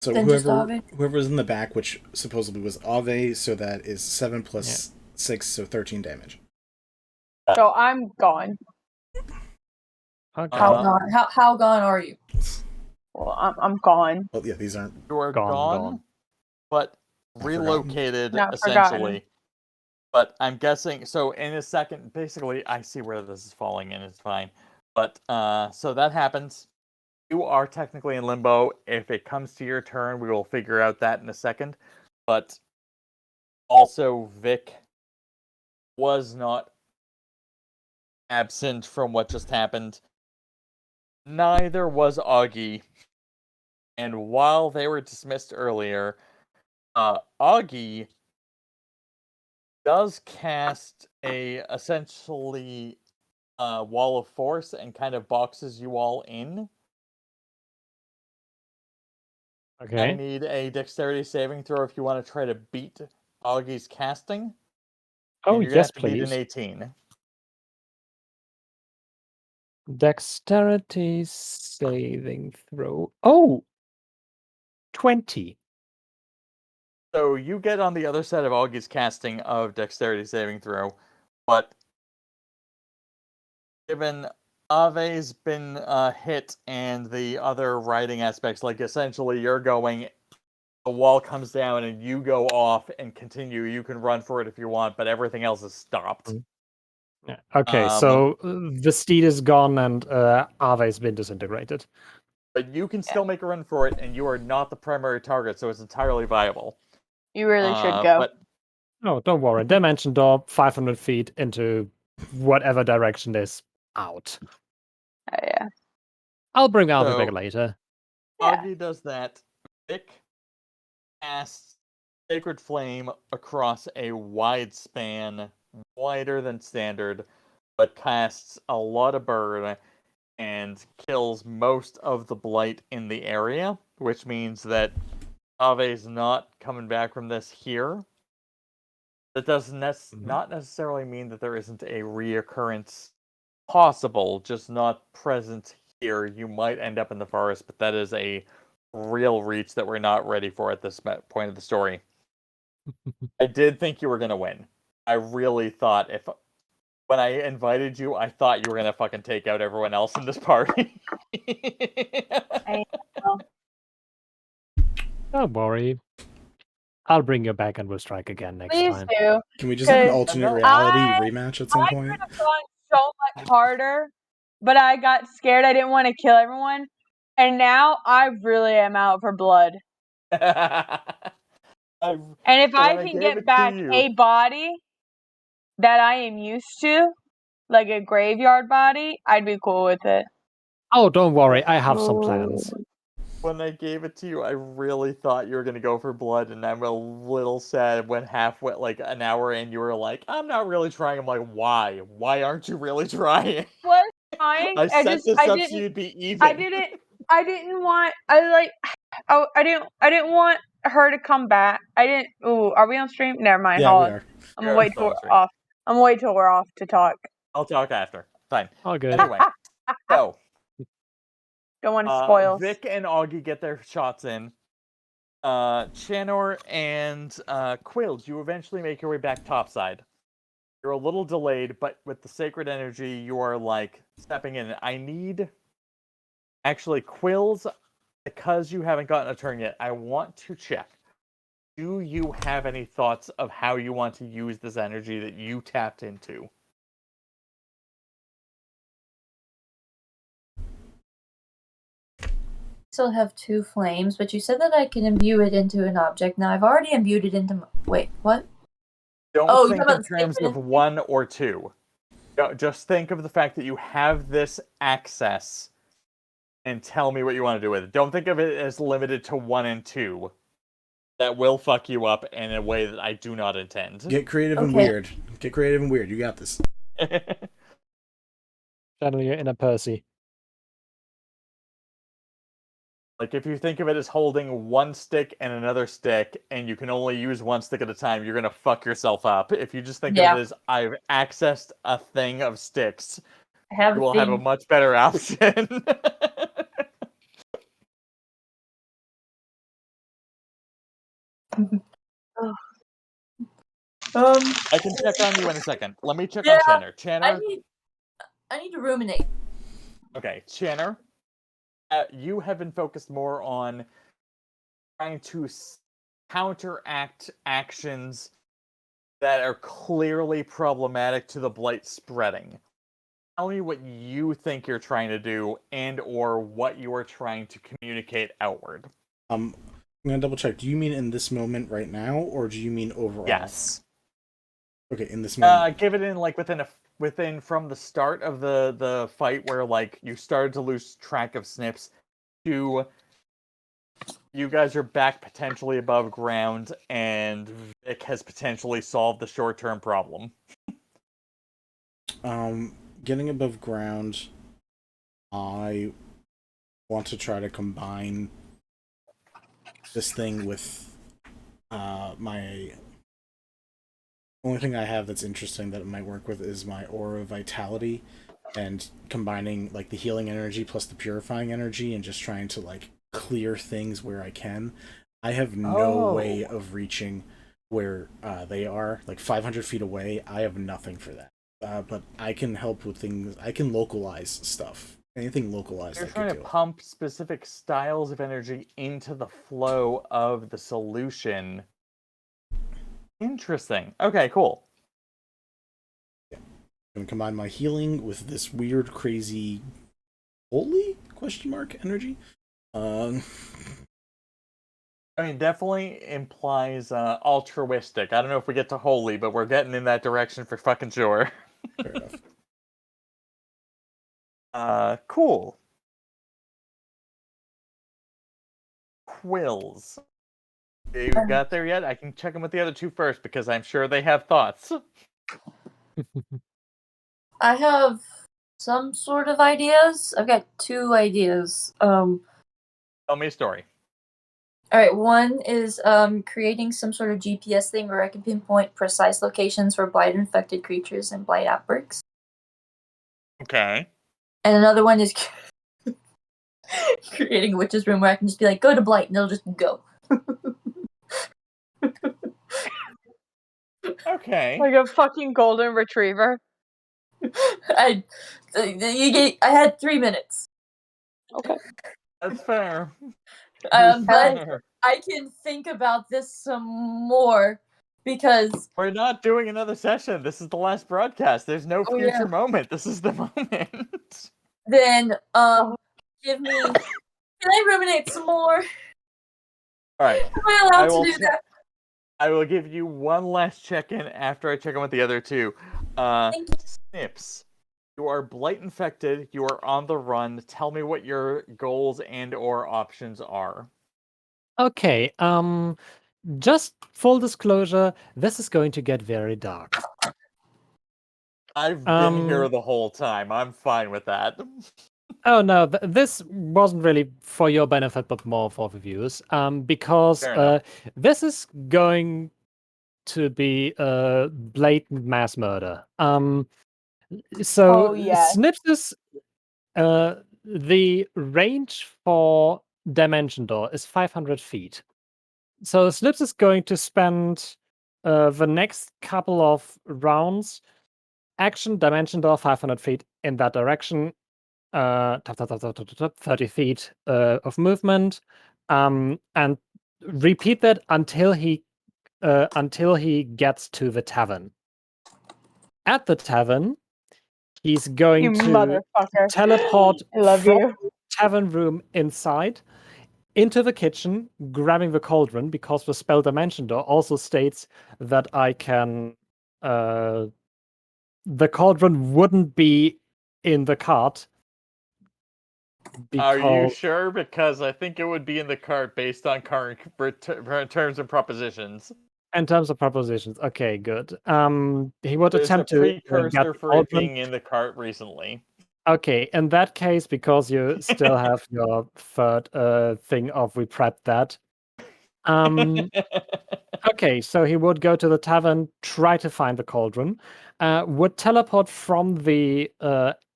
So Then just Ave. whoever's in the back, which supposedly was Ave, so that is 7 plus 6, so 13 damage. So I'm gone. Okay. How gone? How gone are you? Well, I'm gone. Well, yeah, these aren't. You are gone, but relocated Not essentially. forgotten. But I'm guessing, so in a second, basically, I see where this is falling in, it's fine. But, so that happens. You are technically in limbo. If it comes to your turn, we will figure out that in a second. But also, Vic was not absent from what just happened. Neither was Augie. And while they were dismissed earlier, Augie does cast a essentially wall of force and kind of boxes you all in. Okay. I need a dexterity saving throw if you want to try to beat Augie's casting. Oh, and you're yes, gonna have to beat please. an 18. Dexterity saving throw. Oh! 20. So you get on the other side of Augie's casting of dexterity saving throw, but given Ave's been hit, and the other riding aspects, like essentially you're going, the wall comes down, and you go off and continue. You can run for it if you want, but everything else is stopped. Yeah. Okay, so the steed is gone, and Ave's been disintegrated. But you can still make a run for it, and you are not the primary target, so it's entirely viable. You really should go. But No, don't worry. Dimension door, 500 feet into whatever direction is out. Yeah. I'll bring Ave So- back later. Augie does that. Vic casts Sacred Flame across a wide span, wider than standard, but casts a lot of burn and kills most of the blight in the area, which means that Ave's not coming back from this here. That does not necessarily mean that there isn't a reoccurrence possible, just not present here. You might end up in the forest, but that is a real reach that we're not ready for at this point of the story. I did think you were going to win. I really thought when I invited you, I thought you were going to fucking take out everyone else in this party. Don't worry. I'll bring you back and we'll strike again next Please time. do. Can we just have an alternate reality rematch at some point? I could have gone so much harder, but I got scared. I didn't want to kill everyone. And now I really am out for blood. And if I can get back a body that I am used to, like a graveyard body, I'd be cool with it. Oh, don't worry. I have some plans. When I gave it to you, I really thought you were going to go for blood, and I'm a little sad when halfway, like an hour in, you were like, I'm not really trying. I'm like, why? Why aren't you really trying? Was trying. I set this up so you'd be even. I didn't want. I didn't want her to come back. I didn't. Ooh, are we on stream? Never mind. Yeah, Hold we on. are. I'm gonna wait till we're off. I'm gonna wait till we're off to talk. I'll talk after. Fine. All good. Anyway, so don't want to spoil. Vic and Augie get their shots in. Chanor and Quillz, you eventually make your way back topside. You're a little delayed, but with the sacred energy, you are like stepping in. I need actually Quillz, because you haven't gotten a turn yet. I want to check. Do you have any thoughts of how you want to use this energy that you tapped into? Still have 2 flames, but you said that I can imbue it into an object. Now I've already imbued it into. Wait, what? Don't think in terms of 1 or 2. Just think of the fact that you have this access, and tell me what you want to do with it. Don't think of it as limited to 1 and 2. That will fuck you up in a way that I do not intend. Get creative and weird. Get creative and weird. You got this. Channel your inner Percy. Like, if you think of it as holding 1 stick and another stick, and you can only use 1 stick at a time, you're going to fuck yourself up. If you just think of it as, I've accessed a thing of sticks, you will have a much better option. I can check on you in a second. Let me check on Chanor. Chanor, I need to ruminate. Okay, Chanor, you have been focused more on trying to counteract actions that are clearly problematic to the blight spreading. Tell me what you think you're trying to do, and or what you are trying to communicate outward. I'm gonna double check. Do you mean in this moment right now, or do you mean overall? Yes. Okay, in this moment. Give it in like within from the start of the fight where like you started to lose track of Snipps to you guys are back potentially above ground, and Vic has potentially solved the short-term problem. Getting above ground, I want to try to combine this thing with my only thing I have that's interesting that it might work with is my aura of vitality, and combining like the healing energy plus the purifying energy and just trying to like clear things where I can. I have no way of reaching where they are, like 500 feet away. I have nothing for that. but I can help with things. I can localize stuff. Anything localized, You're I trying can to do. pump specific styles of energy into the flow of the solution. Interesting. Okay, cool. I'm gonna combine my healing with this weird, crazy, holy ? Energy. I mean, definitely implies altruistic. I don't know if we get to holy, but we're getting in that direction for fucking sure. Fair enough. Cool. Quillz. You got there yet? I can check them with the other two first because I'm sure they have thoughts. I have some sort of ideas. I've got 2 ideas. Tell me a story. Alright, one is creating some sort of GPS thing where I can pinpoint precise locations for blight-infected creatures and blight outbreaks. Okay. And another one is creating a witch's room where I can just be like, go to blight, and they'll just go. Okay. Like a fucking golden retriever. I had 3 minutes. Okay. That's fair. But I can think about this some more because we're not doing another session. This is the last broadcast. There's no future yeah. moment. This is the moment. Then give me. Can I ruminate some more? All right. Am I allowed to do that? I will give you one last check-in after I check in with the other two. Snipps, you are blight infected. You are on the run. Tell me what your goals and/or options are. Okay. Just full disclosure, this is going to get very dark. I've been here the whole time. I'm fine with that. Oh no, this wasn't really for your benefit, but more for the viewers. Because this is going to be a blatant mass murder. So Snipps is the range for Dimension Door is 500 feet. So Snipps is going to spend the next couple of rounds action Dimension Door 500 feet in that direction. 30 feet of movement, and repeat that until he gets to the tavern. At the tavern, he's going to teleport from the tavern room inside into the kitchen, grabbing the cauldron, because the spell Dimension Door also states that I can. The cauldron wouldn't be in the cart. Are you sure? Because I think it would be in the cart based on current terms and propositions. In terms of propositions, okay, good. He would There's attempt a to precursor for it being in the cart recently. Okay, in that case, because you still have your third thing of we prepped that. Okay, so he would go to the tavern, try to find the cauldron, would teleport from the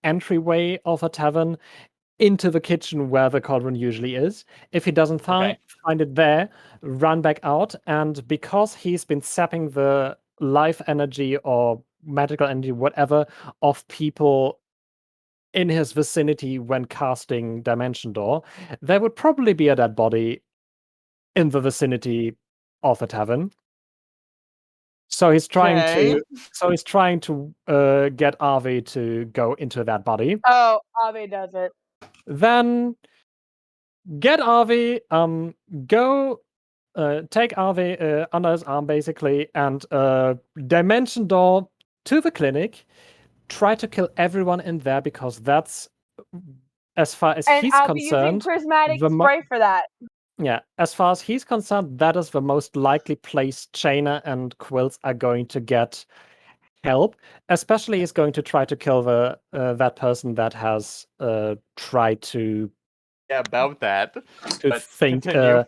entryway of a tavern into the kitchen where the cauldron usually is. If he doesn't find it there, run back out, and because he's been sapping the life energy or magical energy, whatever, of people in his vicinity when casting Dimension Door, there would probably be a dead body in the vicinity of a tavern. So he's trying to get Ave to go into that body. Oh, Ave does it. Then get Ave, go take Ave under his arm basically, and Dimension Door to the clinic. Try to kill everyone in there because that's, as far as he's I'll concerned, be using prismatic spray for that. Yeah, as far as he's concerned, that is the most likely place Chanor and Quillz are going to get help. Especially, he's going to try to kill the that person that has tried to. Yeah, about that. To but think. continue.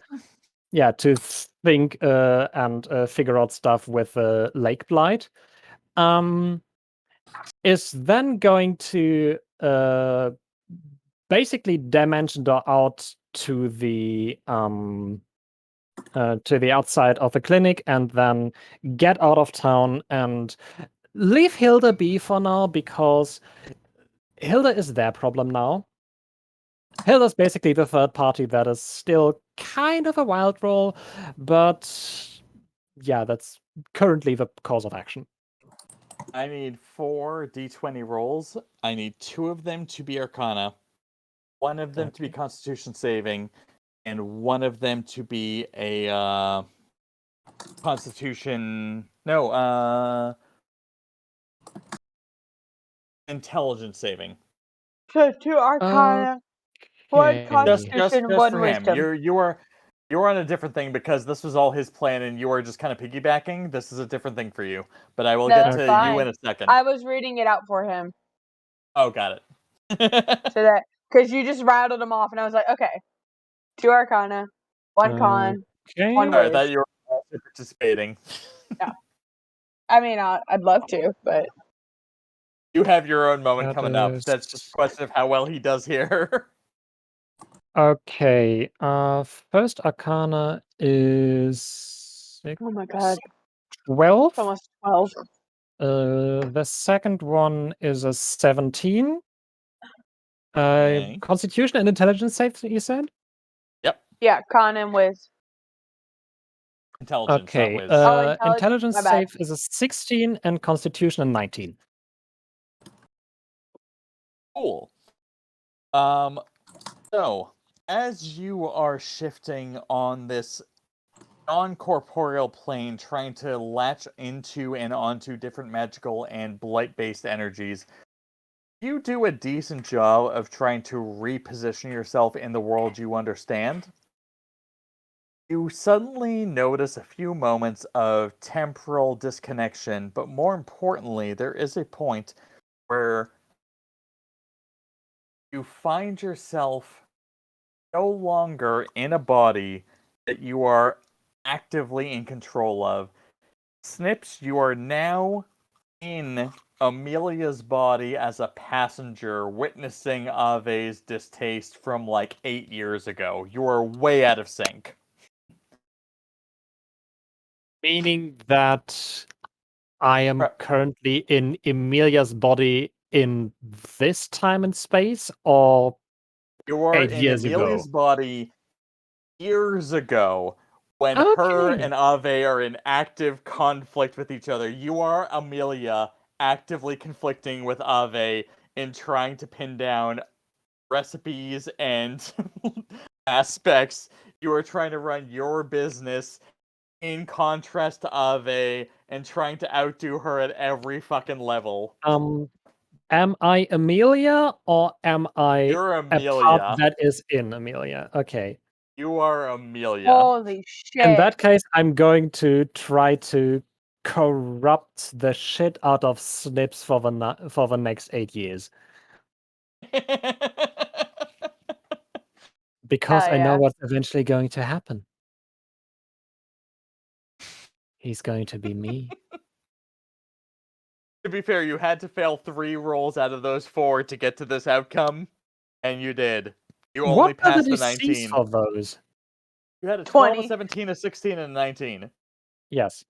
To think and figure out stuff with Lake Blight. Is then going to basically Dimension Door out to the outside of the clinic and then get out of town and leave Hilda be for now, because Hilda is their problem now. Hilda's basically the third party that is still kind of a wild roll, but yeah, that's currently the course of action. I need 4 d20 rolls. I need 2 of them to be Arcana, 1 of them to be Constitution saving, and 1 of them to be a Constitution. No, Intelligence saving. So 2 Arcana, 1 Just Constitution, 1 for him. Wisdom. You're on a different thing because this was all his plan, and you are just kind of piggybacking. This is a different thing for you, but I will No, get that's to fine. you in a second. I was reading it out for him. Oh, got it. So that, because you just rattled them off, and I was like, okay, 2 Arcana, 1 Con, 1 Sorry, Wiz. that you were also participating. Yeah. I mean, I'd love to, but You have your own moment That coming up. is- That's just a question of how well he does here. Okay, first Arcana is oh my god, 12. it's almost 12. The second one is a 17. Okay. Constitution and intelligence saves, you said? Yeah, Con and Wiz. Intelligence, Okay, not Wiz. intelligence my bad. save is a 16 and constitution a 19. Cool. So, as you are shifting on this non-corporeal plane, trying to latch into and onto different magical and blight-based energies, you do a decent job of trying to reposition yourself in the world you understand. You suddenly notice a few moments of temporal disconnection, but more importantly, there is a point where you find yourself no longer in a body that you are actively in control of. Snipps, you are now in Amelia's body as a passenger, witnessing Ave's distaste from like 8 years ago. You are way out of sync. Meaning that I am currently in Emilia's body in this time and space, or You are 8 in years Amelia's ago? body years ago when her Okay. and Ave are in active conflict with each other. You are Amelia actively conflicting with Ave in trying to pin down recipes and aspects. You are trying to run your business in contrast to Ave and trying to outdo her at every fucking level. Am I Amelia, or am I You're a Amelia. part that is in Amelia? Okay. You are Amelia. Holy shit. In that case, I'm going to try to corrupt the shit out of Snipps for the next 8 years. Because Hell I know yeah. what's eventually going to happen. He's going to be me. To be fair, you had to fail 3 rolls out of those 4 to get to this outcome, and you did. You only What are passed the the DCs 19. for those? You had a 12, 20. a 17, a 16, and a 19. Yes.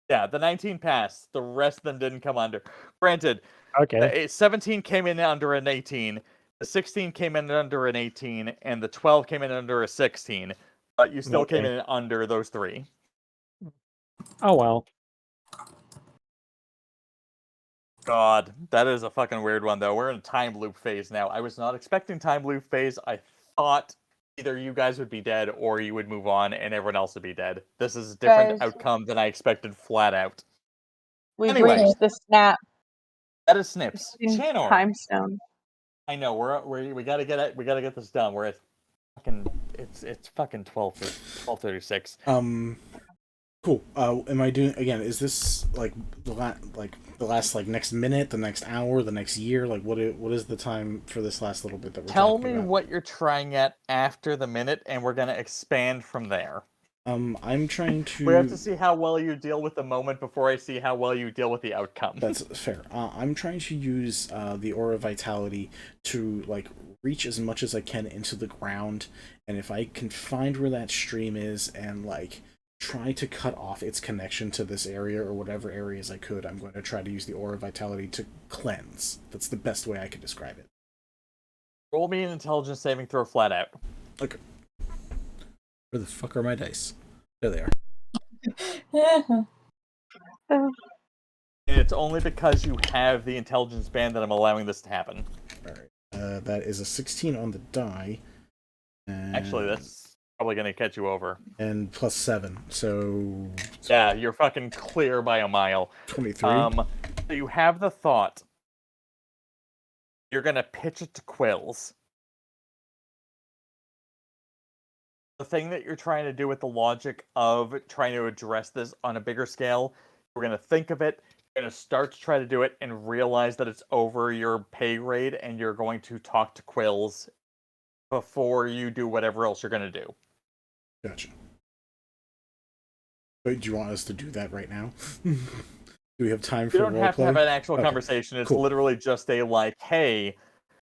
Yeah, the 19 passed. The rest of them didn't come under. Granted, Okay. the 17 came in under an 18, the 16 came in under an 18, and the 12 came in under a 16. But you still came Okay. in under those 3. Oh well. God, that is a fucking weird one, though. We're in time loop phase now. I was not expecting time loop phase. I thought either you guys would be dead or you would move on and everyone else would be dead. This is a different Guys. outcome than I expected flat out. We've Anyway. reached the snap. That is Snipps. Chanor. Time stone. I know we gotta get it. We gotta get this done. We're at fucking it's fucking 12:36. Cool. Am I doing again? Is this like the last like next minute, the next hour, the next year? Like what is the time for this last little bit that we're Tell talking me about? what you're trying at after the minute, and we're gonna expand from there. I'm trying to. We have to see how well you deal with the moment before I see how well you deal with the outcome. That's fair. I'm trying to use the Aura Vitality to like reach as much as I can into the ground, and if I can find where that stream is and like try to cut off its connection to this area or whatever areas I could. I'm going to try to use the Aura of Vitality to cleanse. That's the best way I could describe it. Roll me an intelligence saving throw flat out. Okay. Where the fuck are my dice? There they are. And it's only because you have the intelligence band that I'm allowing this to happen. Alright. That is a 16 on the die. And... Actually, that's probably going to catch you over. And plus 7, so... Yeah, you're fucking clear by a mile. 23. So you have the thought. You're going to pitch it to Quillz. The thing that you're trying to do with the logic of trying to address this on a bigger scale, you're going to think of it, you're going to start to try to do it, and realize that it's over your pay grade, and you're going to talk to Quillz before you do whatever else you're going to do. Gotcha. Wait, do you want us to do that right now? Do we have time for You don't have to have an actual conversation. It's cool. literally just a like, hey,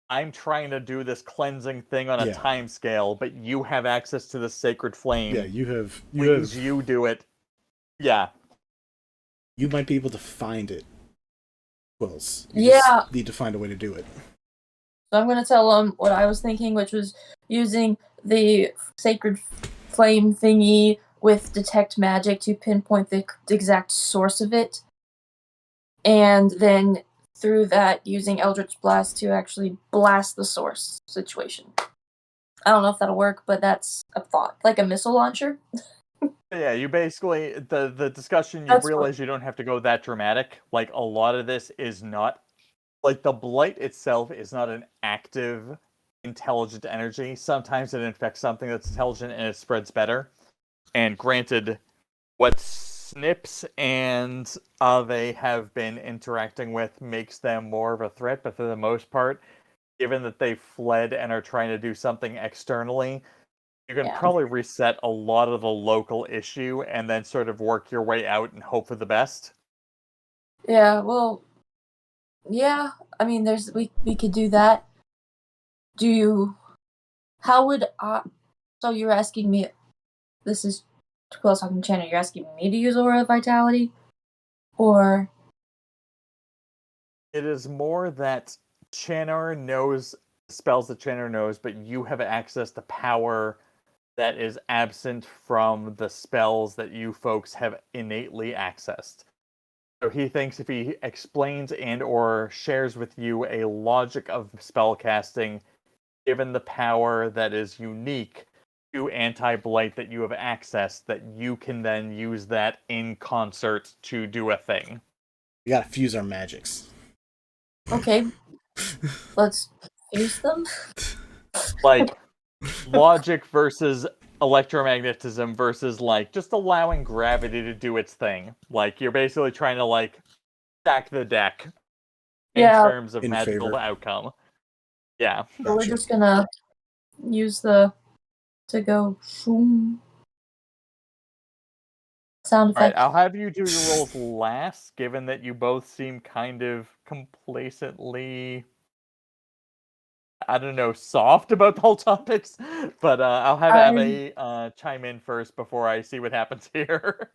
I'm trying to do this cleansing thing on a time scale, but you have access to the sacred flame. Yeah, you have. You do it. Yeah. You might be able to find it. Quillz. You just need to find a way to do it. So I'm going to tell him what I was thinking, which was using the sacred flame thingy with detect magic to pinpoint the exact source of it. And then through that, using Eldritch Blast to actually blast the source situation. I don't know if that'll work, but that's a thought. Like a missile launcher. Yeah, you basically, the discussion, you realize you don't have to go that dramatic. Like, a lot of this is not, like, the Blight itself is not an active, intelligent energy. Sometimes it infects something that's intelligent and it spreads better. And granted, what Snipps and Ave have been interacting with makes them more of a threat, but for the most part, given that they fled and are trying to do something externally, you can probably reset a lot of the local issue and then sort of work your way out and hope for the best. Yeah, well, yeah. I mean, we could do that. How would so you're asking me, this is Quillz talking to Chanor, you're asking me to use Aura of Vitality? Or? It is more that Chanor knows spells that Chanor knows, but you have access to power that is absent from the spells that you folks have innately accessed. So he thinks if he explains and or shares with you a logic of spellcasting, given the power that is unique to anti-blight that you have accessed, that you can then use that in concert to do a thing. We gotta fuse our magics. Okay. Let's fuse them. Like, logic versus electromagnetism versus, like, just allowing gravity to do its thing. Like, you're basically trying to, like, stack the deck in terms of magical outcome. Yeah. So we're just gonna use to go shoom. Sound effect. Alright, I'll have you do your rolls last, given that you both seem kind of complacently, I don't know, soft about the whole topics. But I'll have Ave chime in first before I see what happens here.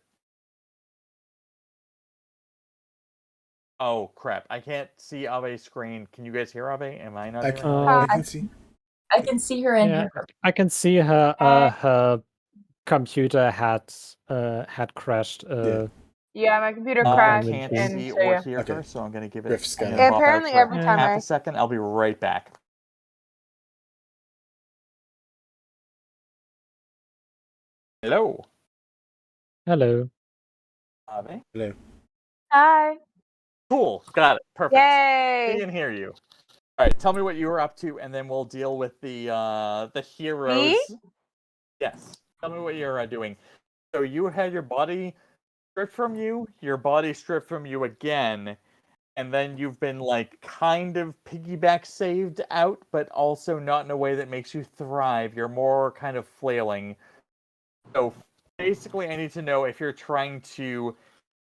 Oh crap! I can't see Ave's screen. Can you guys hear Ave? Am I not? I can see. I can see her and hear her. I can see her. Her computer had crashed. Yeah, my computer crashed. I can't and see so, or yeah. hear her, so I'm gonna give it. Griff's I'm got gonna it. pop out Apparently for every time half I- a second. I'll be right back. Hello. Hello. Ave. Hello. Hi. Cool. Got it. Perfect. Yay. See and hear you. All right. Tell me what you were up to, and then we'll deal with the heroes. Me? Yes. Tell me what you're doing. So you had your body stripped from you, your body stripped from you again, and then you've been like kind of piggyback saved out, but also not in a way that makes you thrive. You're more kind of flailing. So basically, I need to know if you're trying to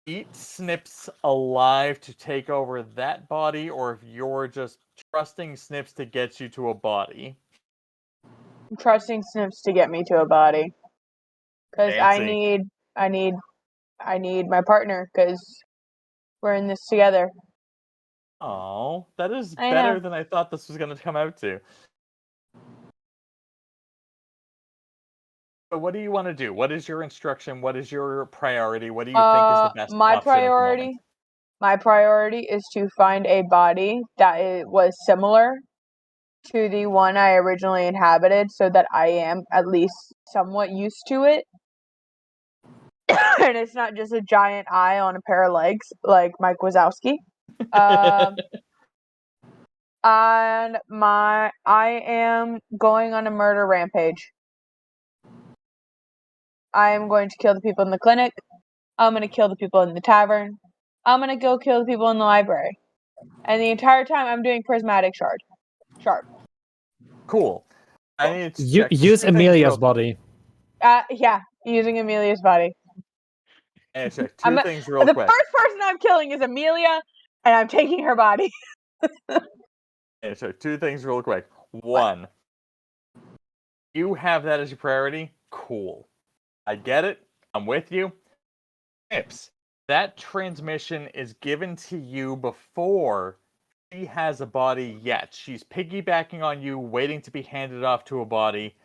eat Snipps alive to take over that body, or if you're just trusting Snipps to get you to a body. I'm trusting Snipps to get me to a body. Because I Fancy. need I need my partner because we're in this together. Oh, that is I better know. than I thought this was going to come out to. But what do you want to do? What is your instruction? What is your priority? What do you think is the best My option at the moment? My priority is to find a body that was similar to the one I originally inhabited, so that I am at least somewhat used to it. And it's not just a giant eye on a pair of legs like Mike Wazowski. And I am going on a murder rampage. I am going to kill the people in the clinic. I'm going to kill the people in the tavern. I'm going to go kill the people in the library. And the entire time I'm doing prismatic sharp. Cool. I need to check use Amelia's body. Yeah, using Amelia's body. And check two things real the quick. The first person I'm killing is Amelia, and I'm taking her body. And check two things real quick. One, you have that as your priority. Cool. I get it. I'm with you. Snipps, that transmission is given to you before she has a body yet. She's piggybacking on you, waiting to be handed off to a body.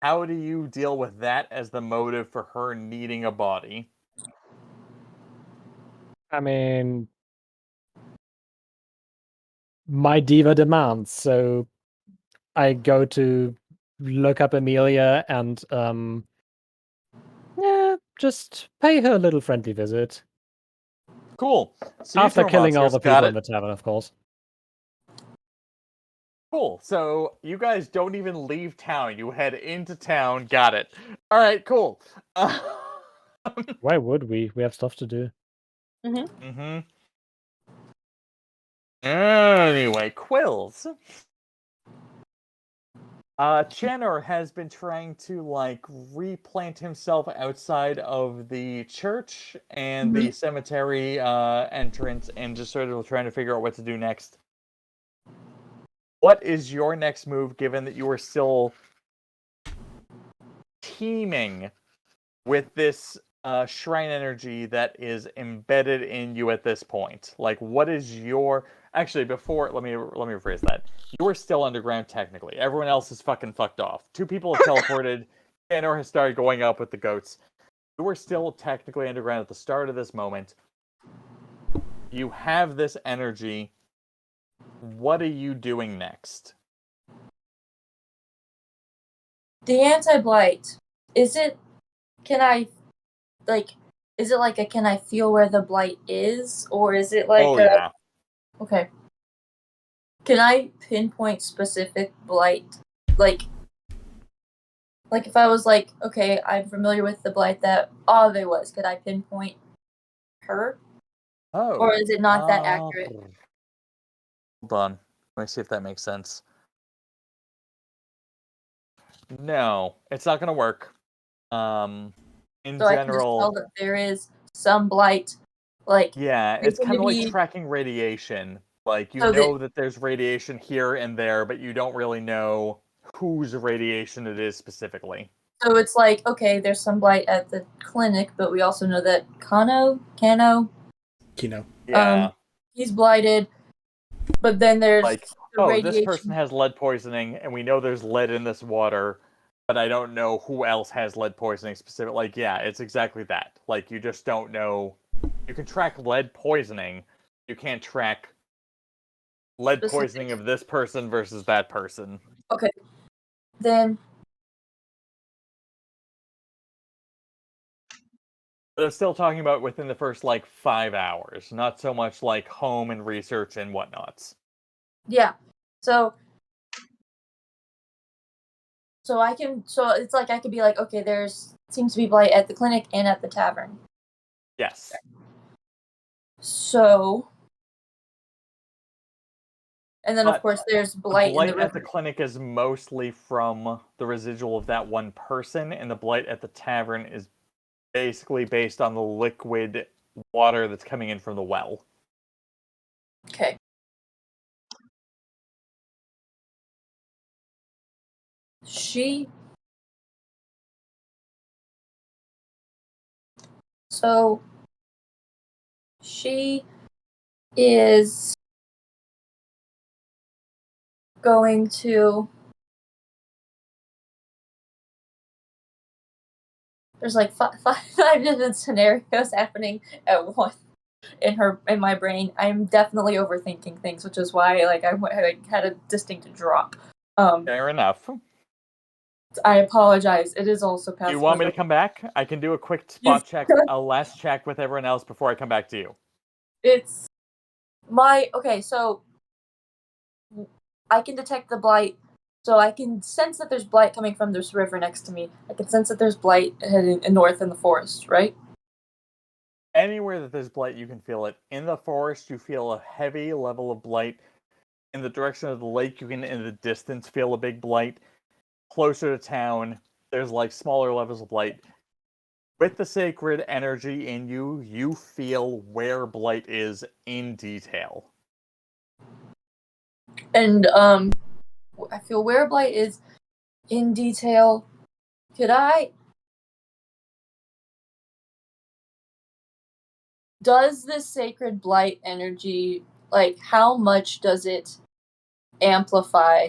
How do you deal with that as the motive for her needing a body? I mean, my diva demands, so I go to look up Amelia and just pay her a little friendly visit. Cool. So after killing all the people in the tavern, of course. Cool. So you guys don't even leave town. You head into town. Got it. All right. Cool. Why would we? We have stuff to do. Mm-hmm. Anyway, Quillz. Chanor has been trying to replant himself outside of the church and the cemetery entrance, and just sort of trying to figure out what to do next. What is your next move, given that you are still teeming with this shrine energy that is embedded in you at this point? What is your... Actually, before, let me rephrase that. You are still underground, technically. Everyone else is fucking fucked off. 2 people have teleported. Chanor has started going up with the goats. You are still technically underground at the start of this moment. You have this energy. What are you doing next? The anti-blight, is it a can I feel where the blight is? Or is it yeah. Okay. Can I pinpoint specific blight? Like if I was okay, I'm familiar with the blight that Ave was, could I pinpoint her? Oh. Or is it not that accurate? Hold on. Let me see if that makes sense. No, it's not going to work. In so general, I can just tell that there is some blight. Yeah, it's kind of like tracking radiation. You know that there's radiation here and there, but you don't really know whose radiation it is specifically. So it's okay, there's some blight at the clinic, but we also know that Kano? Yeah. He's blighted, but then there's radiation. This person has lead poisoning, and we know there's lead in this water, but I don't know who else has lead poisoning specifically. Yeah, it's exactly that. You just don't know. You can track lead poisoning. You can't track lead poisoning of this person versus that person. Okay. Then... But I'm still talking about within the first, 5 hours. Not so much, home and research and whatnots. Yeah. So it's I could be okay, there's seems to be blight at the clinic and at the tavern. Yes. So... And then, of course, there's blight in the river. Blight at the clinic is mostly from the residual of that one person, and the blight at the tavern is basically based on the liquid water that's coming in from the well. Okay. So she is going to. There's like five different scenarios happening at once in my brain. I'm definitely overthinking things, which is why I had a distinct drop. Fair enough. I apologize. It is also past. You want me to come back? I can do a quick spot check, a last check with everyone else before I come back to you. It's okay. So I can detect the blight. So I can sense that there's blight coming from this river next to me. I can sense that there's blight heading north in the forest, right? Anywhere that there's blight, you can feel it. In the forest, you feel a heavy level of blight. In the direction of the lake, you can, in the distance, feel a big blight. Closer to town, there's like smaller levels of blight. With the sacred energy in you, you feel where blight is in detail. And I feel where blight is in detail. Does this sacred blight energy, like, how much does it amplify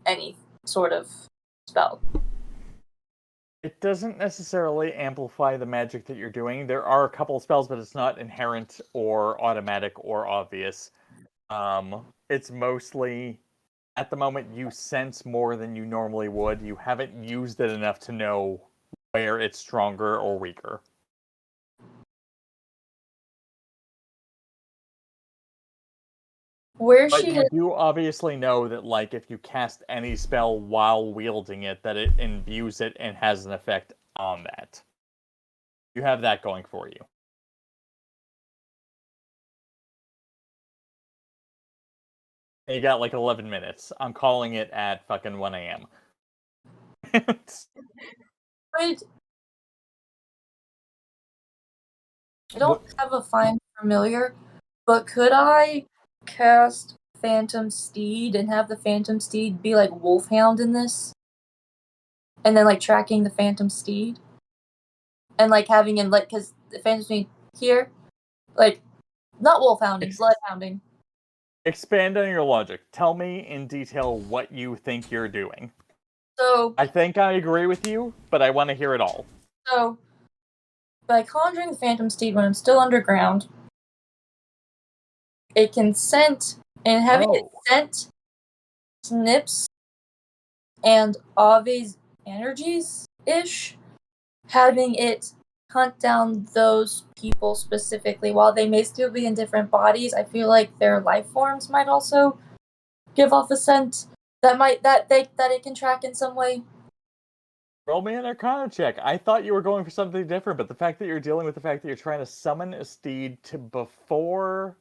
any sort of spell? It doesn't necessarily amplify the magic that you're doing. There are a couple of spells, but it's not inherent or automatic or obvious. It's mostly, at the moment, you sense more than you normally would. You haven't used it enough to know where it's stronger or weaker. But you do obviously know that, like, if you cast any spell while wielding it, that it imbues it and has an effect on that. You have that going for you. And you got like 11 minutes. I'm calling it at fucking 1 a.m. Wait. I don't have a find familiar, but could I cast Phantom Steed and have the Phantom Steed be like Wolfhound in this? And then like tracking the Phantom Steed? And like having him like, because the Phantom Steed here, like, not Wolfhounding, Bloodhounding. Expand on your logic. Tell me in detail what you think you're doing. So I think I agree with you, but I want to hear it all. So, by conjuring the Phantom Steed when I'm still underground, it can scent, and having it scent Snipps and Ave's energies-ish, having it hunt down those people specifically. While they may still be in different bodies, I feel like their life forms might also give off a scent that it can track in some way. Roll me an Arcana check. I thought you were going for something different, but the fact that you're dealing with the fact that you're trying to summon a steed to before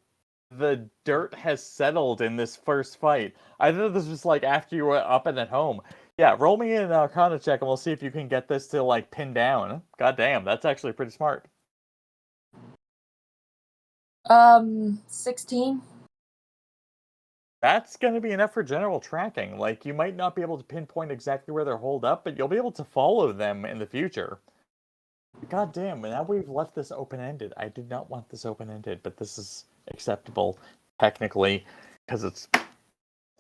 the dirt has settled in this first fight. I thought this was like after you were up and at home. Yeah, roll me an Arcana check and we'll see if you can get this to like pin down. God damn, that's actually pretty smart. 16. That's going to be enough for general tracking. Like, you might not be able to pinpoint exactly where they're holed up, but you'll be able to follow them in the future. God damn, now we've left this open-ended. I did not want this open-ended, but this is acceptable, technically, because it's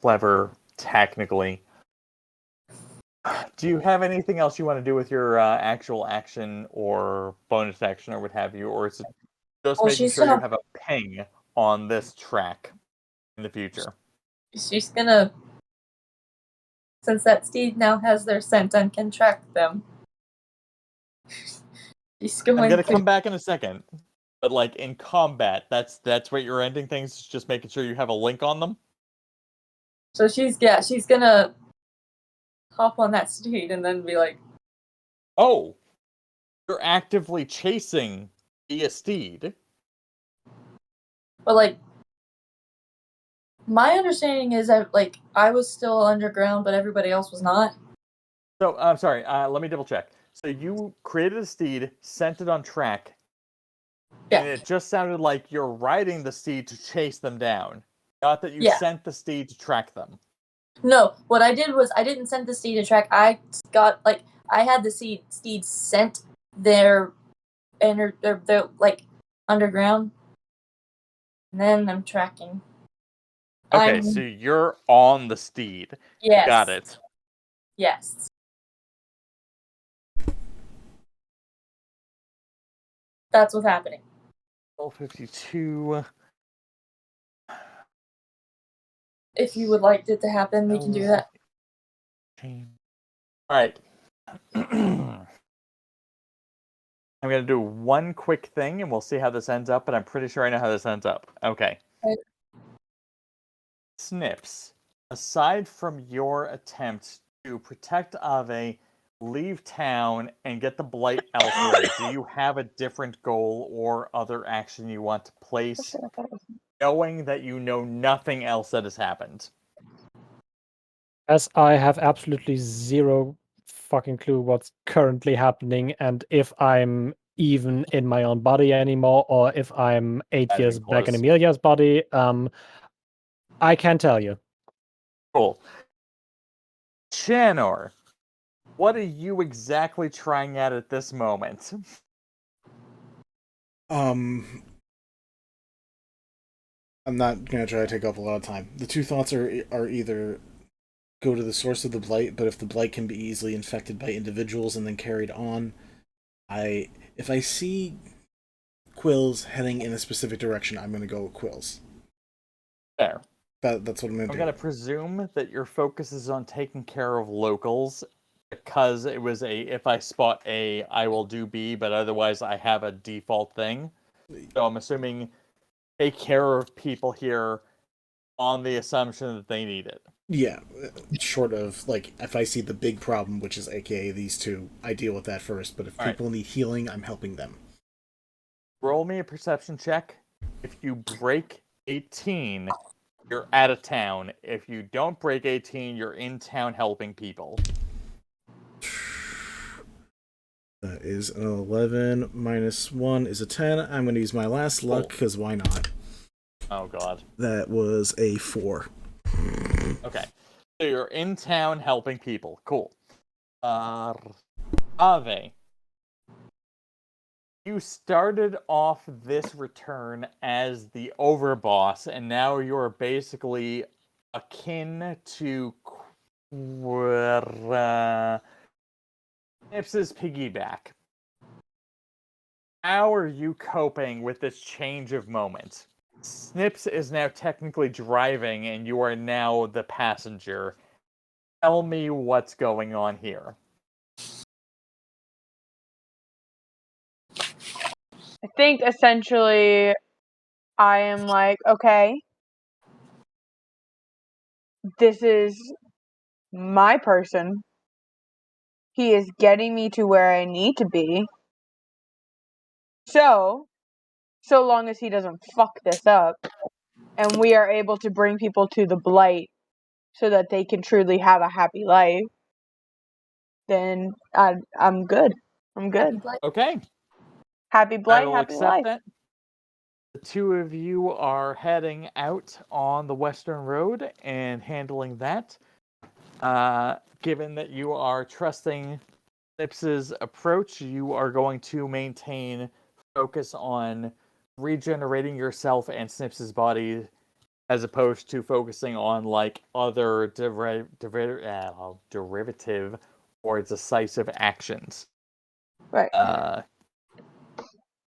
clever, technically. Do you have anything else you want to do with your actual action or bonus action or what have you, or is it just making sure you have a ping on this track in the future? She's gonna, since that steed now has their scent and can track them, she's going I'm gonna come back in a second, but like in combat, that's what you're ending things, just making sure you have a link on them. So she's gonna hop on that steed and then be like, oh, you're actively chasing a steed. But like, my understanding is that like I was still underground, but everybody else was not. So I'm sorry. Let me double check. So you created a steed, sent it on track, and it just sounded like you're riding the steed to chase them down. Not that you sent the steed to track them. No, what I did was I didn't send the steed to track. I had the steed sent they're like underground. And then I'm tracking. Okay, so you're on the steed. Yes. Got it. Yes. That's what's happening. 12:52. If you would like it to happen, we can do that. Alright. I'm going to do one quick thing, and we'll see how this ends up, but I'm pretty sure I know how this ends up. Okay. Right. Snipps, aside from your attempt to protect Ave, leave town, and get the Blight elsewhere, do you have a different goal or other action you want to place, knowing that you know nothing else that has happened? As I have absolutely zero fucking clue what's currently happening, and if I'm even in my own body anymore, or if I'm 8 years back in Amelia's body, I can't tell you. Cool. Chanor, what are you exactly trying at this moment? I'm not gonna try to take up a lot of time. The two thoughts are either go to the source of the blight, but if the blight can be easily infected by individuals and then carried on, if I see Quillz heading in a specific direction, I'm gonna go with Quillz. Fair. That's what I'm gonna do. I'm gonna presume that your focus is on taking care of locals, because it was if I spot A, I will do B, but otherwise I have a default thing. So I'm assuming take care of people here on the assumption that they need it. Yeah, short of, like, if I see the big problem, which is aka these two, I deal with that first, but if people need healing, I'm helping them. Roll me a perception check. If you break 18, you're out of town. If you don't break 18, you're in town helping people. That is an 11 minus 1 is a 10. I'm going to use my last luck, because why not? Oh, God. That was a 4. Okay. So you're in town helping people. Cool. Ave. You started off this return as the overboss, and now you're basically akin to Snipps' piggyback. How are you coping with this change of moment? Snipps is now technically driving, and you are now the passenger. Tell me what's going on here. I think essentially I am like, okay, this is my person. He is getting me to where I need to be. So long as he doesn't fuck this up, and we are able to bring people to the Blight so that they can truly have a happy life, then I'm good. I'm good. Okay. Happy Blight, I will happy accept life. that. The two of you are heading out on the Western Road and handling that. Given that you are trusting Snipps' approach, you are going to maintain focus on regenerating yourself and Snipps' body, as opposed to focusing on like other derivative or decisive actions. Right.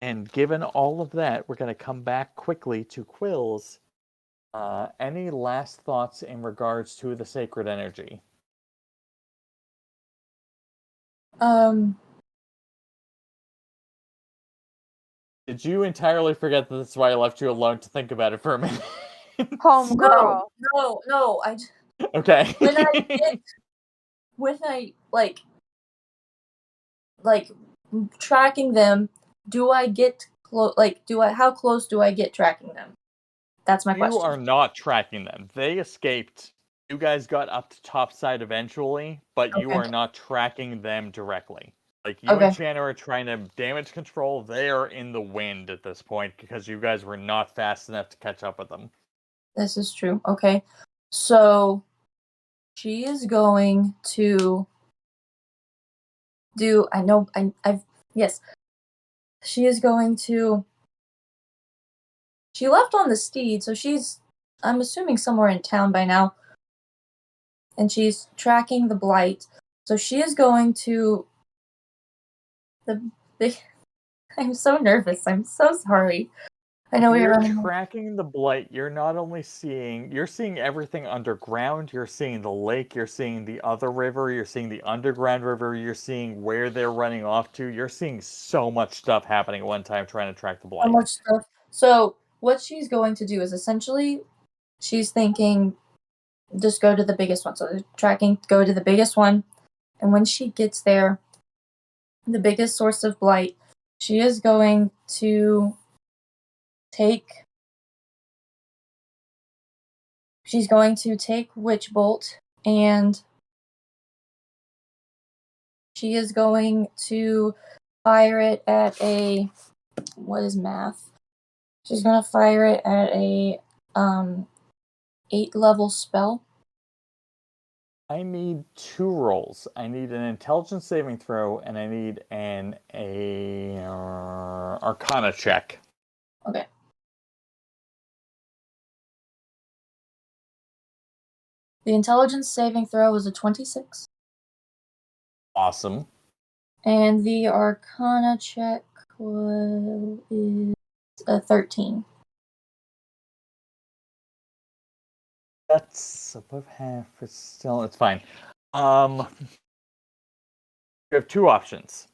And given all of that, we're going to come back quickly to Quillz. Any last thoughts in regards to the sacred energy? Did you entirely forget that that's why I left you alone to think about it for a minute? Homegirl. No. Okay. When I like tracking them, do I get close? How close do I get tracking them? That's my question. You are not tracking them. They escaped. You guys got up to topside eventually, but you are not tracking them directly. Like, you and Chanor are trying to damage control. They are in the wind at this point because you guys were not fast enough to catch up with them. This is true. Okay. So she is going to do, I've Yes. She is going to... She left on the steed, so she's, I'm assuming, somewhere in town by now. And she's tracking the Blight. So she is going to... I'm so nervous. I'm so sorry. I know You're we're tracking the Blight. You're not only seeing... You're seeing everything underground. You're seeing the lake. You're seeing the other river. You're seeing the underground river. You're seeing where they're running off to. You're seeing so much stuff happening at one time trying to track the Blight. so much stuff. So what she's going to do is essentially, she's thinking, just go to the biggest one. So tracking, go to the biggest one. And when she gets there, the biggest source of Blight, she is going to take... She's going to take Witch Bolt, and she is going to fire it at a... What is math? She's going to fire it at a 8-level spell. I need 2 rolls. I need an intelligence saving throw, and I need an Arcana check. Okay. The intelligence saving throw is a 26. Awesome. And the Arcana check is a 13. That's above half. It's still... It's fine. You have 2 options.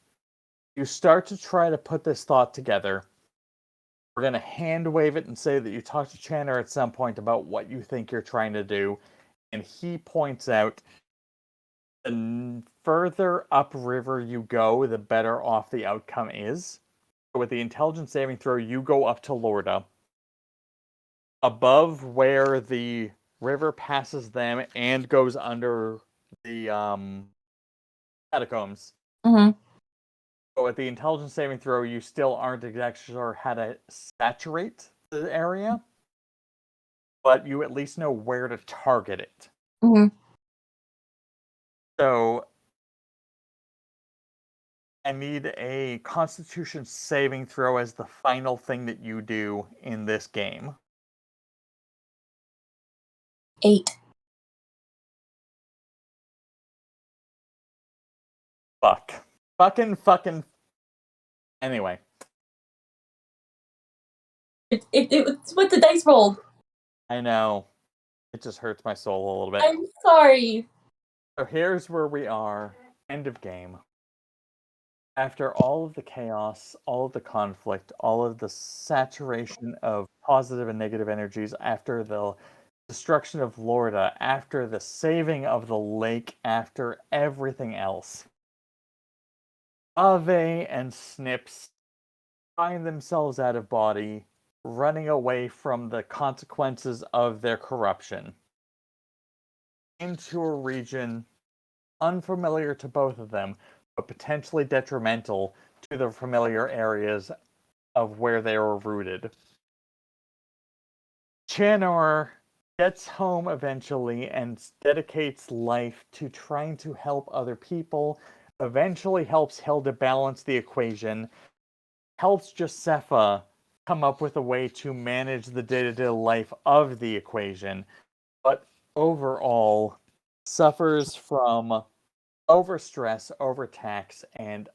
You start to try to put this thought together. We're going to hand wave it and say that you talked to Chanor at some point about what you think you're trying to do. And he points out the further upriver you go, the better off the outcome is. So with the intelligence saving throw, you go up to Lorda. Above where the river passes them and goes under the catacombs. Mm-hmm. So at the intelligence saving throw, you still aren't exactly sure how to saturate the area, but you at least know where to target it. Mm-hmm. So I need a Constitution saving throw as the final thing that you do in this game. 8. Fucking. Anyway. It's what the dice rolled. I know. It just hurts my soul a little bit. I'm sorry. So here's where we are. End of game. After all of the chaos, all of the conflict, all of the saturation of positive and negative energies, after the destruction of Lorda, after the saving of the lake, after everything else, Ave and Snipps find themselves out of body, running away from the consequences of their corruption into a region unfamiliar to both of them, but potentially detrimental to the familiar areas of where they were rooted. Chanor gets home eventually and dedicates life to trying to help other people, eventually helps Hilda balance the equation, helps Josepha come up with a way to manage the day-to-day life of the equation, but overall suffers from overstress, overtax, and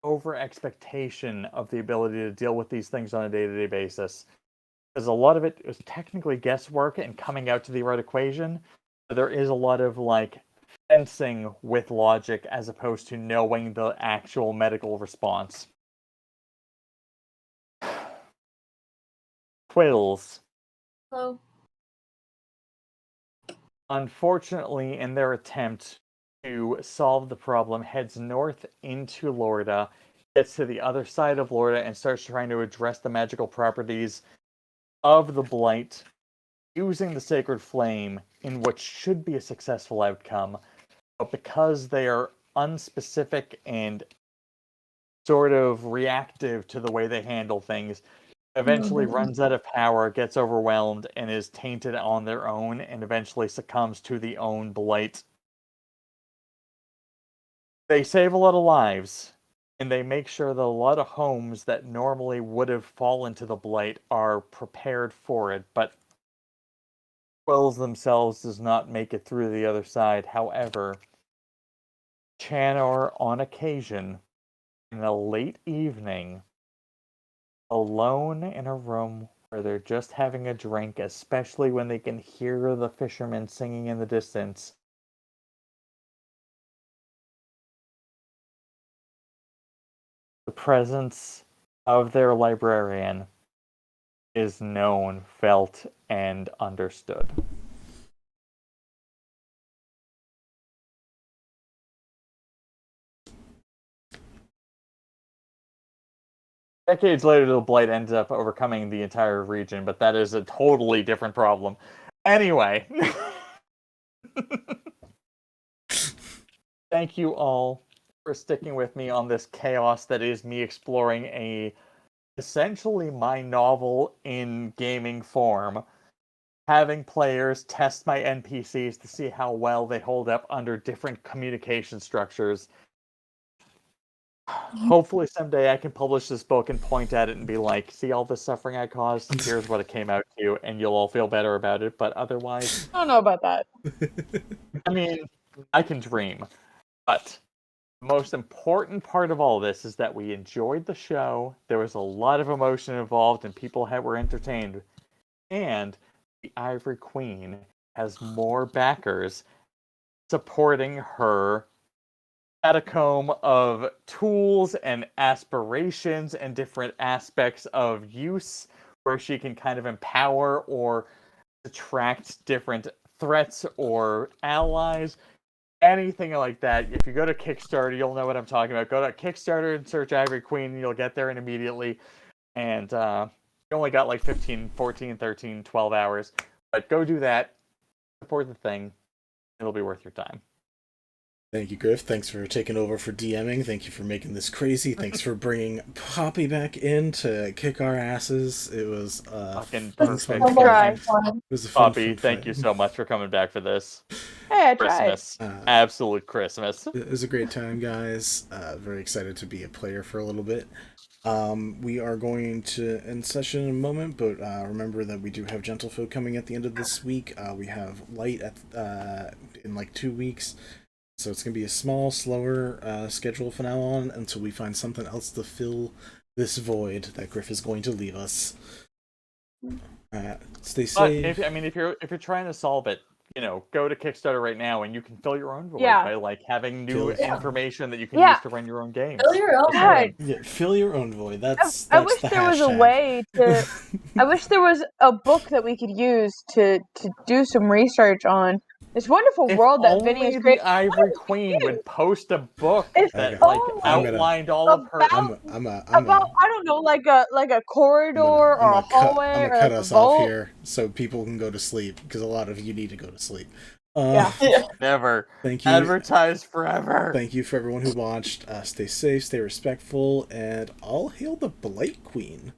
over-expectation of the ability to deal with these things on a day-to-day basis. Because a lot of it is technically guesswork and coming out to the right equation. There is a lot of, like, fencing with logic as opposed to knowing the actual medical response. Quillz. Hello. Unfortunately, in their attempt to solve the problem, heads north into Lorda, gets to the other side of Lorda, and starts trying to address the magical properties of the Blight, using the Sacred Flame in what should be a successful outcome, but because they are unspecific and sort of reactive to the way they handle things, eventually runs out of power, gets overwhelmed, and is tainted on their own, and eventually succumbs to the own Blight. They save a lot of lives, and they make sure that a lot of homes that normally would have fallen to the Blight are prepared for it, but Quillz themselves does not make it through the other side. However, Chanor, on occasion, in a late evening, alone in a room where they're just having a drink, especially when they can hear the fishermen singing in the distance, the presence of their librarian is known, felt, and understood. Decades later, the Blight ends up overcoming the entire region, but that is a totally different problem. Anyway. Thank you all for sticking with me on this chaos that is me exploring essentially my novel in gaming form. Having players test my NPCs to see how well they hold up under different communication structures. Hopefully someday I can publish this book and point at it and be like, see all the suffering I caused? Here's what it came out to, and you'll all feel better about it, but otherwise... I don't know about that. I mean, I can dream. But the most important part of all this is that we enjoyed the show, there was a lot of emotion involved, and people were entertained. And the Ivory Queen has more backers supporting her catacomb of tools and aspirations and different aspects of use where she can kind of empower or attract different threats or allies, anything like that. If you go to Kickstarter, you'll know what I'm talking about. Go to Kickstarter and search Ivory Queen, and you'll get there and immediately. And you only got like 15, 14, 13, 12 hours. But go do that. Support the thing. It'll be worth your time. Thank you, Griff. Thanks for taking over for DMing. Thank you for making this crazy. Thanks for bringing Poppy back in to kick our asses. It was fucking perfect. fun. It was a fun, Poppy, thank you so much for coming back for this. Hey, I Christmas. Absolute Christmas. It was a great time, guys. Very excited to be a player for a little bit. We are going to end session in a moment, but remember that we do have Gentlefolk coming at the end of this week. We have Light in like 2 weeks. So it's going to be a small, slower schedule from now on until we find something else to fill this void that Griff is going to leave us. Stay safe. But if you're trying to solve it, go to Kickstarter right now and you can fill your own void by like having new information that you can use to run your own games. Fill your own void. Yeah, fill your own void. That's I wish the there was hashtag. a way to. I wish there was a book that we could use to do some research on this wonderful world that Vinny has created. The Ivory Queen would post a book that outlined all of her. About I don't know, like a corridor or a hallway I'm or gonna cut a us vault. off here so people can go to sleep because a lot of you need to go to sleep. Never. Thank you. Advertise forever. Thank you for everyone who watched. Stay safe, stay respectful, and all hail the Blight Queen.